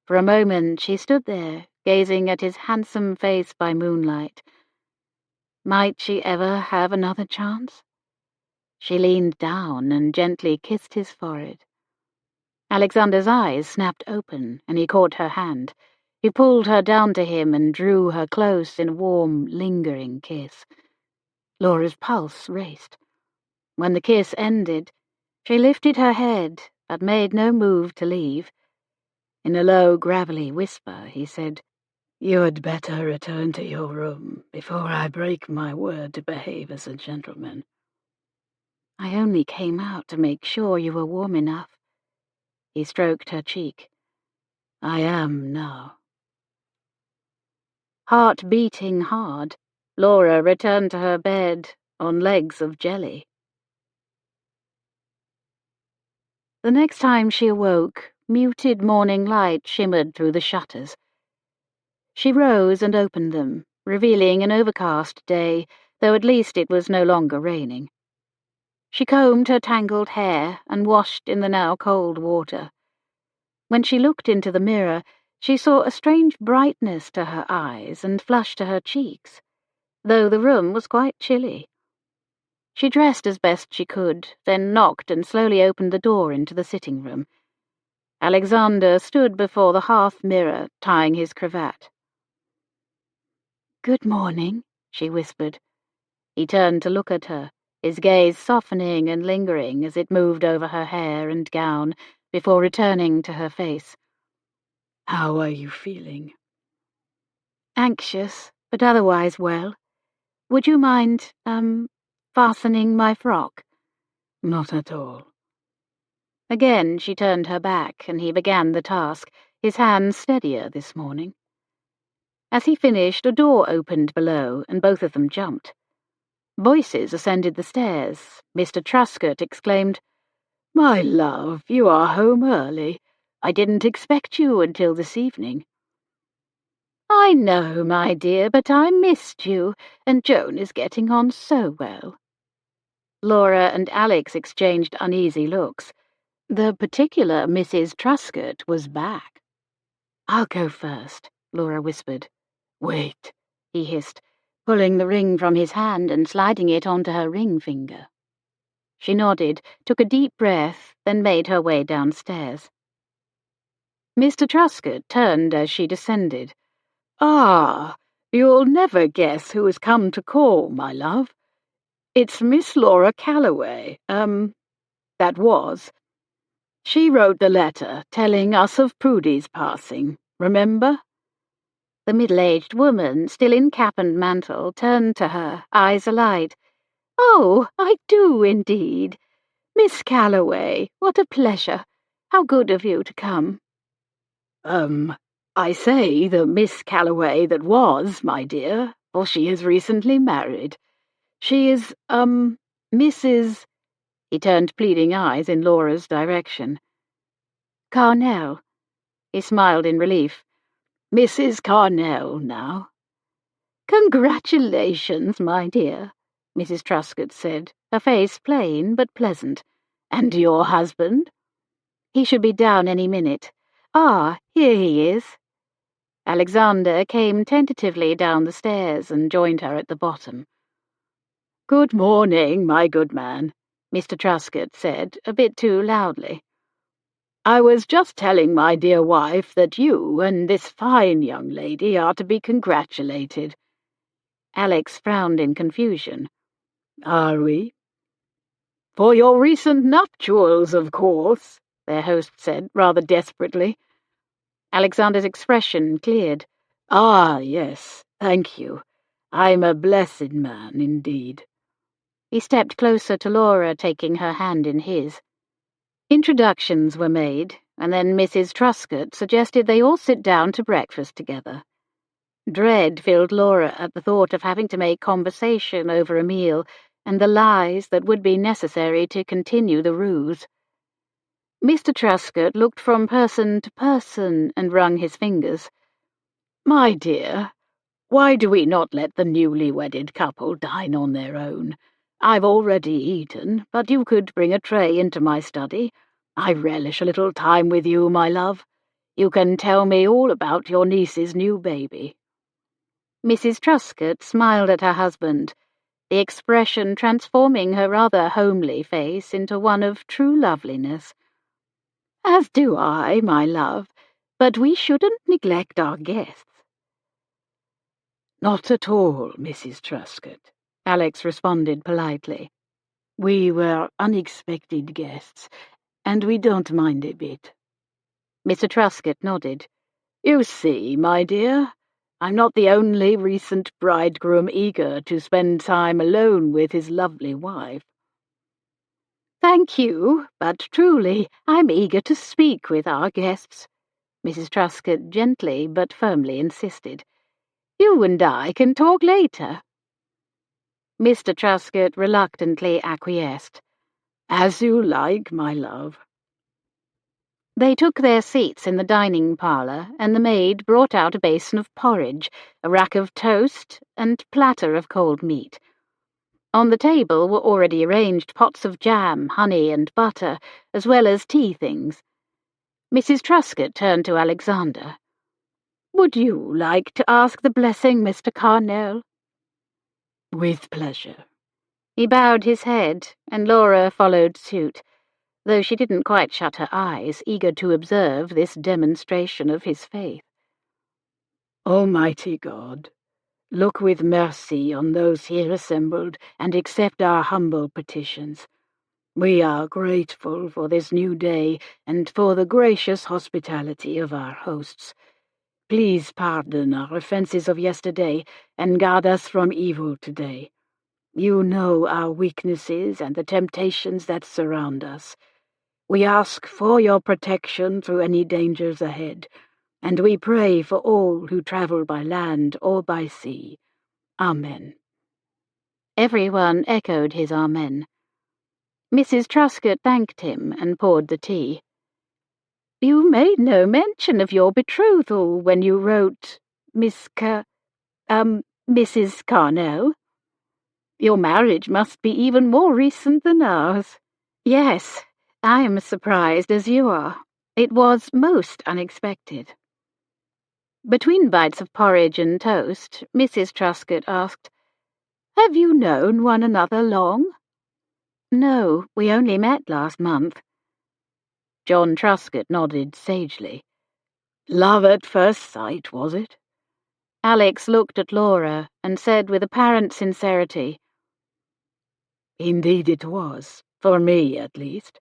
For a moment she stood there, gazing at his handsome face by moonlight. Might she ever have another chance? She leaned down and gently kissed his forehead. Alexander's eyes snapped open, and he caught her hand. He pulled her down to him and drew her close in a warm, lingering kiss. Laura's pulse raced. When the kiss ended, she lifted her head, but made no move to leave. In a low, gravelly whisper, he said, "You had better return to your room before I break my word to behave as a gentleman." "I only came out to make sure you were warm enough." He stroked her cheek. "I am now." Heart beating hard, Laura returned to her bed on legs of jelly. The next time she awoke, muted morning light shimmered through the shutters. She rose and opened them, revealing an overcast day, though at least it was no longer raining. She combed her tangled hair and washed in the now cold water. When she looked into the mirror, she saw a strange brightness to her eyes and flush to her cheeks, though the room was quite chilly. She dressed as best she could, then knocked and slowly opened the door into the sitting room. Alexander stood before the hearth mirror, tying his cravat. "Good morning," she whispered. He turned to look at her, his gaze softening and lingering as it moved over her hair and gown before returning to her face. "How are you feeling?" "Anxious, but otherwise well. Would you mind, fastening my frock?" "Not at all." Again she turned her back, and he began the task, his hands steadier this morning. As he finished, a door opened below, and both of them jumped. Voices ascended the stairs. Mr. Truscott exclaimed, "My love, you are home early. I didn't expect you until this evening." "I know, my dear, but I missed you, and Joan is getting on so well." Laura and Alex exchanged uneasy looks. The particular Mrs. Truscott was back. "I'll go first," Laura whispered. "Wait," he hissed, pulling the ring from his hand and sliding it onto her ring finger. She nodded, took a deep breath, then made her way downstairs. Mr. Truscott turned as she descended. "Ah, you'll never guess who has come to call, my love. It's Miss Laura Callaway, that was. She wrote the letter telling us of Prudy's passing, remember?" The middle-aged woman, still in cap and mantle, turned to her, eyes alight. "Oh, I do indeed. Miss Callaway, what a pleasure. How good of you to come." I say the Miss Callaway that was, my dear, for she is recently married. She is, Mrs. He turned pleading eyes in Laura's direction. Carnell." He smiled in relief. "Mrs. Carnell, now." "Congratulations, my dear," Mrs. Truscott said, her face plain but pleasant. "And your husband?" "He should be down any minute. Ah, here he is." Alexander came tentatively down the stairs and joined her at the bottom. "Good morning, my good man," Mr. Truscott said, a bit too loudly. "I was just telling my dear wife that you and this fine young lady are to be congratulated." Alex frowned in confusion. "Are we?" "For your recent nuptials, of course," their host said, rather desperately. Alexander's expression cleared. "Ah, yes, thank you. I'm a blessed man, indeed." He stepped closer to Laura, taking her hand in his. Introductions were made, and then Mrs. Truscott suggested they all sit down to breakfast together. Dread filled Laura at the thought of having to make conversation over a meal and the lies that would be necessary to continue the ruse. Mr. Truscott looked from person to person and wrung his fingers. "My dear, why do we not let the newly wedded couple dine on their own? I've already eaten, but you could bring a tray into my study. I relish a little time with you, my love. You can tell me all about your niece's new baby." Mrs. Truscott smiled at her husband, the expression transforming her rather homely face into one of true loveliness. "As do I, my love, but we shouldn't neglect our guests." "Not at all, Mrs. Truscott," Alex responded politely. "We were unexpected guests, and we don't mind a bit." Mr. Truscott nodded. "You see, my dear, I'm not the only recent bridegroom eager to spend time alone with his lovely wife." "Thank you, but truly I'm eager to speak with our guests," Mrs. Truscott gently but firmly insisted. "You and I can talk later." Mr. Truscott reluctantly acquiesced. "As you like, my love." They took their seats in the dining parlour, and the maid brought out a basin of porridge, a rack of toast, and platter of cold meat. On the table were already arranged pots of jam, honey, and butter, as well as tea things. Mrs. Truscott turned to Alexander. "Would you like to ask the blessing, Mr. Carnell?" "With pleasure." He bowed his head, and Laura followed suit, though she didn't quite shut her eyes, eager to observe this demonstration of his faith. "Almighty God, look with mercy on those here assembled, and accept our humble petitions. We are grateful for this new day and for the gracious hospitality of our hosts. Please pardon our offenses of yesterday and guard us from evil today. You know our weaknesses and the temptations that surround us. We ask for your protection through any dangers ahead, and we pray for all who travel by land or by sea. Amen." Everyone echoed his amen. Mrs. Truscott thanked him and poured the tea. "You made no mention of your betrothal when you wrote, Mrs. Carnell. Your marriage must be even more recent than ours." "Yes, I am as surprised as you are. It was most unexpected." Between bites of porridge and toast, Mrs. Truscott asked, "Have you known one another long?" "No, we only met last month." John Truscott nodded sagely. "Love at first sight, was it?" Alex looked at Laura and said with apparent sincerity, "Indeed it was, for me at least."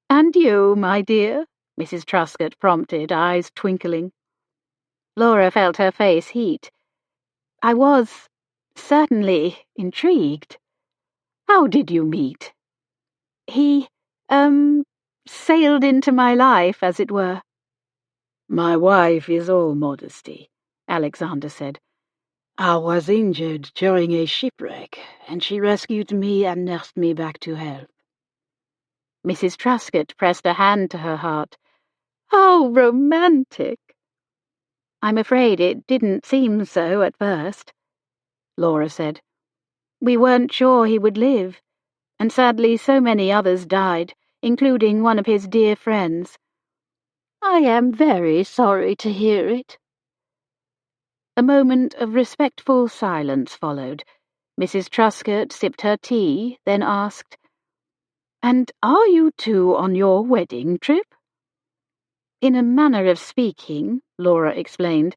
"And you, my dear?" Mrs. Truscott prompted, eyes twinkling. Laura felt her face heat. "I was certainly intrigued." "How did you meet?" "He, sailed into my life, as it were." "My wife is all modesty," Alexander said. "I was injured during a shipwreck, and she rescued me and nursed me back to health." Mrs. Truscott pressed a hand to her heart. How romantic! I'm afraid it didn't seem so at first, Laura said. We weren't sure he would live, and sadly so many others died, including one of his dear friends. I am very sorry to hear it. A moment of respectful silence followed. Mrs. Truscott sipped her tea, then asked, "And are you two on your wedding trip?" In a manner of speaking, Laura explained,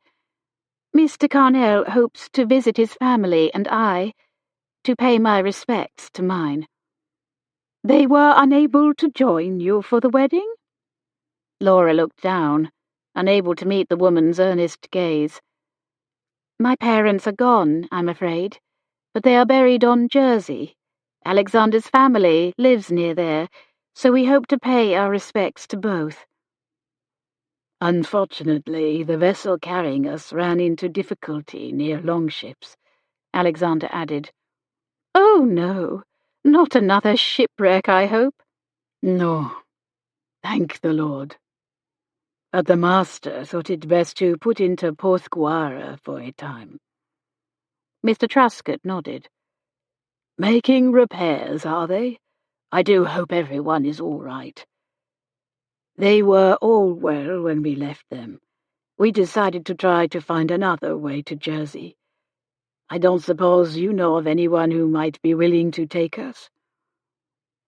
Mr. Carnell hopes to visit his family and to pay my respects to mine. They were unable to join you for the wedding? Laura looked down, unable to meet the woman's earnest gaze. My parents are gone, I'm afraid, but they are buried on Jersey. Alexander's family lives near there, so we hope to pay our respects to both. Unfortunately, the vessel carrying us ran into difficulty near Longships, Alexander added. Oh, no, not another shipwreck, I hope. No, thank the Lord. But the master thought it best to put into Porthguara for a time. Mr. Truscott nodded. Making repairs, are they? I do hope everyone is all right. They were all well when we left them. We decided to try to find another way to Jersey. I don't suppose you know of anyone who might be willing to take us?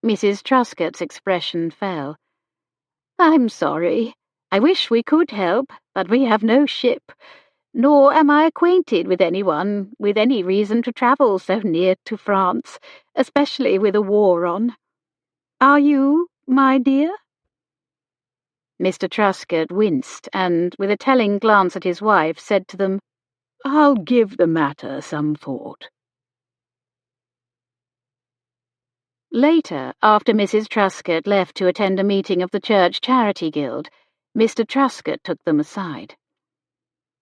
Mrs. Truscott's expression fell. I'm sorry. I wish we could help, but we have no ship, nor am I acquainted with anyone with any reason to travel so near to France, especially with a war on. Are you, my dear? Mr. Truscott winced and, with a telling glance at his wife, said to them, I'll give the matter some thought. Later, after Mrs. Truscott left to attend a meeting of the Church Charity Guild, Mr. Truscott took them aside.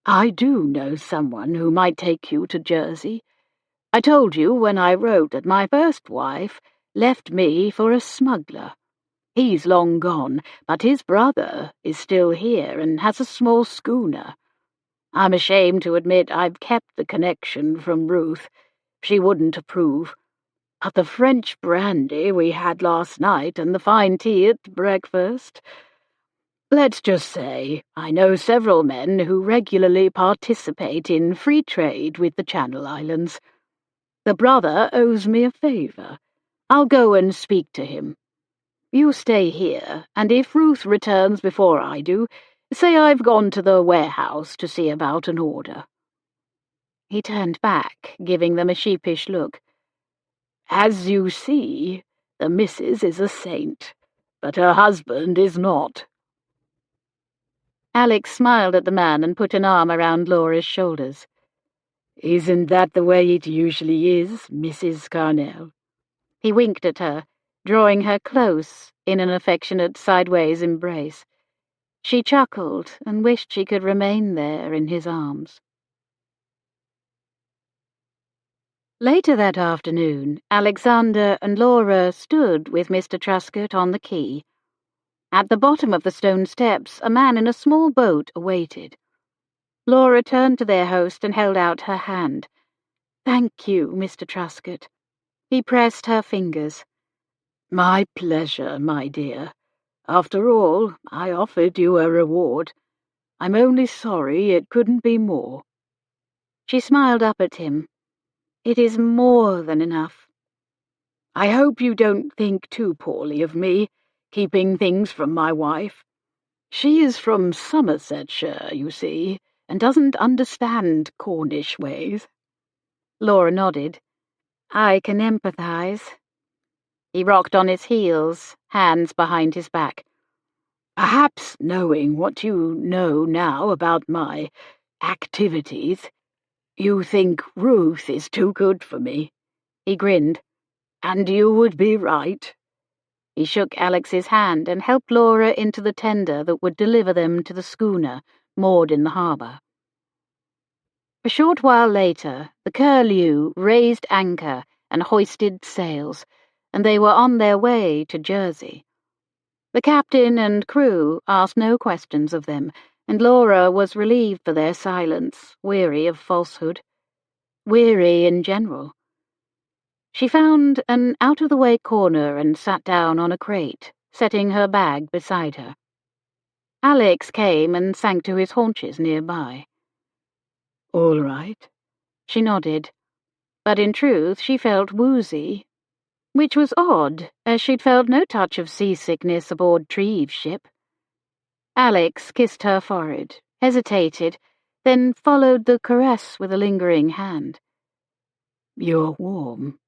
I do know someone who might take you to Jersey. I told you when I wrote that my first wife left me for a smuggler. He's long gone, but his brother is still here and has a small schooner. I'm ashamed to admit I've kept the connection from Ruth. She wouldn't approve. But the French brandy we had last night and the fine tea at breakfast. Let's just say I know several men who regularly participate in free trade with the Channel Islands. The brother owes me a favour. I'll go and speak to him. You stay here, and if Ruth returns before I do, say I've gone to the warehouse to see about an order. He turned back, giving them a sheepish look. As you see, the missus is a saint, but her husband is not. Alex smiled at the man and put an arm around Laura's shoulders. Isn't that the way it usually is, Mrs. Carnell? He winked at her, drawing her close in an affectionate sideways embrace. She chuckled and wished she could remain there in his arms. Later that afternoon, Alexander and Laura stood with Mr. Truscott on the quay. At the bottom of the stone steps, a man in a small boat awaited. Laura turned to their host and held out her hand. Thank you, Mr. Truscott. He pressed her fingers. My pleasure, my dear. After all, I offered you a reward. I'm only sorry it couldn't be more. She smiled up at him. It is more than enough. I hope you don't think too poorly of me, keeping things from my wife. She is from Somersetshire, you see, and doesn't understand Cornish ways. Laura nodded. I can empathize. He rocked on his heels, hands behind his back. Perhaps knowing what you know now about my activities, you think Ruth is too good for me. He grinned. And you would be right. He shook Alex's hand and helped Laura into the tender that would deliver them to the schooner, moored in the harbour. A short while later, the Curlew raised anchor and hoisted sails, and they were on their way to Jersey. The captain and crew asked no questions of them, and Laura was relieved for their silence, weary of falsehood. Weary in general. She found an out-of-the-way corner and sat down on a crate, setting her bag beside her. Alex came and sank to his haunches nearby. "All right?" She nodded, but in truth she felt woozy, which was odd, as she'd felt no touch of seasickness aboard Treve's ship. Alex kissed her forehead, hesitated, then followed the caress with a lingering hand. "You're warm.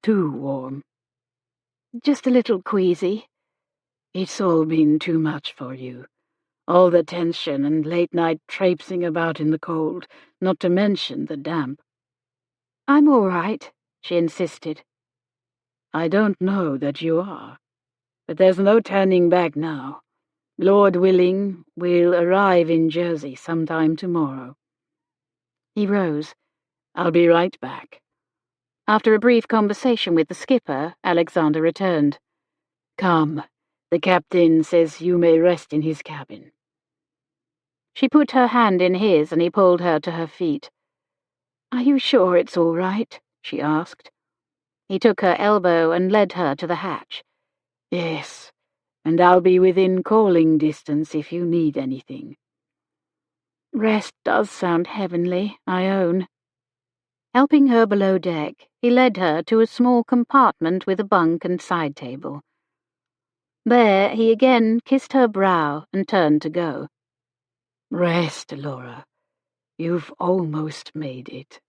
Too warm." "Just a little queasy." "It's all been too much for you. All the tension and late-night traipsing about in the cold, not to mention the damp." "I'm all right," she insisted. "I don't know that you are. But there's no turning back now. Lord willing, we'll arrive in Jersey sometime tomorrow." He rose. "I'll be right back." After a brief conversation with the skipper, Alexander returned. "Come, the captain says you may rest in his cabin." She put her hand in his and he pulled her to her feet. "Are you sure it's all right?" she asked. He took her elbow and led her to the hatch. "Yes, and I'll be within calling distance if you need anything." Rest does sound heavenly, I own. Helping her below deck, he led her to a small compartment with a bunk and side table. There he again kissed her brow and turned to go. "Rest, Laura. You've almost made it."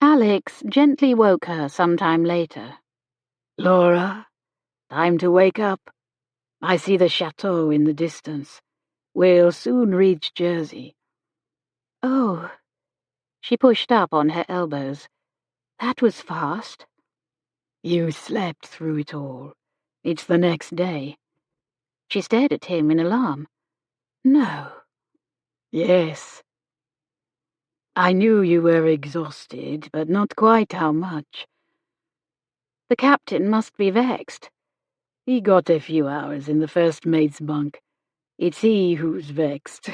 Alex gently woke her some time later. "Laura, time to wake up. I see the chateau in the distance. We'll soon reach Jersey." "Oh." She pushed up on her elbows. "That was fast." "You slept through it all. It's the next day." She stared at him in alarm. "No." "Yes. I knew you were exhausted, but not quite how much." The captain must be vexed. "He got a few hours in the first mate's bunk. It's he who's vexed,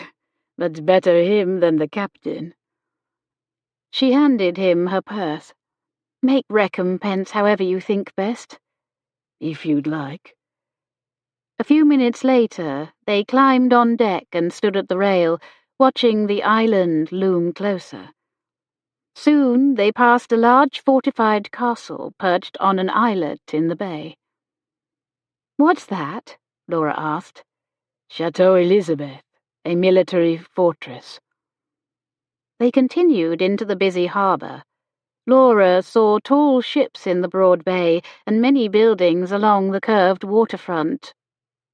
but better him than the captain." She handed him her purse. "Make recompense however you think best." "If you'd like." A few minutes later, they climbed on deck and stood at the rail, watching the island loom closer. Soon they passed a large fortified castle perched on an islet in the bay. "What's that?" Laura asked. "Chateau Elizabeth, a military fortress." They continued into the busy harbour. Laura saw tall ships in the broad bay and many buildings along the curved waterfront,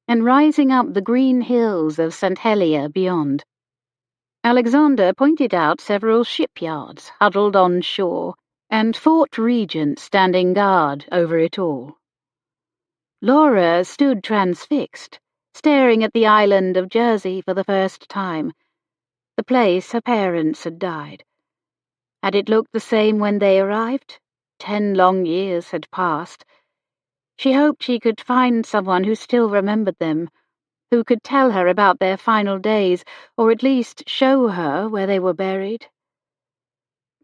and rising up the green hills of St. Helier beyond. Alexander pointed out several shipyards huddled on shore, and Fort Regent standing guard over it all. Laura stood transfixed, staring at the island of Jersey for the first time, the place her parents had died. Had it looked the same when they arrived? 10 long years had passed. She hoped she could find someone who still remembered them, who could tell her about their final days, or at least show her where they were buried.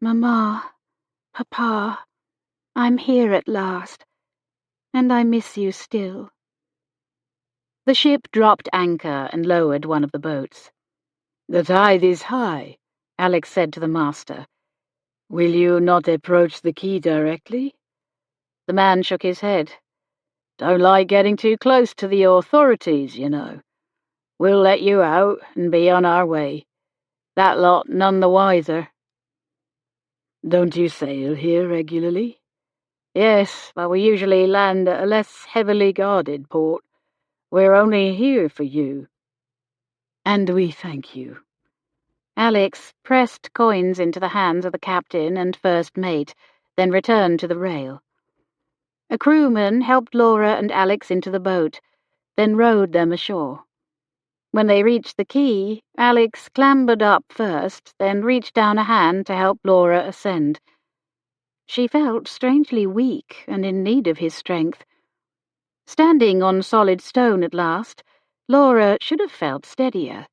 "Mama, Papa, I'm here at last, and I miss you still." The ship dropped anchor and lowered one of the boats. "The tide is high," Alex said to the master. "Will you not approach the quay directly?" The man shook his head. "Don't like getting too close to the authorities, you know. We'll let you out and be on our way. That lot none the wiser." "Don't you sail here regularly?" "Yes, but we usually land at a less heavily guarded port. We're only here for you." "And we thank you." Alex pressed coins into the hands of the captain and first mate, then returned to the rail. A crewman helped Laura and Alex into the boat, then rowed them ashore. When they reached the quay, Alex clambered up first, then reached down a hand to help Laura ascend. She felt strangely weak and in need of his strength. Standing on solid stone at last, Laura should have felt steadier,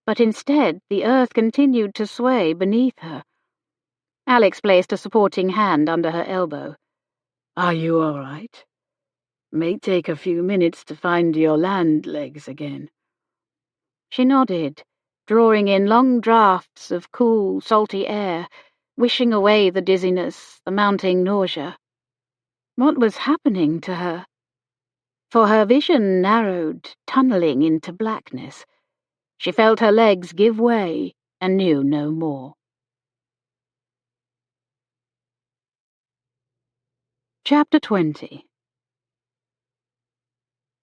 but instead the earth continued to sway beneath her. Alex placed a supporting hand under her elbow. "Are you all right? May take a few minutes to find your land legs again." She nodded, drawing in long draughts of cool, salty air, wishing away the dizziness, the mounting nausea. What was happening to her? For her vision narrowed, tunneling into blackness. She felt her legs give way and knew no more. Chapter 20.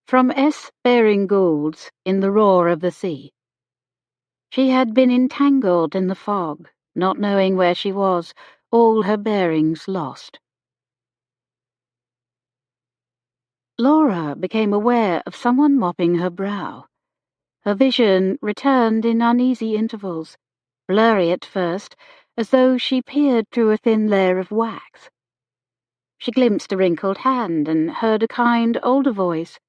From S. Baring Gould's In the Roar of the Sea. She had been entangled in the fog, not knowing where she was, all her bearings lost. Laura became aware of someone mopping her brow. Her vision returned in uneasy intervals, blurry at first, as though she peered through a thin layer of wax. She glimpsed a wrinkled hand and heard a kind, older voice.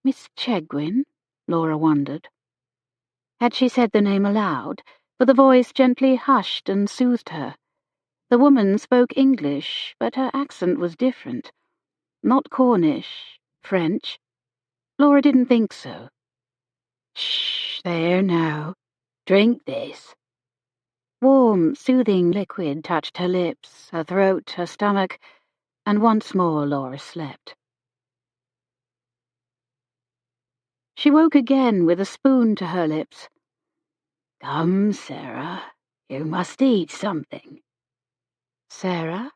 Miss Chegwin? Laura wondered. Had she said the name aloud? For the voice gently hushed and soothed her. The woman spoke English, but her accent was different. Not Cornish, French. Laura didn't think so. "Shh, there now. Drink this." Warm, soothing liquid touched her lips, her throat, her stomach, and once more Laura slept. She woke again with a spoon to her lips. "Come, Sarah, you must eat something." Sarah?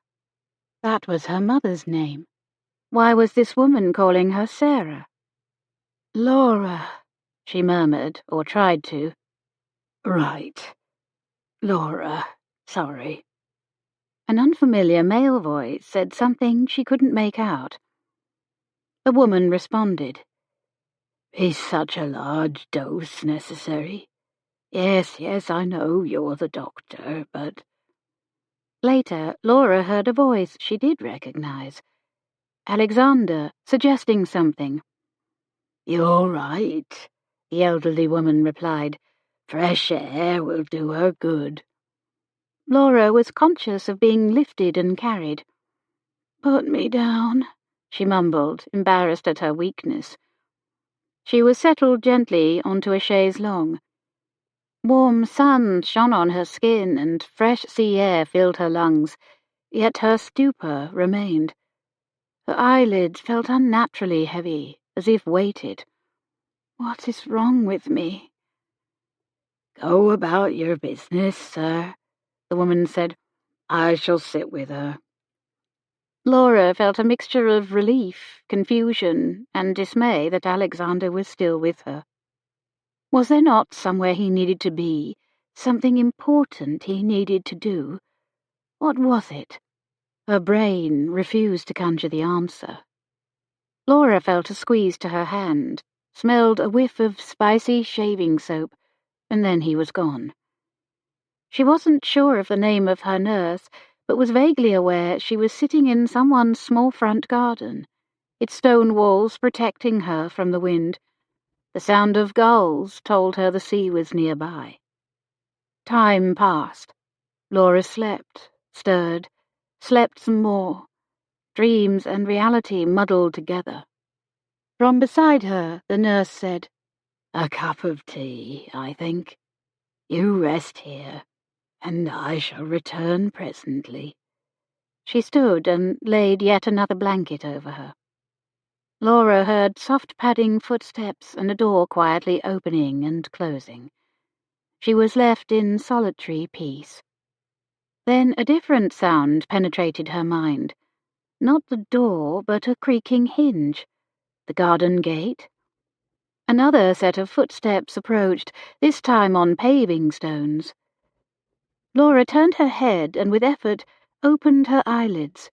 That was her mother's name. Why was this woman calling her Sarah? "Laura," she murmured, or tried to. "Right. Laura, sorry." An unfamiliar male voice said something she couldn't make out. The woman responded. "Is such a large dose necessary? Yes, I know you're the doctor, but—" Later, Laura heard a voice she did recognize. Alexander, suggesting something. "You're right," the elderly woman replied. "Fresh air will do her good." Laura was conscious of being lifted and carried. "Put me down," she mumbled, embarrassed at her weakness. She was settled gently onto a chaise longue. Warm sun shone on her skin and fresh sea air filled her lungs, yet her stupor remained. Her eyelids felt unnaturally heavy, as if weighted. "What is wrong with me?" "Go about your business, sir," the woman said. "I shall sit with her." Laura felt a mixture of relief, confusion, and dismay that Alexander was still with her. Was there not somewhere he needed to be, something important he needed to do? What was it? Her brain refused to conjure the answer. Laura felt a squeeze to her hand, smelled a whiff of spicy shaving soap, and then he was gone. She wasn't sure of the name of her nurse, but was vaguely aware she was sitting in someone's small front garden, its stone walls protecting her from the wind. The sound of gulls told her the sea was nearby. Time passed. Laura slept, stirred, slept some more. Dreams and reality muddled together. From beside her, the nurse said, "A cup of tea, I think. You rest here, and I shall return presently." She stood and laid yet another blanket over her. Laura heard soft padding footsteps and a door quietly opening and closing. She was left in solitary peace. Then a different sound penetrated her mind. Not the door, but a creaking hinge. The garden gate. Another set of footsteps approached, this time on paving stones. Laura turned her head and with effort opened her eyelids.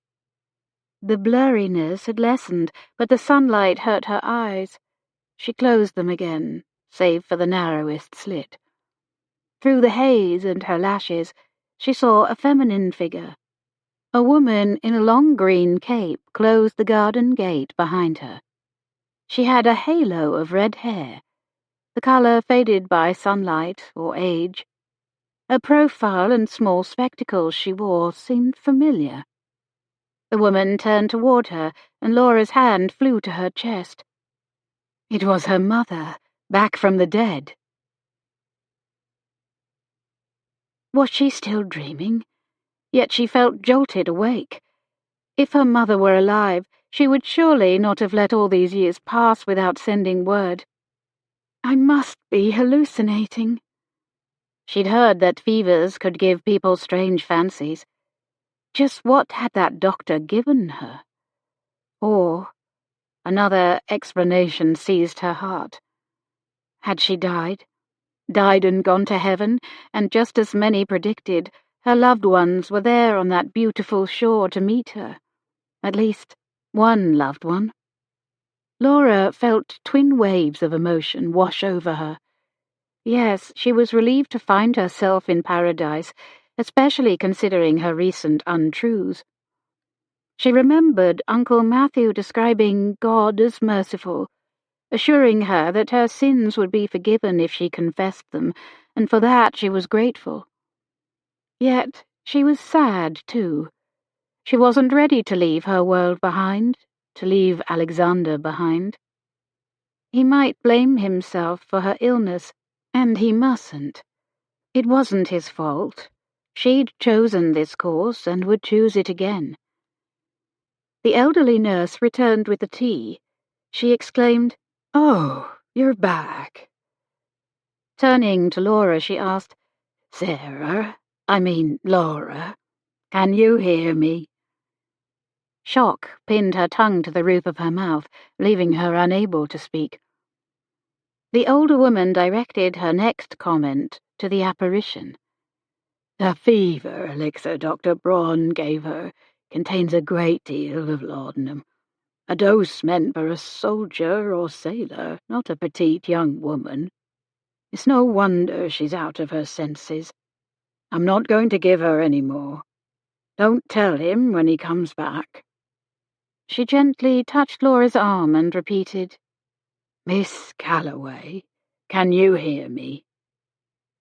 The blurriness had lessened, but the sunlight hurt her eyes. She closed them again, save for the narrowest slit. Through the haze and her lashes, she saw a feminine figure. A woman in a long green cape closed the garden gate behind her. She had a halo of red hair, the colour faded by sunlight or age. Her profile and small spectacles she wore seemed familiar. The woman turned toward her, and Laura's hand flew to her chest. It was her mother, back from the dead. Was she still dreaming? Yet she felt jolted awake. If her mother were alive, she would surely not have let all these years pass without sending word. I must be hallucinating. She'd heard that fevers could give people strange fancies. Just what had that doctor given her? Or another explanation seized her heart. Had she died? Died and gone to heaven, and just as many predicted, her loved ones were there on that beautiful shore to meet her. At least, one loved one. Laura felt twin waves of emotion wash over her. Yes, she was relieved to find herself in paradise, especially considering her recent untruths. She remembered Uncle Matthew describing God as merciful, assuring her that her sins would be forgiven if she confessed them, and for that she was grateful. Yet she was sad, too. She wasn't ready to leave her world behind, to leave Alexander behind. He might blame himself for her illness, and he mustn't. It wasn't his fault. She'd chosen this course and would choose it again. The elderly nurse returned with the tea. She exclaimed, "Oh, you're back." Turning to Laura, she asked, Laura, can you hear me?" Shock pinned her tongue to the roof of her mouth, leaving her unable to speak. The older woman directed her next comment to the apparition. "The fever elixir Dr. Braun gave her contains a great deal of laudanum, a dose meant for a soldier or sailor, not a petite young woman. It's no wonder she's out of her senses. I'm not going to give her any more. Don't tell him when he comes back." She gently touched Laura's arm and repeated, "Miss Callaway, can you hear me?"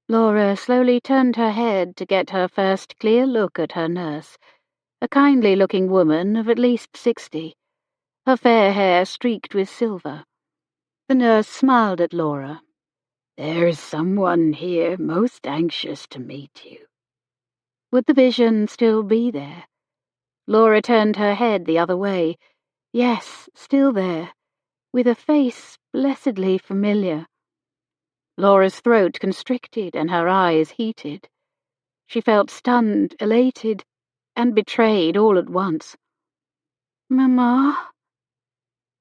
Laura slowly turned her head to get her first clear look at her nurse, a kindly-looking woman of at least 60, her fair hair streaked with silver. The nurse smiled at Laura. "There's someone here most anxious to meet you." Would the vision still be there? Laura turned her head the other way. Yes, still there, with a face blessedly familiar. Laura's throat constricted and her eyes heated. She felt stunned, elated, and betrayed all at once. "Mamma?"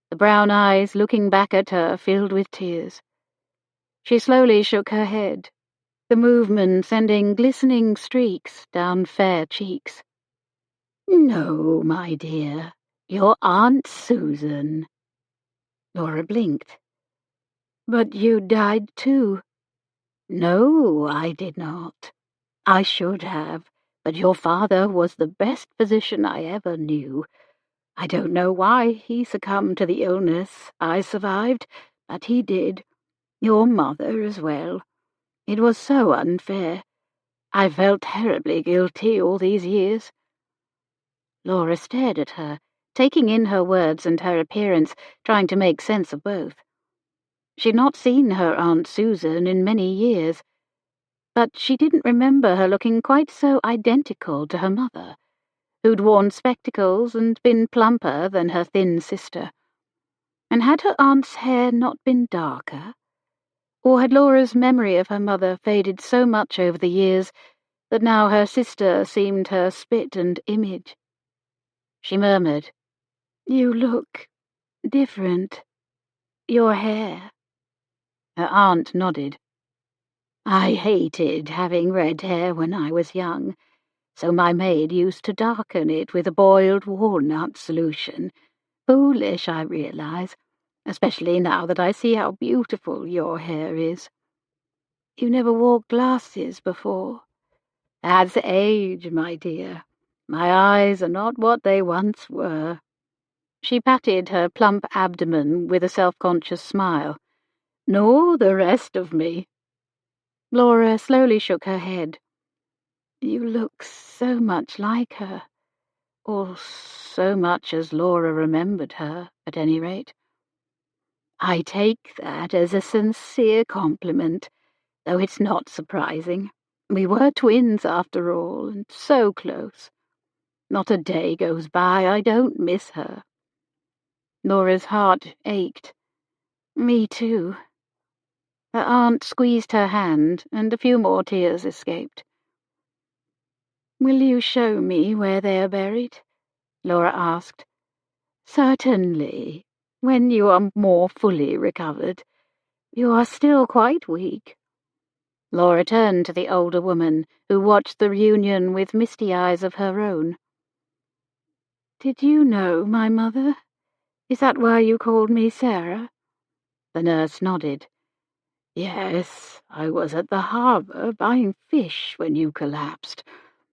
The brown eyes looking back at her filled with tears. She slowly shook her head, the movement sending glistening streaks down fair cheeks. "No, my dear, your Aunt Susan." Laura blinked. "But you died too." "No, I did not. I should have, but your father was the best physician I ever knew. I don't know why he succumbed to the illness I survived, but he did. Your mother as well. It was so unfair. I felt terribly guilty all these years." Laura stared at her, taking in her words and her appearance, trying to make sense of both. She'd not seen her Aunt Susan in many years, but she didn't remember her looking quite so identical to her mother, who'd worn spectacles and been plumper than her thin sister. And had her aunt's hair not been darker? Or had Laura's memory of her mother faded so much over the years that now her sister seemed her spit and image? She murmured, "You look different. Your hair." Her aunt nodded. "I hated having red hair when I was young, so my maid used to darken it with a boiled walnut solution. Foolish, I realize, especially now that I see how beautiful your hair is." "You never wore glasses before." "That's age, my dear. My eyes are not what they once were." She patted her plump abdomen with a self-conscious smile. "Nor the rest of me." Laura slowly shook her head. "You look so much like her, or so much as Laura remembered her, at any rate." "I take that as a sincere compliment, though it's not surprising. We were twins, after all, and so close. Not a day goes by I don't miss her." Laura's heart ached. "Me too." Her aunt squeezed her hand, and a few more tears escaped. "Will you show me where they are buried?" Laura asked. "Certainly, when you are more fully recovered. You are still quite weak." Laura turned to the older woman, who watched the reunion with misty eyes of her own. "Did you know my mother? Is that why you called me Sarah?" The nurse nodded. "Yes, I was at the harbour buying fish when you collapsed.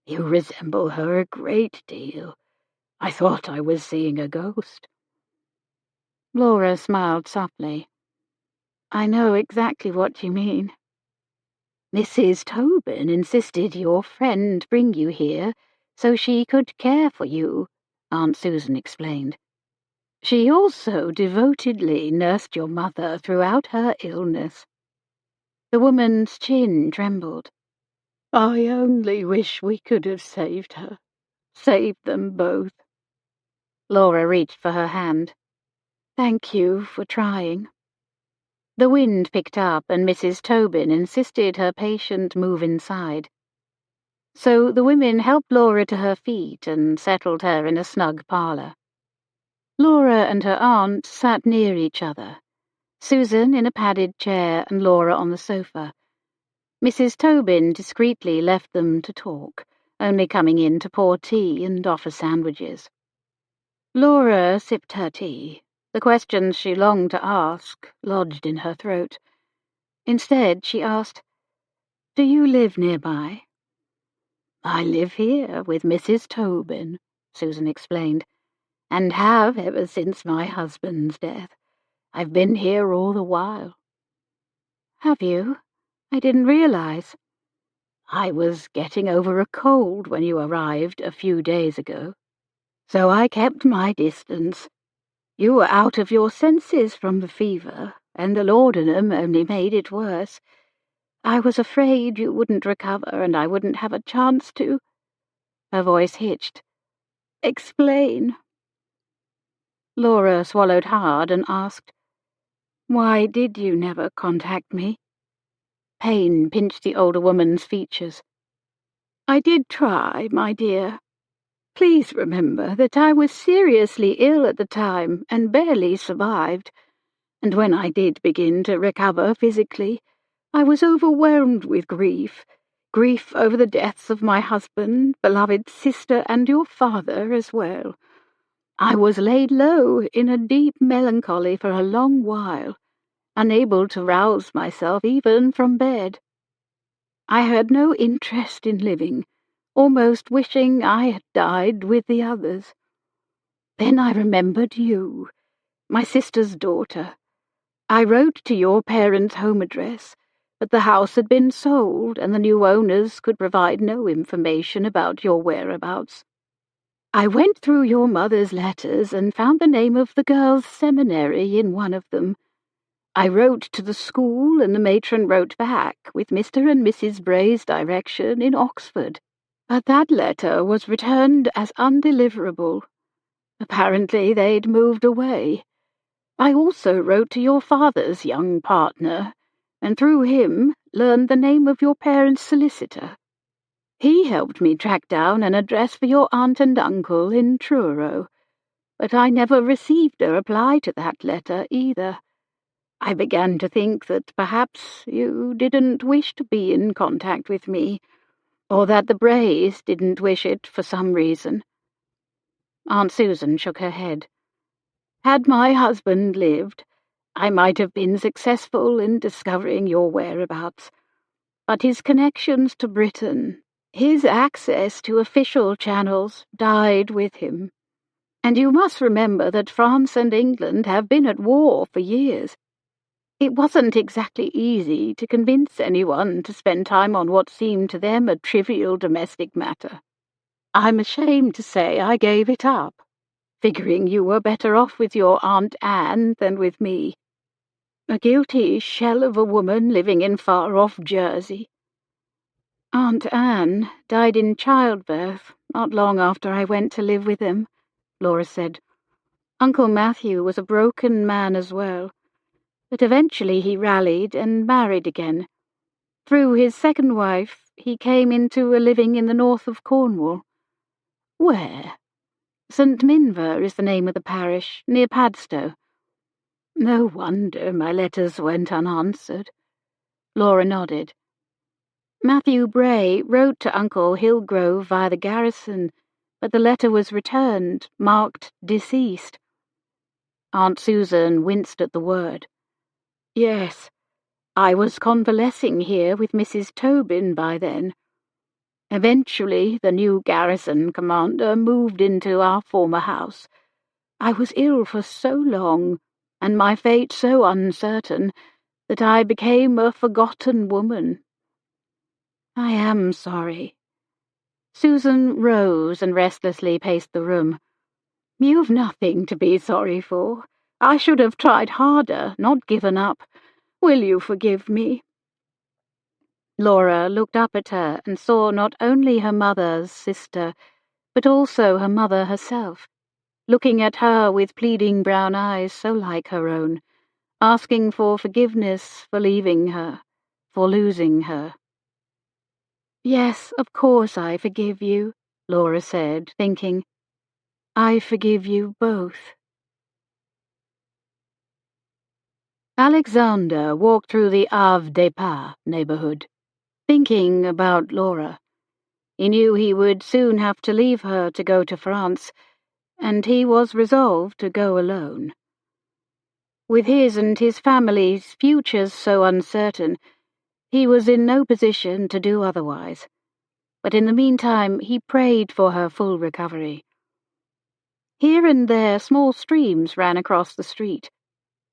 You resemble her a great deal. I thought I was seeing a ghost." Laura smiled softly. "I know exactly what you mean." "Mrs. Tobin insisted your friend bring you here so she could care for you," Aunt Susan explained. "She also devotedly nursed your mother throughout her illness." The woman's chin trembled. "I only wish we could have saved her. Saved them both." Laura reached for her hand. "Thank you for trying." The wind picked up, and Mrs. Tobin insisted her patient move inside. So the women helped Laura to her feet and settled her in a snug parlour. Laura and her aunt sat near each other, Susan in a padded chair and Laura on the sofa. Mrs. Tobin discreetly left them to talk, only coming in to pour tea and offer sandwiches. Laura sipped her tea. The questions she longed to ask lodged in her throat. Instead, she asked, "Do you live nearby?" "I live here with Mrs. Tobin," Susan explained, "and have ever since my husband's death. I've been here all the while." "Have you? I didn't realize." "I was getting over a cold when you arrived a few days ago, so I kept my distance. You were out of your senses from the fever, and the laudanum only made it worse. I was afraid you wouldn't recover and I wouldn't have a chance to—" Her voice hitched. "Explain." Laura swallowed hard and asked, "Why did you never contact me?" Pain pinched the older woman's features. "I did try, my dear. Please remember that I was seriously ill at the time and barely survived, and when I did begin to recover physically, I was overwhelmed with grief over the deaths of my husband, beloved sister, and your father as well. I was laid low in a deep melancholy for a long while, unable to rouse myself even from bed. I had no interest in living, almost wishing I had died with the others. Then I remembered you, my sister's daughter. I wrote to your parents' home address, but the house had been sold and the new owners could provide no information about your whereabouts. I went through your mother's letters and found the name of the girls' seminary in one of them. I wrote to the school, and the matron wrote back with Mr. and Mrs. Bray's direction in Oxford. But that letter was returned as undeliverable. Apparently they'd moved away. I also wrote to your father's young partner, and through him learned the name of your parents' solicitor. He helped me track down an address for your aunt and uncle in Truro, but I never received a reply to that letter either. I began to think that perhaps you didn't wish to be in contact with me, or that the Brays didn't wish it for some reason." Aunt Susan shook her head. "Had my husband lived, I might have been successful in discovering your whereabouts, but his connections to Britain, his access to official channels, died with him. And you must remember that France and England have been at war for years. It wasn't exactly easy to convince anyone to spend time on what seemed to them a trivial domestic matter. I'm ashamed to say I gave it up, figuring you were better off with your Aunt Anne than with me. A guilty shell of a woman living in far-off Jersey. Aunt Anne died in childbirth not long after I went to live with him, Laura said. Uncle Matthew was a broken man as well, but eventually he rallied and married again. Through his second wife, he came into a living in the north of Cornwall. Where? St. Minver is the name of the parish, near Padstow. No wonder my letters went unanswered. Laura nodded. Matthew Bray wrote to Uncle Hillgrove via the garrison, but the letter was returned, marked deceased. Aunt Susan winced at the word. Yes, I was convalescing here with Mrs. Tobin by then. Eventually, the new garrison commander moved into our former house. I was ill for so long, and my fate so uncertain, that I became a forgotten woman. I am sorry. Susan rose and restlessly paced the room. You've nothing to be sorry for. I should have tried harder, not given up. Will you forgive me? Laura looked up at her and saw not only her mother's sister, but also her mother herself, looking at her with pleading brown eyes so like her own, asking for forgiveness for leaving her, for losing her. Yes, of course I forgive you, Laura said, thinking, I forgive you both. Alexander walked through the Havre des Pas neighborhood, thinking about Laura. He knew he would soon have to leave her to go to France, and he was resolved to go alone. With his and his family's futures so uncertain, he was in no position to do otherwise. But in the meantime he prayed for her full recovery. Here and there small streams ran across the street,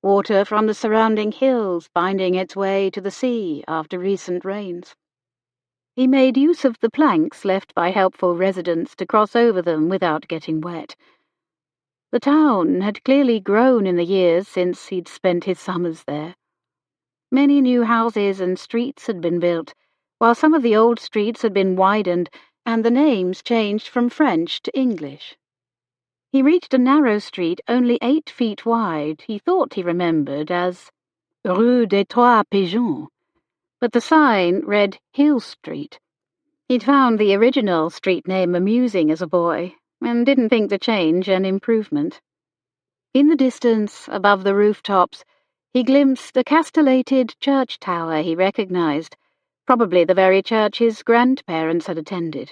water from the surrounding hills finding its way to the sea after recent rains. He made use of the planks left by helpful residents to cross over them without getting wet. The town had clearly grown in the years since he'd spent his summers there. Many new houses and streets had been built, while some of the old streets had been widened and the names changed from French to English. He reached a narrow street only 8 feet wide he thought he remembered as Rue des Trois Pigeons, but the sign read Hill Street. He'd found the original street name amusing as a boy, and didn't think the change an improvement. In the distance, above the rooftops, he glimpsed a castellated church tower he recognized, probably the very church his grandparents had attended.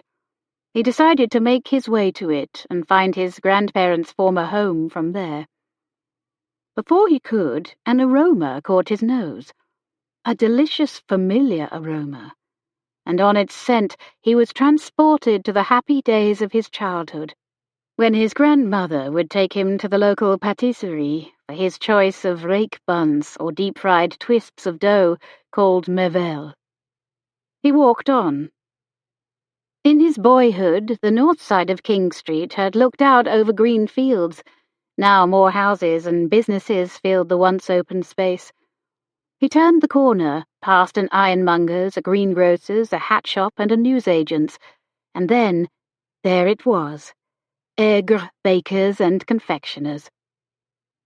He decided to make his way to it and find his grandparents' former home from there. Before he could, an aroma caught his nose, a delicious familiar aroma, and on its scent he was transported to the happy days of his childhood, when his grandmother would take him to the local patisserie for his choice of rake buns or deep-fried twists of dough called merveille. He walked on. In his boyhood, the north side of King Street had looked out over green fields. Now more houses and businesses filled the once open space. He turned the corner, past an ironmonger's, a greengrocer's, a hat shop, and a newsagent's, and then, there it was, Aigre bakers and confectioners.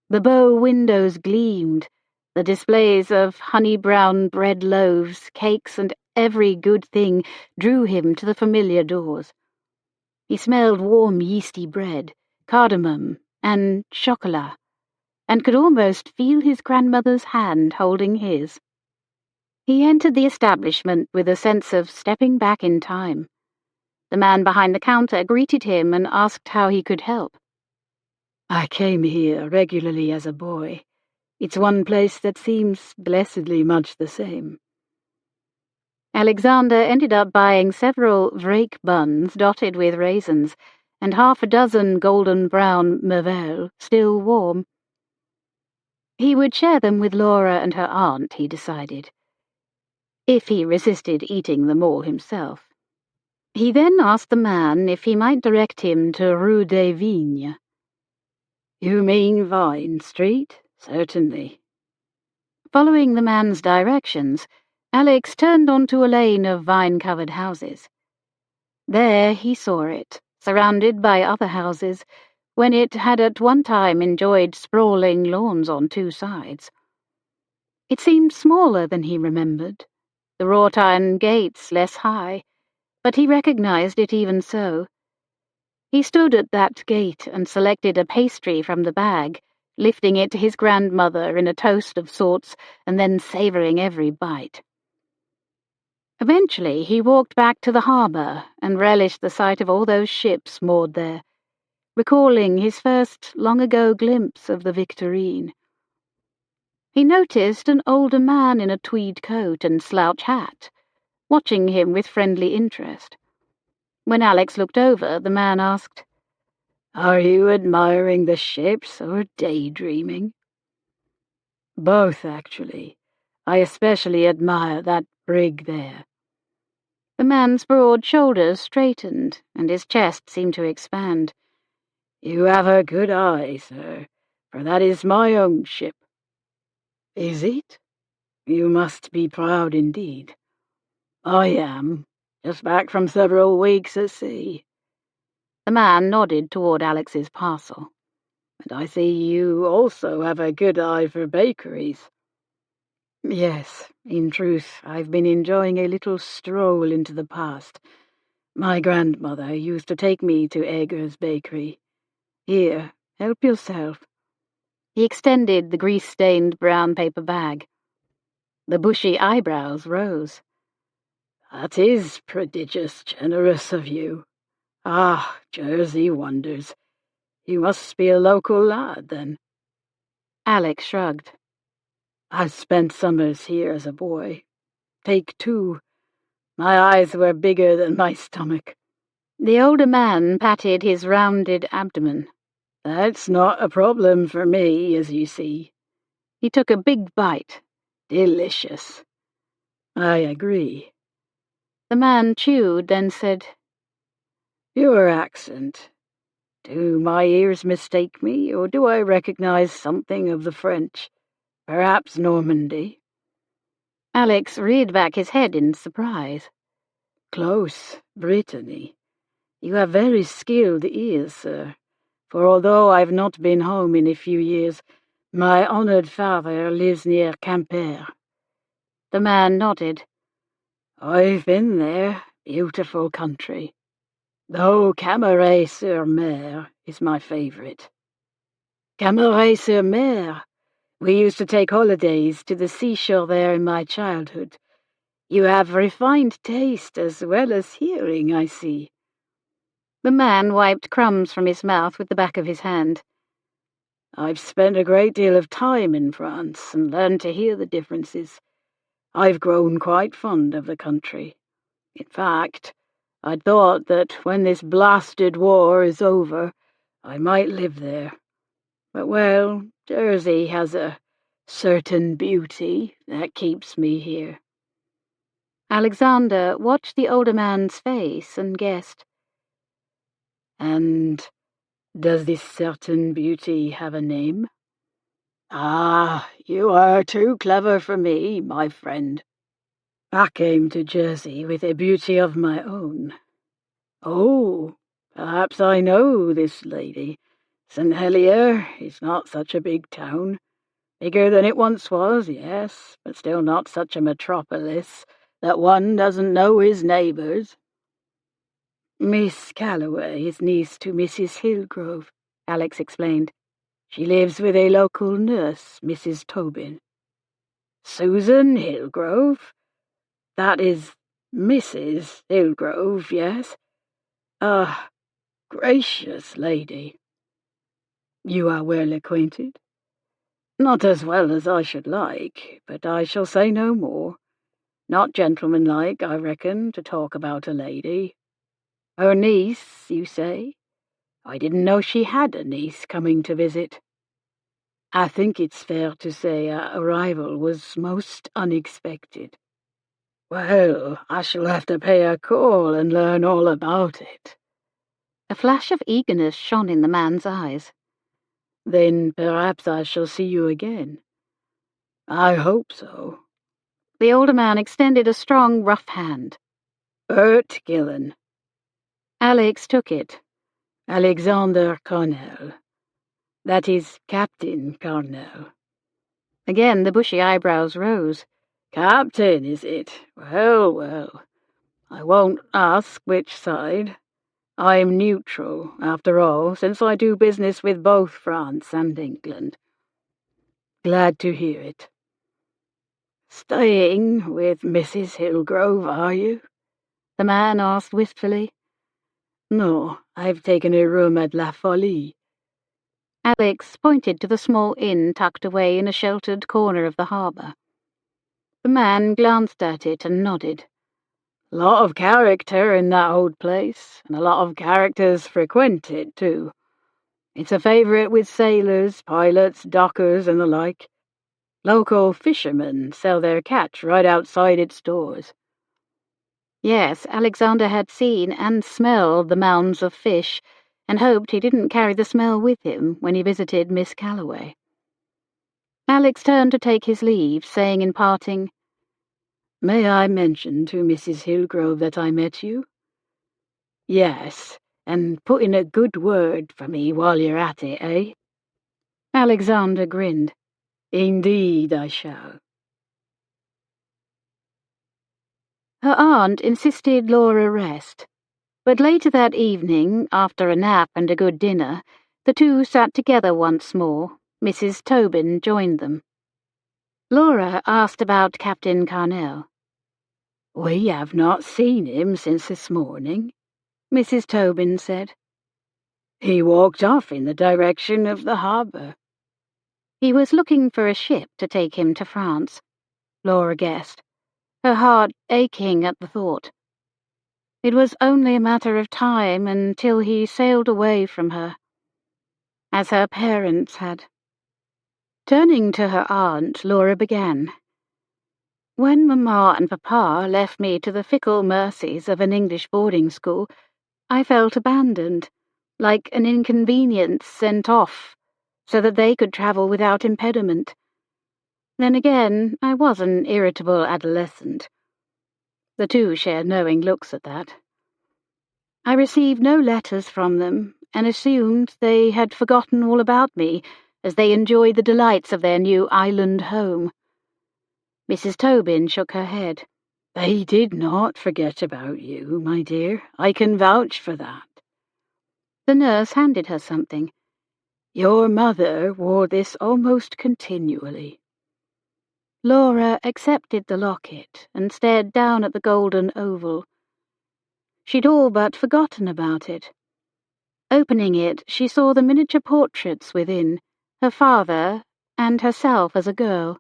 The bow windows gleamed, the displays of honey-brown bread loaves, cakes, and every good thing drew him to the familiar doors. He smelled warm yeasty bread, cardamom, and chocolat, and could almost feel his grandmother's hand holding his. He entered the establishment with a sense of stepping back in time. The man behind the counter greeted him and asked how he could help. I came here regularly as a boy. It's one place that seems blessedly much the same. Alexander ended up buying several vrake buns dotted with raisins, and 6 golden-brown merveilles still warm. He would share them with Laura and her aunt, he decided, if he resisted eating them all himself. He then asked the man if he might direct him to Rue des Vignes. "You mean Vine Street? Certainly." Following the man's directions, Alex turned onto a lane of vine-covered houses. There he saw it, surrounded by other houses, when it had at one time enjoyed sprawling lawns on 2 sides. It seemed smaller than he remembered, the wrought iron gates less high, but he recognized it even so. He stood at that gate and selected a pastry from the bag, lifting it to his grandmother in a toast of sorts and then savouring every bite. Eventually he walked back to the harbour and relished the sight of all those ships moored there, recalling his first long-ago glimpse of the Victorine. He noticed an older man in a tweed coat and slouch hat, watching him with friendly interest. When Alex looked over, the man asked, "Are you admiring the ships or daydreaming?" "Both, actually. I especially admire that brig there." The man's broad shoulders straightened, and his chest seemed to expand. "You have a good eye, sir, for that is my own ship." "Is it? You must be proud indeed." "I am. Just back from several weeks at sea." The man nodded toward Alex's parcel. "And I see you also have a good eye for bakeries." "Yes, in truth, I've been enjoying a little stroll into the past. My grandmother used to take me to Egger's bakery. Here, help yourself." He extended the grease-stained brown paper bag. The bushy eyebrows rose. "That is prodigious generous of you. Ah, Jersey wonders. You must be a local lad, then." Alex shrugged. "I've spent summers here as a boy. Take 2. My eyes were bigger than my stomach." The older man patted his rounded abdomen. "That's not a problem for me, as you see." He took a big bite. "Delicious." "I agree." The man chewed, then said, "Your accent. Do my ears mistake me, or do I recognize something of the French? Perhaps Normandy?" Alex reared back his head in surprise. "Close, Brittany. You have very skilled ears, sir, for although I've not been home in a few years, my honoured father lives near Quimper." The man nodded. "I've been there. Beautiful country. Though Camaret-sur-Mer is my favourite." "Camaret-sur-Mer? We used to take holidays to the seashore there in my childhood. You have refined taste as well as hearing, I see." The man wiped crumbs from his mouth with the back of his hand. "I've spent a great deal of time in France and learned to hear the differences. I've grown quite fond of the country. In fact, I thought that when this blasted war is over, I might live there. But, well, Jersey has a certain beauty that keeps me here." Alexander watched the older man's face and guessed. "And does this certain beauty have a name?" "Ah, you are too clever for me, my friend. I came to Jersey with a beauty of my own." "Oh, perhaps I know this lady. St. Helier is not such a big town. Bigger than it once was, yes, but still not such a metropolis that one doesn't know his neighbours." "Miss Callaway is niece to Mrs. Hillgrove," Alex explained. "She lives with a local nurse, Mrs. Tobin." "Susan Hillgrove? That is Mrs. Hillgrove, yes? Ah, gracious lady." "You are well acquainted?" "Not as well as I should like, but I shall say no more. Not gentlemanlike, I reckon, to talk about a lady. Her niece, you say? I didn't know she had a niece coming to visit. I think it's fair to say our arrival was most unexpected. Well, I shall have to pay a call and learn all about it." A flash of eagerness shone in the man's eyes. "Then perhaps I shall see you again." "I hope so." The older man extended a strong, rough hand. "Ert Gillen." Alex took it. "Alexander Cornell. That is Captain Cornell." Again the bushy eyebrows rose. "Captain, is it? Well, well. I won't ask which side. I'm neutral, after all, since I do business with both France and England." "Glad to hear it." "Staying with Mrs. Hillgrove, are you?" the man asked wistfully. "No, I've taken a room at La Folie." Alex pointed to the small inn tucked away in a sheltered corner of the harbour. The man glanced at it and nodded. "A lot of character in that old place, and a lot of characters frequent it, too. It's a favourite with sailors, pilots, dockers, and the like. Local fishermen sell their catch right outside its doors." Yes, Alexander had seen and smelled the mounds of fish, and hoped he didn't carry the smell with him when he visited Miss Callaway. Alex turned to take his leave, saying in parting, "May I mention to Mrs. Hillgrove that I met you?" "Yes, and put in a good word for me while you're at it, eh?" Alexander grinned. "Indeed I shall." Her aunt insisted Laura rest, but later that evening, after a nap and a good dinner, the two sat together once more. Mrs. Tobin joined them. Laura asked about Captain Cornell. "We have not seen him since this morning," Mrs. Tobin said. "He walked off in the direction of the harbour." He was looking for a ship to take him to France, Laura guessed, her heart aching at the thought. It was only a matter of time until he sailed away from her, as her parents had. Turning to her aunt, Laura began. "When Mamma and Papa left me to the fickle mercies of an English boarding school, I felt abandoned, like an inconvenience sent off, so that they could travel without impediment. Then again, I was an irritable adolescent." The two shared knowing looks at that. "I received no letters from them, and assumed they had forgotten all about me, as they enjoyed the delights of their new island home." Mrs. Tobin shook her head. "They did not forget about you, my dear. I can vouch for that." The nurse handed her something. "Your mother wore this almost continually." Laura accepted the locket and stared down at the golden oval. She'd all but forgotten about it. Opening it, she saw the miniature portraits within, her father and herself as a girl.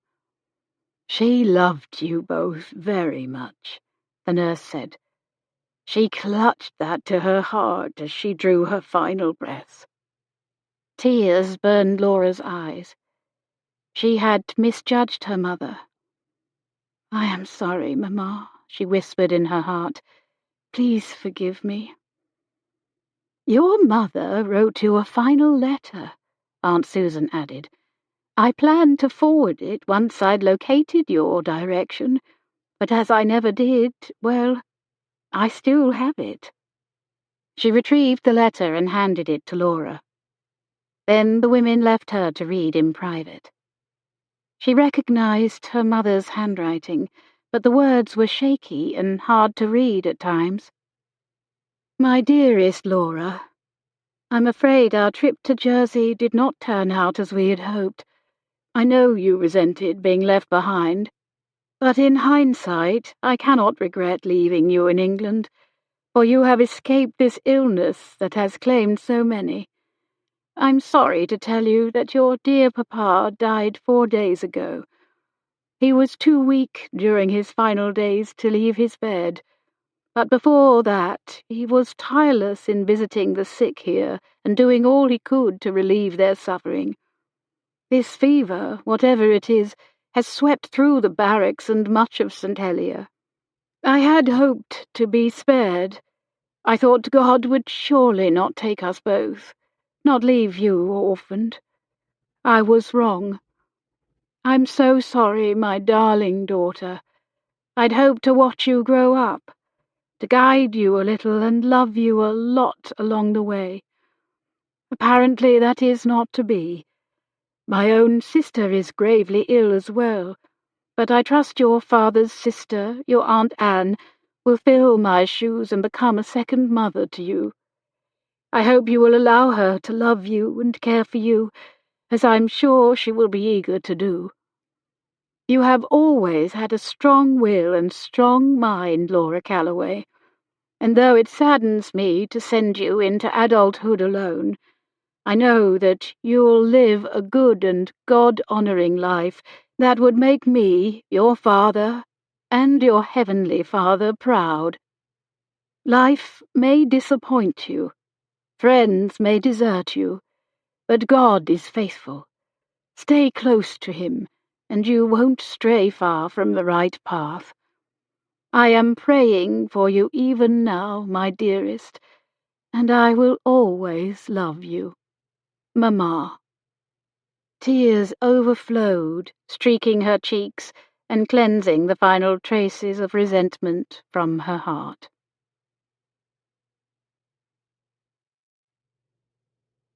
"She loved you both very much," the nurse said. "She clutched that to her heart as she drew her final breath." Tears burned Laura's eyes. She had misjudged her mother. "I am sorry, Mamma," she whispered in her heart. "Please forgive me." "Your mother wrote you a final letter," Aunt Susan added. "I planned to forward it once I'd located your direction, but as I never did, well, I still have it." She retrieved the letter and handed it to Laura. Then the women left her to read in private. She recognized her mother's handwriting, but the words were shaky and hard to read at times. "My dearest Laura, I'm afraid our trip to Jersey did not turn out as we had hoped. I know you resented being left behind, but in hindsight I cannot regret leaving you in England, for you have escaped this illness that has claimed so many. I'm sorry to tell you that your dear Papa died 4 days ago. He was too weak during his final days to leave his bed, But before that, he was tireless in visiting the sick here and doing all he could to relieve their suffering. This fever, whatever it is, has swept through the barracks and much of St. Helier. I had hoped to be spared. I thought God would surely not take us both, not leave you orphaned. I was wrong. I'm so sorry, my darling daughter. I'd hoped to watch you grow up, to guide you a little and love you a lot along the way. Apparently that is not to be. My own sister is gravely ill as well, but I trust your father's sister, your Aunt Anne, will fill my shoes and become a second mother to you. I hope you will allow her to love you and care for you, as I'm sure she will be eager to do. You have always had a strong will and strong mind, Laura Callaway, and though it saddens me to send you into adulthood alone, I know that you'll live a good and God-honouring life that would make me, your father, and your heavenly Father proud. Life may disappoint you, friends may desert you, but God is faithful. Stay close to him, and you won't stray far from the right path. I am praying for you even now, my dearest, and I will always love you. Mamma. Tears overflowed, streaking her cheeks and cleansing the final traces of resentment from her heart.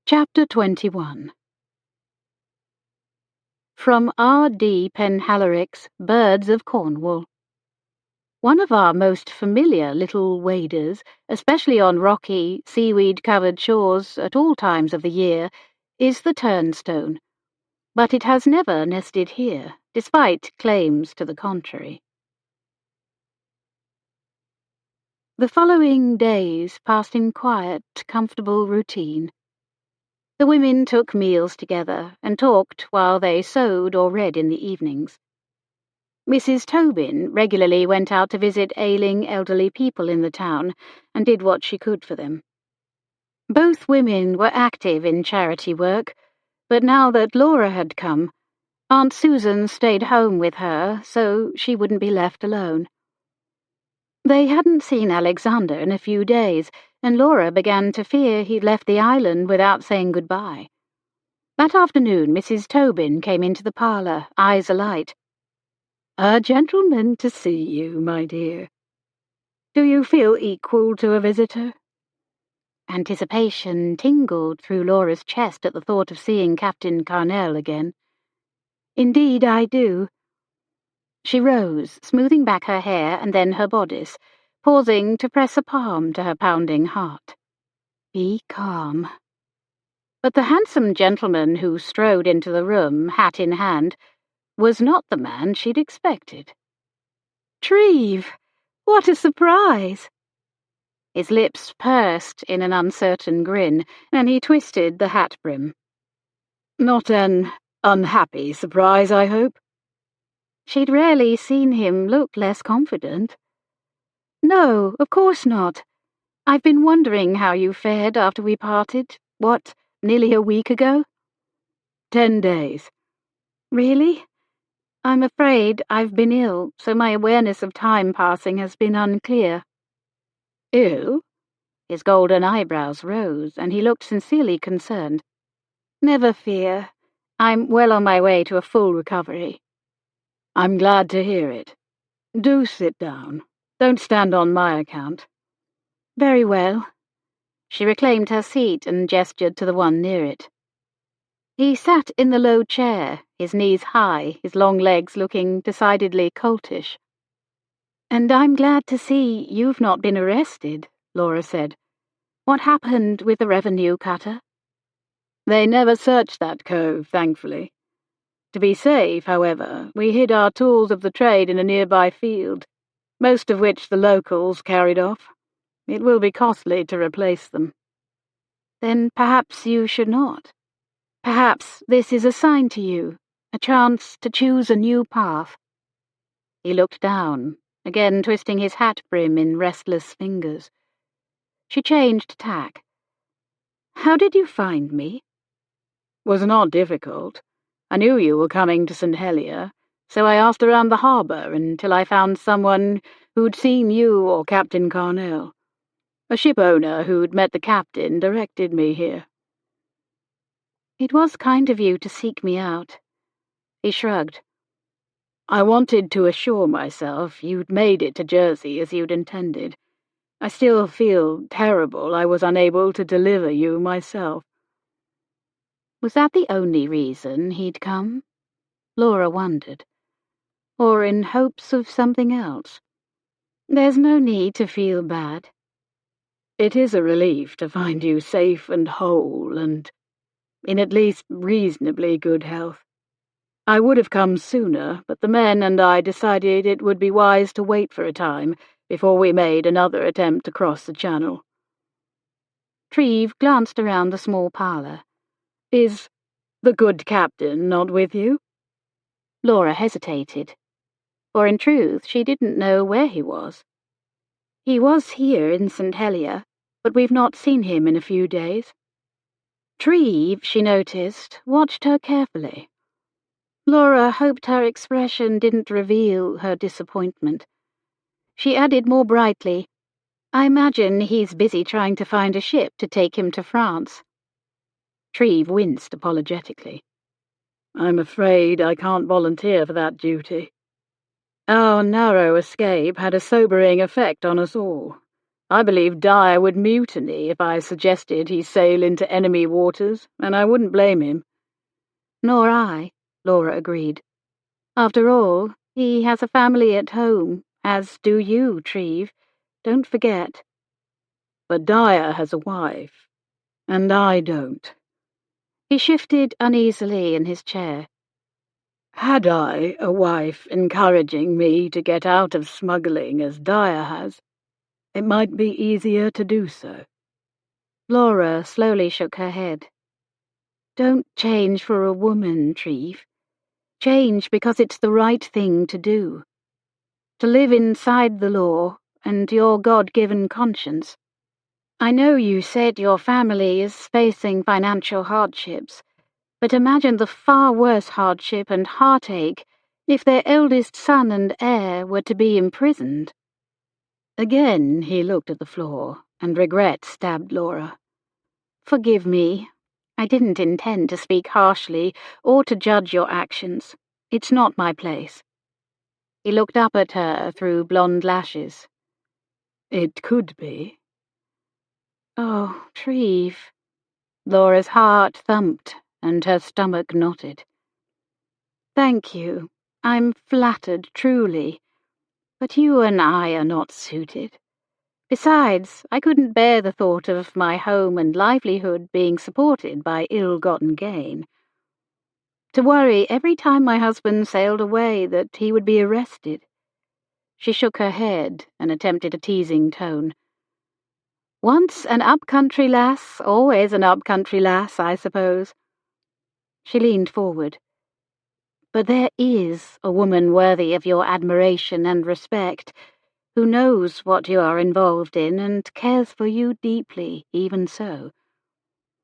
Chapter 21. From R.D. Penhallowick's Birds of Cornwall. One of our most familiar little waders, especially on rocky, seaweed-covered shores at all times of the year, is the turnstone, but it has never nested here, despite claims to the contrary. The following days passed in quiet, comfortable routine. The women took meals together and talked while they sewed or read in the evenings. Mrs. Tobin regularly went out to visit ailing elderly people in the town and did what she could for them. Both women were active in charity work, but now that Laura had come, Aunt Susan stayed home with her so she wouldn't be left alone. They hadn't seen Alexander in a few days, and Laura began to fear he'd left the island without saying goodbye. That afternoon Mrs. Tobin came into the parlour, eyes alight. "A gentleman to see you, my dear. Do you feel equal to a visitor?" Anticipation tingled through Laura's chest at the thought of seeing Captain Carnell again. "Indeed I do." She rose, smoothing back her hair and then her bodice, pausing to press a palm to her pounding heart. "Be calm." But the handsome gentleman who strode into the room, hat in hand, was not the man she'd expected. "Treve! What a surprise!" His lips pursed in an uncertain grin, and he twisted the hat brim. "Not an unhappy surprise, I hope?" She'd rarely seen him look less confident. "No, of course not. I've been wondering how you fared after we parted, nearly a week ago?" 10 days. "Really? I'm afraid I've been ill, so my awareness of time passing has been unclear." "Ill?" His golden eyebrows rose, and he looked sincerely concerned. "Never fear. I'm well on my way to a full recovery." "I'm glad to hear it. Do sit down. Don't stand on my account." "Very well." She reclaimed her seat and gestured to the one near it. He sat in the low chair, his knees high, his long legs looking decidedly coltish. "And I'm glad to see you've not been arrested," Laura said. "What happened with the revenue cutter?" "They never searched that cove, thankfully. To be safe, however, we hid our tools of the trade in a nearby field, most of which the locals carried off. It will be costly to replace them." "Then perhaps you should not. Perhaps this is a sign to you, a chance to choose a new path." He looked down, again twisting his hat brim in restless fingers. She changed tack. "How did you find me?" "Was not difficult. I knew you were coming to St. Helier, so I asked around the harbour until I found someone who'd seen you or Captain Carnell. A ship owner who'd met the captain directed me here." "It was kind of you to seek me out." He shrugged. "I wanted to assure myself you'd made it to Jersey as you'd intended. I still feel terrible I was unable to deliver you myself." Was that the only reason he'd come? Laura wondered. Or in hopes of something else? There's no need to feel bad. "It is a relief to find you safe and whole and in at least reasonably good health. I would have come sooner, but the men and I decided it would be wise to wait for a time before we made another attempt to cross the channel." Treve glanced around the small parlour. "Is the good captain not with you?" Laura hesitated, for in truth she didn't know where he was. "He was here in St. Helier, but we've not seen him in a few days." Treve, she noticed, watched her carefully. Laura hoped her expression didn't reveal her disappointment. She added more brightly, "I imagine he's busy trying to find a ship to take him to France." Treve winced apologetically. "I'm afraid I can't volunteer for that duty. Our narrow escape had a sobering effect on us all. I believe Dyer would mutiny if I suggested he sail into enemy waters, and I wouldn't blame him." "Nor I," Laura agreed. "After all, he has a family at home, as do you, Treve. Don't forget." "But Dyer has a wife, and I don't." He shifted uneasily in his chair. "Had I a wife encouraging me to get out of smuggling as Dyer has, it might be easier to do so." Laura slowly shook her head. "Don't change for a woman, Treve. Change because it's the right thing to do. To live inside the law and your God-given conscience. I know you said your family is facing financial hardships, but imagine the far worse hardship and heartache if their eldest son and heir were to be imprisoned." Again he looked at the floor, and regret stabbed Laura. "Forgive me. I didn't intend to speak harshly or to judge your actions. It's not my place." He looked up at her through blonde lashes. "It could be." "Oh, Treve." Laura's heart thumped and her stomach knotted. "Thank you. I'm flattered, truly. But you and I are not suited. Besides, I couldn't bear the thought of my home and livelihood being supported by ill-gotten gain. To worry every time my husband sailed away that he would be arrested." She shook her head and attempted a teasing tone. "Once an up-country lass, always an up-country lass, I suppose." She leaned forward. "But there is a woman worthy of your admiration and respect, who knows what you are involved in and cares for you deeply, even so.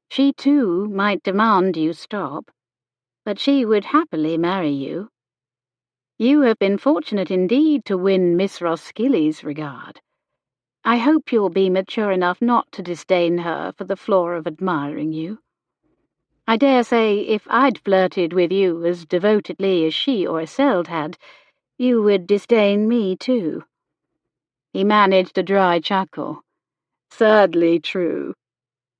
She, too, might demand you stop, but she would happily marry you. You have been fortunate indeed to win Miss Roskilly's regard. I hope you'll be mature enough not to disdain her for the flaw of admiring you. I dare say if I'd flirted with you as devotedly as she or Seld had, you would disdain me too." He managed a dry chuckle. "Sadly true.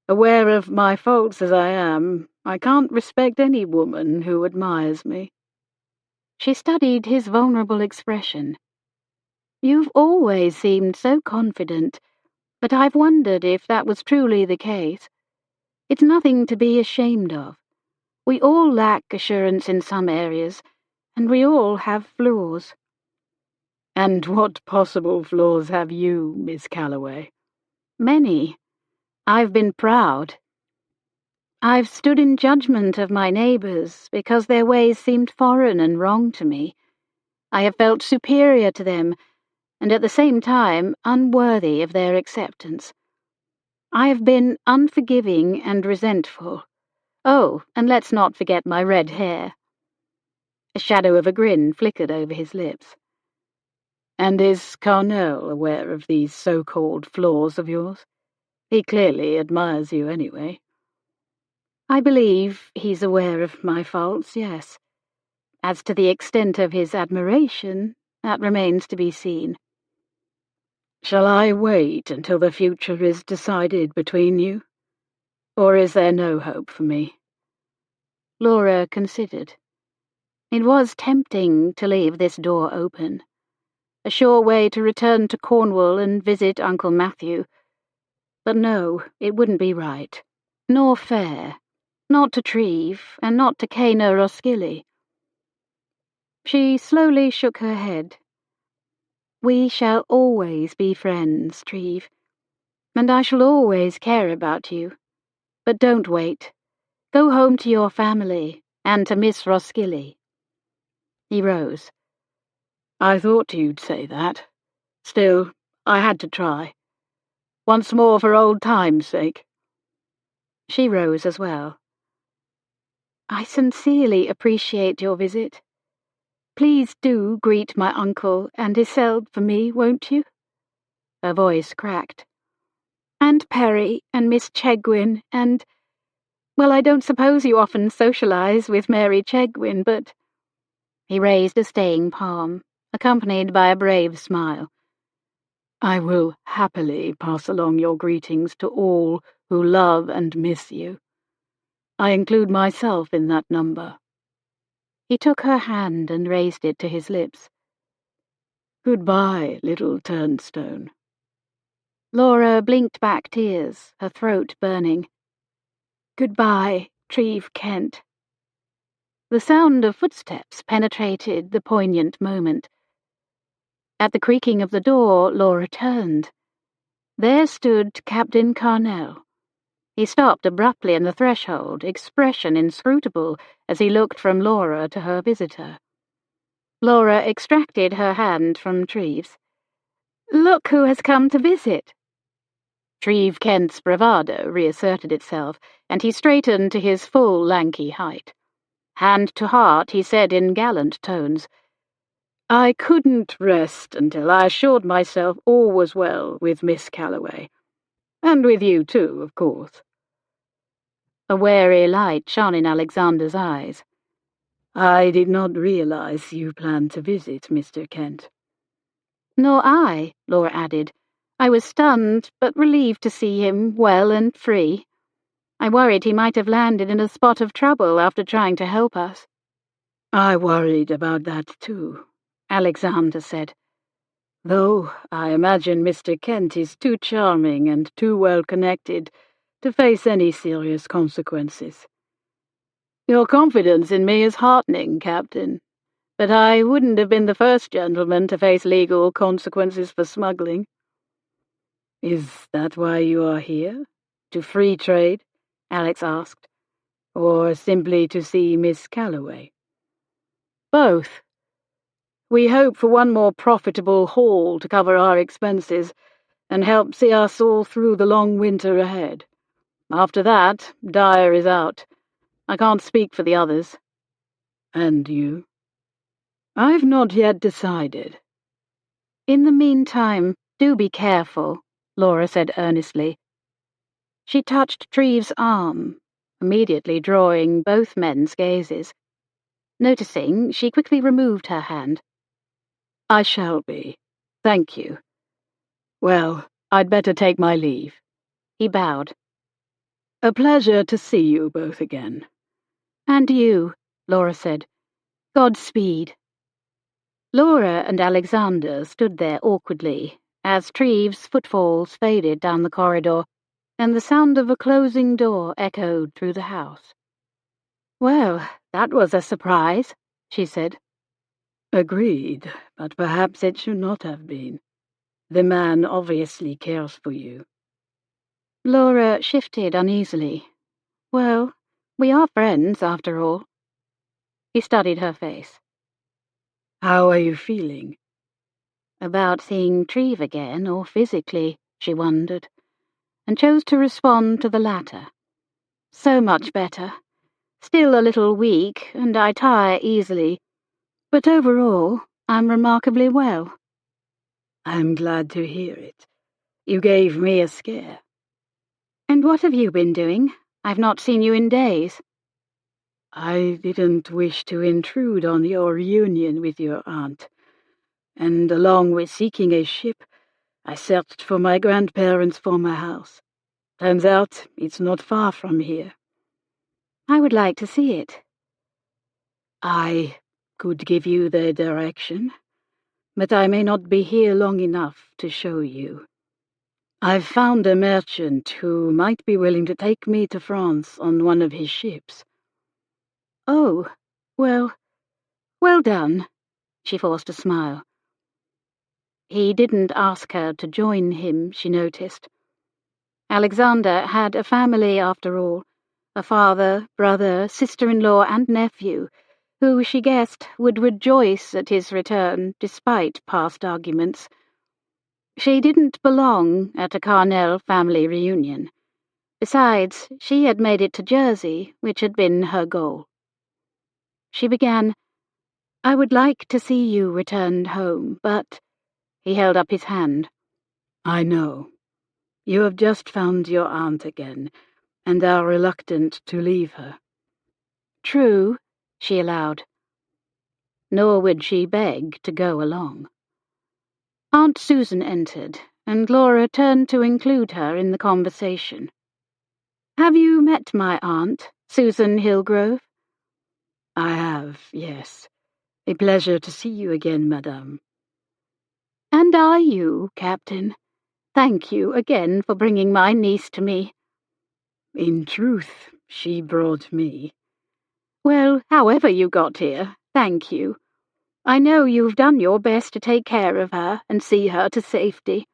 Aware of my faults as I am, I can't respect any woman who admires me." She studied his vulnerable expression. "You've always seemed so confident, but I've wondered if that was truly the case. It's nothing to be ashamed of. We all lack assurance in some areas, and we all have flaws." "And what possible flaws have you, Miss Callaway?" "Many. I've been proud. I've stood in judgment of my neighbours because their ways seemed foreign and wrong to me. I have felt superior to them, and at the same time unworthy of their acceptance. I have been unforgiving and resentful. Oh, and let's not forget my red hair. A shadow of a grin flickered over his lips. And is Cornwall aware of these so-called flaws of yours? He clearly admires you anyway. I believe he's aware of my faults, yes. As to the extent of his admiration, that remains to be seen. Shall I wait until the future is decided between you? Or is there no hope for me? Laura considered. It was tempting to leave this door open. A sure way to return to Cornwall and visit Uncle Matthew. But no, it wouldn't be right. Nor fair. Not to Treve, and not to Cana Roskilly. She slowly shook her head. We shall always be friends, Treve, and I shall always care about you. But don't wait. Go home to your family, and to Miss Roskilly. He rose. I thought you'd say that. Still, I had to try. Once more for old time's sake. She rose as well. I sincerely appreciate your visit. Please do greet my uncle and Isolde for me, won't you? Her voice cracked. And Perry and Miss Chegwin and... Well, I don't suppose you often socialize with Mary Chegwin, but... He raised a staying palm, accompanied by a brave smile. I will happily pass along your greetings to all who love and miss you. I include myself in that number. He took her hand and raised it to his lips. Goodbye, little turnstone. Laura blinked back tears, her throat burning. Goodbye, Treve Kent. The sound of footsteps penetrated the poignant moment. At the creaking of the door, Laura turned. There stood Captain Cornwall. He stopped abruptly in the threshold, expression inscrutable, as he looked from Laura to her visitor. Laura extracted her hand from Treve's. Look who has come to visit. Treve Kent's bravado reasserted itself, and he straightened to his full lanky height. Hand to heart, he said in gallant tones, I couldn't rest until I assured myself all was well with Miss Callaway. And with you too, of course. A wary light shone in Alexander's eyes. I did not realize you planned to visit Mr. Kent. Nor I, Laura added. I was stunned, but relieved to see him well and free. I worried he might have landed in a spot of trouble after trying to help us. I worried about that too, Alexander said. Though I imagine Mr. Kent is too charming and too well connected to face any serious consequences. Your confidence in me is heartening, Captain, but I wouldn't have been the first gentleman to face legal consequences for smuggling. Is that why you are here? To free trade? Alex asked. Or simply to see Miss Callaway? Both. We hope for one more profitable haul to cover our expenses and help see us all through the long winter ahead. After that, Dyer is out. I can't speak for the others. And you? I've not yet decided. In the meantime, do be careful, Laura said earnestly. She touched Treve's arm, immediately drawing both men's gazes. Noticing, she quickly removed her hand. I shall be. Thank you. Well, I'd better take my leave. He bowed. A pleasure to see you both again. And you, Laura said. Godspeed. Laura and Alexander stood there awkwardly, as Treve's footfalls faded down the corridor, and the sound of a closing door echoed through the house. Well, that was a surprise, she said. Agreed, but perhaps it should not have been. The man obviously cares for you. Laura shifted uneasily. Well, we are friends, after all. He studied her face. How are you feeling? About seeing Treve again, or physically, she wondered, and chose to respond to the latter. So much better. Still a little weak, and I tire easily, but overall, I'm remarkably well. I'm glad to hear it. You gave me a scare. And what have you been doing? I've not seen you in days. I didn't wish to intrude on your reunion with your aunt, and along with seeking a ship, I searched for my grandparents' former house. Turns out it's not far from here. I would like to see it. I could give you the direction, but I may not be here long enough to show you. I've found a merchant who might be willing to take me to France on one of his ships. Oh, well done, she forced a smile. He didn't ask her to join him, she noticed. Alexander had a family after all, a father, brother, sister-in-law and nephew, who she guessed would rejoice at his return despite past arguments. She didn't belong at a Cornwall family reunion. Besides, she had made it to Jersey, which had been her goal. She began, "I would like to see you returned home, but—" He held up his hand. I know. You have just found your aunt again, and are reluctant to leave her. True, she allowed. Nor would she beg to go along. Aunt Susan entered, and Laura turned to include her in the conversation. Have you met my aunt, Susan Hillgrove? I have, yes. A pleasure to see you again, madame. And are you, Captain? Thank you again for bringing my niece to me. In truth, she brought me. Well, however you got here, thank you. I know you've done your best to take care of her and see her to safety.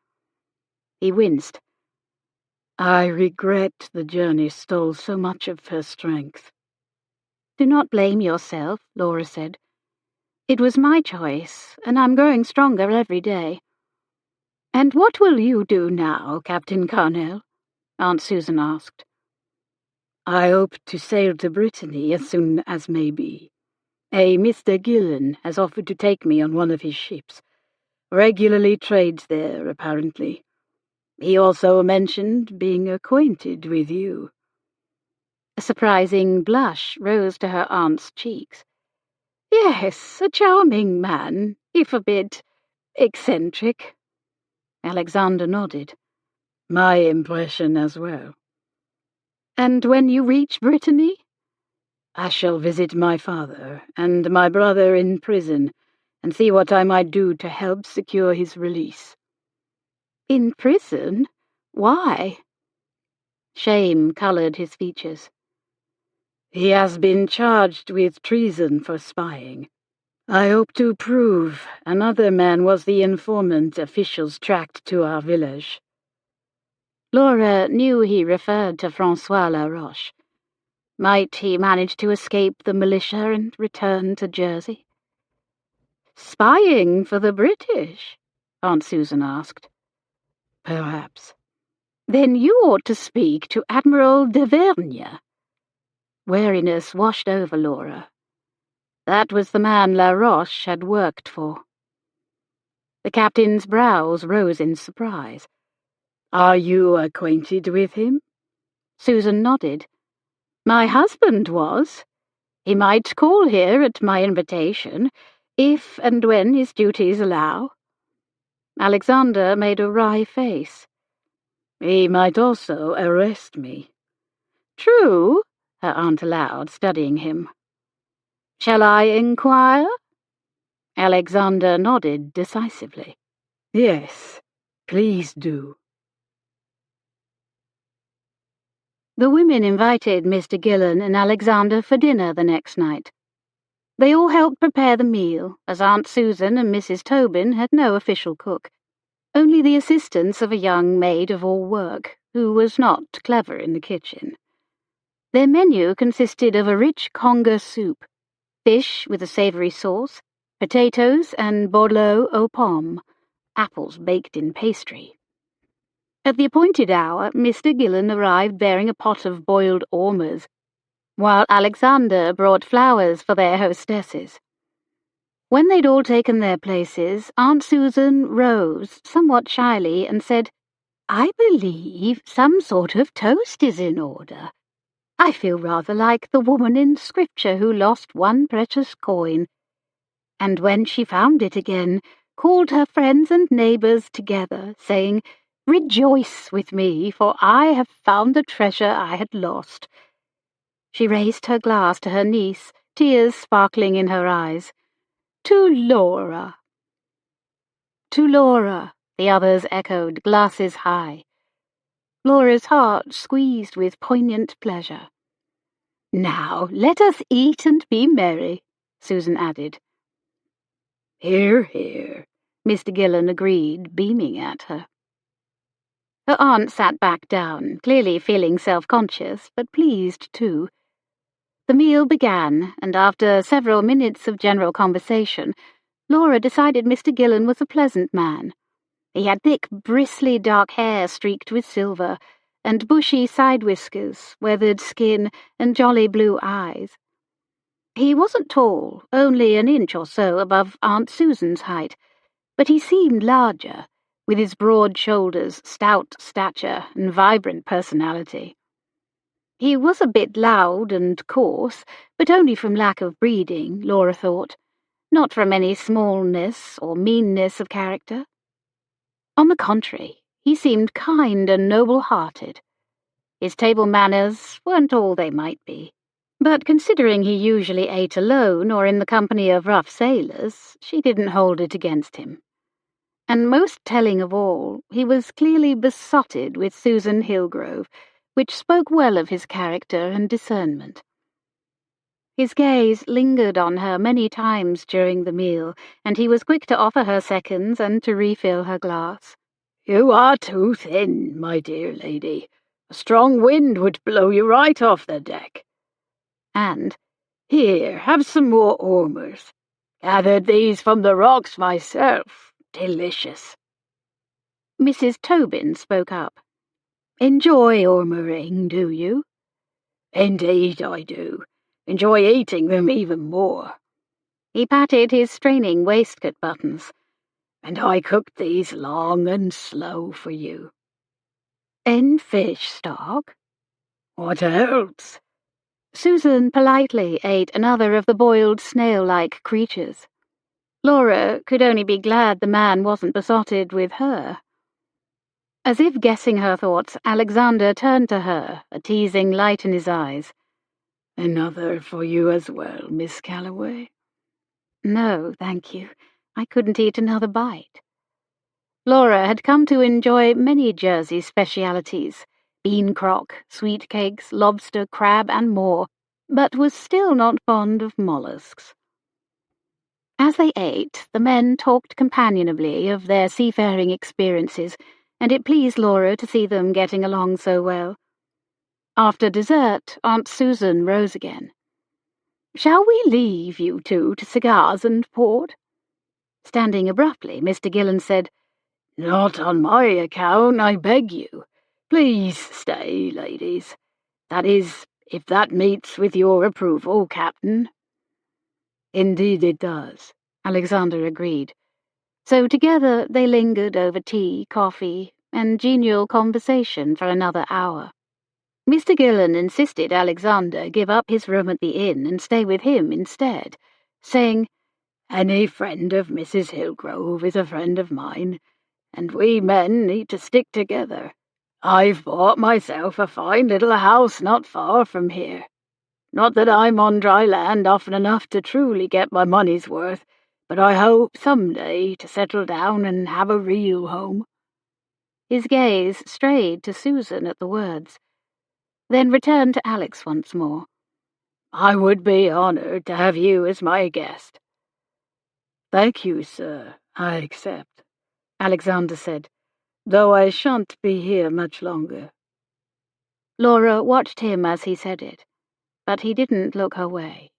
He winced. I regret the journey stole so much of her strength. Do not blame yourself, Laura said. It was my choice, and I'm growing stronger every day. And what will you do now, Captain Cornwall? Aunt Susan asked. I hope to sail to Brittany as soon as may be. A Mr. Gillen has offered to take me on one of his ships. Regularly trades there, apparently. He also mentioned being acquainted with you. A surprising blush rose to her aunt's cheeks. Yes, a charming man, if a bit eccentric. Alexander nodded. My impression as well. And when you reach Brittany? I shall visit my father and my brother in prison and see what I might do to help secure his release. In prison? Why? Shame coloured his features. He has been charged with treason for spying. I hope to prove another man was the informant officials tracked to our village. Laura knew he referred to Francois Laroche. Might he manage to escape the militia and return to Jersey? Spying for the British? Aunt Susan asked. Perhaps. Then you ought to speak to Admiral de Vergne. Wariness washed over Laura. That was the man Laroche had worked for. The captain's brows rose in surprise. Are you acquainted with him? Susan nodded. My husband was. He might call here at my invitation, if and when his duties allow. Alexander made a wry face. He might also arrest me. True, her aunt allowed, studying him. Shall I inquire? Alexander nodded decisively. Yes, please do. The women invited Mr. Gillen and Alexander for dinner the next night. They all helped prepare the meal, as Aunt Susan and Mrs. Tobin had no official cook, only the assistance of a young maid-of-all-work, who was not clever in the kitchen. Their menu consisted of a rich conger soup, fish with a savoury sauce, potatoes and bouleau aux pommes, apples baked in pastry. At the appointed hour, Mr. Gillen arrived bearing a pot of boiled ormers, while Alexander brought flowers for their hostesses. When they'd all taken their places, Aunt Susan rose somewhat shyly and said, "I believe some sort of toast is in order. I feel rather like the woman in Scripture who lost one precious coin, and when she found it again, called her friends and neighbours together, saying, 'Rejoice with me, for I have found the treasure I had lost.'" She raised her glass to her niece, tears sparkling in her eyes. "To Laura." "To Laura," the others echoed, glasses high. Laura's heart squeezed with poignant pleasure. "Now let us eat and be merry," Susan added. "Hear, hear," Mr. Gillen agreed, beaming at her. Her aunt sat back down, clearly feeling self-conscious, but pleased too. The meal began, and after several minutes of general conversation, Laura decided Mr. Gillen was a pleasant man. He had thick, bristly dark hair streaked with silver, and bushy side whiskers, weathered skin, and jolly blue eyes. He wasn't tall, only an inch or so above Aunt Susan's height, but he seemed larger, with his broad shoulders, stout stature, and vibrant personality. He was a bit loud and coarse, but only from lack of breeding, Laura thought, not from any smallness or meanness of character. On the contrary, he seemed kind and noble-hearted. His table manners weren't all they might be, but considering he usually ate alone or in the company of rough sailors, she didn't hold it against him. And most telling of all, he was clearly besotted with Susan Hillgrove, which spoke well of his character and discernment. His gaze lingered on her many times during the meal, and he was quick to offer her seconds and to refill her glass. "You are too thin, my dear lady. A strong wind would blow you right off the deck." And, "Here, have some more ormers. Gathered these from the rocks myself. Delicious." Mrs. Tobin spoke up. "Enjoy ormering, do you?" "Indeed I do. Enjoy eating them even more." He patted his straining waistcoat buttons. "And I cooked these long and slow for you." "In fish stock?" "What else?" Susan politely ate another of the boiled snail-like creatures. Laura could only be glad the man wasn't besotted with her. As if guessing her thoughts, Alexander turned to her, a teasing light in his eyes. "Another for you as well, Miss Callaway?" "No, thank you. I couldn't eat another bite." Laura had come to enjoy many Jersey specialities, bean crock, sweet cakes, lobster, crab, and more, but was still not fond of mollusks. As they ate, the men talked companionably of their seafaring experiences, and it pleased Laura to see them getting along so well. After dessert, Aunt Susan rose again. "Shall we leave you two to cigars and port?" Standing abruptly, Mr. Gillen said, "Not on my account, I beg you. Please stay, ladies. That is, if that meets with your approval, Captain." "Indeed it does," Alexander agreed. So together they lingered over tea, coffee, and genial conversation for another hour. Mr. Gillen insisted Alexander give up his room at the inn and stay with him instead, saying, "Any friend of Mrs. Hillgrove is a friend of mine, and we men need to stick together. I've bought myself a fine little house not far from here. Not that I'm on dry land often enough to truly get my money's worth, but I hope some day to settle down and have a real home." His gaze strayed to Susan at the words, then returned to Alex once more. "I would be honoured to have you as my guest." "Thank you, sir, I accept," Alexander said, "though I shan't be here much longer." Laura watched him as he said it, but he didn't look her way.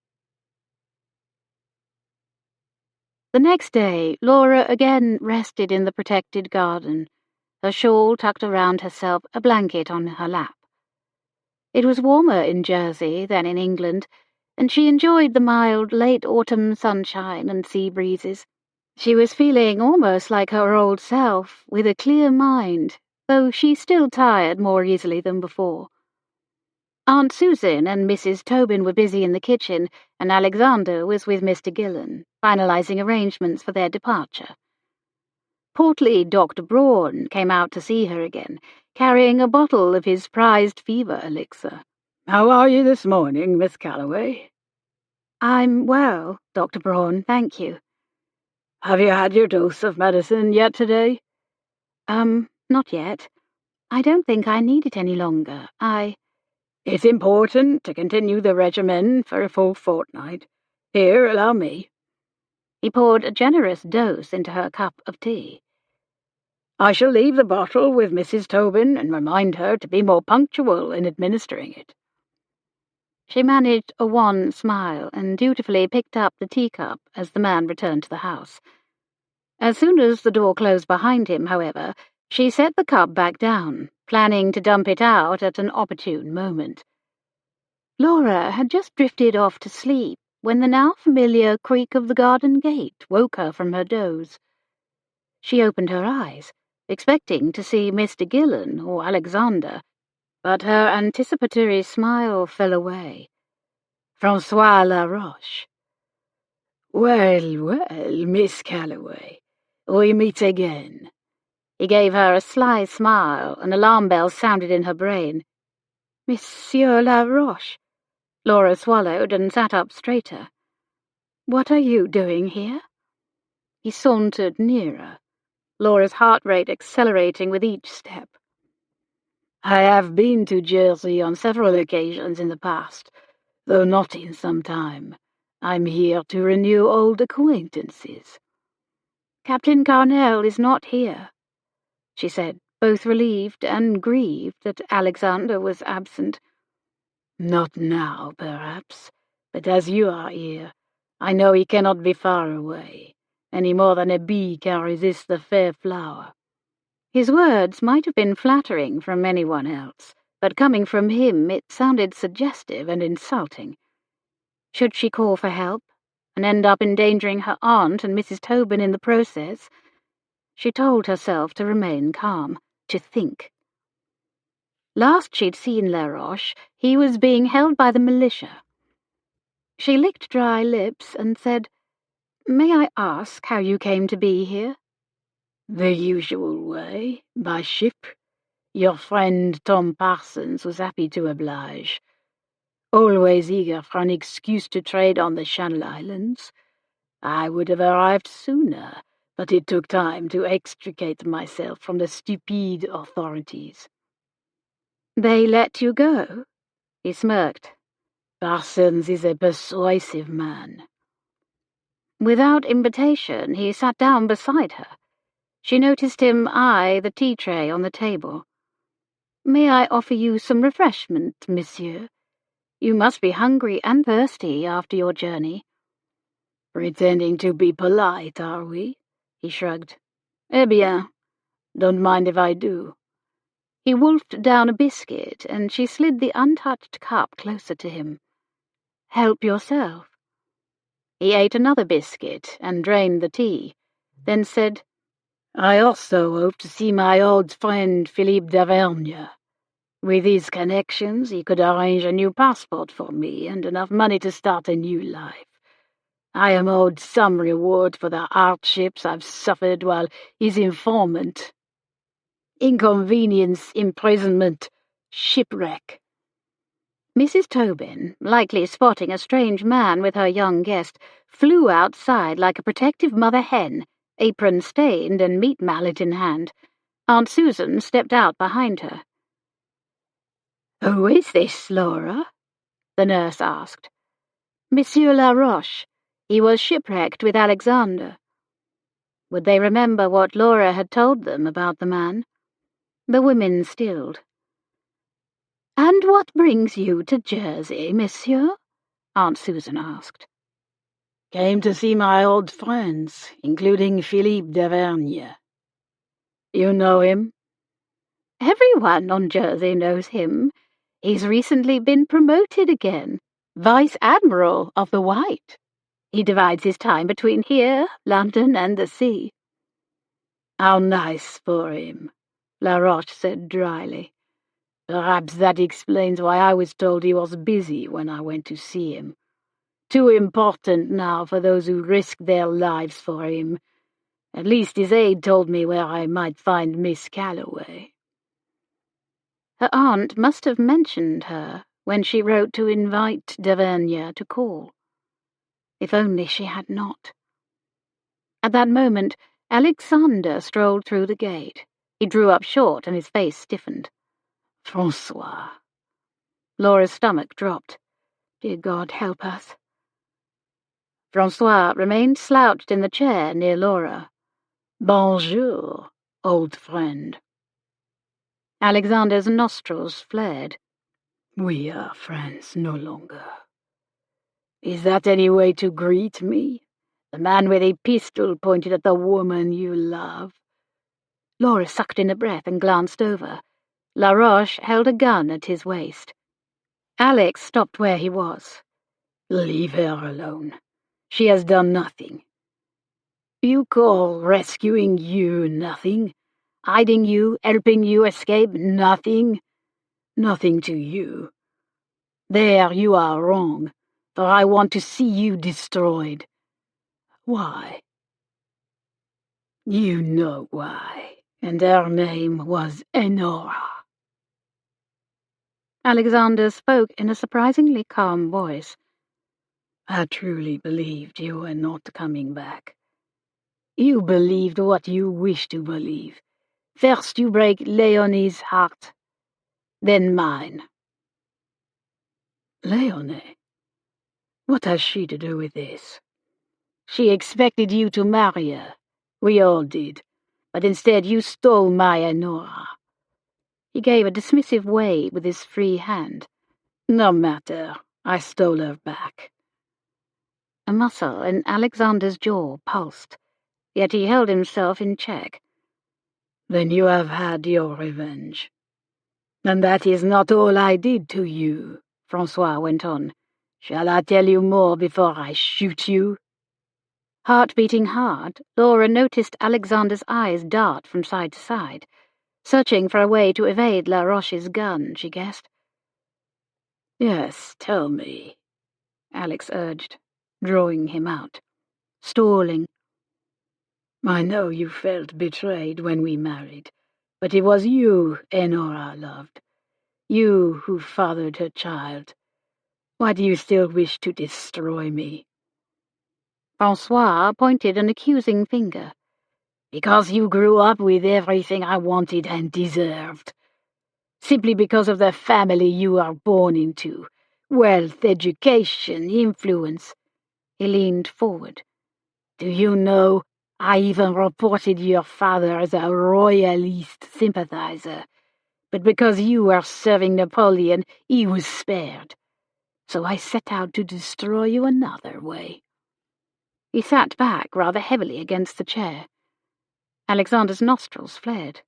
The next day, Laura again rested in the protected garden, her shawl tucked around herself, a blanket on her lap. It was warmer in Jersey than in England, and she enjoyed the mild late autumn sunshine and sea breezes. She was feeling almost like her old self, with a clear mind, though she still tired more easily than before. Aunt Susan and Mrs. Tobin were busy in the kitchen, and Alexander was with Mr. Gillen, finalizing arrangements for their departure. Portly Dr. Braun came out to see her again, carrying a bottle of his prized fever elixir. "How are you this morning, Miss Callaway?" "I'm well, Dr. Braun, thank you." "Have you had your dose of medicine yet today?" Not yet. I don't think I need it any longer. It's important to continue the regimen for a full fortnight. Here, allow me." He poured a generous dose into her cup of tea. "I shall leave the bottle with Mrs. Tobin and remind her to be more punctual in administering it." She managed a wan smile and dutifully picked up the teacup as the man returned to the house. As soon as the door closed behind him, however, she set the cup back down, planning to dump it out at an opportune moment. Laura had just drifted off to sleep when the now familiar creak of the garden gate woke her from her doze. She opened her eyes, expecting to see Mr. Gillen or Alexander, but her anticipatory smile fell away. François Laroche. "Well, well, Miss Callaway, we meet again." He gave her a sly smile. An alarm bell sounded in her brain. "Monsieur Laroche." Laura swallowed and sat up straighter. "What are you doing here?" He sauntered nearer, Laura's heart rate accelerating with each step. "I have been to Jersey on several occasions in the past, though not in some time. I'm here to renew old acquaintances." "Captain Carnell is not here," she said, both relieved and grieved that Alexander was absent. "Not now, perhaps, but as you are here, I know he cannot be far away, any more than a bee can resist the fair flower." His words might have been flattering from anyone else, but coming from him it sounded suggestive and insulting. Should she call for help, and end up endangering her aunt and Mrs. Tobin in the process? She told herself to remain calm, to think. Last she'd seen Laroche, he was being held by the militia. She licked dry lips and said, "May I ask how you came to be here?" "The usual way, by ship. Your friend Tom Parsons was happy to oblige. Always eager for an excuse to trade on the Channel Islands. I would have arrived sooner, but it took time to extricate myself from the stupid authorities." "They let you go?" He smirked. "Parsons is a persuasive man." Without invitation, he sat down beside her. She noticed him eye the tea tray on the table. "May I offer you some refreshment, monsieur? You must be hungry and thirsty after your journey." "Pretending to be polite, are we?" He shrugged. "Eh bien, don't mind if I do." He wolfed down a biscuit, and she slid the untouched cup closer to him. "Help yourself." He ate another biscuit and drained the tea, then said, "I also hope to see my old friend Philippe d'Auvergne. With his connections, he could arrange a new passport for me and enough money to start a new life. I am owed some reward for the hardships I've suffered while his informant. Inconvenience, imprisonment, shipwreck." Mrs. Tobin, likely spotting a strange man with her young guest, flew outside like a protective mother hen, apron stained and meat mallet in hand. Aunt Susan stepped out behind her. "Who is this, Laura?" the nurse asked. "Monsieur Laroche. He was shipwrecked with Alexander." Would they remember what Laura had told them about the man? The women stilled. "And what brings you to Jersey, monsieur?" Aunt Susan asked. Came to see my old friends, including Philippe d'Auvergne. You know him? Everyone on Jersey knows him. He's recently been promoted again, Vice Admiral of the White. He divides his time between here, London, and the sea. How nice for him, Laroche said dryly. Perhaps that explains why I was told he was busy when I went to see him. Too important now for those who risk their lives for him. At least his aide told me where I might find Miss Callaway. Her aunt must have mentioned her when she wrote to invite d'Auvergne to call. If only she had not. At that moment, Alexander strolled through the gate. He drew up short and his face stiffened. Francois. Laura's stomach dropped. Dear God, help us. Francois remained slouched in the chair near Laura. Bonjour, old friend. Alexander's nostrils flared. We are friends no longer. Is that any way to greet me? The man with a pistol pointed at the woman you love? Laura sucked in a breath and glanced over. Laroche held a gun at his waist. Alex stopped where he was. Leave her alone. She has done nothing. You call rescuing you nothing? Hiding you, helping you escape nothing? Nothing to you. There you are wrong, for I want to see you destroyed. Why? You know why, and her name was Enora. Alexander spoke in a surprisingly calm voice. I truly believed you were not coming back. You believed what you wished to believe. First you break Leonie's heart, then mine. Leonie? What has she to do with this? She expected you to marry her. We all did. But instead you stole my Enora. He gave a dismissive wave with his free hand. No matter. I stole her back. A muscle in Alexander's jaw pulsed, yet he held himself in check. Then you have had your revenge. And that is not all I did to you, Francois went on. Shall I tell you more before I shoot you? Heart beating hard, Laura noticed Alexander's eyes dart from side to side, searching for a way to evade Laroche's gun, she guessed. Yes, tell me, Alex urged, drawing him out, stalling. I know you felt betrayed when we married, but it was you Enora loved. You who fathered her child. Why do you still wish to destroy me? Francois pointed an accusing finger. Because you grew up with everything I wanted and deserved. Simply because of the family you are born into. Wealth, education, influence. He leaned forward. Do you know, I even reported your father as a royalist sympathizer. But because you were serving Napoleon, he was spared. So I set out to destroy you another way. He sat back rather heavily against the chair. Alexander's nostrils flared.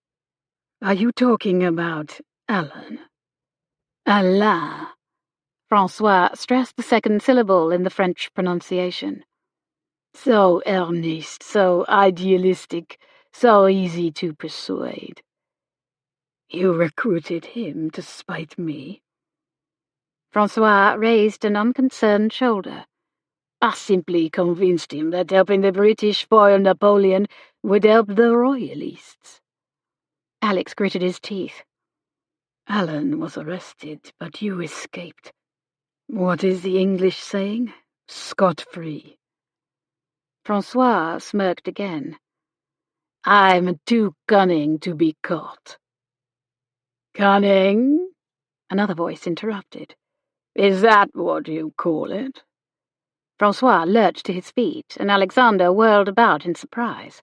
Are you talking about Alain? Alain. Francois stressed the second syllable in the French pronunciation. So earnest, so idealistic, so easy to persuade. You recruited him to spite me? Francois raised an unconcerned shoulder. I simply convinced him that helping the British foil Napoleon would help the royalists. Alex gritted his teeth. Alan was arrested, but you escaped. What is the English saying? Scot-free. Francois smirked again. I'm too cunning to be caught. Cunning? Another voice interrupted. Is that what you call it? Francois lurched to his feet, and Alexander whirled about in surprise.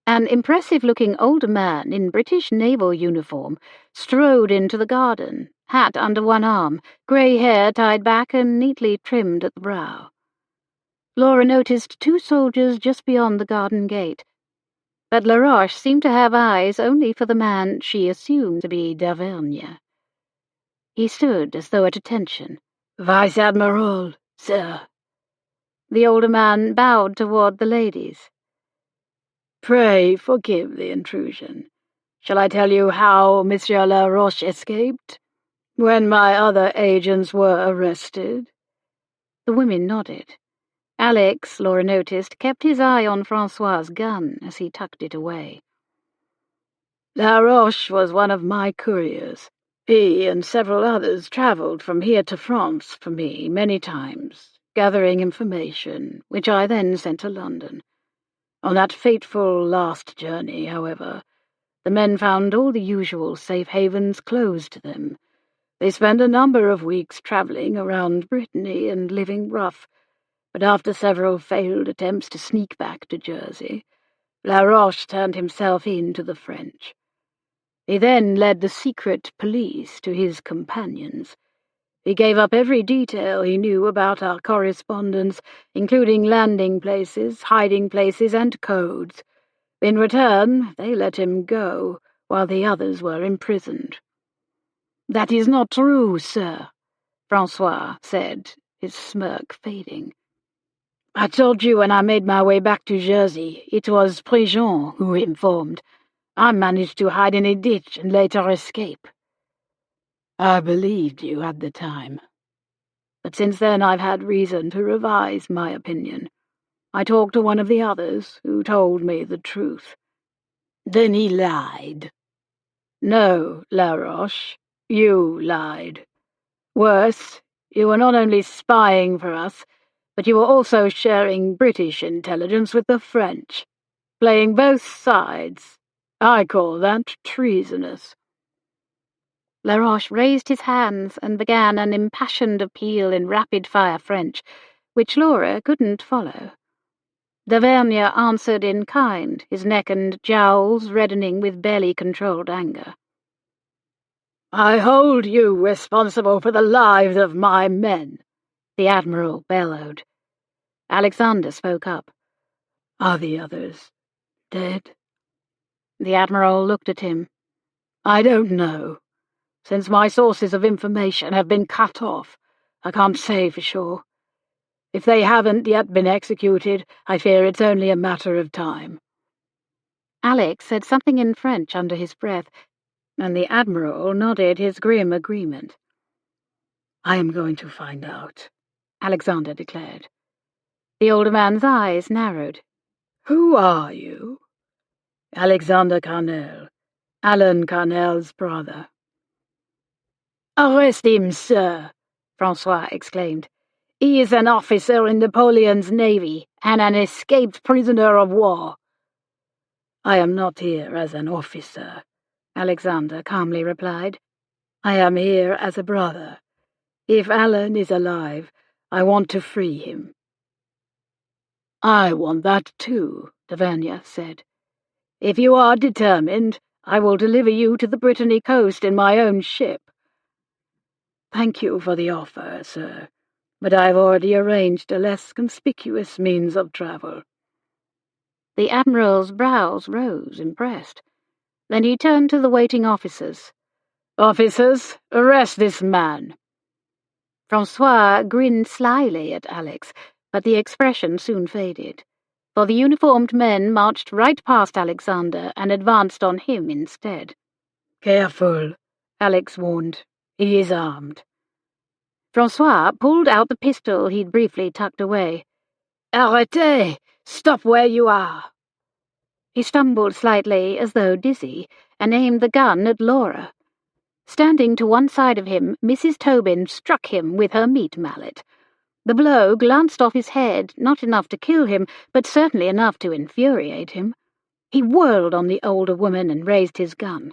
An impressive-looking older man in British naval uniform strode into the garden, hat under one arm, grey hair tied back and neatly trimmed at the brow. Laura noticed 2 soldiers just beyond the garden gate, but Laroche seemed to have eyes only for the man she assumed to be d'Auvergne. He stood as though at attention. "Vice Admiral, sir." The older man bowed toward the ladies. "Pray forgive the intrusion. Shall I tell you how Monsieur Laroche escaped when my other agents were arrested?" The women nodded. Alex, Laura noticed, kept his eye on Francois's gun as he tucked it away. "Laroche was one of my couriers. He and several others travelled from here to France for me many times, gathering information, which I then sent to London. On that fateful last journey, however, the men found all the usual safe havens closed to them. They spent a number of weeks travelling around Brittany and living rough, but after several failed attempts to sneak back to Jersey, Laroche turned himself in to the French. He then led the secret police to his companions. He gave up every detail he knew about our correspondence, including landing places, hiding places, and codes. In return, they let him go, while the others were imprisoned." "That is not true, sir," Francois said, his smirk fading. "I told you when I made my way back to Jersey, it was Préjean who informed. I managed to hide in a ditch and later escape." "I believed you at the time. But since then I've had reason to revise my opinion. I talked to one of the others, who told me the truth." "Then he lied." "No, Laroche, you lied. Worse, you were not only spying for us, but you were also sharing British intelligence with the French, playing both sides. I call that treasonous." Laroche raised his hands and began an impassioned appeal in rapid-fire French, which Laura couldn't follow. D'Auvergne answered in kind, his neck and jowls reddening with barely controlled anger. "I hold you responsible for the lives of my men," the Admiral bellowed. Alexander spoke up. "Are the others dead?" The Admiral looked at him. "I don't know. Since my sources of information have been cut off, I can't say for sure. If they haven't yet been executed, I fear it's only a matter of time." Alex said something in French under his breath, and the Admiral nodded his grim agreement. "I am going to find out," Alexander declared. The older man's eyes narrowed. "Who are you?" "Alexander Carnell, Alan Carnell's brother." "Arrest him, sir," Francois exclaimed. "He is an officer in Napoleon's navy and an escaped prisoner of war." "I am not here as an officer," Alexander calmly replied. "I am here as a brother. If Alan is alive, I want to free him." "I want that too," D'Auvergne said. "If you are determined, I will deliver you to the Brittany coast in my own ship." "Thank you for the offer, sir, but I have already arranged a less conspicuous means of travel." The Admiral's brows rose, impressed. Then he turned to the waiting officers. "Officers, arrest this man." Francois grinned slyly at Alex, but the expression soon faded, for the uniformed men marched right past Alexander and advanced on him instead. "Careful," Alex warned. "He is armed." Francois pulled out the pistol he'd briefly tucked away. "Arrêtez! Stop where you are!" He stumbled slightly, as though dizzy, and aimed the gun at Laura. Standing to one side of him, Mrs. Tobin struck him with her meat mallet. The blow glanced off his head, not enough to kill him, but certainly enough to infuriate him. He whirled on the older woman and raised his gun.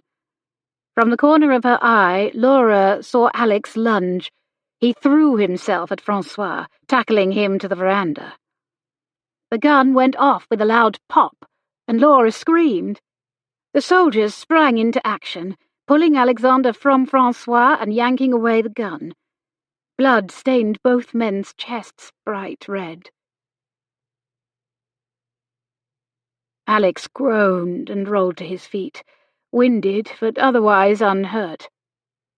From the corner of her eye, Laura saw Alex lunge. He threw himself at Francois, tackling him to the veranda. The gun went off with a loud pop, and Laura screamed. The soldiers sprang into action, pulling Alexander from Francois and yanking away the gun. Blood stained both men's chests bright red. Alex groaned and rolled to his feet, winded but otherwise unhurt.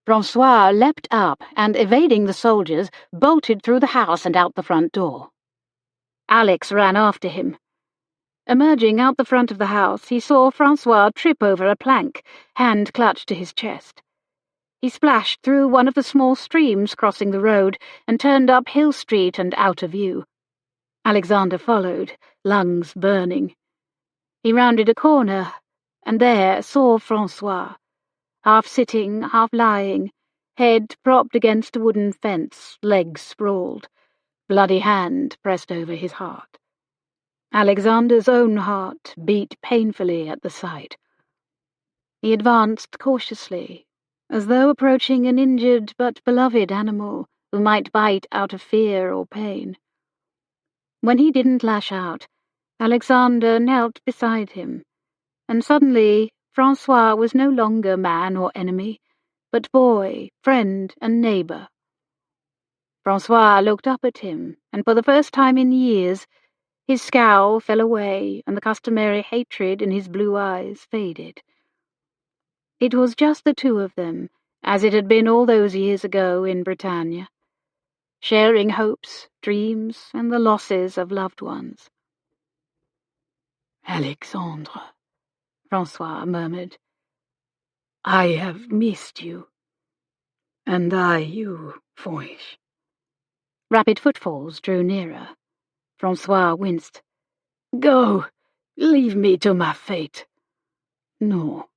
Francois leapt up and, evading the soldiers, bolted through the house and out the front door. Alex ran after him. Emerging out the front of the house, he saw Francois trip over a plank, hand clutched to his chest. He splashed through one of the small streams crossing the road and turned up Hill Street and out of view. Alexander followed, lungs burning. He rounded a corner, and there saw Francois, half sitting, half lying, head propped against a wooden fence, legs sprawled, bloody hand pressed over his heart. Alexander's own heart beat painfully at the sight. He advanced cautiously, as though approaching an injured but beloved animal who might bite out of fear or pain. When he didn't lash out, Alexander knelt beside him, and suddenly Francois was no longer man or enemy, but boy, friend, and neighbour. Francois looked up at him, and for the first time in years, his scowl fell away and the customary hatred in his blue eyes faded. It was just the two of them, as it had been all those years ago in Britannia, sharing hopes, dreams, and the losses of loved ones. Alexandre, Francois murmured, I have missed you. And I you, Foish. Rapid footfalls drew nearer. Francois winced. Go, leave me to my fate. No.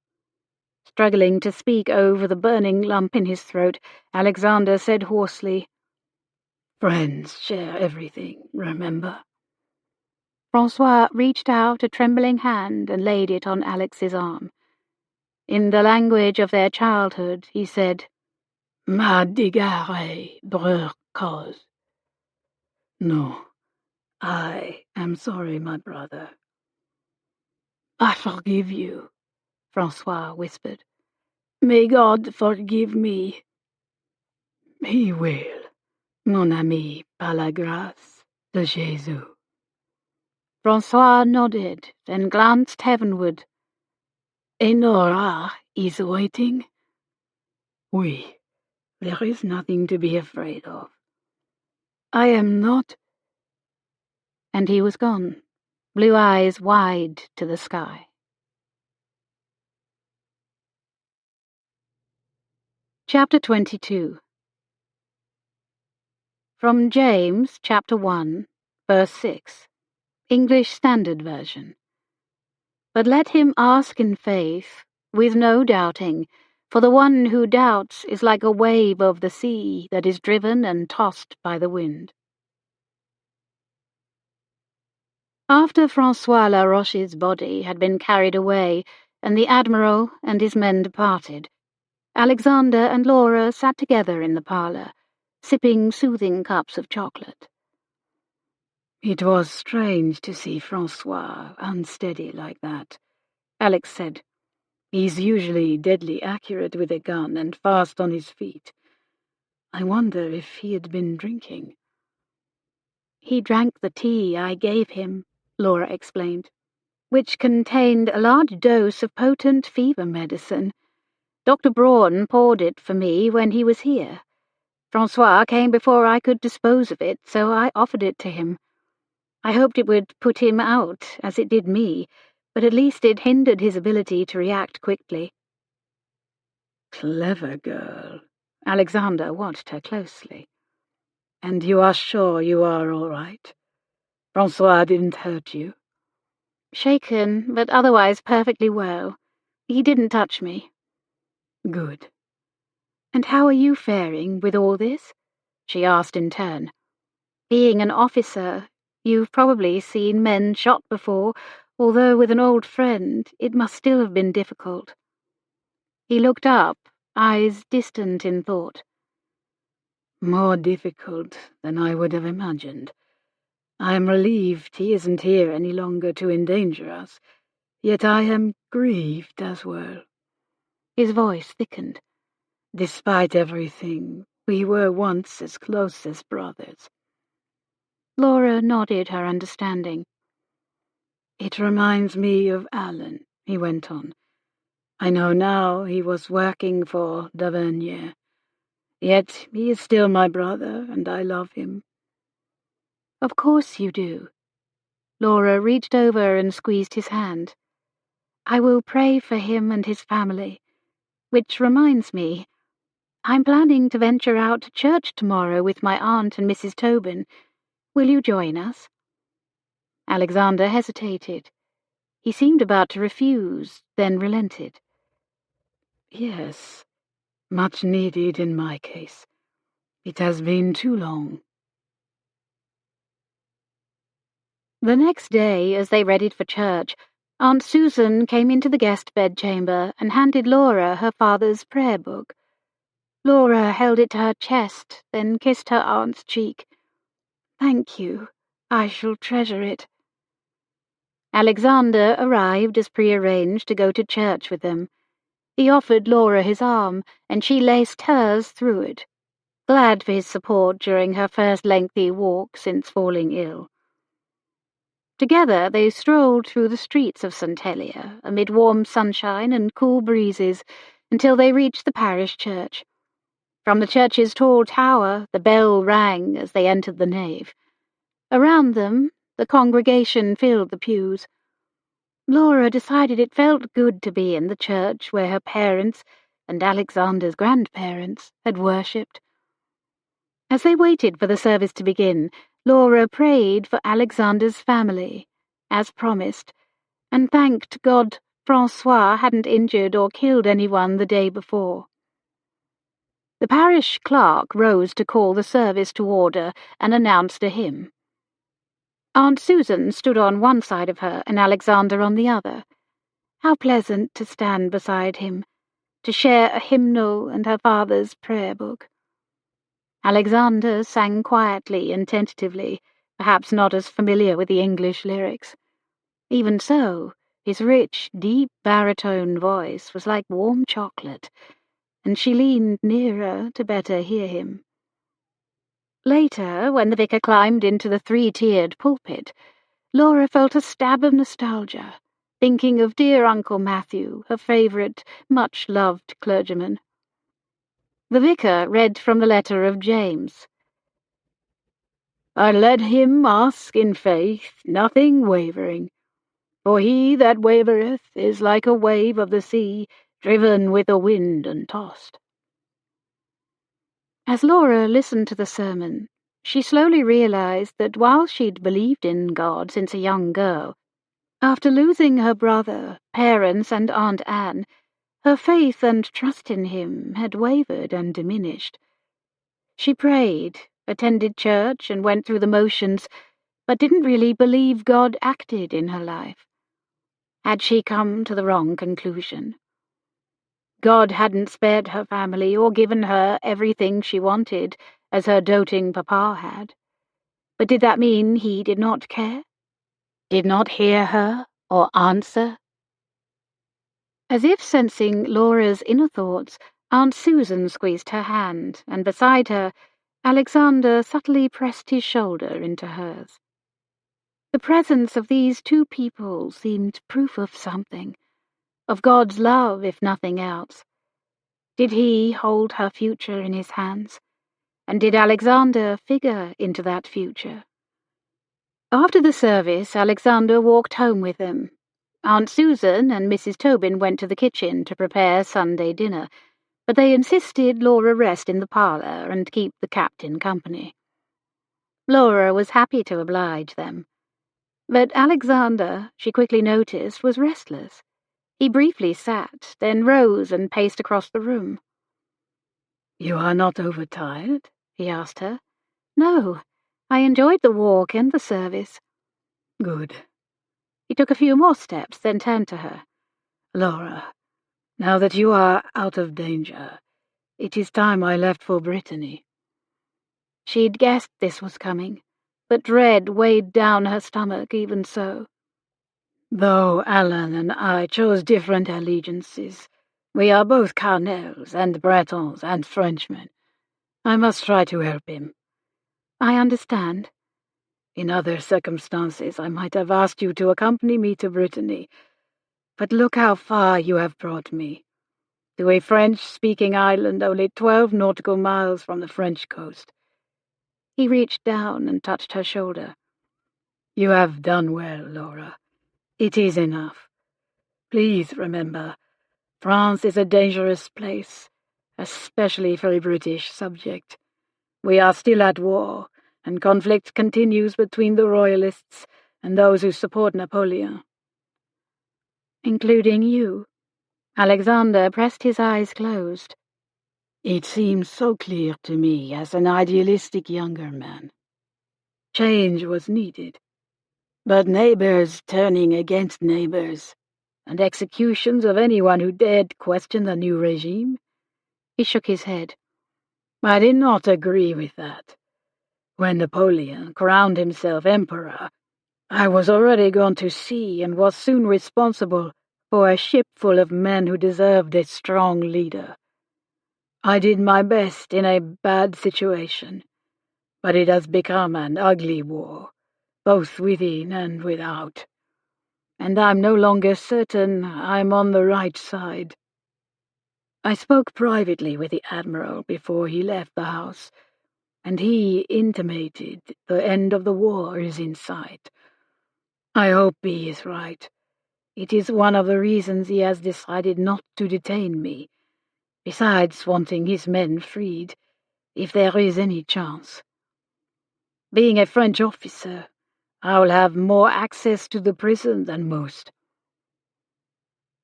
Struggling to speak over the burning lump in his throat, Alexander said hoarsely, Friends share everything, remember? Francois reached out a trembling hand and laid it on Alex's arm. In the language of their childhood, he said, Ma digare breur cause. No, I am sorry, my brother. I forgive you, Francois whispered. May God forgive me. He will, mon ami, par la grâce de Jésus. Francois nodded, then glanced heavenward. Enora is waiting? Oui, there is nothing to be afraid of. I am not... And he was gone, blue eyes wide to the sky. Chapter 22. From James, chapter 1, verse 6, English Standard Version. But let him ask in faith, with no doubting, for the one who doubts is like a wave of the sea that is driven and tossed by the wind. After Francois Laroche's body had been carried away, and the Admiral and his men departed, Alexander and Laura sat together in the parlour, sipping soothing cups of chocolate. It was strange to see Francois unsteady like that, Alex said. He's usually deadly accurate with a gun and fast on his feet. I wonder if he had been drinking. He drank the tea I gave him, Laura explained, which contained a large dose of potent fever medicine. Dr. Braun poured it for me when he was here. Francois came before I could dispose of it, so I offered it to him. I hoped it would put him out, as it did me, but at least it hindered his ability to react quickly. Clever girl. Alexander watched her closely. And you are sure you are all right? Francois didn't hurt you? Shaken, but otherwise perfectly well. He didn't touch me. Good. And how are you faring with all this? She asked in turn. Being an officer, you've probably seen men shot before, although with an old friend it must still have been difficult. He looked up, eyes distant in thought. More difficult than I would have imagined. I am relieved he isn't here any longer to endanger us, yet I am grieved as well. His voice thickened. Despite everything, we were once as close as brothers. Laura nodded her understanding. "It reminds me of Alan," he went on. "I know now he was working for Davernier. Yet he is still my brother, and I love him." "Of course you do." Laura reached over and squeezed his hand. "I will pray for him and his family. Which reminds me, I'm planning to venture out to church tomorrow with my aunt and Mrs. Tobin. Will you join us?" Alexander hesitated. He seemed about to refuse, then relented. "Yes, much needed in my case. It has been too long." The next day, as they readied for church, Aunt Susan came into the guest bedchamber and handed Laura her father's prayer book. Laura held it to her chest, then kissed her aunt's cheek. "Thank you. I shall treasure it." Alexander arrived as prearranged to go to church with them. He offered Laura his arm, and she laced hers through it, glad for his support during her first lengthy walk since falling ill. Together they strolled through the streets of St. Helier, amid warm sunshine and cool breezes, until they reached the parish church. From the church's tall tower, the bell rang as they entered the nave. Around them, the congregation filled the pews. Laura decided it felt good to be in the church where her parents and Alexander's grandparents had worshipped. As they waited for the service to begin, Laura prayed for Alexander's family, as promised, and thanked God Francois hadn't injured or killed anyone the day before. The parish clerk rose to call the service to order and announced a hymn. Aunt Susan stood on one side of her and Alexander on the other. How pleasant to stand beside him, to share a hymnal and her father's prayer book. Alexander sang quietly and tentatively, perhaps not as familiar with the English lyrics. Even so, his rich, deep baritone voice was like warm chocolate, and she leaned nearer to better hear him. Later, when the vicar climbed into the three-tiered pulpit, Laura felt a stab of nostalgia, thinking of dear Uncle Matthew, her favourite, much-loved clergyman. The vicar read from the letter of James. "I let him ask in faith, nothing wavering. For he that wavereth is like a wave of the sea, driven with a wind and tossed." As Laura listened to the sermon, she slowly realized that while she'd believed in God since a young girl, after losing her brother, parents, and Aunt Anne, her faith and trust in him had wavered and diminished. She prayed, attended church, and went through the motions, but didn't really believe God acted in her life. Had she come to the wrong conclusion? God hadn't spared her family or given her everything she wanted, as her doting papa had. But did that mean he did not care? Did not hear her or answer? As if sensing Laura's inner thoughts, Aunt Susan squeezed her hand, and beside her, Alexander subtly pressed his shoulder into hers. The presence of these two people seemed proof of something, of God's love, if nothing else. Did he hold her future in his hands? And did Alexander figure into that future? After the service, Alexander walked home with them. Aunt Susan and Mrs. Tobin went to the kitchen to prepare Sunday dinner, but they insisted Laura rest in the parlour and keep the captain company. Laura was happy to oblige them. But Alexander, she quickly noticed, was restless. He briefly sat, then rose and paced across the room. "You are not overtired?" he asked her. "No, I enjoyed the walk and the service." "Good." He took a few more steps, then turned to her. "Laura, now that you are out of danger, it is time I left for Brittany." She'd guessed this was coming, but dread weighed down her stomach even so. "Though Alan and I chose different allegiances, we are both Carnels and Bretons and Frenchmen. I must try to help him." "I understand." In other circumstances I might have asked you to accompany me to Brittany, but look how far you have brought me, to a French-speaking island only 12 nautical miles from the French coast." He reached down and touched her shoulder. "You have done well, Laura. It is enough. Please remember, France is a dangerous place, especially for a British subject. We are still at war, and conflict continues between the Royalists and those who support Napoleon." "Including you?" Alexander pressed his eyes closed. "It seems so clear to me as an idealistic younger man. Change was needed. But neighbors turning against neighbors, and executions of anyone who dared question the new regime?" He shook his head. "I did not agree with that. When Napoleon crowned himself emperor, I was already gone to sea and was soon responsible for a ship full of men who deserved a strong leader. I did my best in a bad situation, but it has become an ugly war, both within and without, and I'm no longer certain I'm on the right side. I spoke privately with the Admiral before he left the house, and he intimated the end of the war is in sight. I hope he is right. It is one of the reasons he has decided not to detain me, besides wanting his men freed, if there is any chance. Being a French officer, I will have more access to the prison than most."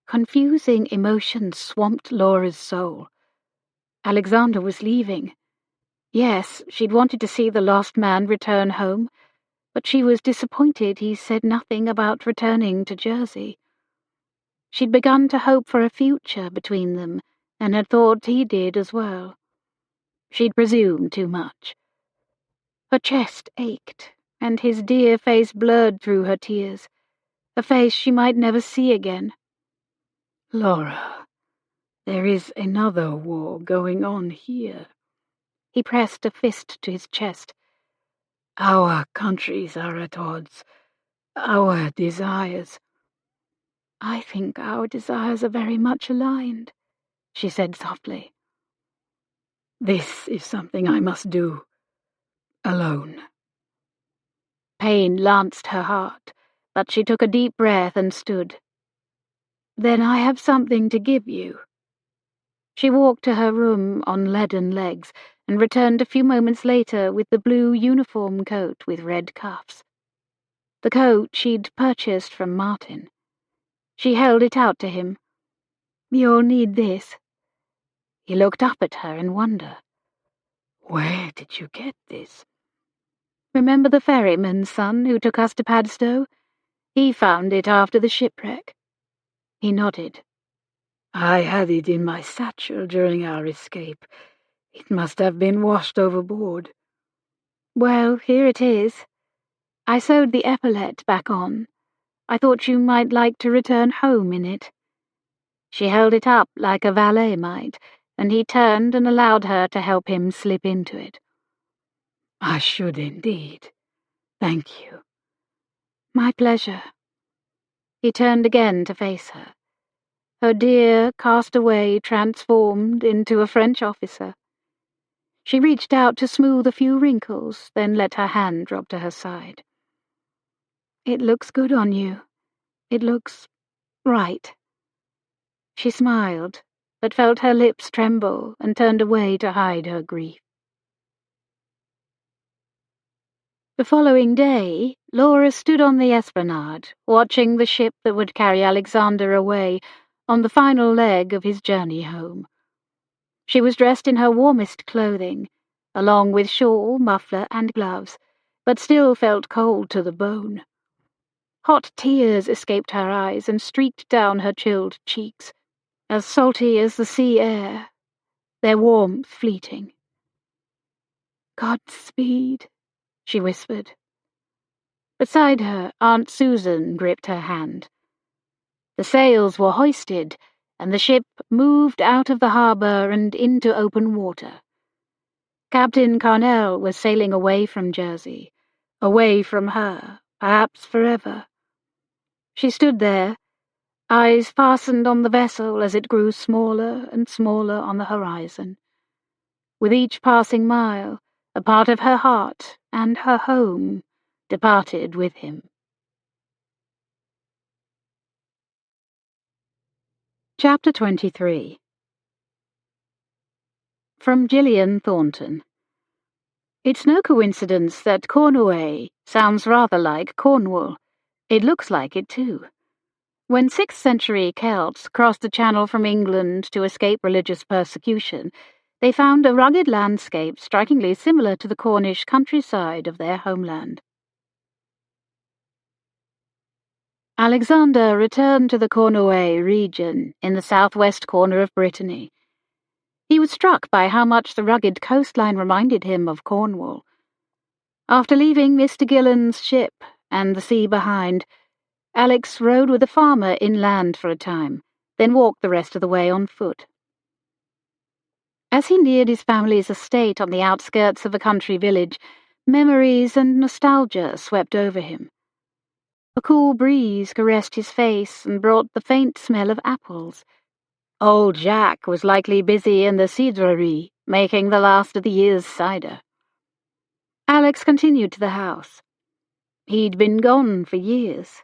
Confusing emotions swamped Laura's soul. Alexander was leaving. Yes, she'd wanted to see the lost man return home, but she was disappointed he said nothing about returning to Jersey. She'd begun to hope for a future between them, and had thought he did as well. She'd presumed too much. Her chest ached, and his dear face blurred through her tears, a face she might never see again. "Laura, there is another war going on here." He pressed a fist to his chest. "Our countries are at odds. Our desires—" "I think our desires are very much aligned," she said softly. "This is something I must do. Alone." Pain lanced her heart, but she took a deep breath and stood. "Then I have something to give you." She walked to her room on leaden legs and returned a few moments later with the blue uniform coat with red cuffs. The coat she'd purchased from Martin. She held it out to him. "You'll need this." He looked up at her in wonder. "Where did you get this?" "Remember the ferryman's son who took us to Padstow? He found it after the shipwreck." He nodded. "I had it in my satchel during our escape. It must have been washed overboard." "Well, here it is. I sewed the epaulette back on. I thought you might like to return home in it." She held it up like a valet might, and he turned and allowed her to help him slip into it. "I should indeed. Thank you." "My pleasure." He turned again to face her. Her dear Castaway transformed into a French officer. She reached out to smooth a few wrinkles, then let her hand drop to her side. "It looks good on you. It looks right." She smiled, but felt her lips tremble and turned away to hide her grief. The following day, Laura stood on the esplanade, watching the ship that would carry Alexander away on the final leg of his journey home. She was dressed in her warmest clothing, along with shawl, muffler, and gloves, but still felt cold to the bone. Hot tears escaped her eyes and streaked down her chilled cheeks, as salty as the sea air, their warmth fleeting. "Godspeed," she whispered. Beside her, Aunt Susan gripped her hand. The sails were hoisted, and the ship moved out of the harbour and into open water. Captain Carnell was sailing away from Jersey, away from her, perhaps forever. She stood there, eyes fastened on the vessel as it grew smaller and smaller on the horizon. With each passing mile, a part of her heart and her home departed with him. Chapter 23. From Gillian Thornton. It's no coincidence that Cornwall sounds rather like Cornwall. It looks like it too. When 6th century Celts crossed the Channel from England to escape religious persecution, they found a rugged landscape strikingly similar to the Cornish countryside of their homeland. Alexander returned to the Cornaway region in the southwest corner of Brittany. He was struck by how much the rugged coastline reminded him of Cornwall. After leaving Mr. Gillen's ship and the sea behind, Alex rode with a farmer inland for a time, then walked the rest of the way on foot. As he neared his family's estate on the outskirts of a country village, memories and nostalgia swept over him. A cool breeze caressed his face and brought the faint smell of apples. Old Jacques was likely busy in the cidrerie, making the last of the year's cider. Alex continued to the house. He'd been gone for years.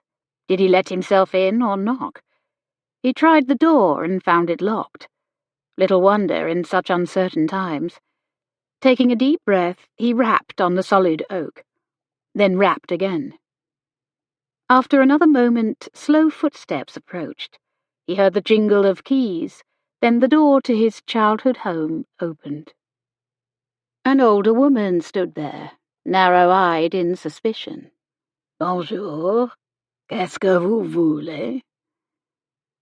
Did he let himself in or knock? He tried the door and found it locked. Little wonder in such uncertain times. Taking a deep breath, he rapped on the solid oak, then rapped again. After another moment, slow footsteps approached. He heard the jingle of keys, then the door to his childhood home opened. An older woman stood there, narrow-eyed in suspicion. Bonjour. Qu'est-ce que vous voulez?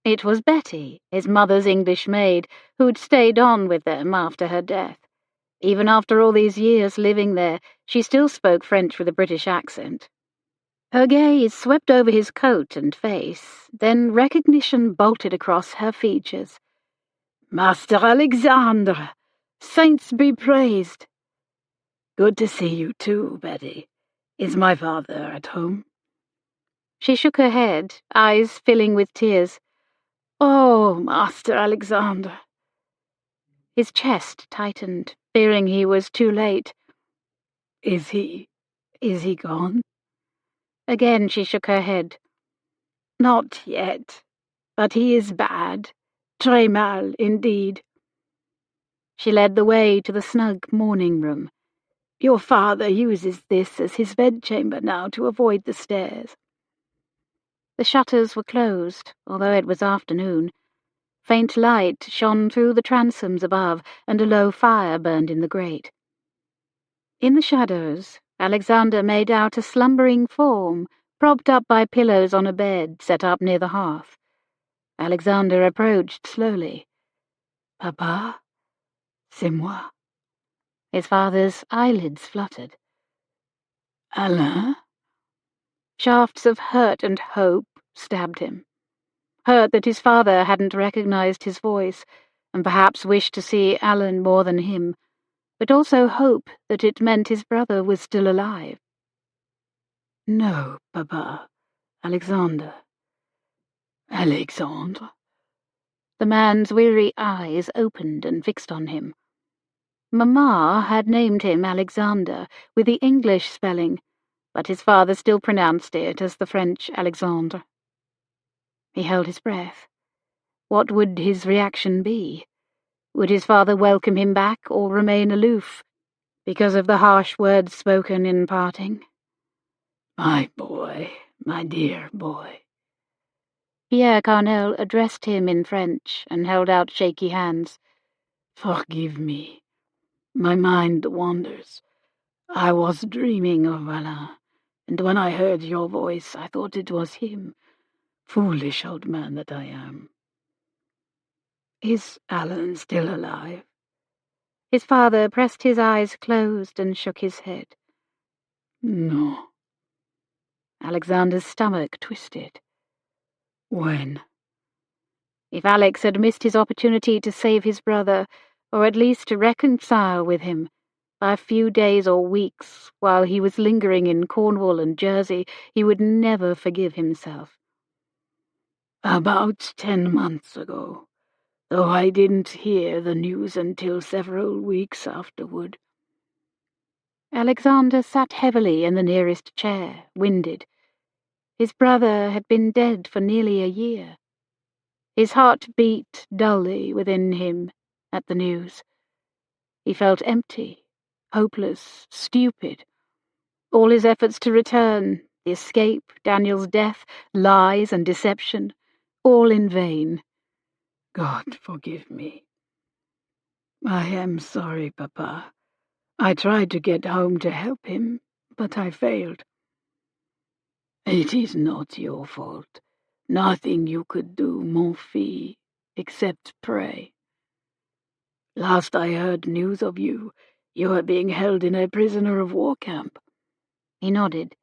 It was Betty, his mother's English maid, who'd stayed on with them after her death. Even after all these years living there, she still spoke French with a British accent. Her gaze swept over his coat and face, then recognition bolted across her features. Master Alexandre! Saints be praised! Good to see you too, Betty. Is my father at home? She shook her head, eyes filling with tears. Oh, Master Alexandre! His chest tightened, fearing he was too late. Is he gone? Again she shook her head. Not yet, but he is bad. Très mal, indeed. She led the way to the snug morning room. Your father uses this as his bedchamber now to avoid the stairs. The shutters were closed, although it was afternoon. Faint light shone through the transoms above, and a low fire burned in the grate. In the shadows, Alexander made out a slumbering form, propped up by pillows on a bed set up near the hearth. Alexander approached slowly. Papa, c'est moi. His father's eyelids fluttered. Alain? Shafts of hurt and hope stabbed him. Hurt that his father hadn't recognized his voice, and perhaps wished to see Alan more than him, but also hope that it meant his brother was still alive. No, Papa. Alexander. Alexandre? The man's weary eyes opened and fixed on him. Mamma had named him Alexander, with the English spelling, but his father still pronounced it as the French Alexandre. He held his breath. What would his reaction be? Would his father welcome him back or remain aloof, because of the harsh words spoken in parting? My boy, my dear boy. Pierre Carnel addressed him in French and held out shaky hands. Forgive me. My mind wanders. I was dreaming of Alain, and when I heard your voice I thought it was him. Foolish old man that I am. Is Alan still alive? His father pressed his eyes closed and shook his head. No. Alexander's stomach twisted. When? If Alex had missed his opportunity to save his brother, or at least to reconcile with him, by a few days or weeks, while he was lingering in Cornwall and Jersey, he would never forgive himself. "About 10 months ago, though I didn't hear the news until several weeks afterward." Alexander sat heavily in the nearest chair, winded. His brother had been dead for nearly a year. His heart beat dully within him at the news. He felt empty, hopeless, stupid. All his efforts to return, the escape, Daniel's death, lies and deception, all in vain. "God forgive me. I am sorry, Papa. I tried to get home to help him, but I failed." "It is not your fault. Nothing you could do, mon fils, except pray. Last I heard news of you, you were being held in a prisoner of war camp." He nodded.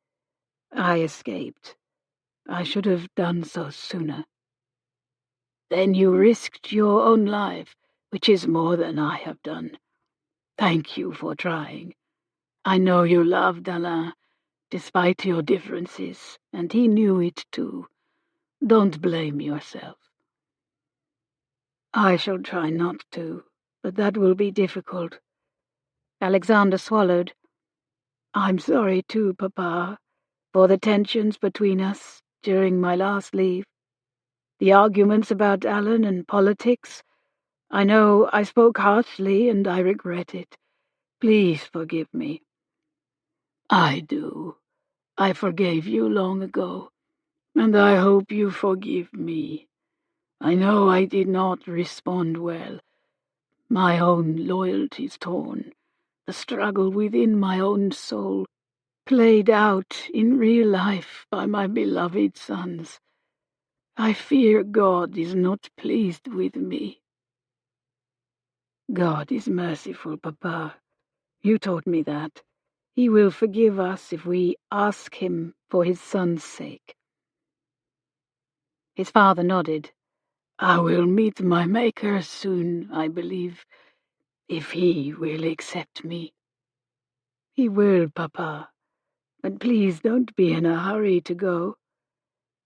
"I escaped. I should have done so sooner." "Then you risked your own life, which is more than I have done. Thank you for trying. I know you loved Alain, despite your differences, and he knew it too. Don't blame yourself." "I shall try not to, but that will be difficult." Alexander swallowed. "I'm sorry too, Papa, for the tensions between us during my last leave. The arguments about Alan and politics. I know I spoke harshly and I regret it. Please forgive me." "I do. I forgave you long ago, and I hope you forgive me. I know I did not respond well. My own loyalties torn, the struggle within my own soul, played out in real life by my beloved sons. I fear God is not pleased with me." "God is merciful, Papa. You taught me that. He will forgive us if we ask him for his son's sake." His father nodded. "I will meet my Maker soon, I believe, if he will accept me." "He will, Papa. But please don't be in a hurry to go."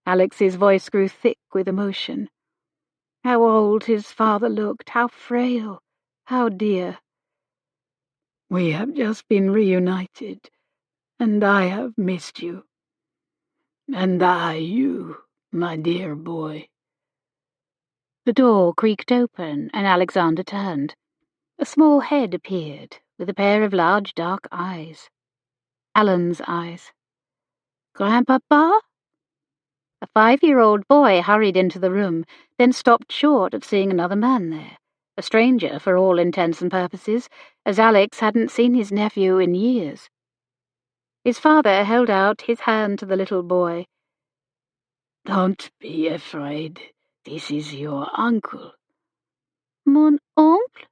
Alex's voice grew thick with emotion. How old his father looked, how frail, how dear. "We have just been reunited, and I have missed you. And I you, my dear boy." The door creaked open, and Alexander turned. A small head appeared, with a pair of large dark eyes. Alan's eyes. "Grandpapa?" A 5-year-old boy hurried into the room, then stopped short at seeing another man there, a stranger for all intents and purposes, as Alex hadn't seen his nephew in years. His father held out his hand to the little boy. "Don't be afraid. This is your uncle." "Mon oncle?"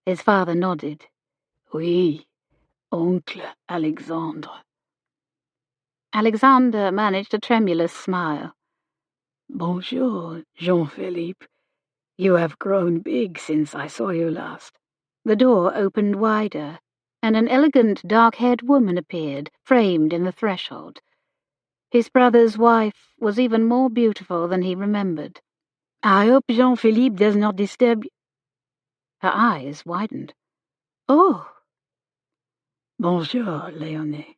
His father nodded. "Oui, Oncle Alexandre." Alexander managed a tremulous smile. "Bonjour, Jean-Philippe. You have grown big since I saw you last." The door opened wider, and an elegant dark-haired woman appeared, framed in the threshold. His brother's wife was even more beautiful than he remembered. "I hope Jean-Philippe does not disturb you." Her eyes widened. "Oh!" "Bonjour, Léonie."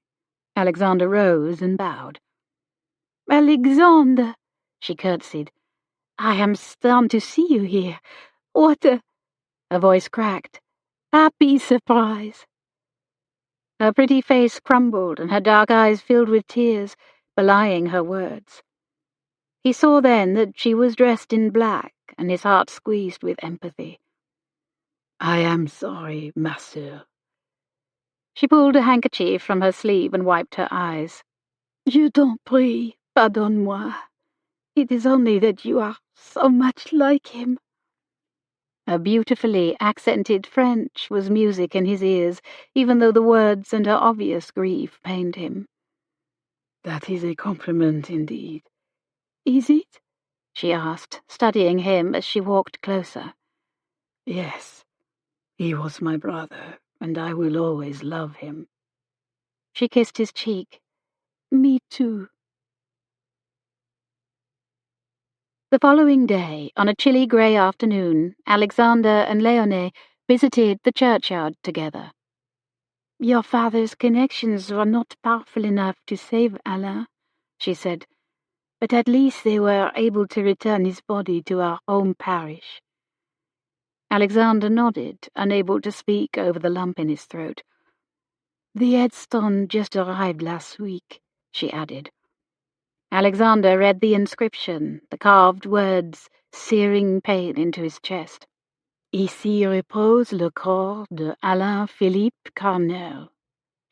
Alexander rose and bowed. "Alexander," she curtsied. "I am stunned to see you here. What a—" Her voice cracked. "happy surprise." Her pretty face crumbled, and her dark eyes filled with tears, belying her words. He saw then that she was dressed in black, and his heart squeezed with empathy. "I am sorry, ma sœur." She pulled a handkerchief from her sleeve and wiped her eyes. "Je t'en prie, pardonne-moi. It is only that you are so much like him." Her beautifully accented French was music in his ears, even though the words and her obvious grief pained him. "That is a compliment indeed." "Is it?" she asked, studying him as she walked closer. "Yes, he was my brother, and I will always love him." She kissed his cheek. Me too. The following day, on a chilly grey afternoon, Alexander and Léonie visited the churchyard together. "Your father's connections were not powerful enough to save Alain," she said, "but at least they were able to return his body to our home parish." Alexander nodded, unable to speak over the lump in his throat. "The headstone just arrived last week," she added. Alexander read the inscription, the carved words searing pain into his chest. "Ici repose le corps de Alain Philippe Carnel,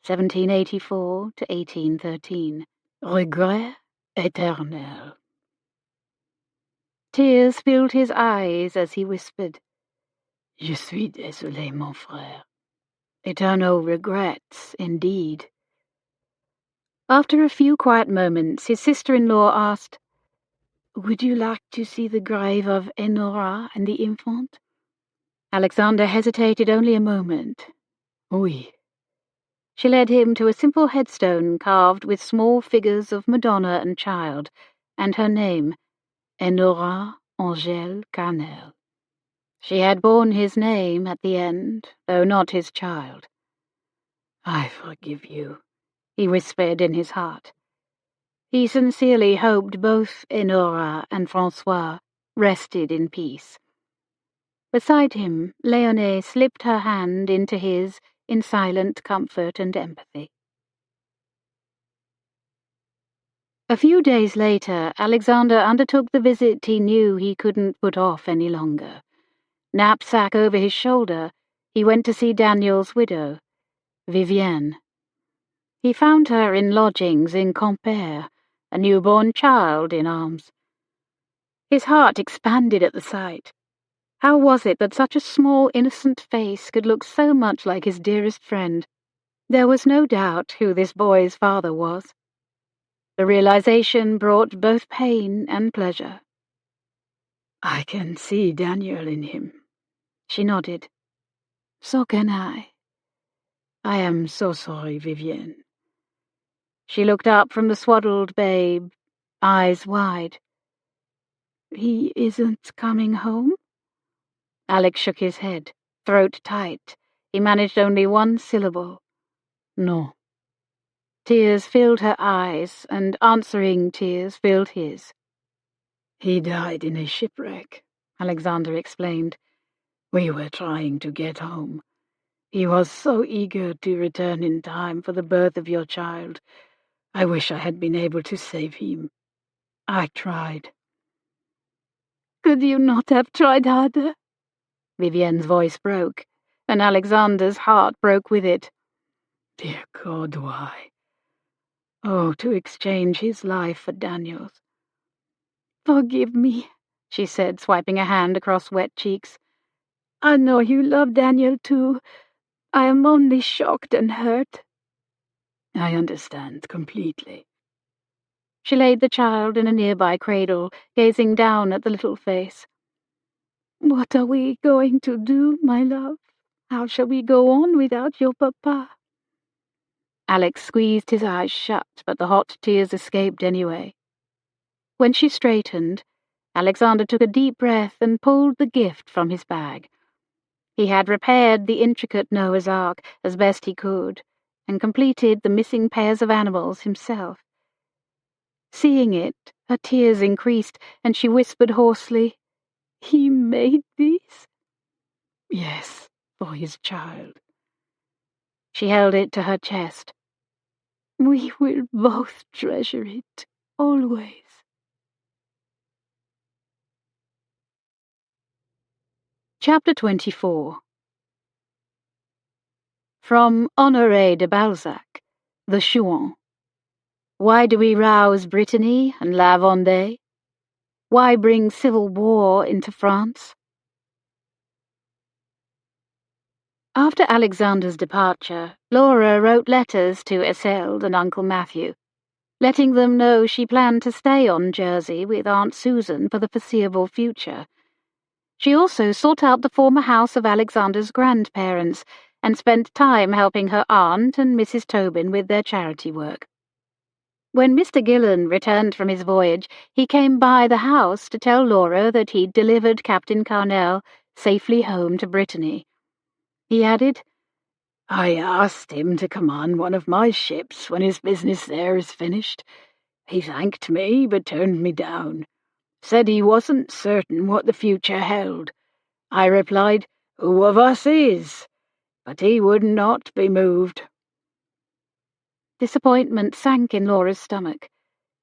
1784 to 1813. Regret éternel." Tears filled his eyes as he whispered, "Je suis désolé, mon frère." Eternal regrets, indeed. After a few quiet moments, his sister-in-law asked, "Would you like to see the grave of Enora and the infant?" Alexander hesitated only a moment. "Oui." She led him to a simple headstone carved with small figures of Madonna and Child, and her name, Enora Angèle Carnel. She had borne his name at the end, though not his child. "I forgive you," he whispered in his heart. He sincerely hoped both Enora and François rested in peace. Beside him, Léonie slipped her hand into his in silent comfort and empathy. A few days later, Alexander undertook the visit he knew he couldn't put off any longer. Knapsack over his shoulder, he went to see Daniel's widow, Vivienne. He found her in lodgings in Quimper, a newborn child in arms. His heart expanded at the sight. How was it that such a small, innocent face could look so much like his dearest friend? There was no doubt who this boy's father was. The realization brought both pain and pleasure. "I can see Daniel in him." She nodded. "So can I. I am so sorry, Vivienne." She looked up from the swaddled babe, eyes wide. "He isn't coming home?" Alex shook his head, throat tight. He managed only one syllable. "No." Tears filled her eyes, and answering tears filled his. "He died in a shipwreck," Alexander explained. "We were trying to get home. He was so eager to return in time for the birth of your child. I wish I had been able to save him. I tried." "Could you not have tried harder?" Vivienne's voice broke, and Alexander's heart broke with it. "Dear God, why? Oh, to exchange his life for Daniel's." "Forgive me," she said, swiping a hand across wet cheeks. "I know you love Daniel too. I am only shocked and hurt." "I understand completely." She laid the child in a nearby cradle, gazing down at the little face. "What are we going to do, my love? How shall we go on without your papa?" Alex squeezed his eyes shut, but the hot tears escaped anyway. When she straightened, Alexander took a deep breath and pulled the gift from his bag. He had repaired the intricate Noah's Ark as best he could, and completed the missing pairs of animals himself. Seeing it, her tears increased, and she whispered hoarsely, "He made these?" "Yes, for his child." She held it to her chest. "We will both treasure it, always." Chapter 24. From Honoré de Balzac, The Chouan. Why do we rouse Brittany and La Vendée? Why bring civil war into France? After Alexander's departure, Laura wrote letters to Eselde and Uncle Matthew, letting them know she planned to stay on Jersey with Aunt Susan for the foreseeable future. She also sought out the former house of Alexander's grandparents and spent time helping her aunt and Mrs. Tobin with their charity work. When Mr. Gillen returned from his voyage, he came by the house to tell Laura that he'd delivered Captain Carnell safely home to Brittany. He added, "I asked him to come on one of my ships when his business there is finished. He thanked me, but turned me down. Said he wasn't certain what the future held. I replied, 'Who of us is?' But he would not be moved." Disappointment sank in Laura's stomach.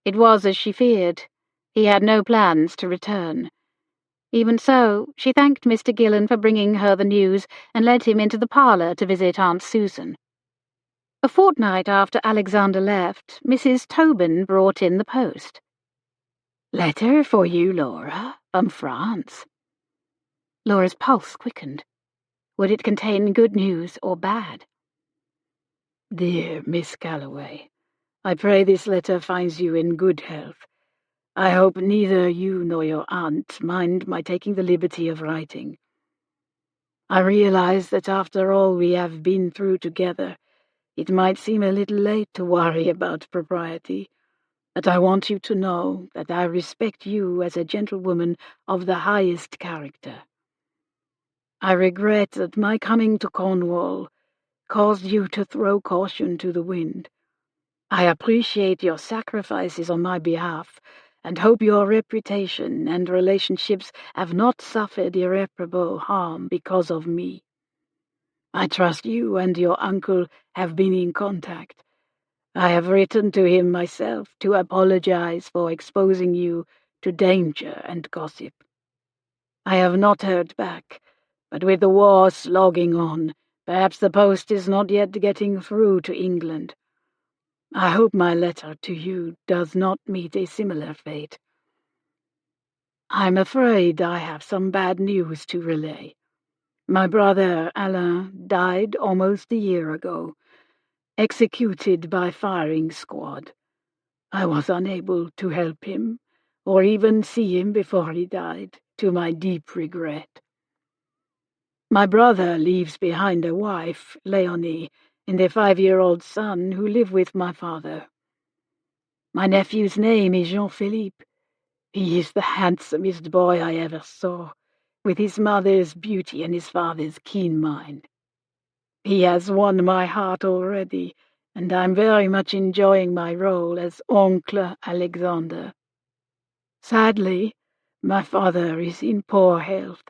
It was as she feared. He had no plans to return. Even so, she thanked Mr. Gillen for bringing her the news and led him into the parlour to visit Aunt Susan. A fortnight after Alexander left, Mrs. Tobin brought in the post. "Letter for you, Laura, from France." Laura's pulse quickened. Would it contain good news or bad? "Dear Miss Callaway, I pray this letter finds you in good health. I hope neither you nor your aunt mind my taking the liberty of writing. I realize that after all we have been through together, it might seem a little late to worry about propriety, but I want you to know that I respect you as a gentlewoman of the highest character. I regret that my coming to Cornwall caused you to throw caution to the wind. I appreciate your sacrifices on my behalf, and hope your reputation and relationships have not suffered irreparable harm because of me. I trust you and your uncle have been in contact. I have written to him myself to apologize for exposing you to danger and gossip. I have not heard back, but with the war slogging on, perhaps the post is not yet getting through to England. I hope my letter to you does not meet a similar fate. I'm afraid I have some bad news to relay. My brother Alain died almost a year ago, executed by firing squad. I was unable to help him, or even see him before he died, to my deep regret. My brother leaves behind a wife, Leonie, and a 5-year-old son who live with my father. My nephew's name is Jean-Philippe. He is the handsomest boy I ever saw, with his mother's beauty and his father's keen mind. He has won my heart already, and I'm very much enjoying my role as Oncle Alexander. Sadly, my father is in poor health,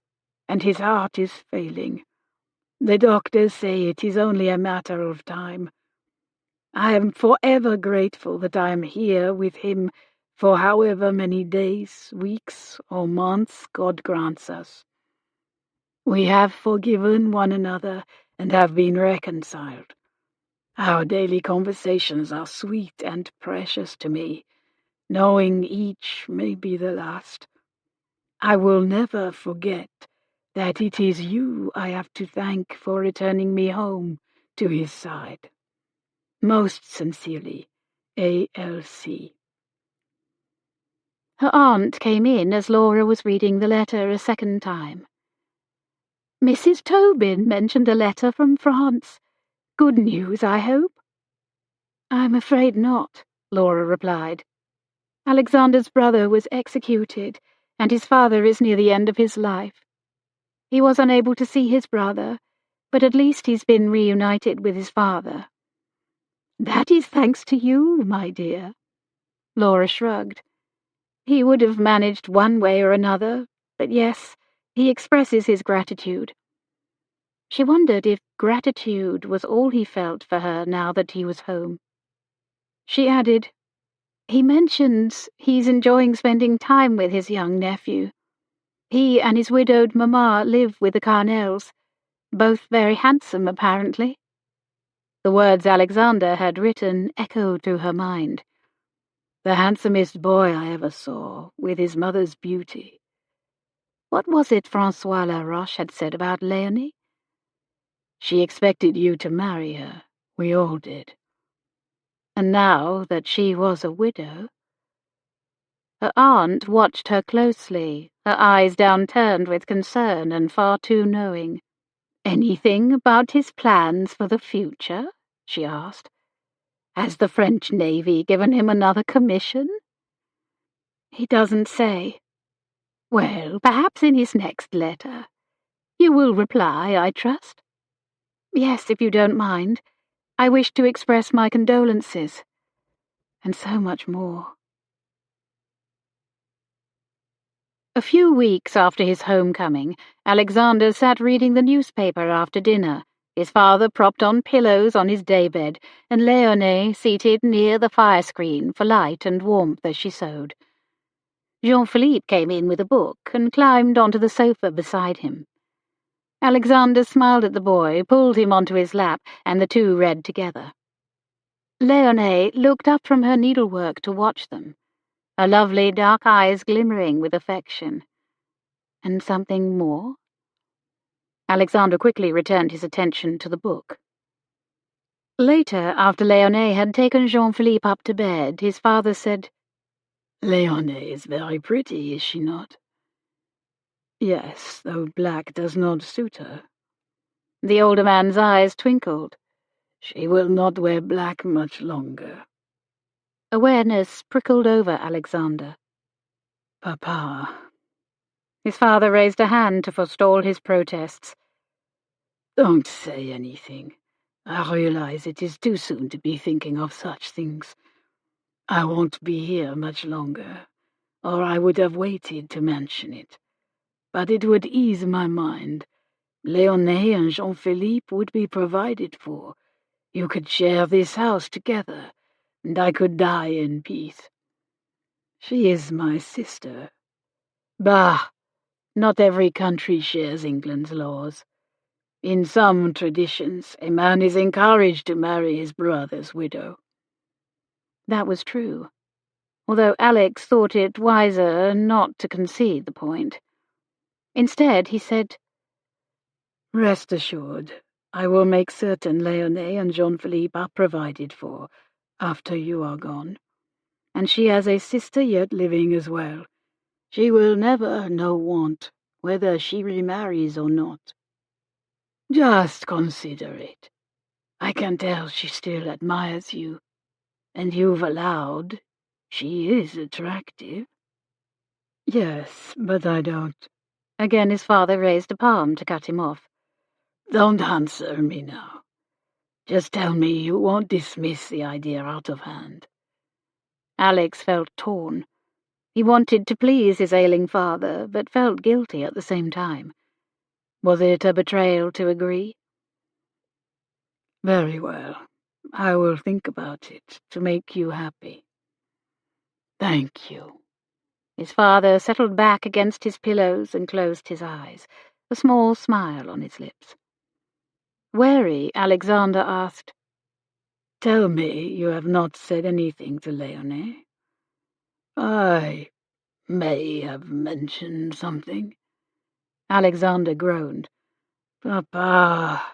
and his heart is failing. The doctors say it is only a matter of time. I am forever grateful that I am here with him for however many days, weeks, or months God grants us. We have forgiven one another and have been reconciled. Our daily conversations are sweet and precious to me, knowing each may be the last. I will never forget that it is you I have to thank for returning me home to his side. Most sincerely, A.L.C. Her aunt came in as Laura was reading the letter a second time. "Mrs. Tobin mentioned a letter from France. Good news, I hope?" "I'm afraid not," Laura replied. "Alexander's brother was executed, and his father is near the end of his life. He was unable to see his brother, but at least he's been reunited with his father." "That is thanks to you, my dear." Laura shrugged. "He would have managed one way or another, but yes, he expresses his gratitude." She wondered if gratitude was all he felt for her now that he was home. She added, "He mentions he's enjoying spending time with his young nephew. He and his widowed mamma live with the Carnells, both very handsome, apparently." The words Alexander had written echoed through her mind. The handsomest boy I ever saw, with his mother's beauty. What was it Francois Laroche had said about Leonie? She expected you to marry her. We all did. And now that she was a widow... Her aunt watched her closely, her eyes downturned with concern and far too knowing. Anything about his plans for the future? She asked. Has the French Navy given him another commission? He doesn't say. Well, perhaps in his next letter. You will reply, I trust? Yes, if you don't mind. I wish to express my condolences. And so much more. A few weeks after his homecoming, Alexander sat reading the newspaper after dinner, his father propped on pillows on his daybed, and Léonie seated near the fire screen for light and warmth as she sewed. Jean-Philippe came in with a book and climbed onto the sofa beside him. Alexander smiled at the boy, pulled him onto his lap, and the two read together. Léonie looked up from her needlework to watch them, her lovely dark eyes glimmering with affection. And something more? Alexander quickly returned his attention to the book. Later, after Léonie had taken Jean-Philippe up to bed, his father said, Léonie is very pretty, is she not? Yes, though black does not suit her. The older man's eyes twinkled. She will not wear black much longer. Awareness prickled over Alexander. Papa. His father raised a hand to forestall his protests. Don't say anything. I realize it is too soon to be thinking of such things. I won't be here much longer, or I would have waited to mention it. But it would ease my mind. Léonie and Jean-Philippe would be provided for. You could share this house together, and I could die in peace. She is my sister. Bah! Not every country shares England's laws. In some traditions, a man is encouraged to marry his brother's widow. That was true, although Alex thought it wiser not to concede the point. Instead, he said, Rest assured, I will make certain Léonie and Jean-Philippe are provided for after you are gone. And she has a sister yet living as well. She will never know want, whether she remarries or not. Just consider it. I can tell she still admires you. And you've allowed she is attractive. Yes, but I don't. Again his father raised a palm to cut him off. Don't answer me now. Just tell me you won't dismiss the idea out of hand. Alex felt torn. He wanted to please his ailing father, but felt guilty at the same time. Was it a betrayal to agree? Very well. I will think about it to make you happy. Thank you. His father settled back against his pillows and closed his eyes, a small smile on his lips. Wary, Alexander asked, Tell me you have not said anything to Léonie. I may have mentioned something. Alexander groaned. Papa.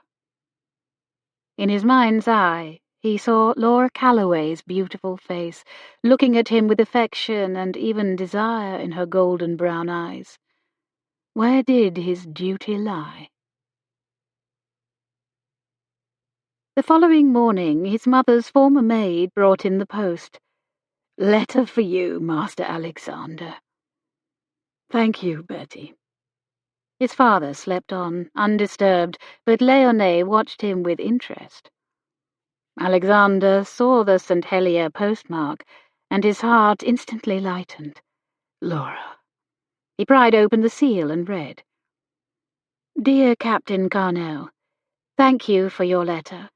In his mind's eye, he saw Laura Callaway's beautiful face, looking at him with affection and even desire in her golden brown eyes. Where did his duty lie? The following morning, his mother's former maid brought in the post. Letter for you, Master Alexander. Thank you, Betty. His father slept on, undisturbed, but Léonie watched him with interest. Alexander saw the St. Helier postmark, and his heart instantly lightened. Laura. He pried open the seal and read. Dear Captain Carnell, thank you for your letter.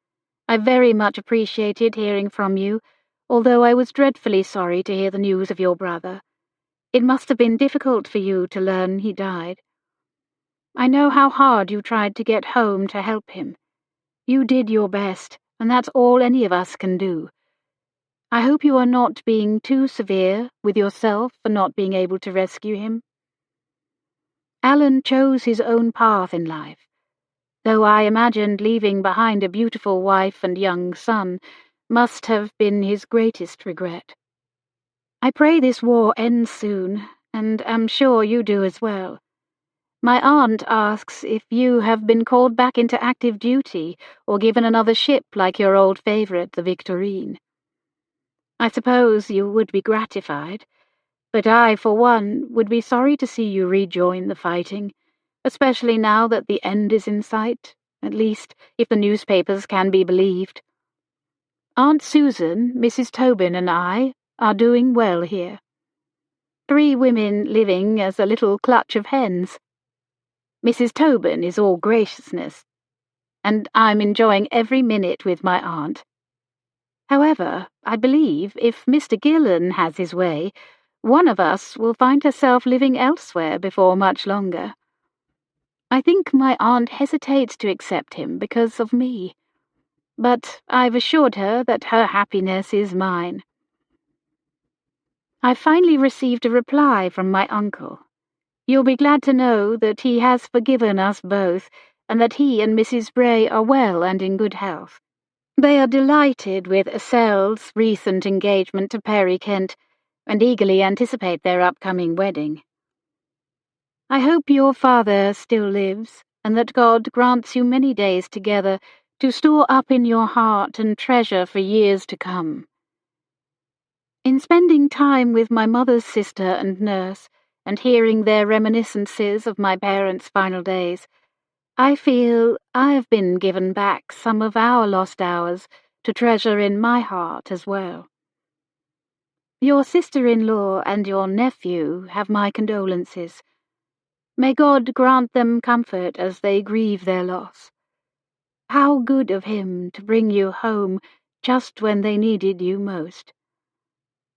I very much appreciated hearing from you, although I was dreadfully sorry to hear the news of your brother. It must have been difficult for you to learn he died. I know how hard you tried to get home to help him. You did your best, and that's all any of us can do. I hope you are not being too severe with yourself for not being able to rescue him. Alan chose his own path in life, though I imagined leaving behind a beautiful wife and young son must have been his greatest regret. I pray this war ends soon, and am sure you do as well. My aunt asks if you have been called back into active duty or given another ship like your old favourite, the Victorine. I suppose you would be gratified, but I, for one, would be sorry to see you rejoin the fighting, especially now that the end is in sight, at least if the newspapers can be believed. Aunt Susan, Mrs. Tobin, and I are doing well here. 3 women living as a little clutch of hens. Mrs. Tobin is all graciousness, and I'm enjoying every minute with my aunt. However, I believe if Mr. Gillen has his way, one of us will find herself living elsewhere before much longer. I think my aunt hesitates to accept him because of me, but I've assured her that her happiness is mine. I finally received a reply from my uncle. You'll be glad to know that he has forgiven us both, and that he and Mrs. Bray are well and in good health. They are delighted with Eselle's recent engagement to Perry Kent, and eagerly anticipate their upcoming wedding. I hope your father still lives, and that God grants you many days together to store up in your heart and treasure for years to come. In spending time with my mother's sister and nurse, and hearing their reminiscences of my parents' final days, I feel I have been given back some of our lost hours to treasure in my heart as well. Your sister-in-law and your nephew have my condolences. May God grant them comfort as they grieve their loss. How good of him to bring you home just when they needed you most.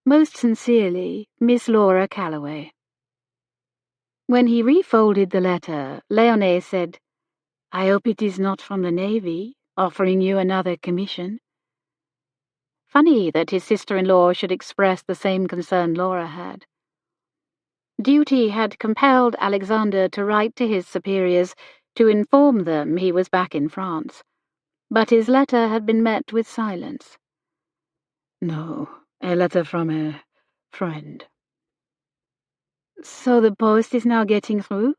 Most sincerely, Miss Laura Callaway. When he refolded the letter, Leonie said, I hope it is not from the Navy, offering you another commission. Funny that his sister-in-law should express the same concern Laura had. Duty had compelled Alexander to write to his superiors to inform them he was back in France, but his letter had been met with silence. No, a letter from a friend. So the post is now getting through?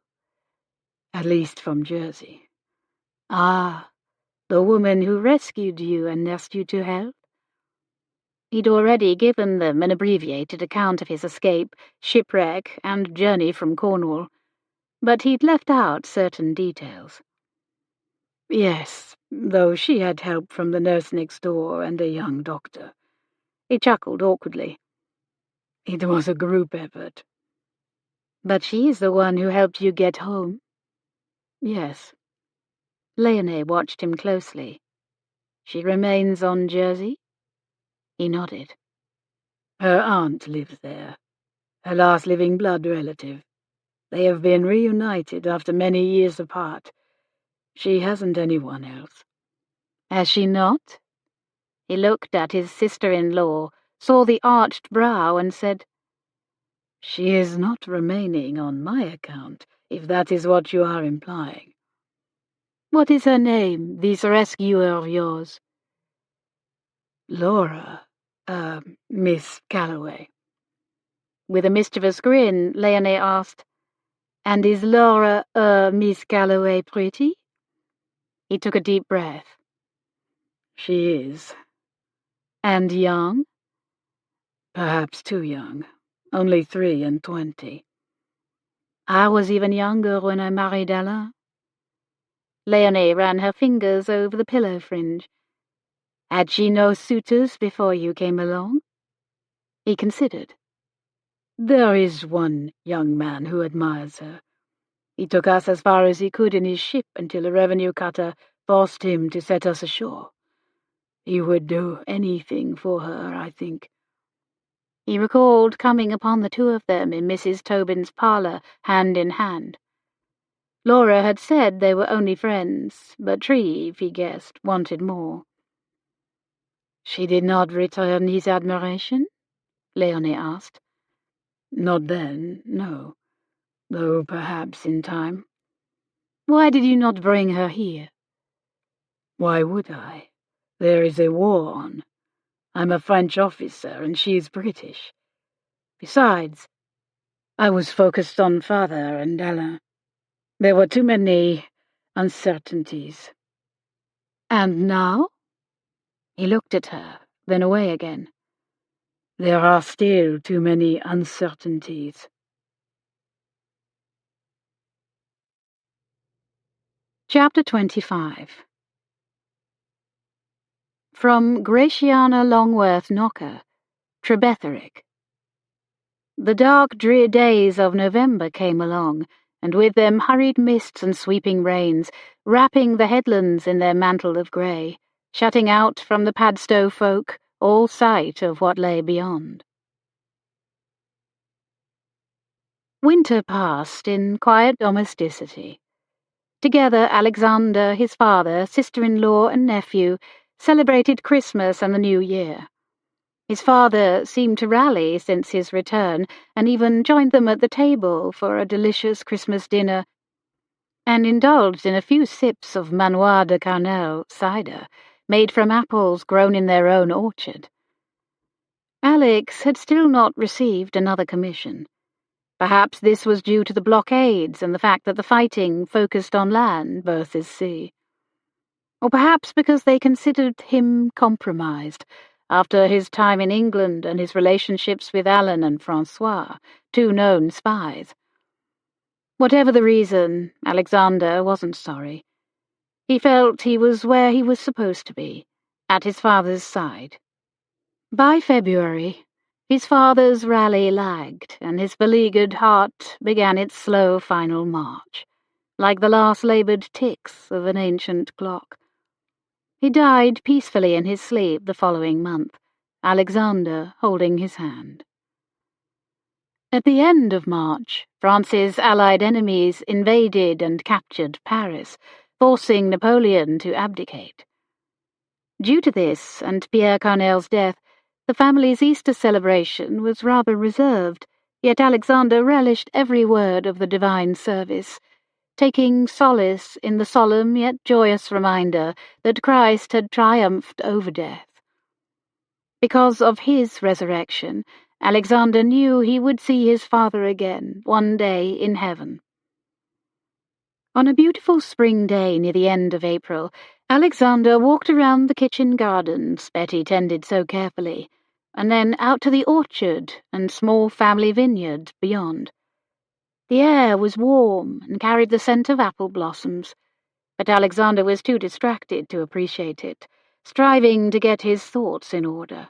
At least from Jersey. Ah, the woman who rescued you and nursed you to health? He'd already given them an abbreviated account of his escape, shipwreck, and journey from Cornwall, but he'd left out certain details. Yes, though she had help from the nurse next door and a young doctor. He chuckled awkwardly. It was a group effort. But she's the one who helped you get home? Yes. Leonie watched him closely. She remains on Jersey? He nodded. Her aunt lives there, her last living blood relative. They have been reunited after many years apart. She hasn't anyone else. Has she not? He looked at his sister-in-law, saw the arched brow, and said, She is not remaining on my account, if that is what you are implying. What is her name, this rescuer of yours? Laura, Miss Callaway. With a mischievous grin, Leonie asked, And is Laura, Miss Callaway pretty? He took a deep breath. She is. And young? Perhaps too young. Only 23. I was even younger when I married Alain. Leonie ran her fingers over the pillow fringe. Had she no suitors before you came along? He considered. There is one young man who admires her. He took us as far as he could in his ship until a revenue cutter forced him to set us ashore. He would do anything for her, I think. He recalled coming upon the two of them in Mrs. Tobin's parlour, hand in hand. Laura had said they were only friends, but Treve, he guessed, wanted more. She did not return his admiration? Leonie asked. Not then, no. Though perhaps in time. Why did you not bring her here? Why would I? There is a war on. I'm a French officer and she is British. Besides, I was focused on father and Alain. There were too many uncertainties. And now? He looked at her, then away again. There are still too many uncertainties. Chapter 25. From Gratiana Longworth Knocker, Trebetherick. The dark, drear days of November came along, and with them hurried mists and sweeping rains, wrapping the headlands in their mantle of grey, shutting out from the Padstow folk all sight of what lay beyond. Winter passed in quiet domesticity. Together Alexander, his father, sister-in-law and nephew celebrated Christmas and the New Year. His father seemed to rally since his return, and even joined them at the table for a delicious Christmas dinner, and indulged in a few sips of Manoir de Carnel cider, made from apples grown in their own orchard. Alex had still not received another commission. Perhaps this was due to the blockades and the fact that the fighting focused on land versus sea. Or perhaps because they considered him compromised after his time in England and his relationships with Alan and Francois, two known spies. Whatever the reason, Alexander wasn't sorry. He felt he was where he was supposed to be, at his father's side. By February, his father's rally lagged, and his beleaguered heart began its slow final march, like the last laboured ticks of an ancient clock. He died peacefully in his sleep the following month, Alexander holding his hand. At the end of March, France's allied enemies invaded and captured Paris, forcing Napoleon to abdicate. Due to this and Pierre Carnel's death, the family's Easter celebration was rather reserved, yet Alexander relished every word of the divine service, taking solace in the solemn yet joyous reminder that Christ had triumphed over death. Because of his resurrection, Alexander knew he would see his father again, one day in heaven. On a beautiful spring day near the end of April, Alexander walked around the kitchen gardens Betty tended so carefully, and then out to the orchard and small family vineyard beyond. The air was warm and carried the scent of apple blossoms, but Alexander was too distracted to appreciate it, striving to get his thoughts in order.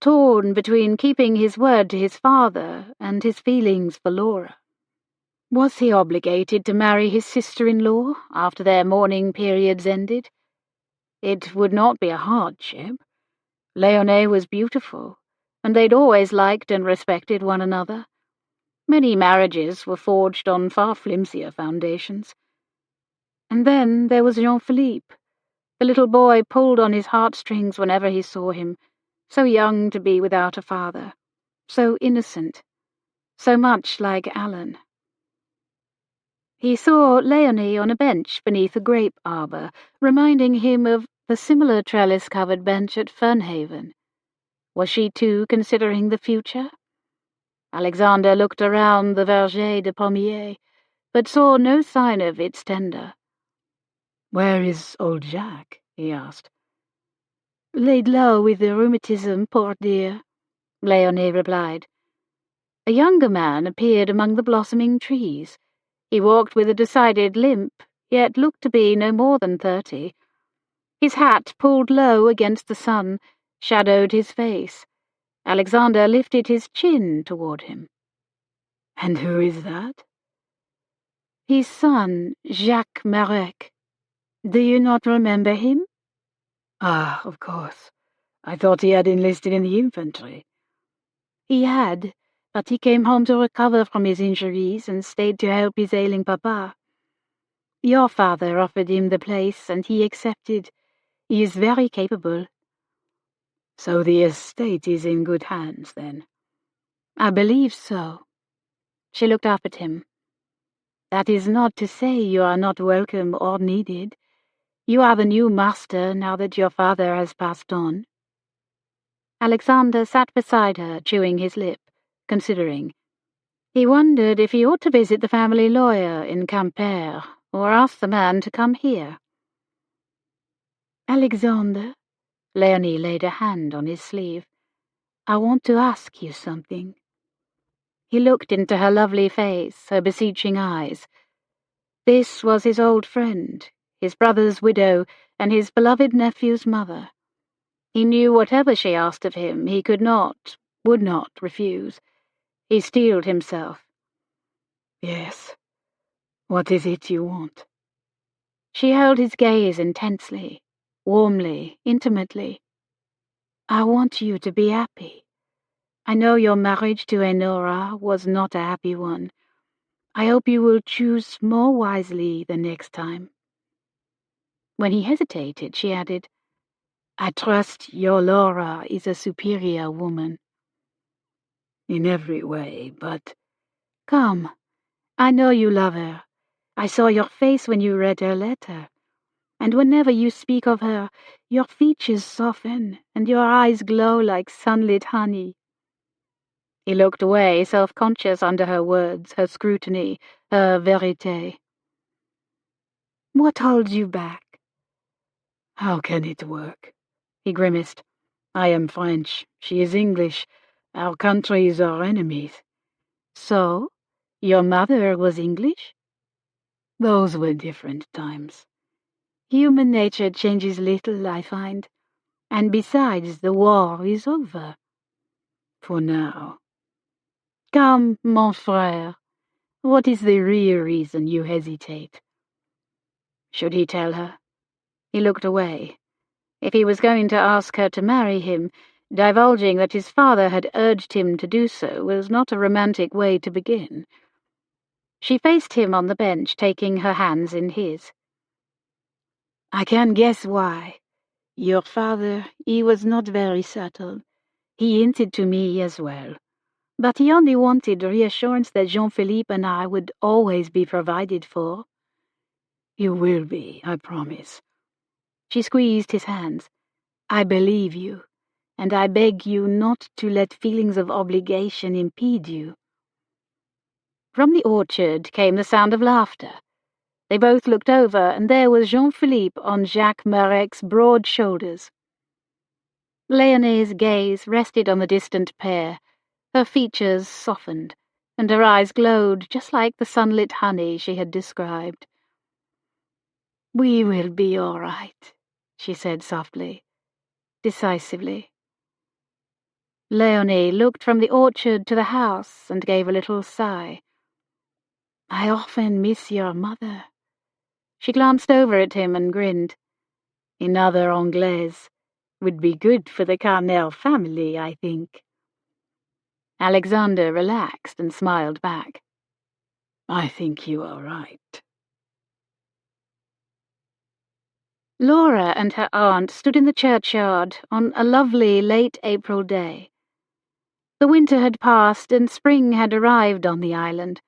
Torn between keeping his word to his father and his feelings for Laura. Was he obligated to marry his sister-in-law after their mourning periods ended? It would not be a hardship. Léonie was beautiful, and they'd always liked and respected one another. Many marriages were forged on far flimsier foundations. And then there was Jean-Philippe. The little boy pulled on his heartstrings whenever he saw him, so young to be without a father, so innocent, so much like Alan. He saw Léonie on a bench beneath a grape arbour, reminding him of the similar trellis-covered bench at Fernhaven. Was she too considering the future? Alexander looked around the Verger de Pommier, but saw no sign of its tender. "Where is old Jacques?" he asked. "Laid low with the rheumatism, poor dear," Léonie replied. A younger man appeared among the blossoming trees. He walked with a decided limp, yet looked to be no more than 30. His hat, pulled low against the sun, shadowed his face. Alexander lifted his chin toward him. "And who is that?" "His son, Jacques Marek. Do you not remember him?" "Ah, of course. I thought he had enlisted in the infantry." "He had, but he came home to recover from his injuries and stayed to help his ailing papa. Your father offered him the place, and he accepted. He is very capable." "So the estate is in good hands, then?" "I believe so." She looked up at him. "That is not to say you are not welcome or needed. You are the new master now that your father has passed on." Alexander sat beside her, chewing his lip, considering. He wondered if he ought to visit the family lawyer in Quimper, or ask the man to come here. Alexander, Leonie laid a hand on his sleeve. I want to ask you something. He looked into her lovely face, her beseeching eyes. This was his old friend, his brother's widow, and his beloved nephew's mother. He knew whatever she asked of him, he could not, would not refuse. He steeled himself. Yes. What is it you want? She held his gaze intensely, warmly, intimately. I want you to be happy. I know your marriage to Enora was not a happy one. I hope you will choose more wisely the next time. When he hesitated, she added, I trust your Laura is a superior woman. In every way, but... Come, I know you love her. I saw your face when you read her letter. And whenever you speak of her, your features soften and your eyes glow like sunlit honey. He looked away, self-conscious under her words, her scrutiny, her vérité. What holds you back? How can it work? He grimaced. I am French, she is English. Our countries are enemies. So, your mother was English? Those were different times. Human nature changes little, I find. And besides, the war is over. For now. Come, mon frère. What is the real reason you hesitate? Should he tell her? He looked away. If he was going to ask her to marry him, divulging that his father had urged him to do so was not a romantic way to begin. She faced him on the bench, taking her hands in his. I can guess why. Your father, he was not very subtle. He hinted to me as well. But he only wanted reassurance that Jean-Philippe and I would always be provided for. You will be, I promise. She squeezed his hands. I believe you, and I beg you not to let feelings of obligation impede you. From the orchard came the sound of laughter. They both looked over, and there was Jean-Philippe on Jacques Marec's broad shoulders. Léonie's gaze rested on the distant pair. Her features softened, and her eyes glowed just like the sunlit honey she had described. We will be all right, she said softly, decisively. Léonie looked from the orchard to the house and gave a little sigh. I often miss your mother. She glanced over at him and grinned. Another Anglaise would be good for the Carnell family, I think. Alexander relaxed and smiled back. I think you are right. Laura and her aunt stood in the churchyard on a lovely late April day. The winter had passed and spring had arrived on the island.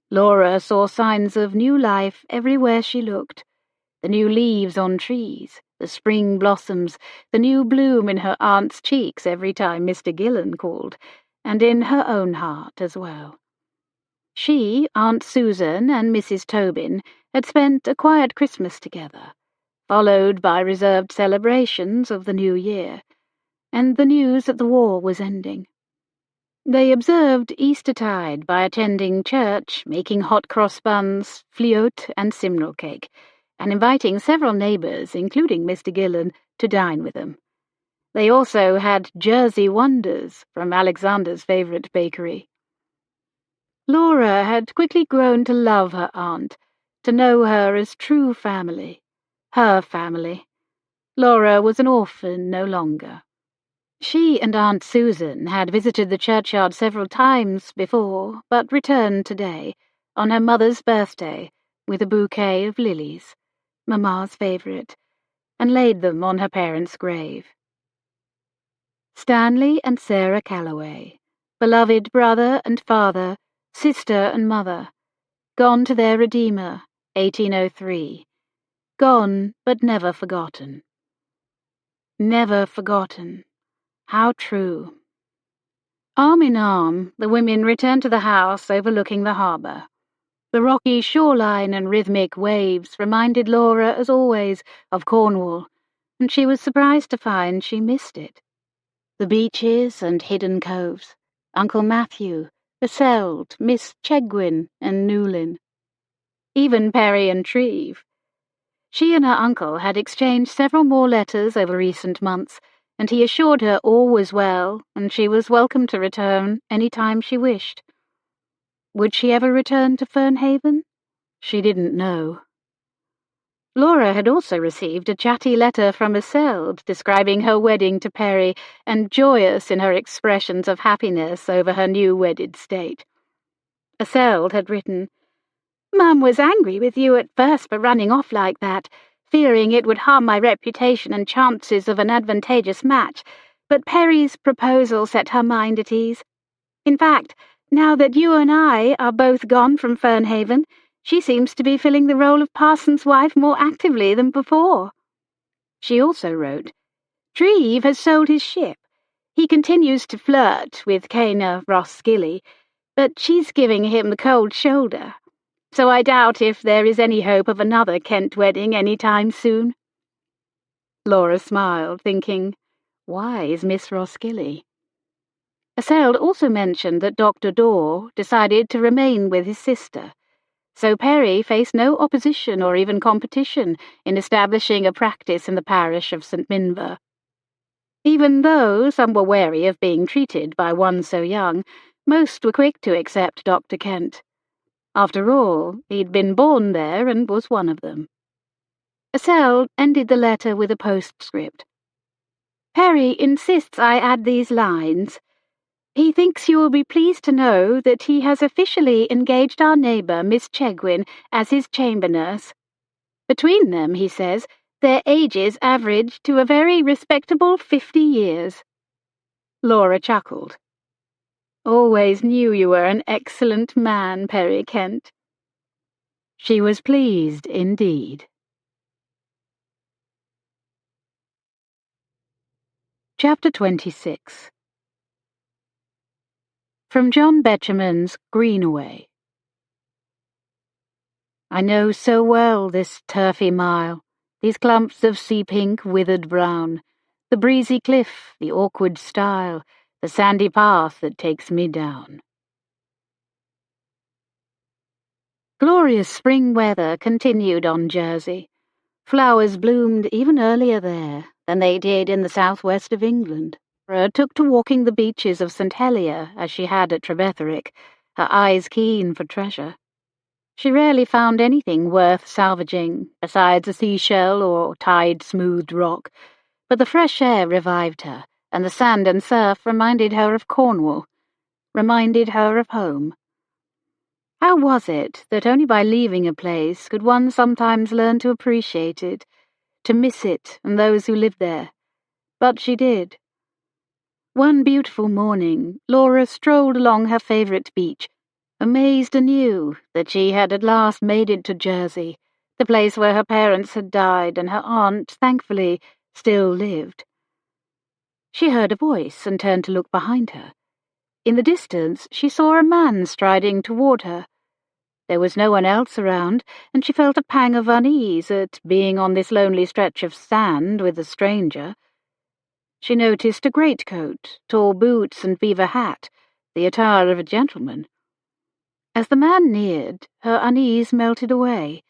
Laura saw signs of new life everywhere she looked. The new leaves on trees, the spring blossoms, the new bloom in her aunt's cheeks every time Mr. Gillen called, and in her own heart as well. She, Aunt Susan, and Mrs. Tobin had spent a quiet Christmas together, followed by reserved celebrations of the new year, and the news that the war was ending. They observed Eastertide by attending church, making hot cross buns, fliote and simnel cake, and inviting several neighbours, including Mr. Gillen, to dine with them. They also had Jersey wonders from Alexander's favourite bakery. Laura had quickly grown to love her aunt, to know her as true family, her family. Laura was an orphan no longer. She and Aunt Susan had visited the churchyard several times before, but returned today, on her mother's birthday, with a bouquet of lilies, Mamma's favourite, and laid them on her parents' grave. Stanley and Sarah Callaway, beloved brother and father, sister and mother, gone to their Redeemer, 1803, gone but never forgotten. Never forgotten. How true. Arm in arm, the women returned to the house overlooking the harbour. The rocky shoreline and rhythmic waves reminded Laura, as always, of Cornwall, and she was surprised to find she missed it. The beaches and hidden coves, Uncle Matthew, the Seld, Miss Chegwin and Newlyn. Even Perry and Treve. She and her uncle had exchanged several more letters over recent months, and he assured her all was well, and she was welcome to return any time she wished. Would she ever return to Fernhaven? She didn't know. Laura had also received a chatty letter from Seld describing her wedding to Perry and joyous in her expressions of happiness over her new wedded state. Seld had written, "Mum was angry with you at first for running off like that, fearing it would harm my reputation and chances of an advantageous match, but Perry's proposal set her mind at ease. In fact, now that you and I are both gone from Fernhaven, she seems to be filling the role of parson's wife more actively than before." She also wrote, "Treve has sold his ship. He continues to flirt with Kana Roskilly, but she's giving him the cold shoulder. So I doubt if there is any hope of another Kent wedding any time soon." Laura smiled, thinking, why is Miss Roskilly? Seld also mentioned that Dr. Dorr decided to remain with his sister, so Perry faced no opposition or even competition in establishing a practice in the parish of St. Minver. Even though some were wary of being treated by one so young, most were quick to accept Dr. Kent. After all, he'd been born there and was one of them. Seld ended the letter with a postscript. "Perry insists I add these lines. He thinks you will be pleased to know that he has officially engaged our neighbour, Miss Chegwin, as his chamber nurse. Between them, he says, their ages average to a very respectable 50 years. Laura chuckled. "Always knew you were an excellent man, Perry Kent." She was pleased indeed. Chapter 26. From John Betjeman's Greenaway. I know so well this turfy mile, these clumps of sea-pink withered brown, the breezy cliff, the awkward stile, the sandy path that takes me down. Glorious spring weather continued on Jersey. Flowers bloomed even earlier there than they did in the southwest of England. Laura took to walking the beaches of St. Helier as she had at Trevetherick, her eyes keen for treasure. She rarely found anything worth salvaging, besides a seashell or tide-smoothed rock, but the fresh air revived her, and the sand and surf reminded her of Cornwall, reminded her of home. How was it that only by leaving a place could one sometimes learn to appreciate it, to miss it and those who lived there? But she did. One beautiful morning, Laura strolled along her favourite beach, amazed anew that she had at last made it to Jersey, the place where her parents had died and her aunt, thankfully, still lived. She heard a voice and turned to look behind her. In the distance, she saw a man striding toward her. There was no one else around, and she felt a pang of unease at being on this lonely stretch of sand with a stranger. She noticed a greatcoat, tall boots, and beaver hat, the attire of a gentleman. As the man neared, her unease melted away.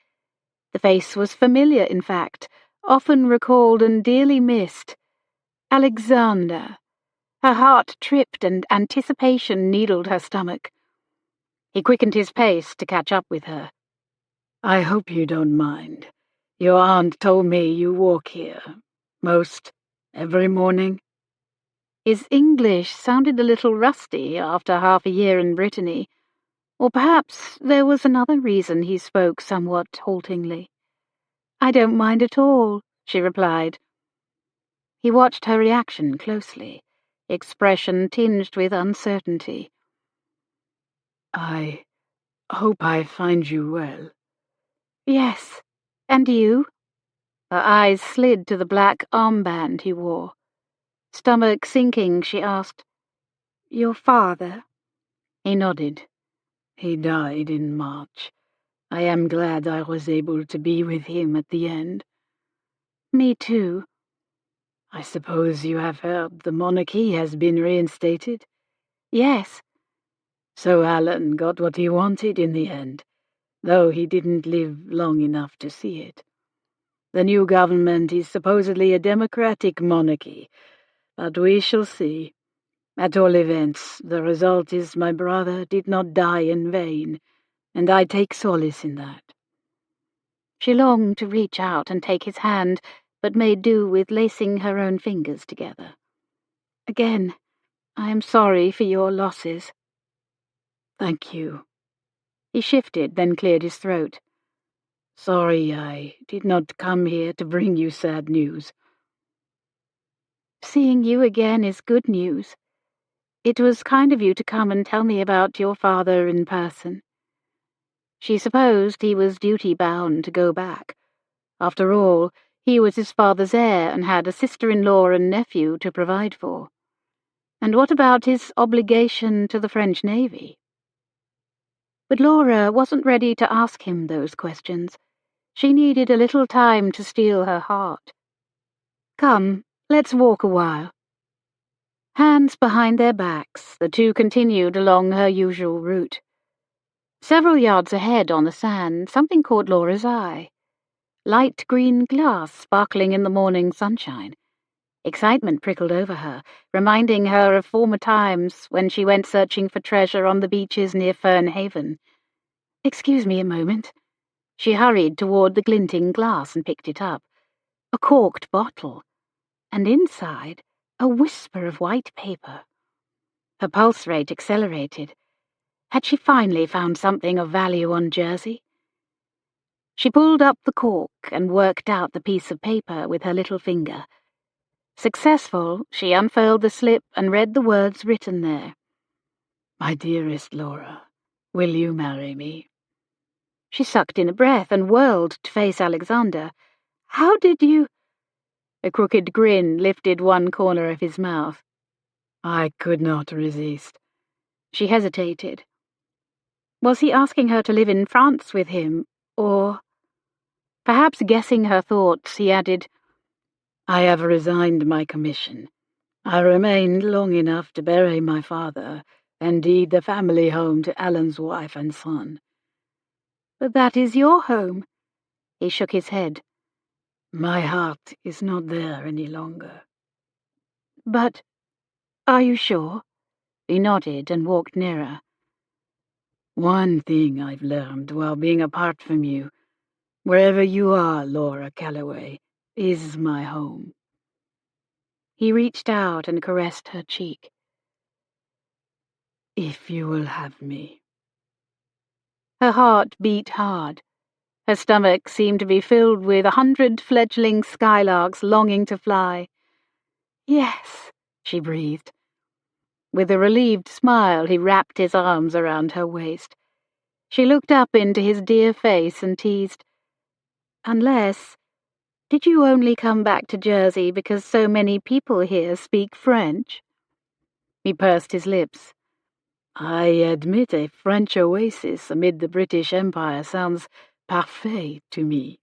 The face was familiar, in fact, often recalled and dearly missed. Alexander. Her heart tripped and anticipation needled her stomach. He quickened his pace to catch up with her. "I hope you don't mind. Your aunt told me you walk here. Every morning?" His English sounded a little rusty after half a year in Brittany, or perhaps there was another reason he spoke somewhat haltingly. "I don't mind at all," she replied. He watched her reaction closely, expression tinged with uncertainty. "I hope I find you well." "Yes, and you?" Her eyes slid to the black armband he wore. Stomach sinking, she asked, Your father?" He nodded. "He died in March. I am glad I was able to be with him at the end." "Me too." "I suppose you have heard the monarchy has been reinstated?" "Yes." "So Alan got what he wanted in the end, though he didn't live long enough to see it. The new government is supposedly a democratic monarchy, but we shall see. At all events, the result is my brother did not die in vain, and I take solace in that." She longed to reach out and take his hand, but made do with lacing her own fingers together. "Again, I am sorry for your losses." "Thank you." He shifted, then cleared his throat. "Sorry I did not come here to bring you sad news." "Seeing you again is good news. It was kind of you to come and tell me about your father in person." She supposed he was duty-bound to go back. After all, he was his father's heir and had a sister-in-law and nephew to provide for. And what about his obligation to the French Navy? But Laura wasn't ready to ask him those questions. She needed a little time to steel her heart. "Come, let's walk a while." Hands behind their backs, the two continued along her usual route. Several yards ahead on the sand, something caught Laura's eye. Light green glass sparkling in the morning sunshine. Excitement prickled over her, reminding her of former times when she went searching for treasure on the beaches near Fern Haven. "Excuse me a moment." She hurried toward the glinting glass and picked it up. A corked bottle. And inside, a whisper of white paper. Her pulse rate accelerated. Had she finally found something of value on Jersey? She pulled up the cork and worked out the piece of paper with her little finger. Successful, she unfurled the slip and read the words written there. "My dearest Laura, will you marry me?" She sucked in a breath and whirled to face Alexander. "How did you—" A crooked grin lifted one corner of his mouth. "I could not resist." She hesitated. Was he asking her to live in France with him, or— Perhaps guessing her thoughts, he added, "I have resigned my commission. I remained long enough to bury my father and deed the family home to Alan's wife and son." "But that is your home." He shook his head. "My heart is not there any longer." "But are you sure?" He nodded and walked nearer. "One thing I've learned while being apart from you, wherever you are, Laura Callaway, is my home." He reached out and caressed her cheek. "If you will have me." Her heart beat hard. Her stomach seemed to be filled with 100 fledgling skylarks longing to fly. "Yes," she breathed. With a relieved smile, he wrapped his arms around her waist. She looked up into his dear face and teased, "Unless, did you only come back to Jersey because so many people here speak French?" He pursed his lips. "I admit a French oasis amid the British Empire sounds parfait to me,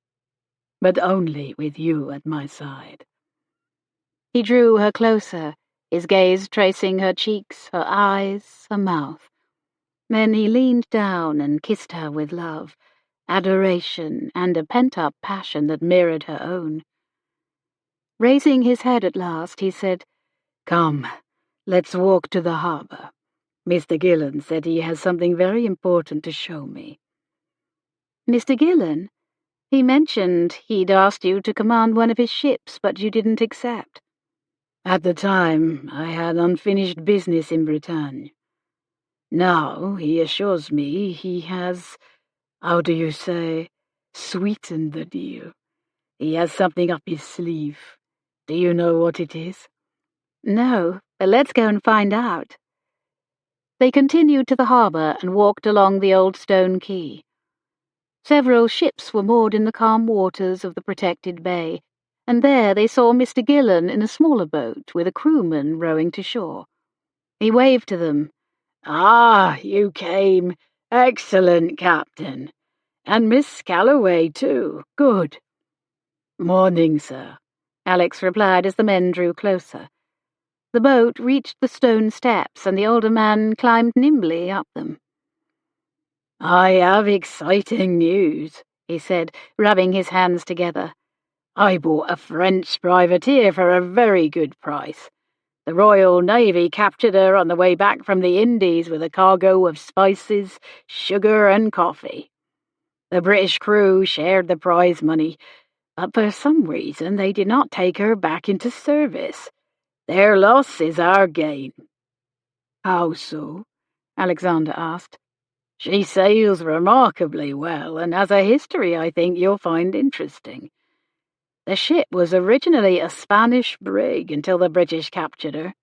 but only with you at my side." He drew her closer, his gaze tracing her cheeks, her eyes, her mouth. Then he leaned down and kissed her with love, adoration, and a pent-up passion that mirrored her own. Raising his head at last, he said, "Come, let's walk to the harbour. Mr. Gillen said he has something very important to show me." "Mr. Gillen? He mentioned he'd asked you to command one of his ships, but you didn't accept." "At the time, I had unfinished business in Bretagne. Now, he assures me he has, how do you say, sweetened the deal. He has something up his sleeve. Do you know what it is?" "No, but let's go and find out." They continued to the harbour and walked along the old stone quay. Several ships were moored in the calm waters of the protected bay, and there they saw Mr. Gillen in a smaller boat with a crewman rowing to shore. He waved to them. "Ah, you came. Excellent, Captain. And Miss Callaway, too. Good." "Morning, sir," Alex replied as the men drew closer. The boat reached the stone steps, and the older man climbed nimbly up them. "I have exciting news," he said, rubbing his hands together. "I bought a French privateer for a very good price. The Royal Navy captured her on the way back from the Indies with a cargo of spices, sugar, and coffee. The British crew shared the prize money, but for some reason they did not take her back into service. Their loss is our gain." "How so?" Alexander asked. "She sails remarkably well, and has a history I think you'll find interesting. The ship was originally a Spanish brig until the British captured her.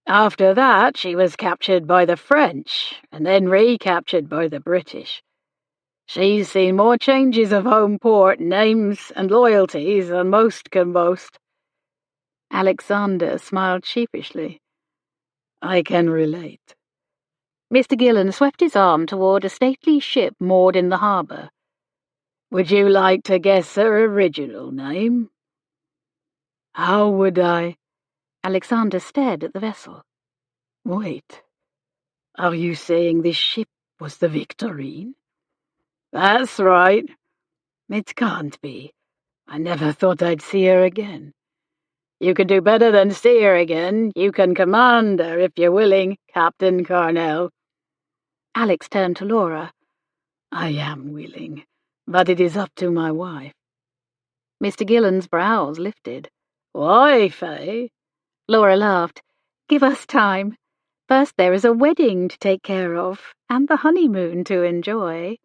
After that, she was captured by the French, and then recaptured by the British. She's seen more changes of home port, names, and loyalties than most can boast." Alexander smiled sheepishly. "I can relate." Mr. Gillen swept his arm toward a stately ship moored in the harbour. "Would you like to guess her original name?" "How would I?" Alexander stared at the vessel. "Wait. Are you saying this ship was the Victorine?" "That's right." "It can't be. I never thought I'd see her again." "You can do better than see her again. You can command her if you're willing, Captain Cornwall." Alex turned to Laura. "I am willing, but it is up to my wife." Mr. Gillen's brows lifted. "Wife, eh?" Laura laughed. "Give us time. First there is a wedding to take care of, and the honeymoon to enjoy."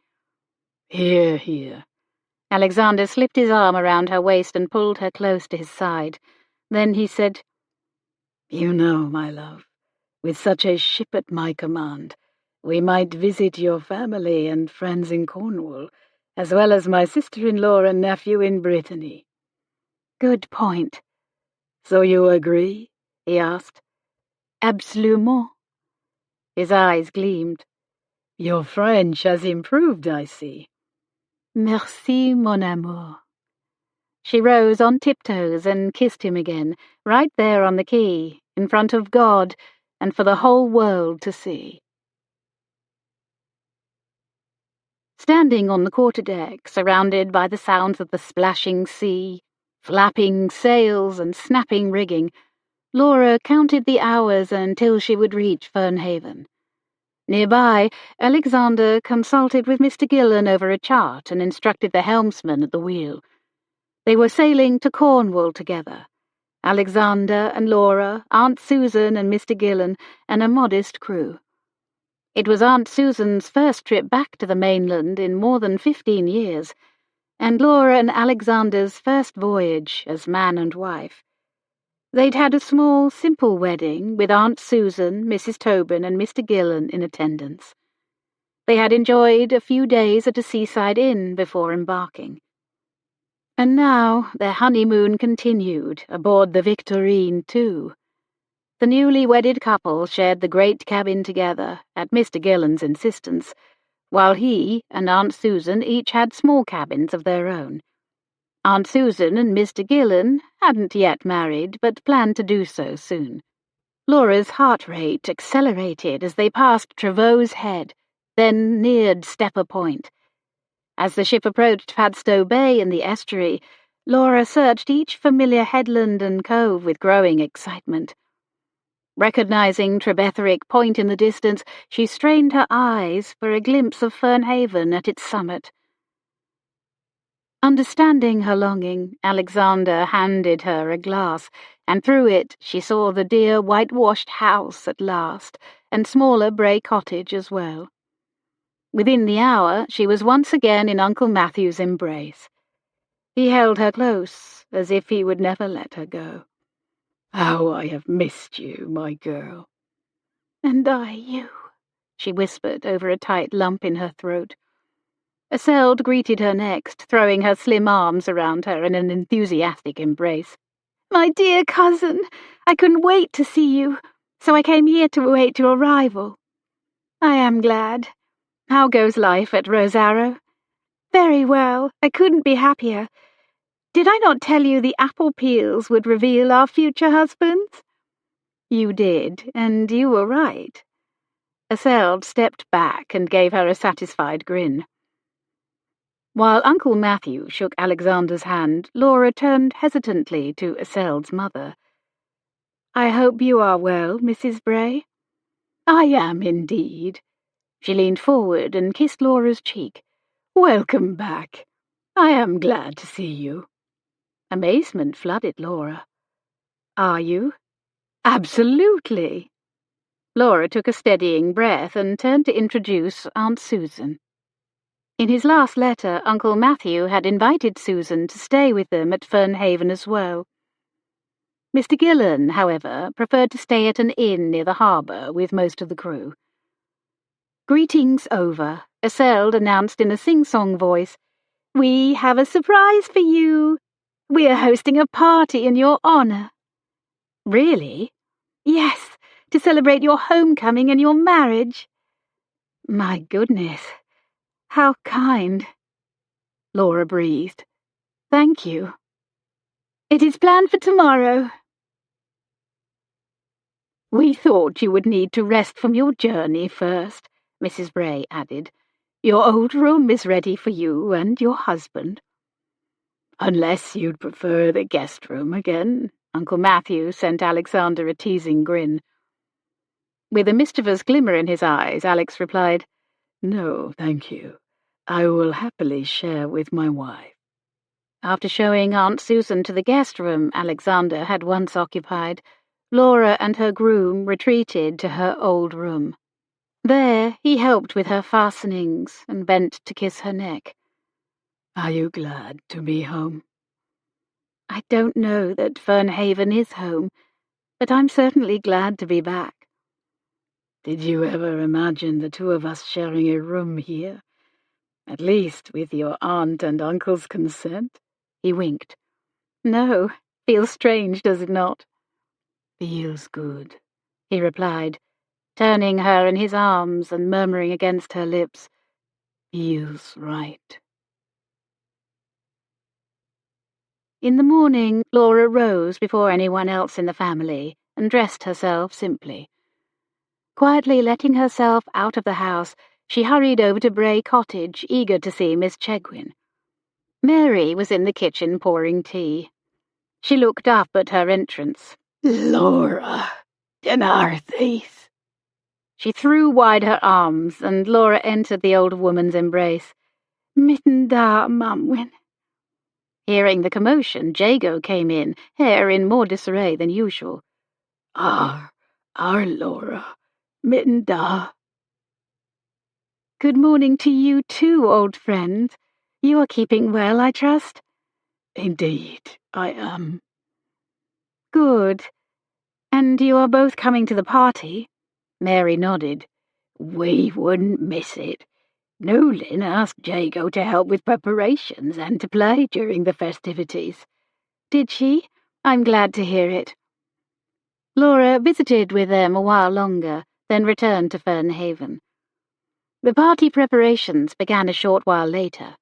"Hear, hear." Alexander slipped his arm around her waist and pulled her close to his side. Then he said, "You know, my love, with such a ship at my command, we might visit your family and friends in Cornwall, as well as my sister-in-law and nephew in Brittany." "Good point." "So you agree?" he asked. "Absolument." His eyes gleamed. "Your French has improved, I see." "Merci, mon amour." She rose on tiptoes and kissed him again, right there on the quay, in front of God, and for the whole world to see. Standing on the quarterdeck, surrounded by the sounds of the splashing sea, flapping sails and snapping rigging, Laura counted the hours until she would reach Fernhaven. Nearby, Alexander consulted with Mr. Gillen over a chart and instructed the helmsman at the wheel. They were sailing to Cornwall together, Alexander and Laura, Aunt Susan and Mr. Gillen, and a modest crew. It was Aunt Susan's first trip back to the mainland in more than 15 years, and Laura and Alexander's first voyage as man and wife. They'd had a small, simple wedding with Aunt Susan, Mrs. Tobin, and Mr. Gillen in attendance. They had enjoyed a few days at a seaside inn before embarking. And now their honeymoon continued aboard the Victorine, too. The newly wedded couple shared the great cabin together, at Mr. Gillen's insistence, while he and Aunt Susan each had small cabins of their own. Aunt Susan and Mr. Gillen hadn't yet married, but planned to do so soon. Laura's heart rate accelerated as they passed Trevose Head, then neared Stepper Point. As the ship approached Padstow Bay in the estuary, Laura searched each familiar headland and cove with growing excitement. Recognizing Trebetherick Point in the distance, she strained her eyes for a glimpse of Fernhaven at its summit. Understanding her longing, Alexander handed her a glass, and through it she saw the dear whitewashed house at last, and smaller Bray Cottage as well. Within the hour, she was once again in Uncle Matthew's embrace. He held her close, as if he would never let her go. "How I have missed you, my girl." "And I you," she whispered over a tight lump in her throat. Eselde greeted her next, throwing her slim arms around her in an enthusiastic embrace. "My dear cousin, I couldn't wait to see you. So I came here to await your arrival. I am glad. How goes life at Rosearrow? Very well. I couldn't be happier. Did I not tell you the apple peels would reveal our future husbands? You did, and you were right. Isolde stepped back and gave her a satisfied grin. While Uncle Matthew shook Alexander's hand, Laura turned hesitantly to Isolde's mother. I hope you are well, Mrs. Bray. I am indeed. She leaned forward and kissed Laura's cheek. Welcome back. I am glad to see you. Amazement flooded Laura. Are you? Absolutely. Laura took a steadying breath and turned to introduce Aunt Susan. In his last letter, Uncle Matthew had invited Susan to stay with them at Fernhaven as well. Mr. Gillan, however, preferred to stay at an inn near the harbour with most of the crew. Greetings over, Isolde announced in a sing-song voice, We have a surprise for you. We are hosting a party in your honour. Really? Yes, to celebrate your homecoming and your marriage. My goodness, how kind. Laura breathed. Thank you. It is planned for tomorrow. We thought you would need to rest from your journey first, Mrs. Bray added. Your old room is ready for you and your husband. Unless you'd prefer the guest room again, Uncle Matthew sent Alexander a teasing grin. With a mischievous glimmer in his eyes, Alex replied, No, thank you. I will happily share with my wife. After showing Aunt Susan to the guest room Alexander had once occupied, Laura and her groom retreated to her old room. There he helped with her fastenings and bent to kiss her neck. Are you glad to be home? I don't know that Fernhaven is home, but I'm certainly glad to be back. Did you ever imagine the two of us sharing a room here? At least with your aunt and uncle's consent? He winked. No, feels strange, does it not? Feels good, he replied, turning her in his arms and murmuring against her lips, Feels right. In the morning, Laura rose before anyone else in the family and dressed herself simply. Quietly letting herself out of the house, she hurried over to Bray Cottage, eager to see Miss Chegwin. Mary was in the kitchen pouring tea. She looked up at her entrance. Laura, Dinarthes. She threw wide her arms, and Laura entered the old woman's embrace. Mitten da, Mamwin. Hearing the commotion, Jago came in, hair in more disarray than usual. Our Laura, mitten da. Good morning to you too, old friend. You are keeping well, I trust? Indeed, I am. Good. And you are both coming to the party? Mary nodded. We wouldn't miss it. Newlyn asked Jago to help with preparations and to play during the festivities. Did she? I'm glad to hear it. Laura visited with them a while longer, then returned to Fernhaven. The party preparations began a short while later.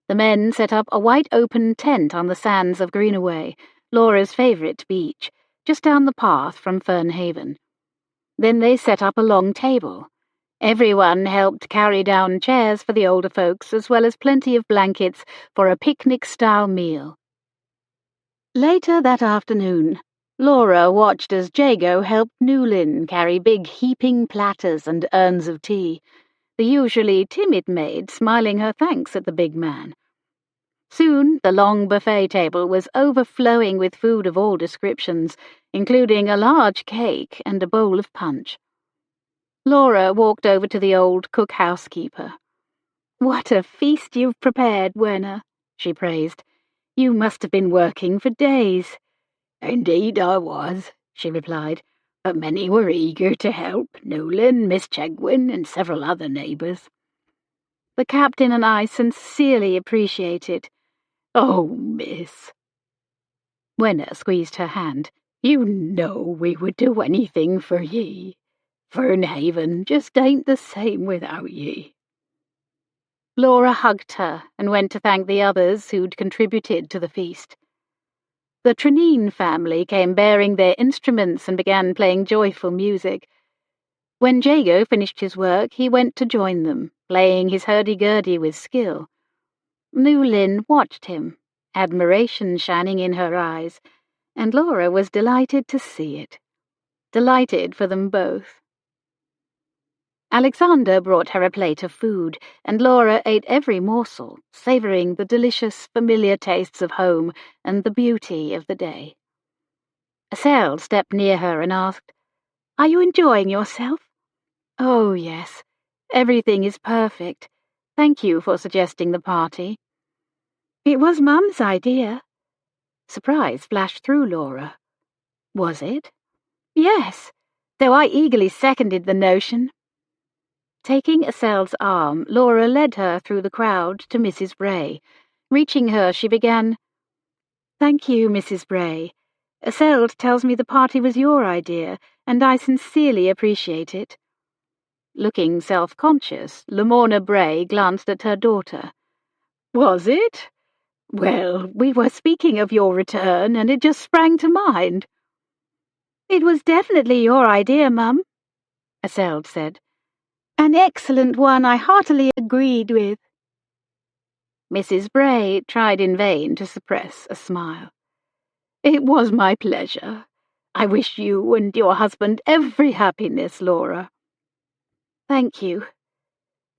The men set up a wide open tent on the sands of Greenaway, Laura's favourite beach, just down the path from Fernhaven. Then they set up a long table. Everyone helped carry down chairs for the older folks, as well as plenty of blankets for a picnic-style meal. Later that afternoon, Laura watched as Jago helped Newlyn carry big heaping platters and urns of tea, the usually timid maid smiling her thanks at the big man. Soon the long buffet table was overflowing with food of all descriptions, including a large cake and a bowl of punch. Laura walked over to the old cook-housekeeper. What a feast you've prepared, Werner, she praised. You must have been working for days. Indeed I was, she replied, but many were eager to help, Newlyn, Miss Chegwin, and several other neighbours. The captain and I sincerely appreciate it. Oh, miss. Werner squeezed her hand. You know we would do anything for ye. Fernhaven just ain't the same without ye." Laura hugged her and went to thank the others who'd contributed to the feast. The Trinine family came bearing their instruments and began playing joyful music. When Jago finished his work, he went to join them, playing his hurdy-gurdy with skill. Newlyn watched him, admiration shining in her eyes, and Laura was delighted to see it. Delighted for them both. Alexander brought her a plate of food, and Laura ate every morsel, savouring the delicious, familiar tastes of home and the beauty of the day. Estelle stepped near her and asked, "Are you enjoying yourself?" "Oh, yes. Everything is perfect. Thank you for suggesting the party." "It was Mum's idea." Surprise flashed through Laura. "Was it?" "Yes, though I eagerly seconded the notion." Taking Estelle's arm, Laura led her through the crowd to Mrs. Bray. Reaching her, she began, "Thank you, Mrs. Bray. Estelle tells me the party was your idea, and I sincerely appreciate it." Looking self-conscious, Lamorna Bray glanced at her daughter. "Was it? Well, we were speaking of your return, and it just sprang to mind." "It was definitely your idea, Mum," Estelle said. "An excellent one I heartily agreed with." Mrs. Bray tried in vain to suppress a smile. "It was my pleasure. I wish you and your husband every happiness, Laura." "Thank you.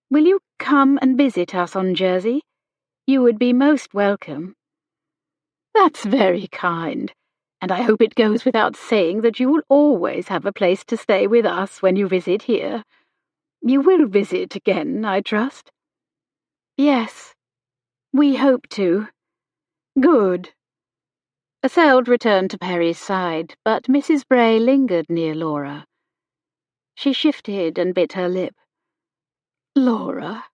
Will you come and visit us on Jersey? You would be most welcome." "That's very kind, and I hope it goes without saying that you will always have a place to stay with us when you visit here. You will visit again, I trust?" "Yes, we hope to." "Good." Estelle returned to Perry's side, but Mrs. Bray lingered near Laura. She shifted and bit her lip. "Laura,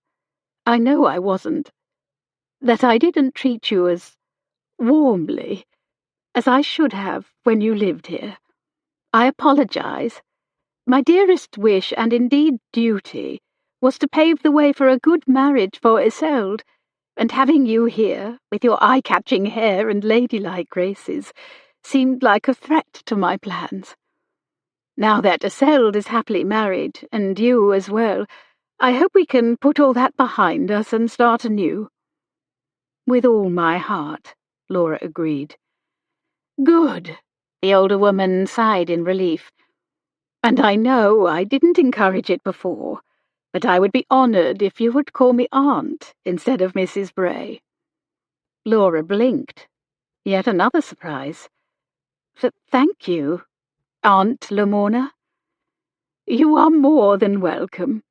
I know I wasn't, that I didn't treat you as warmly as I should have when you lived here. I apologize. My dearest wish, and indeed duty, was to pave the way for a good marriage for Isolde, and having you here, with your eye-catching hair and ladylike graces, seemed like a threat to my plans. Now that Isolde is happily married, and you as well, I hope we can put all that behind us and start anew." "With all my heart," Laura agreed. "Good," the older woman sighed in relief. "And I know I didn't encourage it before, but I would be honoured if you would call me Aunt instead of Mrs. Bray." Laura blinked. Yet another surprise. "Thank you, Aunt Lamorna." "You are more than welcome."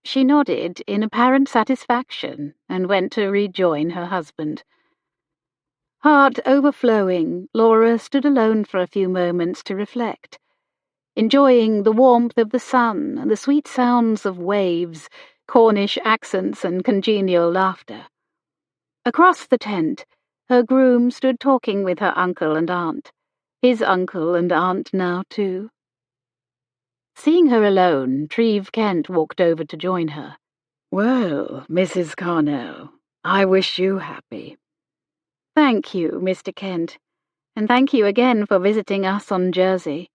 She nodded in apparent satisfaction and went to rejoin her husband. Heart overflowing, Laura stood alone for a few moments to reflect, enjoying the warmth of the sun and the sweet sounds of waves, Cornish accents and congenial laughter. Across the tent, her groom stood talking with her uncle and aunt, his uncle and aunt now too. Seeing her alone, Treve Kent walked over to join her. "Well, Mrs. Cornell, I wish you happy." "Thank you, Mr. Kent, and thank you again for visiting us on Jersey."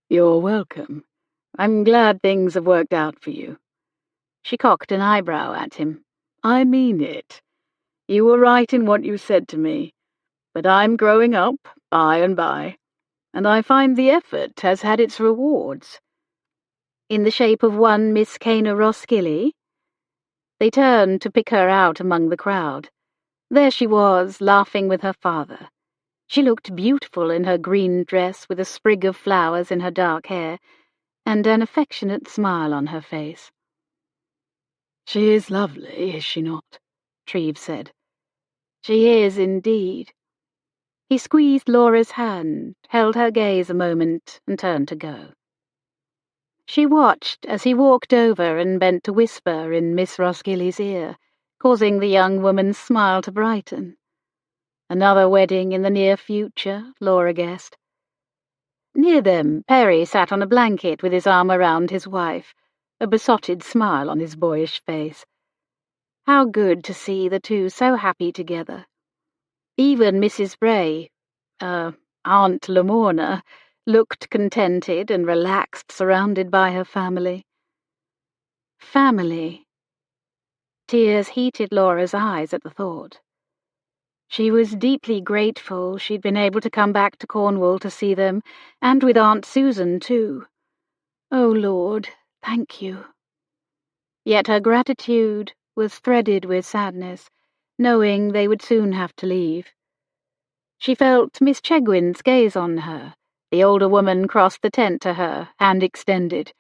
"You're welcome. I'm glad things have worked out for you." She cocked an eyebrow at him. "I mean it. You were right in what you said to me, but I'm growing up, by and by, and I find the effort has had its rewards." "In the shape of one Miss Cana Roskilly?" They turned to pick her out among the crowd. There she was, laughing with her father. She looked beautiful in her green dress with a sprig of flowers in her dark hair, and an affectionate smile on her face. "She is lovely, is she not?" Treve said. "She is indeed." He squeezed Laura's hand, held her gaze a moment, and turned to go. She watched as he walked over and bent to whisper in Miss Roskilly's ear, causing the young woman's smile to brighten. Another wedding in the near future, Laura guessed. Near them, Perry sat on a blanket with his arm around his wife, a besotted smile on his boyish face. How good to see the two so happy together. Even Mrs. Bray, Aunt Lamorna, looked contented and relaxed, surrounded by her family. Family. Tears heated Laura's eyes at the thought. She was deeply grateful she'd been able to come back to Cornwall to see them, and with Aunt Susan, too. Oh, Lord, thank you. Yet her gratitude was threaded with sadness, knowing they would soon have to leave. She felt Miss Chegwin's gaze on her. The older woman crossed the tent to her, hand extended.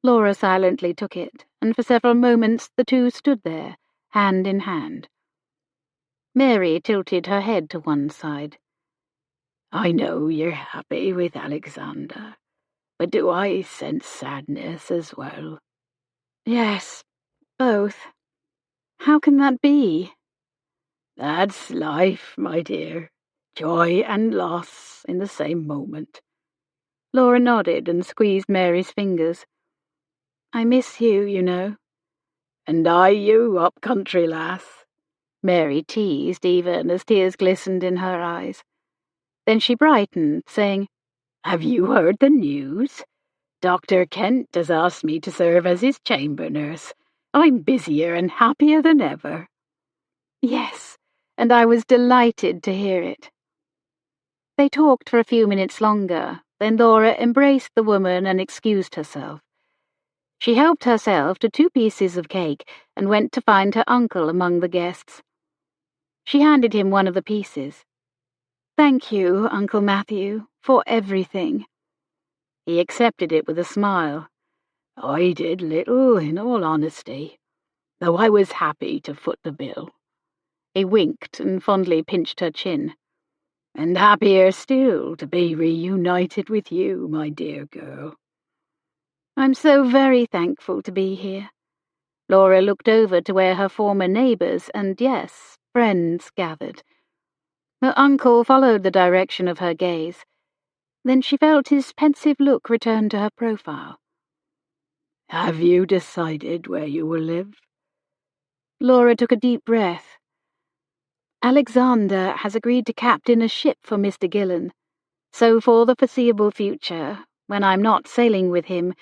Laura silently took it, and for several moments the two stood there, hand in hand. Mary tilted her head to one side. I know you're happy with Alexander, but do I sense sadness as well? Yes, both. How can that be? That's life, my dear. Joy and loss in the same moment. Laura nodded and squeezed Mary's fingers. I miss you, you know. And I you, up-country lass. Mary teased, even as tears glistened in her eyes. Then she brightened, saying, Have you heard the news? Dr. Kent has asked me to serve as his chamber nurse. I'm busier and happier than ever. Yes, and I was delighted to hear it. They talked for a few minutes longer, then Laura embraced the woman and excused herself. She helped herself to 2 pieces of cake and went to find her uncle among the guests. She handed him one of the pieces. Thank you, Uncle Matthew, for everything. He accepted it with a smile. I did little, in all honesty, though I was happy to foot the bill. He winked and fondly pinched her chin. And happier still to be reunited with you, my dear girl. I'm so very thankful to be here. Laura looked over to where her former neighbours and, yes, friends gathered. Her uncle followed the direction of her gaze. Then she felt his pensive look return to her profile. Have you decided where you will live? Laura took a deep breath. Alexander has agreed to captain a ship for Mr. Gillen, so for the foreseeable future, when I'm not sailing with him,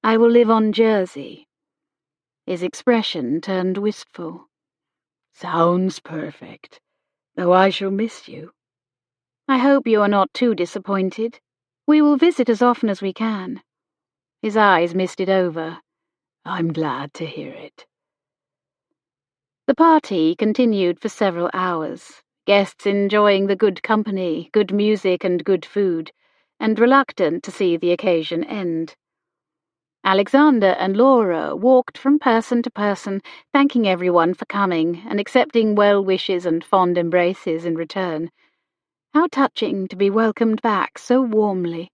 I will live on Jersey. His expression turned wistful. Sounds perfect, though I shall miss you. I hope you are not too disappointed. We will visit as often as we can. His eyes misted over. I'm glad to hear it. The party continued for several hours, guests enjoying the good company, good music and good food, and reluctant to see the occasion end. Alexander and Laura walked from person to person, thanking everyone for coming and accepting well wishes and fond embraces in return. How touching to be welcomed back so warmly.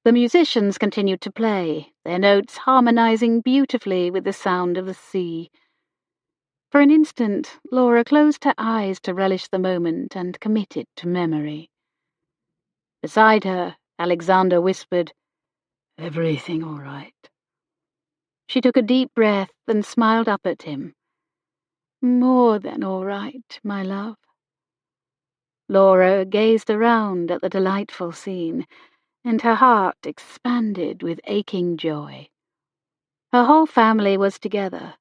The musicians continued to play, their notes harmonizing beautifully with the sound of the sea. For an instant, Laura closed her eyes to relish the moment and commit it to memory. Beside her, Alexander whispered, Everything all right? She took a deep breath and smiled up at him. More than all right, my love. Laura gazed around at the delightful scene, and her heart expanded with aching joy. Her whole family was together.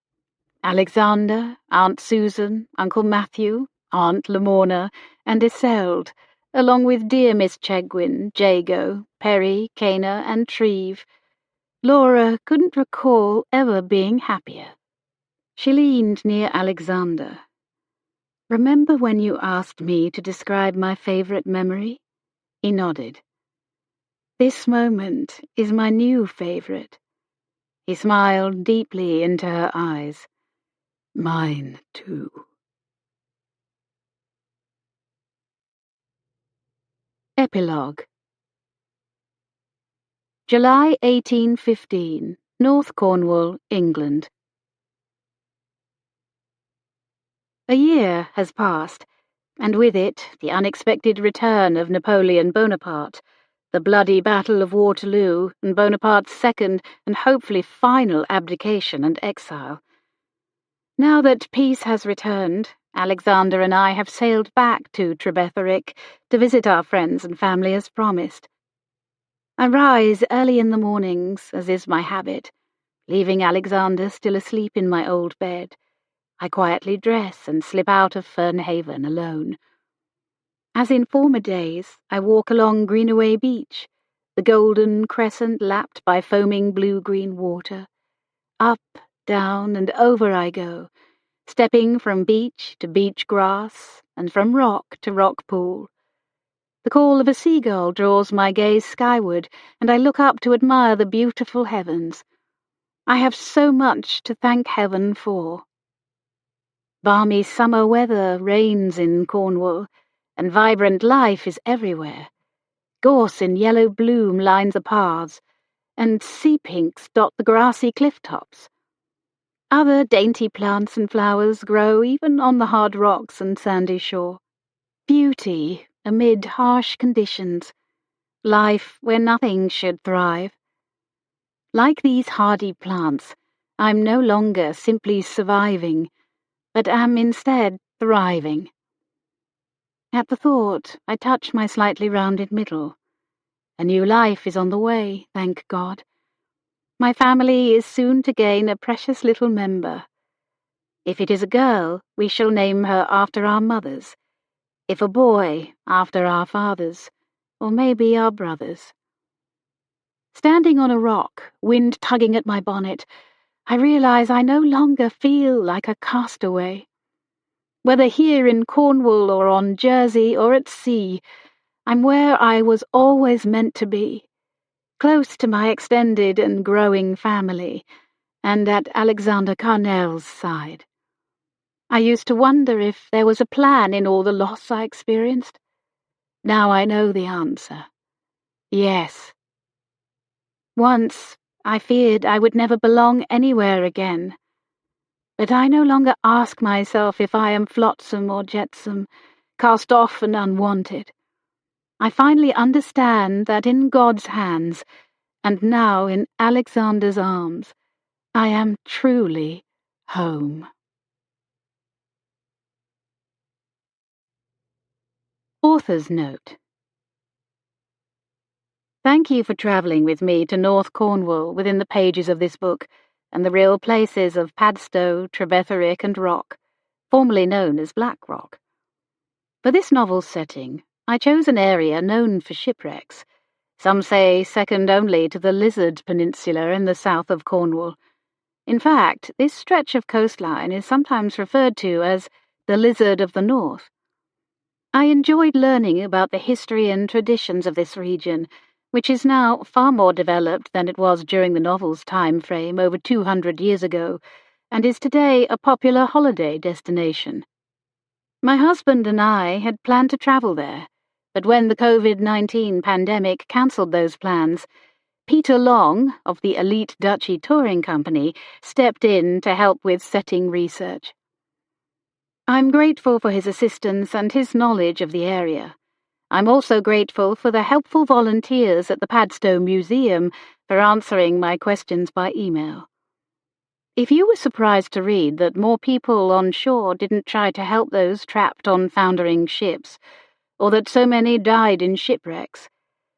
Alexander, Aunt Susan, Uncle Matthew, Aunt Lamorna, and Isolde, along with dear Miss Chegwin, Jago, Perry, Cana, and Treve. Laura couldn't recall ever being happier. She leaned near Alexander. Remember when you asked me to describe my favourite memory? He nodded. This moment is my new favourite. He smiled deeply into her eyes. Mine, too. Epilogue. July 1815, North Cornwall, England. A year has passed, and with it the unexpected return of Napoleon Bonaparte, the bloody Battle of Waterloo and Bonaparte's second and hopefully final abdication and exile. Now that peace has returned, Alexander and I have sailed back to Trebetherick to visit our friends and family as promised. I rise early in the mornings, as is my habit, leaving Alexander still asleep in my old bed. I quietly dress and slip out of Fernhaven alone. As in former days, I walk along Greenaway Beach, the golden crescent lapped by foaming blue-green water. Up, down, and over I go, stepping from beach to beach grass and from rock to rock pool. The call of a seagull draws my gaze skyward, and I look up to admire the beautiful heavens. I have so much to thank heaven for. Balmy summer weather reigns in Cornwall, and vibrant life is everywhere. Gorse in yellow bloom lines the paths, and sea pinks dot the grassy cliff tops. Other dainty plants and flowers grow even on the hard rocks and sandy shore. Beauty amid harsh conditions, life where nothing should thrive. Like these hardy plants, I'm no longer simply surviving, but am instead thriving. At the thought, I touch my slightly rounded middle. A new life is on the way, thank God. My family is soon to gain a precious little member. If it is a girl, we shall name her after our mothers. If a boy, after our fathers, or maybe our brothers. Standing on a rock, wind tugging at my bonnet, I realize I no longer feel like a castaway. Whether here in Cornwall or on Jersey or at sea, I'm where I was always meant to be, close to my extended and growing family, and at Alexander Carnell's side. I used to wonder if there was a plan in all the loss I experienced. Now I know the answer. Yes. Once, I feared I would never belong anywhere again. But I no longer ask myself if I am flotsam or jetsam, cast off and unwanted. I finally understand that in God's hands, and now in Alexander's arms, I am truly home. Author's Note. Thank you for travelling with me to North Cornwall within the pages of this book, and the real places of Padstow, Trebetherick, and Rock, formerly known as Black Rock. For this novel's setting, I chose an area known for shipwrecks, some say second only to the Lizard Peninsula in the south of Cornwall. In fact, this stretch of coastline is sometimes referred to as the Lizard of the North. I enjoyed learning about the history and traditions of this region, which is now far more developed than it was during the novel's time frame over 200 years ago, and is today a popular holiday destination. My husband and I had planned to travel there, but when the COVID-19 pandemic cancelled those plans, Peter Long, of the Elite Duchy Touring Company, stepped in to help with setting research. I'm grateful for his assistance and his knowledge of the area. I'm also grateful for the helpful volunteers at the Padstow Museum for answering my questions by email. If you were surprised to read that more people on shore didn't try to help those trapped on foundering ships, or that so many died in shipwrecks,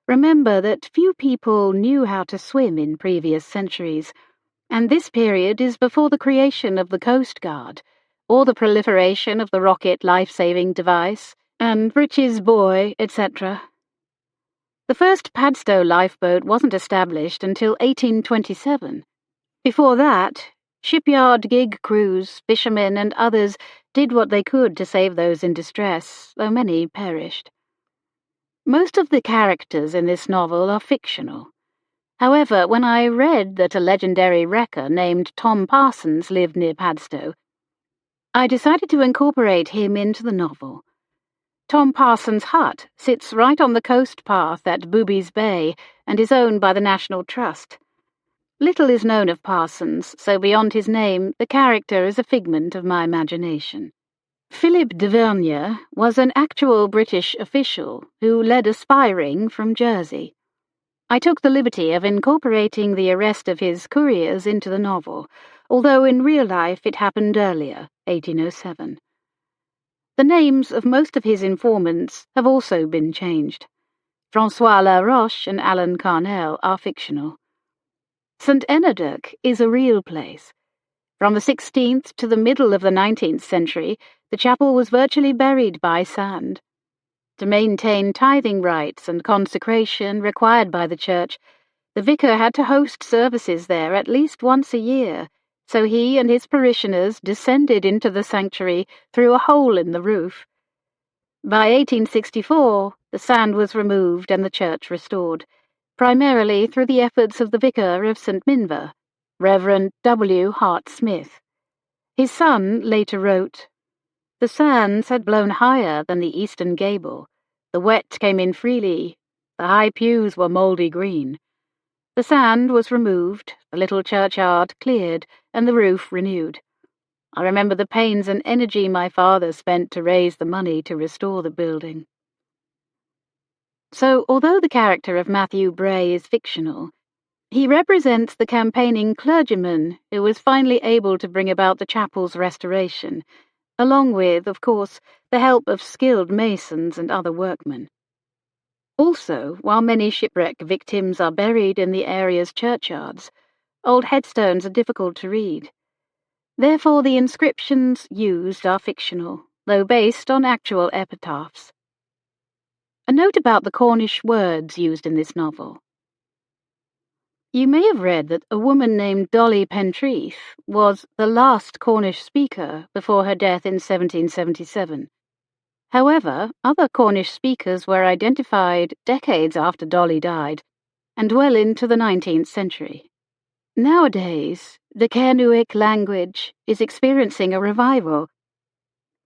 remember that few people knew how to swim in previous centuries, and this period is before the creation of the Coast Guard, or the proliferation of the rocket life-saving device, and Rich's buoy, etc. The first Padstow lifeboat wasn't established until 1827. Before that, shipyard gig crews, fishermen, and others did what they could to save those in distress, though many perished. Most of the characters in this novel are fictional. However, when I read that a legendary wrecker named Tom Parsons lived near Padstow, I decided to incorporate him into the novel. Tom Parsons' hut sits right on the coast path at Booby's Bay and is owned by the National Trust. Little is known of Parsons, so beyond his name, the character is a figment of my imagination. Philip de Vernier was an actual British official who led a spy ring from Jersey. I took the liberty of incorporating the arrest of his couriers into the novel, although in real life it happened earlier, 1807. The names of most of his informants have also been changed. François Laroche and Alan Carnell are fictional. St. Enodirk is a real place. From the 16th to the middle of the 19th century, the chapel was virtually buried by sand. To maintain tithing rites and consecration required by the church, the vicar had to host services there at least once a year, so he and his parishioners descended into the sanctuary through a hole in the roof. By 1864, the sand was removed and the church restored, primarily through the efforts of the vicar of St. Minver, Reverend W. Hart Smith. His son later wrote, "The sands had blown higher than the eastern gable. The wet came in freely. The high pews were mouldy green. The sand was removed, the little churchyard cleared, and the roof renewed. I remember the pains and energy my father spent to raise the money to restore the building." So, although the character of Matthew Bray is fictional, he represents the campaigning clergyman who was finally able to bring about the chapel's restoration, along with, of course, the help of skilled masons and other workmen. Also, while many shipwreck victims are buried in the area's churchyards, old headstones are difficult to read. Therefore, the inscriptions used are fictional, though based on actual epitaphs. A note about the Cornish words used in this novel. You may have read that a woman named Dolly Pentreath was the last Cornish speaker before her death in 1777. However, other Cornish speakers were identified decades after Dolly died, and well into the 19th century. Nowadays, the Kernuic language is experiencing a revival,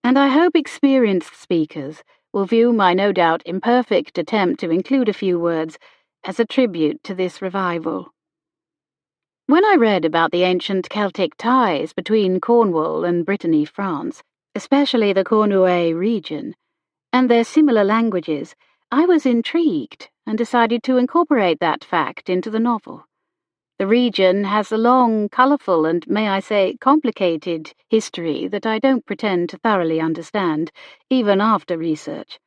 and I hope experienced speakers will view my no doubt imperfect attempt to include a few words as a tribute to this revival. When I read about the ancient Celtic ties between Cornwall and Brittany, France, especially the Cornouailles region, and their similar languages, I was intrigued and decided to incorporate that fact into the novel. The region has a long, colourful, and, may I say, complicated history that I don't pretend to thoroughly understand, even after research.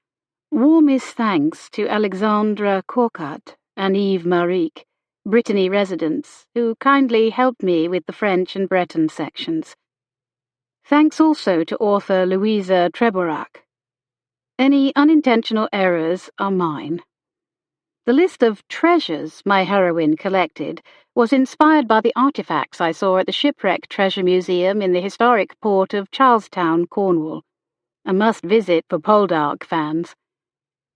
Warmest thanks to Alexandra Corcat and Yves Marique, Brittany residents, who kindly helped me with the French and Breton sections. Thanks also to author Louisa Treborac. Any unintentional errors are mine. The list of treasures my heroine collected was inspired by the artifacts I saw at the Shipwreck Treasure Museum in the historic port of Charlestown, Cornwall, a must-visit for Poldark fans.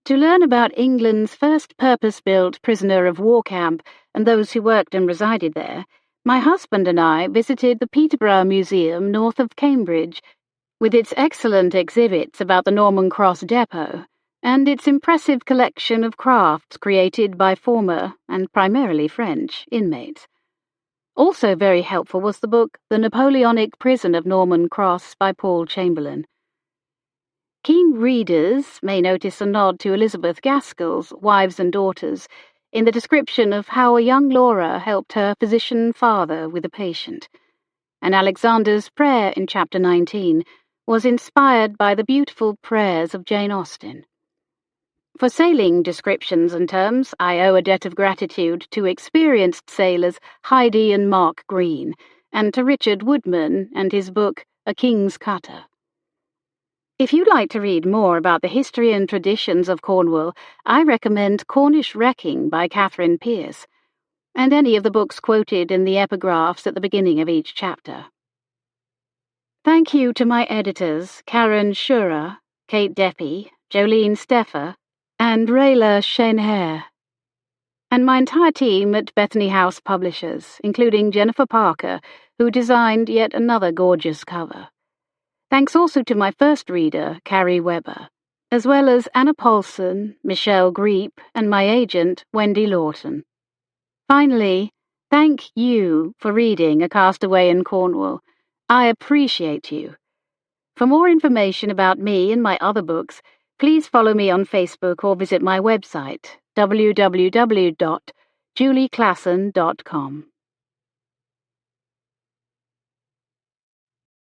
To learn about England's first purpose-built prisoner of war camp and those who worked and resided there, my husband and I visited the Peterborough Museum north of Cambridge, with its excellent exhibits about the Norman Cross depot, and its impressive collection of crafts created by former, and primarily French, inmates. Also very helpful was the book The Napoleonic Prison of Norman Cross by Paul Chamberlain. Keen readers may notice a nod to Elizabeth Gaskell's Wives and Daughters in the description of how a young Laura helped her physician father with a patient, and Alexander's prayer in chapter 19 was inspired by the beautiful prayers of Jane Austen. For sailing descriptions and terms, I owe a debt of gratitude to experienced sailors Heidi and Mark Green, and to Richard Woodman and his book A King's Cutter. If you'd like to read more about the history and traditions of Cornwall, I recommend Cornish Wrecking by Catherine Pearce, and any of the books quoted in the epigraphs at the beginning of each chapter. Thank you to my editors, Karen Schurer, Kate Deppy, Jolene Steffer, and Rayla Schoenherr, and my entire team at Bethany House Publishers, including Jennifer Parker, who designed yet another gorgeous cover. Thanks also to my first reader, Carrie Weber, as well as Anna Paulson, Michelle Greep, and my agent, Wendy Lawton. Finally, thank you for reading A Castaway in Cornwall. I appreciate you. For more information about me and my other books, please follow me on Facebook or visit my website, www.shipwrecks.com. julieclassen.com.